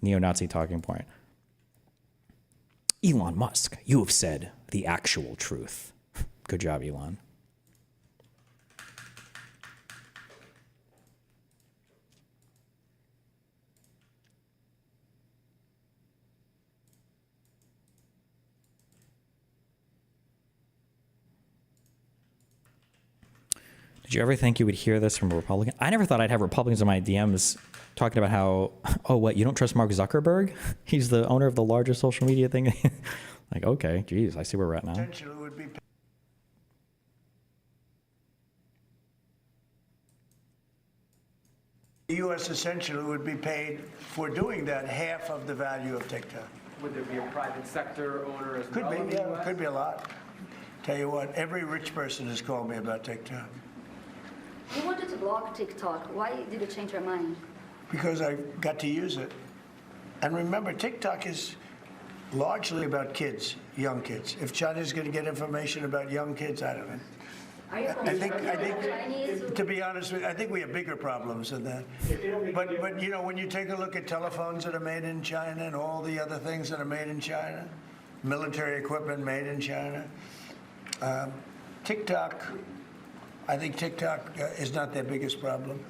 neo-Nazi talking point. Elon Musk, you have said the actual truth. Good job, Elon. Did you ever think you would hear this from a Republican? I never thought I'd have Republicans in my DMs talking about how, oh, what, you don't trust Mark Zuckerberg? He's the owner of the largest social media thing. Like, okay, geez, I see where we're at now. Essentially would be the U.S. essentially would be paid for doing that half of the value of TikTok. Would there be a private sector owner as Could well? be, yeah, could be a lot. Tell you what, every rich person has called me about TikTok. You wanted to block TikTok. Why did you change your mind? Because I got to use it. And remember, TikTok is largely about kids, young kids. If China's going to get information about young kids, I don't know. I think, to be honest with you, I think we have bigger problems than that. But you know, when you take a look at telephones that are made in China and all the other things that are made in China, military equipment made in China, TikTok, I think TikTok is not their biggest problem.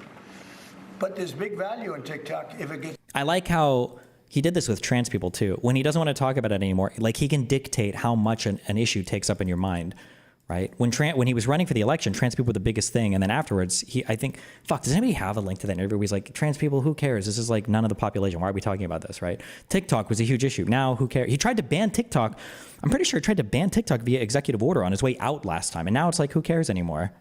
But there's big value in TikTok if it gets... I like how he did this with trans people too. When he doesn't want to talk about it anymore, like he can dictate how much an issue takes up in your mind, right? When he was running for the election, trans people were the biggest thing. And then afterwards, I think, fuck, does anybody have a link to that interview where he's like, trans people, who cares? This is like none of the population. Why are we talking about this, right? TikTok was a huge issue. Now, who cares? He tried to ban TikTok. I'm pretty sure he tried to ban TikTok via executive order on his way out last time. And now it's like, who cares anymore?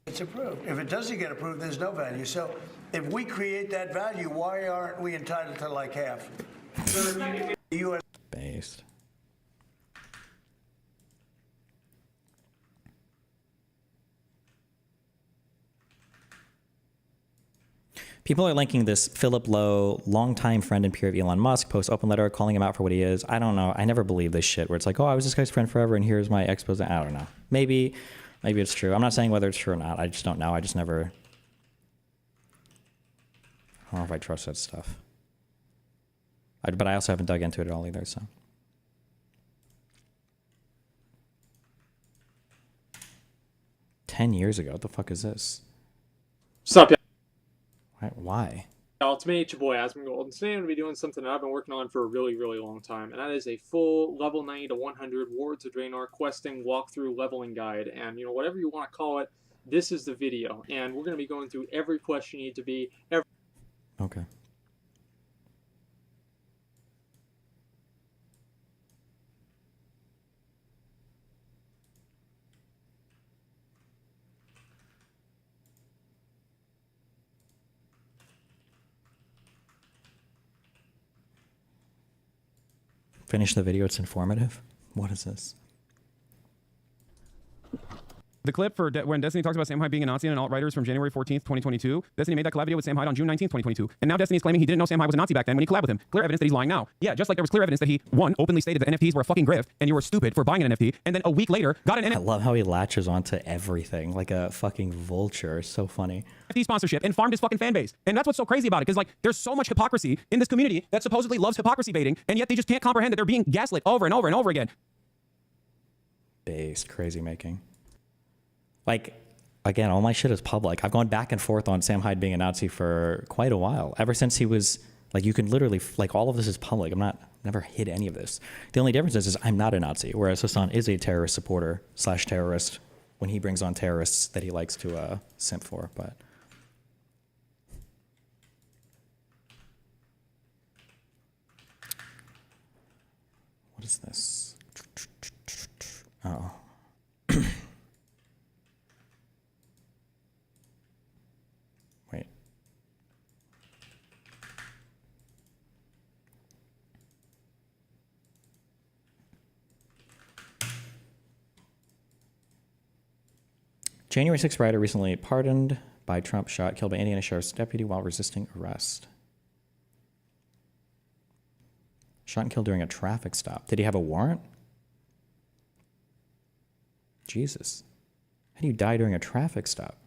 It's approved. If it doesn't get approved, there's no value. So if we create that value, why aren't we entitled to like half? The U.S. Based. People are linking this Philip Lowe, longtime friend and peer of Elon Musk, post open letter calling him out for what he is. I don't know. I never believe this shit where it's like, oh, I was this guy's friend forever and here's my expose. I don't know. Maybe it's true. I'm not saying whether it's true or not. I just don't know. I just never... I don't know if I trust that stuff. But I also haven't dug into it at all either, so... 10 years ago? What the fuck is this? What's up, Why? It's me, it's your boy Asmongold, and today I'm going to be doing something that I've been working on for a really, really long time, and that is a full level 90 to 100 Wards of Draenor questing walkthrough leveling guide, and you know, whatever you want to call it, this is the video, and we're going to be going through every quest you need to be, Okay. Finish the video, it's informative. What is this? The clip for when Destiny talks about Sam Hyde being a Nazi and an alt-writer is from January 14th, 2022. Destiny made that collab video with Sam Hyde on June 19th, 2022. And now Destiny's claiming he didn't know Sam Hyde was a Nazi back then when he collabed with him. Clear evidence that he's lying now. Yeah, just like there was clear evidence that he, one, openly stated that NFTs were a fucking grift and you were stupid for buying an NFT, and then a week later got an I NFT love how he latches onto everything like a fucking vulture. It's so funny. sponsorship and farmed his fucking fan base. And that's what's so crazy about it, because like there's so much hypocrisy in this community that supposedly loves hypocrisy baiting, and yet they just can't comprehend that they're being gaslit over and over and over again. Base crazy making. Like, again, all my shit is public. I've gone back and forth on Sam Hyde being a Nazi for quite a while. Ever since he was, like, you can literally, like, all of this is public. Never hid any of this. The only difference is I'm not a Nazi, whereas Hassan is a terrorist supporter / terrorist when he brings on terrorists that he likes to simp for, but. What is this? Oh. Wait. January 6th rider recently pardoned by Trump shot, killed by Indiana Sheriff's deputy while resisting arrest. Shot and killed during a traffic stop. Did he have a warrant? Jesus. How do you die during a traffic stop?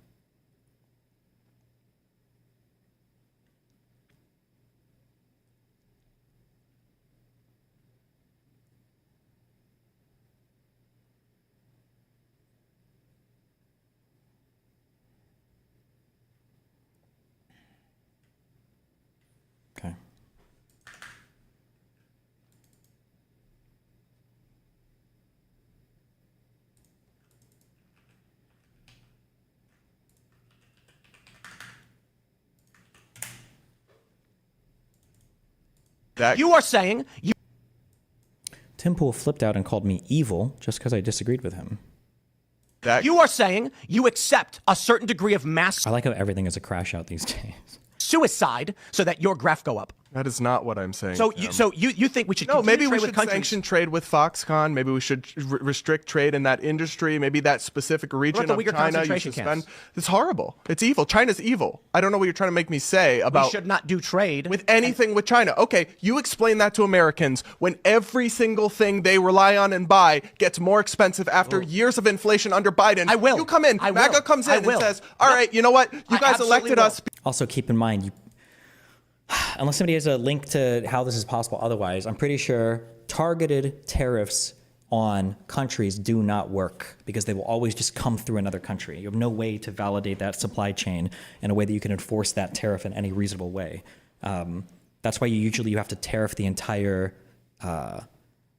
Okay. That you are saying you. Tim Pool flipped out and called me evil just because I disagreed with him. That you are saying you accept a certain degree of mass. I like how everything is a crash out these days. Suicide so that your graph go up. That is not what I'm saying. So you think we should maybe we trade should with countries? sanction trade with Foxconn. Maybe we should restrict trade in that industry. Maybe that specific region of China you suspend. It's horrible. It's evil. China's evil. I don't know what you're trying to make me say about. We should not do trade with anything with China. Okay, you explain that to Americans when every single thing they rely on and buy gets more expensive after years of inflation under Biden. I will. You come in. MAGA comes in and says, "All right, you know what? You guys elected us." Also, keep in mind, unless somebody has a link to how this is possible otherwise, I'm pretty sure targeted tariffs on countries do not work because they will always just come through another country. You have no way to validate that supply chain in a way that you can enforce that tariff in any reasonable way. That's why you have to tariff the entire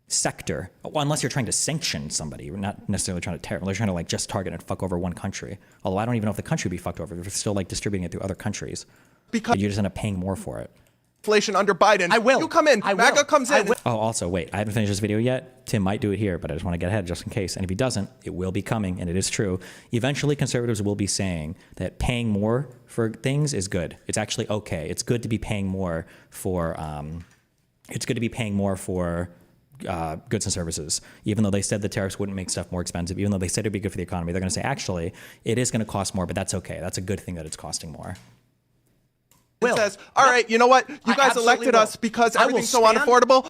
sector, well, unless you're trying to sanction somebody. You're not necessarily trying to tariff. They're trying to like just target and fuck over one country. Although I don't even know if the country would be fucked over. They're still like distributing it through other countries. Because you just end up paying more for it. Inflation under Biden. I will. You come in. MAGA comes in. Oh, also, wait. I haven't finished this video yet. Tim might do it here, but I just want to get ahead just in case. And if he doesn't, it will be coming, and it is true. Eventually, conservatives will be saying that paying more for things is good. It's actually okay. It's good to be paying more for. It's good to be paying more for goods and services. Even though they said the tariffs wouldn't make stuff more expensive, even though they said it'd be good for the economy, they're going to say actually it is going to cost more, but that's okay. That's a good thing that it's costing more. It says, all right, you know what? You guys elected us because everything's so unaffordable.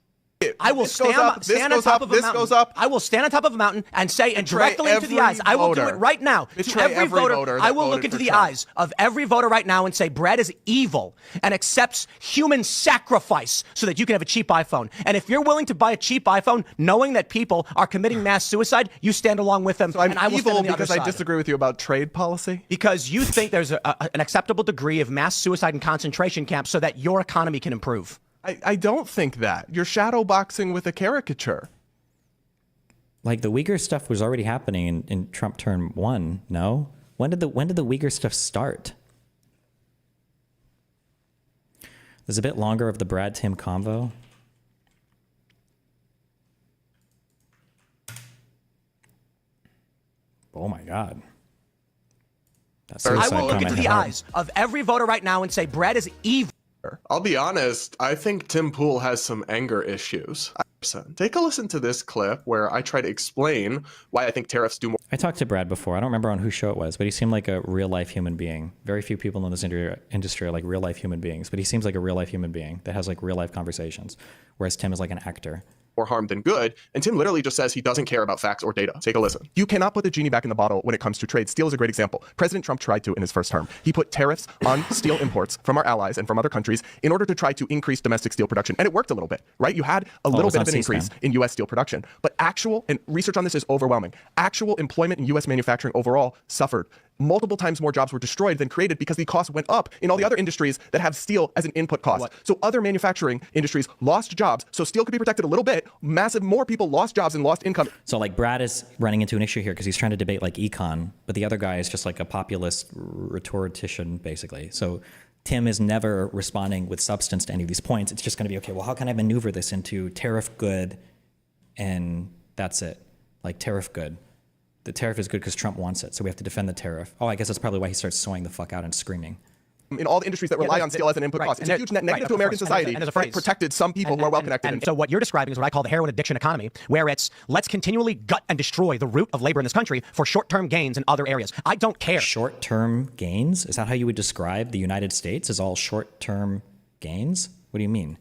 I will stand on top of a mountain. I will stand on top of a mountain and say, and directly into the eyes, I will do it right now to every voter. I will look into the eyes of every voter right now and say, Brad is evil and accepts human sacrifice so that you can have a cheap iPhone. And if you're willing to buy a cheap iPhone, knowing that people are committing mass suicide, you stand along with them. So I'm and I will evil stand on the because other I side. disagree with you about trade policy? Because you think there's an acceptable degree of mass suicide and concentration camps so that your economy can improve. I don't think that. You're shadow boxing with a caricature. Like the Uyghur stuff was already happening in Trump term 1, no? When did the Uyghur stuff start? There's a bit longer of the Brad Tim convo. Oh my God. That's I will look into the eyes of every voter right now and say, Brad is evil. I'll be honest, I think Tim Pool has some anger issues. Take a listen to this clip where I try to explain why I think tariffs do more. I talked to Brad before. I don't remember on whose show it was, but he seemed like a real-life human being. Very few people in this industry are like real-life human beings, but he seems like a real-life human being that has like real-life conversations, whereas Tim is like an actor. More harm than good, and Tim literally just says he doesn't care about facts or data. Take a listen. You cannot put the genie back in the bottle when it comes to trade. Steel is a great example. President Trump tried to in his first term. He put tariffs on steel imports from our allies and from other countries in order to try to increase domestic steel production, and it worked a little bit, right? You had a little bit of an increase in U.S. steel production, but actual, and research on this is overwhelming, actual employment in U.S. manufacturing overall suffered. Multiple times more jobs were destroyed than created because the cost went up in all the other industries that have steel as an input cost. So other manufacturing industries lost jobs, so steel could be protected a little bit. Massive more people lost jobs and lost income. So like Brad is running into an issue here because he's trying to debate like econ, but the other guy is just like a populist rhetorician, basically. So Tim is never responding with substance to any of these points. It's just going to be, okay, well, how can I maneuver this into tariff good? And that's it. Like tariff good. The tariff is good because Trump wants it, so we have to defend the tariff. Oh, I guess that's probably why he starts sewing the fuck out and screaming. In all the industries that rely on steel as an input cost. It's a huge net negative to American society. And it protected some people who are well-connected. And so what you're describing is what I call the heroin addiction economy, where it's let's continually gut and destroy the root of labor in this country for short-term gains in other areas. I don't care. Short-term gains? Is that how you would describe the United States as all short-term gains? What do you mean?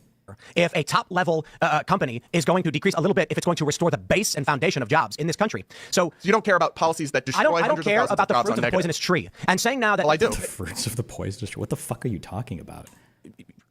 If a top-level company is going to decrease a little bit, if it's going to restore the base and foundation of jobs in this country. So you don't care about policies that destroy hundreds of thousands of jobs. I don't care about the fruits of the poisonous tree. And saying now that... Well, I do. The fruits of the poisonous tree? What the fuck are you talking about?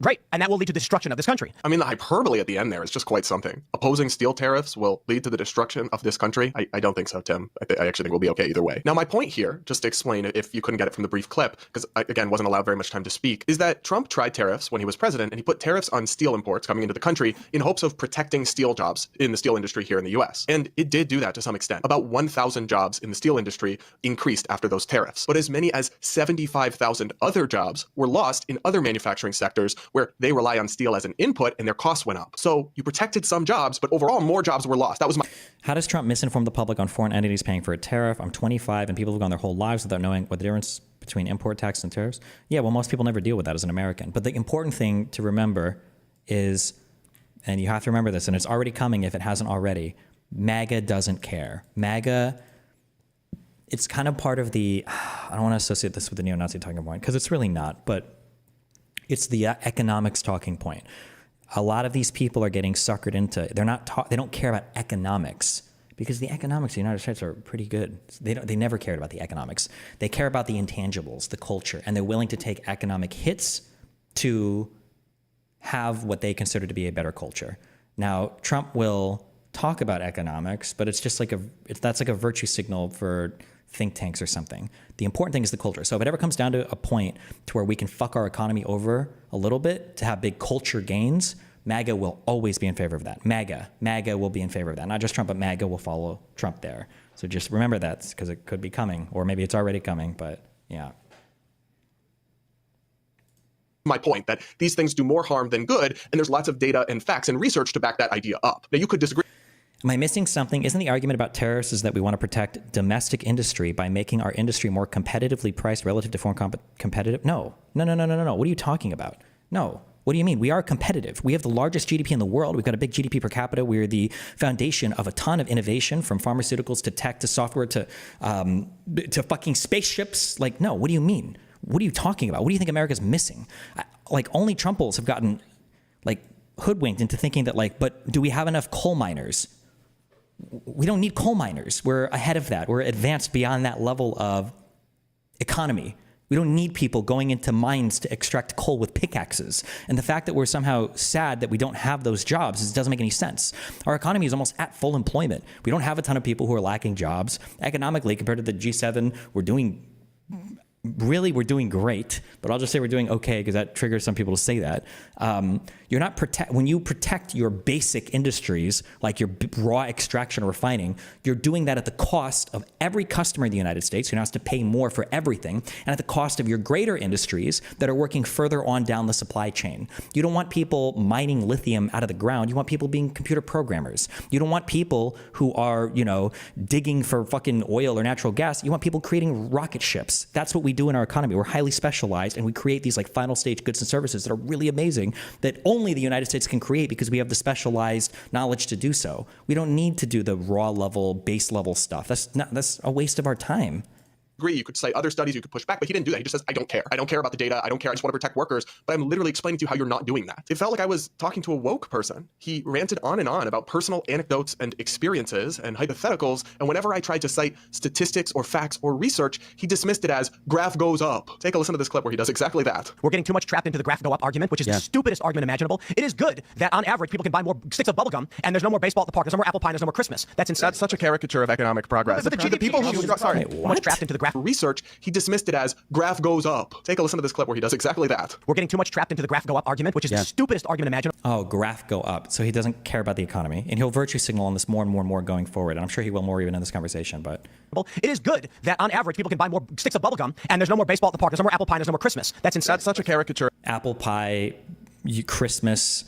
Great, and that will lead to destruction of this country. I mean, the hyperbole at the end there is just quite something. Opposing steel tariffs will lead to the destruction of this country? I don't think so, Tim. I actually think we'll be okay either way. Now, my point here, just to explain if you couldn't get it from the brief clip, because I, again, wasn't allowed very much time to speak, is that Trump tried tariffs when he was president, and he put tariffs on steel imports coming into the country in hopes of protecting steel jobs in the steel industry here in the U.S. And it did do that to some extent. About 1,000 jobs in the steel industry increased after those tariffs. But as many as 75,000 other jobs were lost in other manufacturing sectors where they rely on steel as an input and their costs went up. So you protected some jobs, but overall more jobs were lost. That was my... How does Trump misinform the public on foreign entities paying for a tariff? I'm 25 and people have gone their whole lives without knowing what the difference between import tax and tariffs. Yeah, well, most people never deal with that as an American. But the important thing to remember is, and you have to remember this, and it's already coming if it hasn't already, MAGA doesn't care. MAGA, it's kind of part of the, I don't want to associate this with the neo-Nazi talking point, because it's really not, but it's the economics talking point. A lot of these people are getting suckered into, they don't care about economics because the economics of the United States are pretty good. They never cared about the economics. They care about the intangibles, the culture, and they're willing to take economic hits to have what they consider to be a better culture. Now, Trump will talk about economics, but it's just like that's like a virtue signal for think tanks or something. The important thing is the culture. So if it ever comes down to a point to where we can fuck our economy over a little bit to have big culture gains, MAGA will always be in favor of that. MAGA will be in favor of that. Not just Trump, but MAGA will follow Trump there. So just remember that because it could be coming, or maybe it's already coming, but yeah. My point that these things do more harm than good, and there's lots of data and facts and research to back that idea up. Now, you could disagree. Am I missing something? Isn't the argument about tariffs is that we want to protect domestic industry by making our industry more competitively priced relative to foreign competitive? No. What are you talking about? No. What do you mean? We are competitive. We have the largest GDP in the world. We've got a big GDP per capita. We're the foundation of a ton of innovation, from pharmaceuticals to tech to software to fucking spaceships. Like, no, what do you mean? What are you talking about? What do you think America's missing? Like, only Trumples have gotten, like, hoodwinked into thinking that, like, but do we have enough coal miners? We don't need coal miners. We're ahead of that. We're advanced beyond that level of economy. We don't need people going into mines to extract coal with pickaxes. And the fact that we're somehow sad that we don't have those jobs doesn't make any sense. Our economy is almost at full employment. We don't have a ton of people who are lacking jobs. Economically, compared to the G7, we're doing great. But I'll just say we're doing okay because that triggers some people to say that. You're not when you protect your basic industries, like your raw extraction or refining, you're doing that at the cost of every customer in the United States who now has to pay more for everything, and at the cost of your greater industries that are working further on down the supply chain. You don't want people mining lithium out of the ground. You want people being computer programmers. You don't want people who are, you know, digging for fucking oil or natural gas. You want people creating rocket ships. That's what we do in our economy. We're highly specialized, and we create these like final stage goods and services that are really amazing that only the United States can create because we have the specialized knowledge to do so. We don't need to do the raw level, base level stuff. That's a waste of our time. Agree, you could cite other studies, you could push back, but he didn't do that. He just says, I don't care. I don't care about the data. I don't care. I just want to protect workers. But I'm literally explaining to you how you're not doing that. It felt like I was talking to a woke person. He ranted on and on about personal anecdotes and experiences and hypotheticals. And whenever I tried to cite statistics or facts or research, he dismissed it as graph goes up. Take a listen to this clip where he does exactly that. We're getting too much trapped into the graph go up argument, which is the stupidest argument imaginable. It is good that on average people can buy more sticks of bubblegum and there's no more baseball at the park, there's no more apple pie, there's no more Christmas. That's insane. That's such a caricature of economic progress. But the people who much trapped into the graph research, he dismissed it as graph goes up. Take a listen to this clip where he does exactly that. We're getting too much trapped into the graph go up argument, which is the stupidest argument imaginable. Oh, graph go up. So he doesn't care about the economy, and he'll virtue signal on this more and more and more going forward. And I'm sure he will more even in this conversation, but it is good that on average people can buy more sticks of bubblegum and there's no more baseball at the park, there's no more apple pie, there's no more Christmas. That's insane. That's such a caricature. Apple pie, Christmas,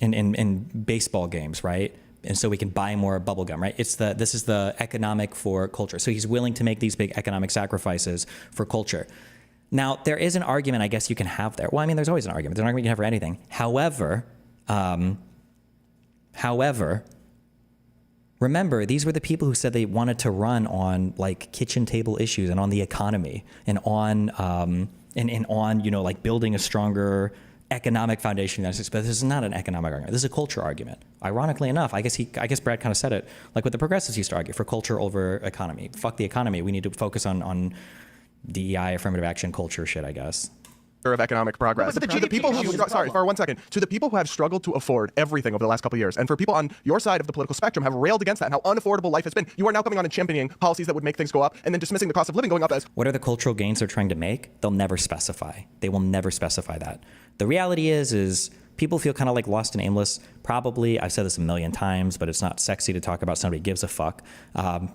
in baseball games, right? And so we can buy more bubble gum, right? This is the economic for culture. So he's willing to make these big economic sacrifices for culture. Now, there is an argument I guess you can have there. Well, I mean, there's always an argument. There's an argument you can have for anything. However, remember, these were the people who said they wanted to run on like kitchen table issues and on the economy and on you know, like building a stronger economic foundation. But this is not an economic argument. This is a culture argument. Ironically enough, I guess Brad kind of said it like what the progressives used to argue for culture over economy. Fuck the economy. We need to focus on DEI, affirmative action, culture shit, I guess. Of economic progress. But to the people who, sorry, for 1 second, to the people who have struggled to afford everything over the last couple of years, and for people on your side of the political spectrum have railed against that and how unaffordable life has been, you are now coming on and championing policies that would make things go up and then dismissing the cost of living going up as. What are the cultural gains they're trying to make? They'll never specify. They will never specify that. The reality is people feel kind of like lost and aimless. Probably, I've said this a million times, but it's not sexy to talk about somebody gives a fuck.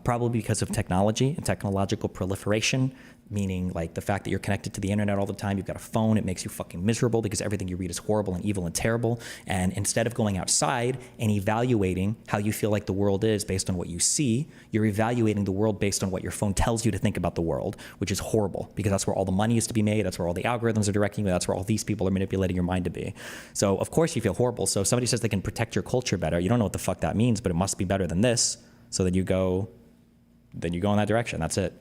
Probably because of technology and technological proliferation, meaning like the fact that you're connected to the internet all the time, you've got a phone, it makes you fucking miserable because everything you read is horrible and evil and terrible. And instead of going outside and evaluating how you feel like the world is based on what you see, you're evaluating the world based on what your phone tells you to think about the world, which is horrible because that's where all the money is to be made, that's where all the algorithms are directing you, that's where all these people are manipulating your mind to be. So of course you feel horrible. So if somebody says they can protect your culture better, you don't know what the fuck that means, but it must be better than this. So then you go in that direction. That's it.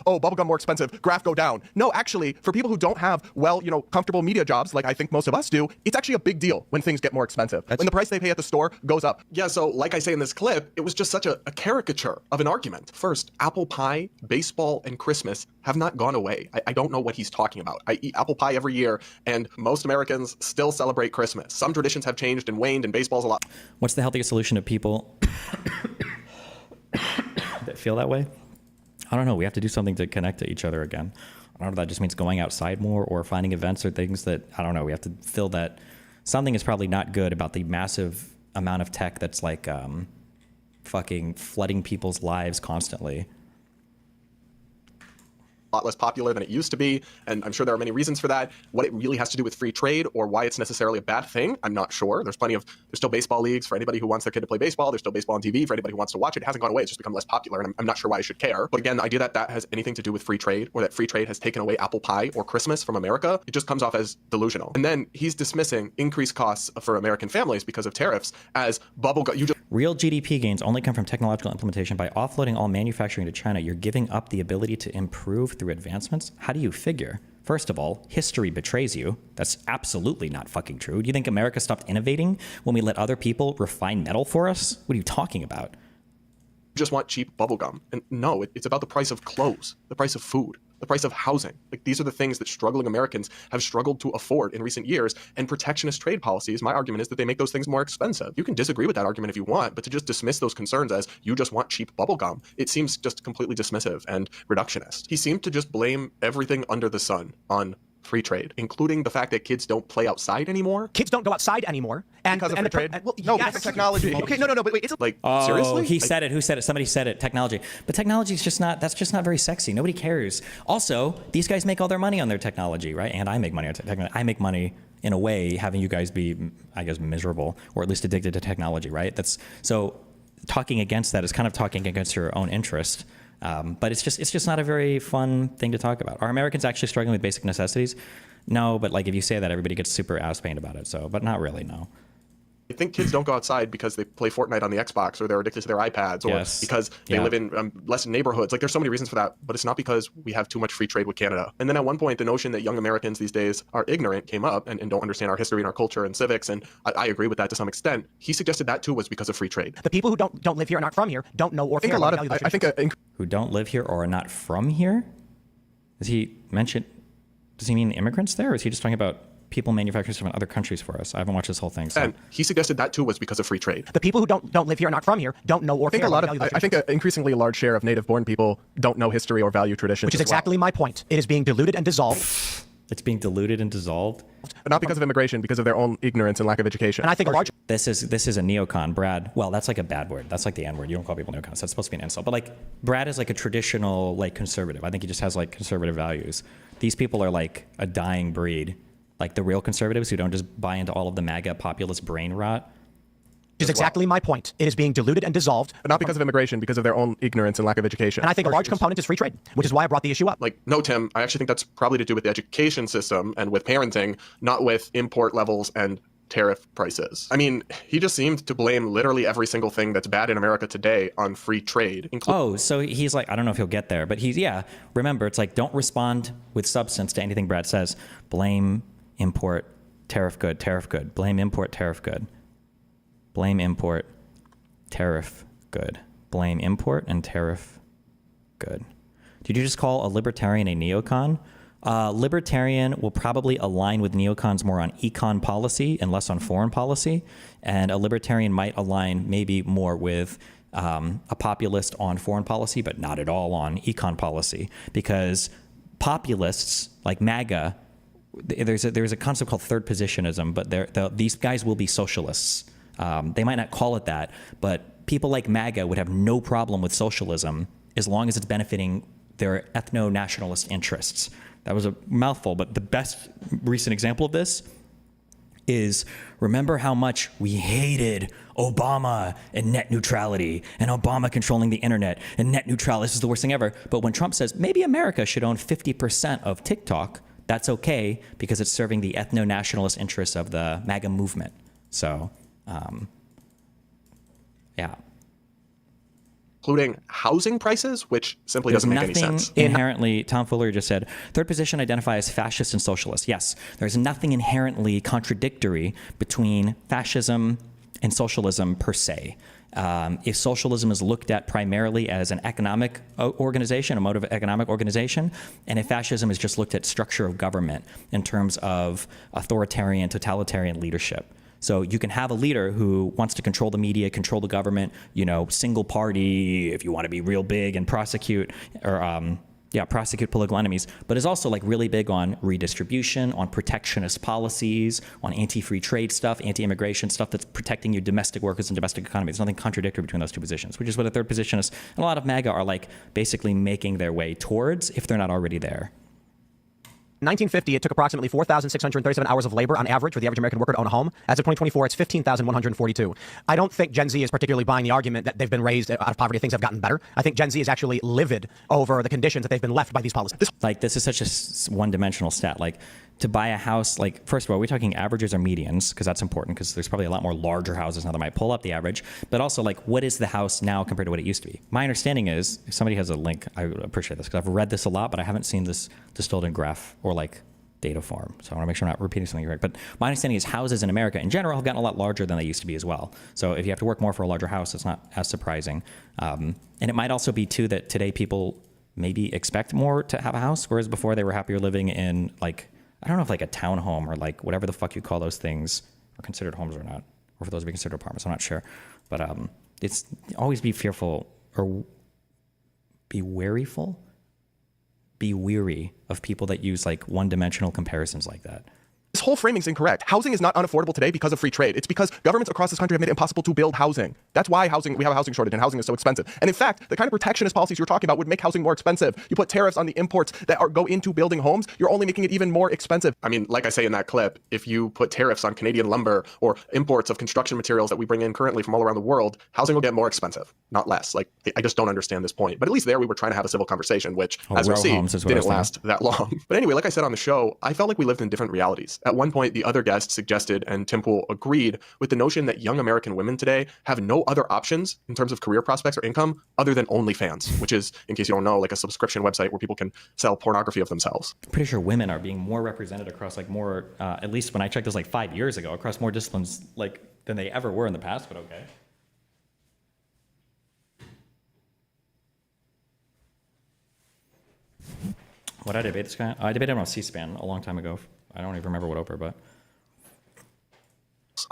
Oh, bubblegum more expensive, graph go down. No, actually, for people who don't have, well, you know, comfortable media jobs, like I think most of us do, it's actually a big deal when things get more expensive. When the price they pay at the store goes up. Yeah, so like I say in this clip, it was just such a caricature of an argument. First, apple pie, baseball, and Christmas have not gone away. I don't know what he's talking about. I eat apple pie every year, and most Americans still celebrate Christmas. Some traditions have changed and waned, and baseball's a lot. What's the healthiest solution to people that feel that way? I don't know. We have to do something to connect to each other again. I don't know if that just means going outside more or finding events or things that, I don't know, we have to feel that something is probably not good about the massive amount of tech that's like fucking flooding people's lives constantly. A lot less popular than it used to be, and I'm sure there are many reasons for that. What it really has to do with free trade or why it's necessarily a bad thing, I'm not sure. There's still baseball leagues for anybody who wants their kid to play baseball. There's still baseball on TV for anybody who wants to watch it. It hasn't gone away. It's just become less popular, and I'm not sure why I should care. But again, the idea that that has anything to do with free trade or that free trade has taken away apple pie or Christmas from America, it just comes off as delusional. And then he's dismissing increased costs for American families because of tariffs as bubblegum. Real GDP gains only come from technological implementation. By offloading all manufacturing to China, you're giving up the ability to improve through advancements. How do you figure? First of all, history betrays you. That's absolutely not fucking true. Do you think America stopped innovating when we let other people refine metal for us? What are you talking about? You just want cheap bubblegum. And no, it's about the price of clothes, the price of food, the price of housing. Like, these are the things that struggling Americans have struggled to afford in recent years. And protectionist trade policies, my argument is that they make those things more expensive. You can disagree with that argument if you want, but to just dismiss those concerns as you just want cheap bubblegum, it seems just completely dismissive and reductionist. He seemed to just blame everything under the sun on free trade, including the fact that kids don't play outside anymore. Kids don't go outside anymore. And, because of and free trade? Well, No, yes. because of technology. Okay, no, but wait, it's like, Oh, seriously? he said it. Who said it? Somebody said it. Technology. But technology is just not, that's just not very sexy. Nobody cares. Also, these guys make all their money on their technology, right? And I make money on technology. I make money in a way having you guys be, I guess, miserable or at least addicted to technology, right? That's so talking against that is kind of talking against your own interest. But it's just not a very fun thing to talk about. Are Americans actually struggling with basic necessities? No, but like if you say that, everybody gets super ass pained about it. So, but not really, no. I think kids don't go outside because they play Fortnite on the Xbox or they're addicted to their iPads or because they live in less neighborhoods. Like there's so many reasons for that, but it's not because we have too much free trade with Canada. And then at one point, the notion that young Americans these days are ignorant came up and don't understand our history and our culture and civics. And I agree with that to some extent. He suggested that too was because of free trade. The people who don't live here and aren't from here don't know or care. Who don't live here or are not from here? Does he mean immigrants there, or is he just talking about people manufacturing from other countries for us? I haven't watched this whole thing. So. And he suggested that too was because of free trade. The people who don't live here and aren't from here don't know or care. I think an increasingly large share of native-born people don't know history or value traditions. Which is exactly my point. It is being diluted and dissolved. It's being diluted and dissolved. But not because of immigration, because of their own ignorance and lack of education. And I think a large. This is a neocon, Brad. Well, that's like a bad word. That's like the N-word. You don't call people neocons. That's supposed to be an insult. But like Brad is like a traditional like conservative. I think he just has like conservative values. These people are like a dying breed. Like the real conservatives who don't just buy into all of the MAGA populist brain rot. Which is exactly my point. It is being diluted and dissolved. But not because of immigration, because of their own ignorance and lack of education. And I think a large component is free trade, which is why I brought the issue up. Like, no, Tim, I actually think that's probably to do with the education system and with parenting, not with import levels and tariff prices. I mean, he just seemed to blame literally every single thing that's bad in America today on free trade. So he's like, I don't know if he'll get there, but remember, it's like, don't respond with substance to anything Brad says. Blame import, tariff good, blame import, tariff good. Blame import, tariff good. Blame import and tariff good. Did you just call a libertarian a neocon? Libertarian will probably align with neocons more on econ policy and less on foreign policy. And a libertarian might align maybe more with a populist on foreign policy, but not at all on econ policy. Because populists like MAGA, there's a concept called third positionism, but these guys will be socialists. They might not call it that, but people like MAGA would have no problem with socialism as long as it's benefiting their ethno-nationalist interests. That was a mouthful, but the best recent example of this is, remember how much we hated Obama and net neutrality and Obama controlling the internet and net neutrality, this is the worst thing ever. But when Trump says maybe America should own 50% of TikTok, that's okay because it's serving the ethno-nationalist interests of the MAGA movement. So, yeah. Including housing prices, which simply doesn't make any sense. Inherently, Tom Fuller just said, third position identify as fascist and socialist. Yes, there's nothing inherently contradictory between fascism and socialism per se. If socialism is looked at primarily as an economic organization, a mode of economic organization, and if fascism is just looked at structure of government in terms of authoritarian, totalitarian leadership. So you can have a leader who wants to control the media, control the government, single party, if you want to be real big and prosecute political enemies, but is also like really big on redistribution, on protectionist policies, on anti-free trade stuff, anti-immigration stuff that's protecting your domestic workers and domestic economy. There's nothing contradictory between those two positions, which is what a third positionist and a lot of MAGA are like basically making their way towards if they're not already there. In 1950, it took approximately 4,637 hours of labor on average for the average American worker to own a home. As of 2024, it's 15,142. I don't think Gen Z is particularly buying the argument that they've been raised out of poverty, things have gotten better. I think Gen Z is actually livid over the conditions that they've been left by these policies. Like, this is such a one-dimensional stat. Like, to buy a house, like, first of all, are we talking averages or medians? Because that's important, because there's probably a lot more larger houses now that might pull up the average. But also, like, what is the house now compared to what it used to be? My understanding is, if somebody has a link, I would appreciate this, because I've read this a lot, but I haven't seen this distilled in graph or, like, data form. So I want to make sure I'm not repeating something correct. But my understanding is houses in America in general have gotten a lot larger than they used to be as well. So if you have to work more for a larger house, it's not as surprising. And it might also be, too, that today people maybe expect more to have a house, whereas before they were happier living in, like, I don't know if like a townhome or like whatever the fuck you call those things are considered homes or not, or if those would be considered apartments. I'm not sure. But it's always be fearful or be waryful. be weary of people that use like one-dimensional comparisons like that. This whole framing is incorrect. Housing is not unaffordable today because of free trade. It's because governments across this country have made it impossible to build housing. That's why we have a housing shortage and housing is so expensive. And in fact, the kind of protectionist policies you're talking about would make housing more expensive. You put tariffs on the imports that go into building homes, you're only making it even more expensive. I mean, like I say in that clip, if you put tariffs on Canadian lumber or imports of construction materials that we bring in currently from all around the world, housing will get more expensive, not less. Like, I just don't understand this point. But at least there we were trying to have a civil conversation, which, as we'll see, didn't last that long. But anyway, like I said on the show, I felt like we lived in different realities. At one point, the other guest suggested, and Tim Pool agreed with the notion that young American women today have no other options in terms of career prospects or income other than OnlyFans, which is, in case you don't know, like a subscription website where people can sell pornography of themselves. I'm pretty sure women are being more represented across like more, at least when I checked this like 5 years ago, across more disciplines like than they ever were in the past, but okay. What did I debate this guy? I debated him on C-SPAN a long time ago. I don't even remember what Oprah, but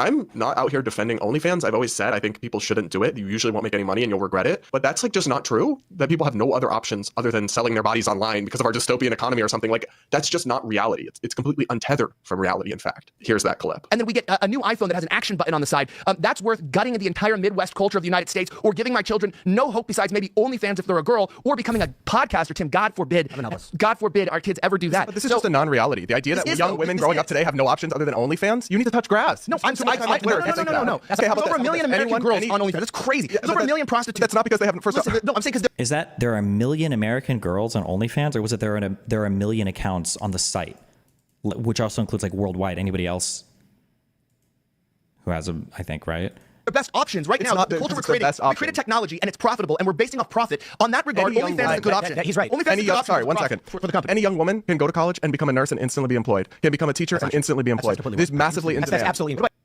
I'm not out here defending OnlyFans. I've always said I think people shouldn't do it. You usually won't make any money and you'll regret it. But that's like just not true. That people have no other options other than selling their bodies online because of our dystopian economy or something. Like, that's just not reality. It's completely untethered from reality, in fact. Here's that clip. And then we get a new iPhone that has an action button on the side. That's worth gutting the entire Midwest culture of the United States, or giving my children no hope besides maybe OnlyFans if they're a girl, or becoming a podcaster. Tim, God forbid. God forbid our kids ever do that. But this is just a non-reality. The idea that young women growing up today have no options other than OnlyFans. You need to touch grass. No, No. There's over a million American girls on OnlyFans. That's crazy. There's over a million prostitutes. That's not because they haven't. First off, no, I'm saying because is that there are a million American girls on OnlyFans, or was it there are a million accounts on the site, which also includes like worldwide. Anybody else who has I think, right? The best options right now. The culture we're creating, we created technology and it's profitable, and we're basing off profit. On that regard, OnlyFans is a good option. He's right. OnlyFans is a good option. Sorry, 1 second. For the company. Any young woman can go to college and become a nurse and instantly be employed. Can become a teacher and instantly be employed. This massively in demand.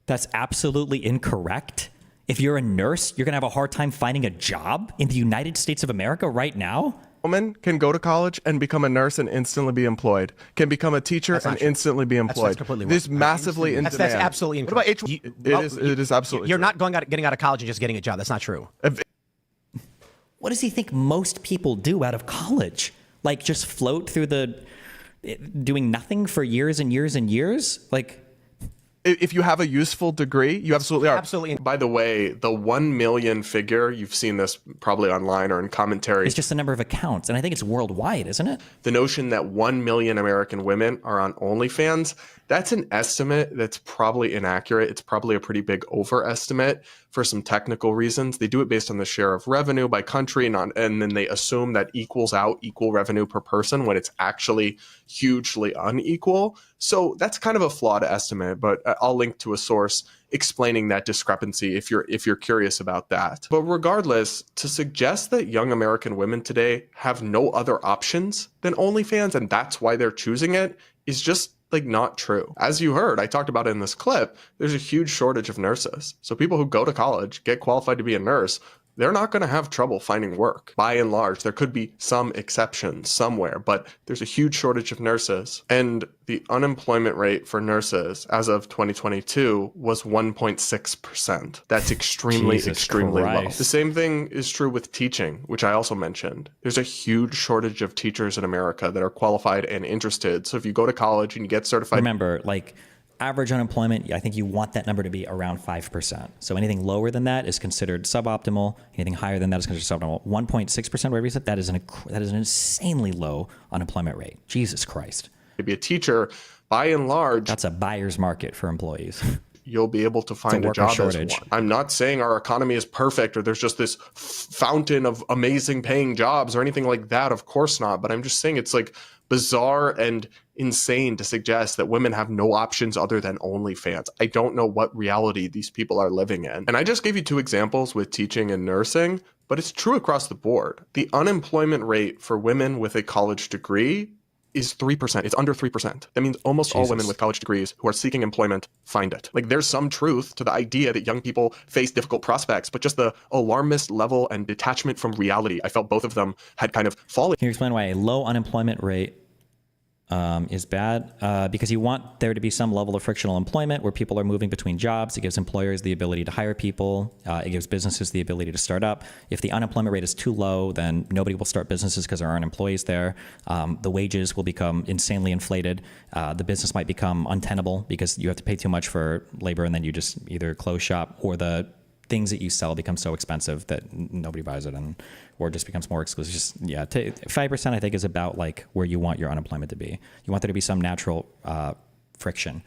That's absolutely incorrect. If you're a nurse, you're going to have a hard time finding a job in the United States of America right now? Woman can go to college and become a nurse and instantly be employed. Can become a teacher and instantly be employed. That's completely this massively in demand. That's absolutely incorrect. What about it is absolutely You're true. not getting out of college and just getting a job. That's not true. What does he think most people do out of college? Like just float through doing nothing for years and years and years? Like, if you have a useful degree, you absolutely are. Absolutely. By the way, the 1 million figure, you've seen this probably online or in commentary. It's just the number of accounts, and I think it's worldwide, isn't it? The notion that 1 million American women are on OnlyFans, that's an estimate that's probably inaccurate. It's probably a pretty big overestimate for some technical reasons. They do it based on the share of revenue by country, and then they assume that equals out equal revenue per person when it's actually hugely unequal. So that's kind of a flawed estimate, but I'll link to a source explaining that discrepancy if you're curious about that. But regardless, to suggest that young American women today have no other options than OnlyFans and that's why they're choosing it is just like not true. As you heard, I talked about it in this clip, there's a huge shortage of nurses. So people who go to college, get qualified to be a nurse, they're not going to have trouble finding work. By and large, there could be some exceptions somewhere, but there's a huge shortage of nurses. And the unemployment rate for nurses as of 2022 was 1.6%. That's extremely low. The same thing is true with teaching, which I also mentioned. There's a huge shortage of teachers in America that are qualified and interested. So if you go to college and you get certified... Remember, like, average unemployment, I think you want that number to be around 5%. So anything lower than that is considered suboptimal. Anything higher than that is considered suboptimal. 1.6%, whatever you said, that is an insanely low unemployment rate. Jesus Christ. To be a teacher, by and large... That's a buyer's market for employees. You'll be able to find a job as one. I'm not saying our economy is perfect or there's just this fountain of amazing paying jobs or anything like that. Of course not. But I'm just saying it's like bizarre and insane to suggest that women have no options other than OnlyFans. I don't know what reality these people are living in. And I just gave you 2 examples with teaching and nursing, but it's true across the board. The unemployment rate for women with a college degree is 3%. It's under 3%. That means almost all women with college degrees who are seeking employment find it. Like, there's some truth to the idea that young people face difficult prospects, but just the alarmist level and detachment from reality, I felt both of them had kind of fallen. Can you explain why a low unemployment rate is bad because you want there to be some level of frictional employment where people are moving between jobs. It gives employers the ability to hire people. It gives businesses the ability to start up. If the unemployment rate is too low, then nobody will start businesses because there aren't employees there. The wages will become insanely inflated. The business might become untenable because you have to pay too much for labor, and then you just either close shop or the things that you sell become so expensive that nobody buys it, and or just becomes more exclusive. Just 5% I think is about like where you want your unemployment to be. You want there to be some natural friction.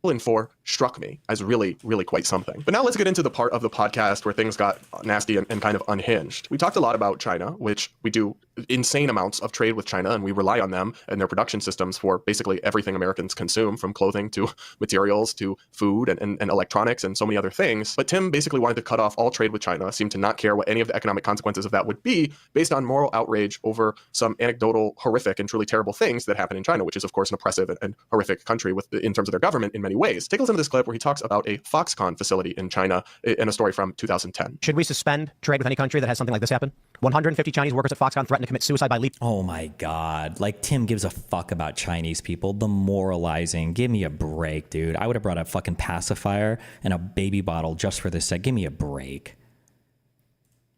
And 4 struck me as really, really quite something. But now let's get into the part of the podcast where things got nasty and kind of unhinged. We talked a lot about China, which we do insane amounts of trade with China, and we rely on them and their production systems for basically everything Americans consume, from clothing to materials to food and electronics and so many other things. But Tim basically wanted to cut off all trade with China, seemed to not care what any of the economic consequences of that would be, based on moral outrage over some anecdotal, horrific, and truly terrible things that happen in China, which is, of course, an oppressive and horrific country in terms of their government in many ways. Take a listen to this clip where he talks about a Foxconn facility in China in a story from 2010. Should we suspend trade with any country that has something like this happen? 150 Chinese workers at Foxconn threatened to commit suicide by leap. Oh my God. Like, Tim gives a fuck about Chinese people. The moralizing. Give me a break, dude. I would have brought a fucking pacifier and a baby bottle just for this set. Give me a break.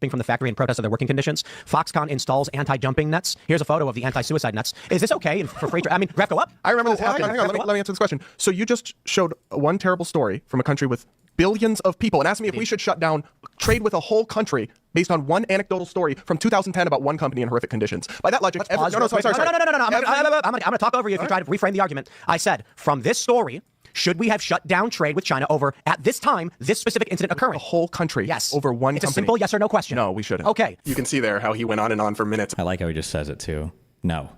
From the factory in protest of their working conditions. Foxconn installs anti-jumping nets. Here's a photo of the anti-suicide nets. Is this okay for free trade? I mean, graph, go up. I remember this. Hang on. Let me answer this question. So you just showed one terrible story from a country with billions of people and asked me if we should shut down trade with a whole country based on one anecdotal story from 2010 about one company in horrific conditions. By that logic, No. I'm going to talk over you if you try to reframe the argument. I said, from this story, should we have shut down trade with China over, at this time, this specific incident occurring? A whole country. Yes. Over one it's company. It's a simple yes or no question. No, we shouldn't. Okay. You can see there how he went on and on for minutes. I like how he just says it too. No.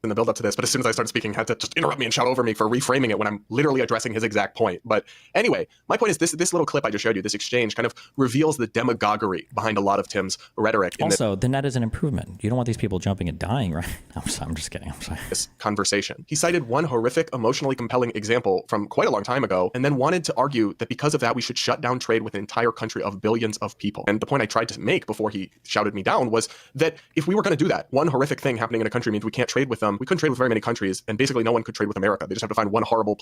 In the build up to this, but as soon as I started speaking, he had to just interrupt me and shout over me for reframing it when I'm literally addressing his exact point. But anyway, my point is this little clip I just showed you, this exchange kind of reveals the demagoguery behind a lot of Tim's rhetoric. Also, the net is an improvement. You don't want these people jumping and dying, right? I'm just kidding. I'm sorry. This conversation. He cited one horrific, emotionally compelling example from quite a long time ago, and then wanted to argue that because of that, we should shut down trade with an entire country of billions of people. And the point I tried to make before he shouted me down was that if we were going to do that, one horrific thing happening in a country means we can't trade with them. We couldn't trade with very many countries, and basically no one could trade with America. They just have to find one horrible.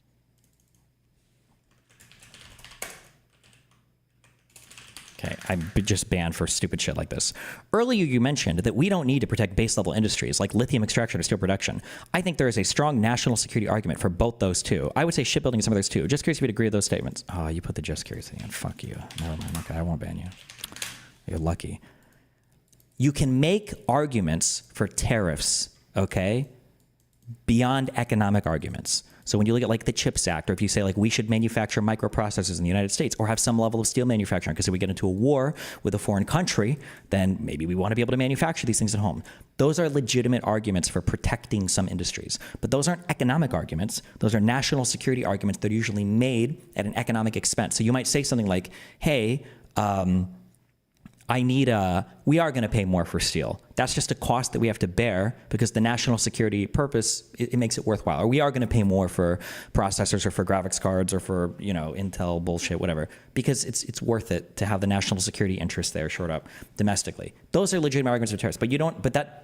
Okay, I'm just banned for stupid shit like this. Earlier, you mentioned that we don't need to protect base-level industries like lithium extraction or steel production. I think there is a strong national security argument for both those two. I would say shipbuilding and some of those too. Just curious if you'd agree with those statements. Oh, you put the just curious thing in. Fuck you. Never mind. Okay, I won't ban you. You're lucky. You can make arguments for tariffs, okay, beyond economic arguments. So when you look at like the CHIPS Act, or if you say like we should manufacture microprocessors in the United States or have some level of steel manufacturing, because if we get into a war with a foreign country, then maybe we want to be able to manufacture these things at home. Those are legitimate arguments for protecting some industries. But those aren't economic arguments. Those are national security arguments that are usually made at an economic expense. So you might say something like, hey, we are going to pay more for steel. That's just a cost that we have to bear because the national security purpose, it makes it worthwhile. Or we are going to pay more for processors or for graphics cards or for, Intel bullshit, whatever, because it's worth it to have the national security interest there shored up domestically. Those are legitimate arguments for tariffs, but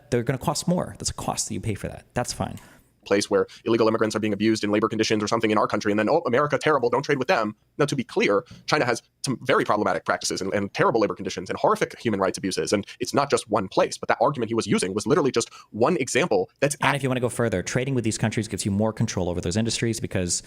they're going to cost more. That's a cost that you pay for that. That's fine. Place where illegal immigrants are being abused in labor conditions or something in our country, and then, America, terrible, don't trade with them. Now, to be clear, China has some very problematic practices and terrible labor conditions and horrific human rights abuses, and it's not just one place, but that argument he was using was literally just one example that's... And if you want to go further, trading with these countries gives you more control over those industries because...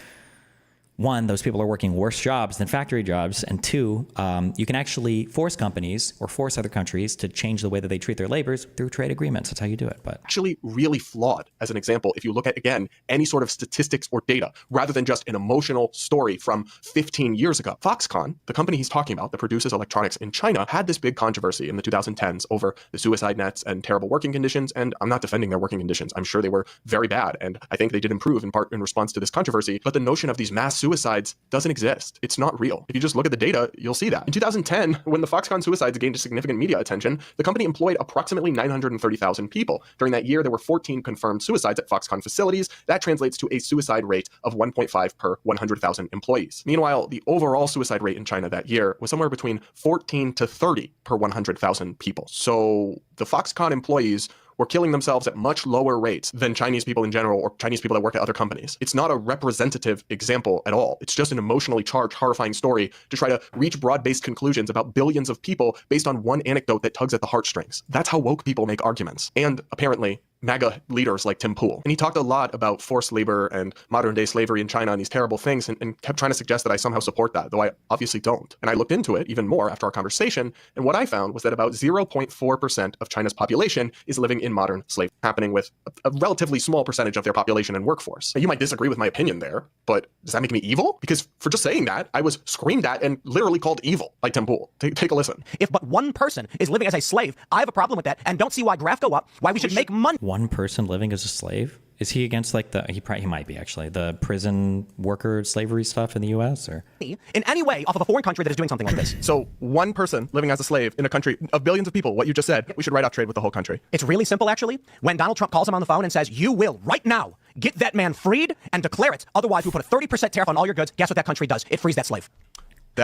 one, those people are working worse jobs than factory jobs. And two, you can actually force companies or force other countries to change the way that they treat their laborers through trade agreements. That's how you do it. But actually really flawed as an example, if you look at, again, any sort of statistics or data, rather than just an emotional story from 15 years ago. Foxconn, the company he's talking about that produces electronics in China, had this big controversy in the 2010s over the suicide nets and terrible working conditions. And I'm not defending their working conditions. I'm sure they were very bad. And I think they did improve in part in response to this controversy. But the notion of these mass suicides doesn't exist. It's not real. If you just look at the data, you'll see that. In 2010, when the Foxconn suicides gained significant media attention, the company employed approximately 930,000 people. During that year, there were 14 confirmed suicides at Foxconn facilities. That translates to a suicide rate of 1.5 per 100,000 employees. Meanwhile, the overall suicide rate in China that year was somewhere between 14 to 30 per 100,000 people. So the Foxconn employees were killing themselves at much lower rates than Chinese people in general or Chinese people that work at other companies. It's not a representative example at all. It's just an emotionally charged, horrifying story to try to reach broad-based conclusions about billions of people based on one anecdote that tugs at the heartstrings. That's how woke people make arguments. And apparently, MAGA leaders like Tim Pool. And he talked a lot about forced labor and modern-day slavery in China and these terrible things and kept trying to suggest that I somehow support that, though I obviously don't. And I looked into it even more after our conversation, and what I found was that about 0.4% of China's population is living in modern slavery, happening with a relatively small percentage of their population and workforce. Now, you might disagree with my opinion there, but does that make me evil? Because for just saying that, I was screamed at and literally called evil by Tim Pool. Take a listen. If but one person is living as a slave, I have a problem with that and don't see why graph go up, why we should make money. One person living as a slave? Is he against like he might be actually, the prison worker slavery stuff in the US or? In any way off of a foreign country that is doing something like this. So one person living as a slave in a country of billions of people, what you just said, we should write out trade with the whole country. It's really simple actually. When Donald Trump calls him on the phone and says, you will right now get that man freed and declare it. Otherwise we'll put a 30% tariff on all your goods. Guess what that country does? It frees that slave.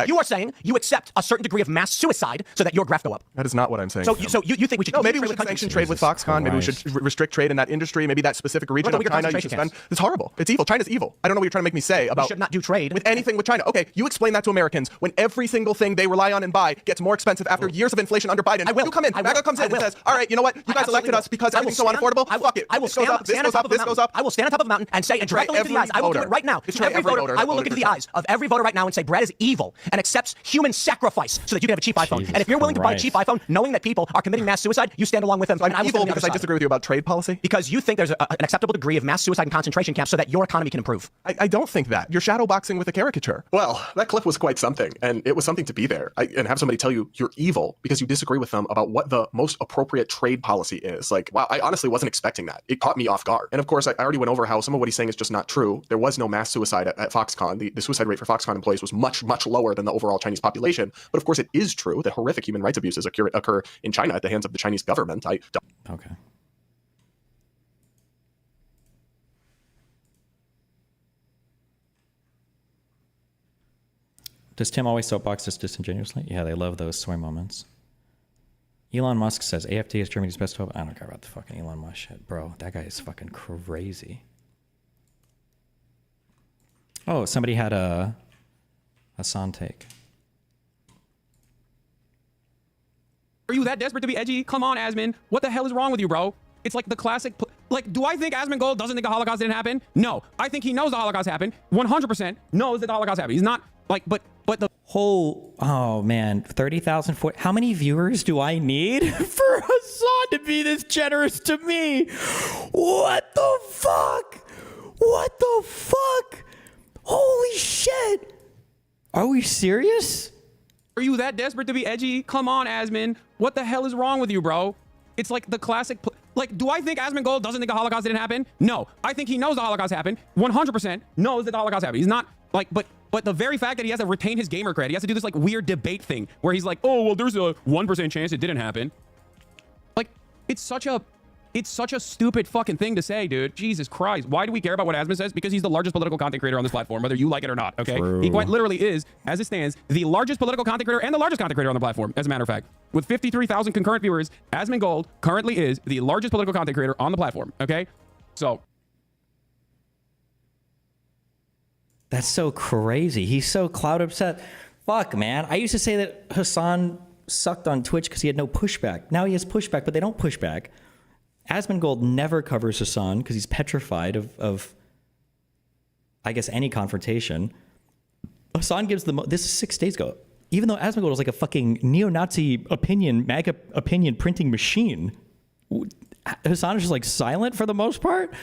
You are saying you accept a certain degree of mass suicide so that your graph go up. That is not what I'm saying. So you think we should? No, maybe we should sanction trade with Foxconn. Maybe we should restrict trade in that industry. Maybe that specific region of China. It's horrible. It's evil. China's evil. I don't know what you're trying to make me say about. We should not do trade with anything with China. Okay, you explain that to Americans when every single thing they rely on and buy gets more expensive after years of inflation under Biden. I will. You come in. MAGA comes in and says, "All right, you know what? You guys elected us because everything's so unaffordable. Fuck it. I will stand on top of a mountain. I will stand on top of a mountain and say, and directly into the eyes. I will do it right now. To every voter, I will look into the eyes of every voter right now and say, Brad is evil and accepts human sacrifice so that you can have a cheap iPhone. Jesus and if you're willing to buy a Christ. cheap iPhone, knowing that people are committing mass suicide, you stand along with them. So I'm evil because I disagree with you about trade policy? Because you think there's an acceptable degree of mass suicide and concentration camps so that your economy can improve. I don't think that. You're shadowboxing with a caricature. Well, that clip was quite something, and it was something to be there. And have somebody tell you you're evil because you disagree with them about what the most appropriate trade policy is. Like, wow, I honestly wasn't expecting that. It caught me off guard. And of course, I already went over how some of what he's saying is just not true. There was no mass suicide at Foxconn. The suicide rate for Foxconn employees was much, much lower than the overall Chinese population. But of course, it is true that horrific human rights abuses occur in China at the hands of the Chinese government. Okay. Does Tim always soapbox this disingenuously? Yeah, they love those soy moments. Elon Musk says AFD is Germany's best hope. I don't care about the fucking Elon Musk shit. Bro, that guy is fucking crazy. Oh, somebody had a Hassan take. Are you that desperate to be edgy? Come on, Asmon. What the hell is wrong with you, bro? It's like the classic, like, do I think Asmongold doesn't think the Holocaust didn't happen? No. I think he knows the Holocaust happened. 100% knows that the Holocaust happened. He's not, like, but the whole, oh man, 30,000, how many viewers do I need for Hassan to be this generous to me? What the fuck? What the fuck? Holy shit. Are we serious? Are you that desperate to be edgy? Come on, Asmon. What the hell is wrong with you, bro? It's like the classic, like, do I think Asmongold doesn't think the Holocaust didn't happen? No. I think he knows the Holocaust happened. 100% knows that the Holocaust happened. He's not, like, but the very fact that he has to retain his gamer cred, he has to do this, like, weird debate thing where he's like, oh, well, there's a 1% chance it didn't happen. Like, it's such a stupid fucking thing to say, dude. Jesus Christ. Why do we care about what Asmon says? Because he's the largest political content creator on this platform, whether you like it or not, okay? True. He quite literally is, as it stands, the largest political content creator and the largest content creator on the platform, as a matter of fact. With 53,000 concurrent viewers, Asmongold currently is the largest political content creator on the platform, okay? So. That's so crazy. He's so cloud upset. Fuck, man. I used to say that Hassan sucked on Twitch because he had no pushback. Now he has pushback, but they don't push back. Asmongold never covers Hassan because he's petrified of, I guess, any confrontation. Hassan gives this is 6 days ago. Even though Asmongold is like a fucking neo-Nazi MAGA opinion printing machine, Hassan is just like silent for the most part.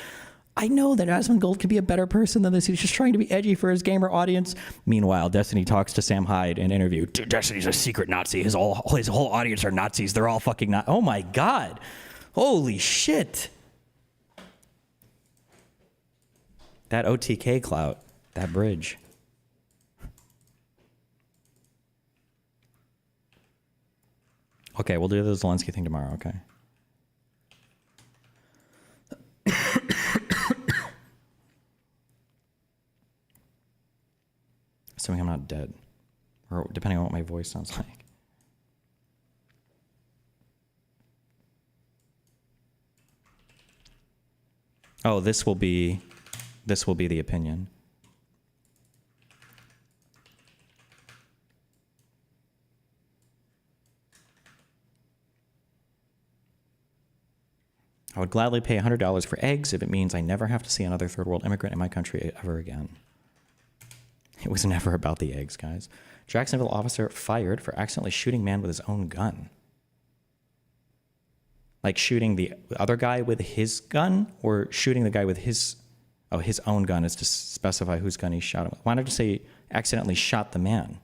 I know that Asmongold could be a better person than this. He's just trying to be edgy for his gamer audience. Meanwhile, Destiny talks to Sam Hyde in an interview. Dude, Destiny's a secret Nazi. His whole audience are Nazis. They're all fucking Nazis. Oh my God. Holy shit. That OTK clout, that bridge. Okay, we'll do the Zelensky thing tomorrow, okay? Assuming I'm not dead. Or depending on what my voice sounds like. Oh, this will be the opinion. I would gladly pay $100 for eggs if it means I never have to see another third world immigrant in my country ever again. It was never about the eggs, guys. Jacksonville officer fired for accidentally shooting man with his own gun. Like shooting the other guy with his gun, or shooting the guy with his own gun is to specify whose gun he shot him with. Why not just say accidentally shot the man?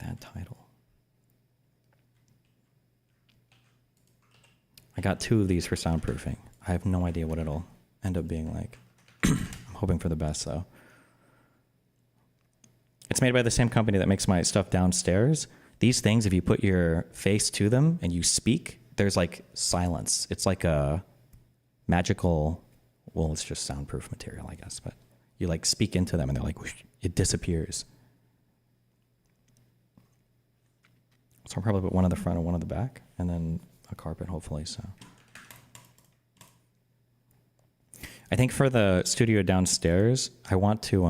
That title. I got 2 of these for soundproofing. I have no idea what it'll end up being like. I'm hoping for the best, though. It's made by the same company that makes my stuff downstairs. These things, if you put your face to them and you speak, there's like silence. It's like a magical, well, it's just soundproof material, I guess, but you like speak into them and they're like, whoosh, it disappears. So I'll probably put one in the front and one in the back, and then a carpet, hopefully. So I think for the studio downstairs, I want to,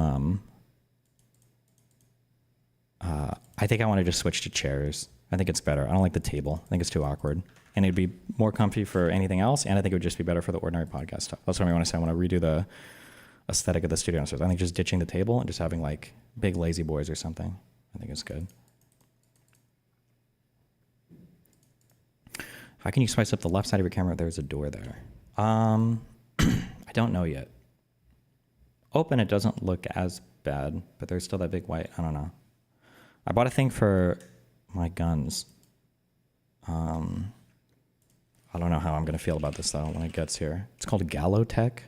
I think I want to just switch to chairs. I think it's better. I don't like the table. I think it's too awkward. And it'd be more comfy for anything else, and I think it would just be better for the ordinary podcast stuff. That's what I want to say. I want to redo the aesthetic of the studio downstairs. I think just ditching the table and just having like big lazy boys or something. I think it's good. How can you spice up the left side of your camera if there's a door there? I don't know yet. Open, it doesn't look as bad, but there's still that big white. I don't know. I bought a thing for my guns. I don't know how I'm going to feel about this, though, when it gets here. It's called Gallotech.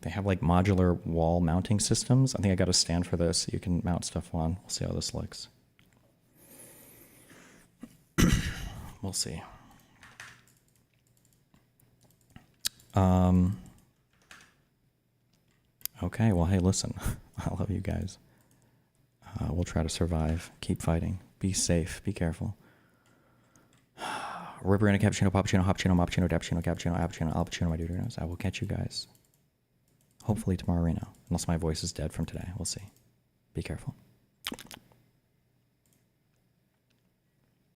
They have, like, modular wall mounting systems. I think I got a stand for this so you can mount stuff on. We'll see how this looks. We'll see. Okay, well, hey, listen. I love you guys. We'll try to survive. Keep fighting. Be safe. Be careful. Ripperino, cappuccino, poppuccino, hoppuccino, moppuccino, cappuccino, cappuccino, appuccino, alpuccino, my dude. I will catch you guys. Hopefully tomorrow, Reno. Unless my voice is dead from today. We'll see. Be careful.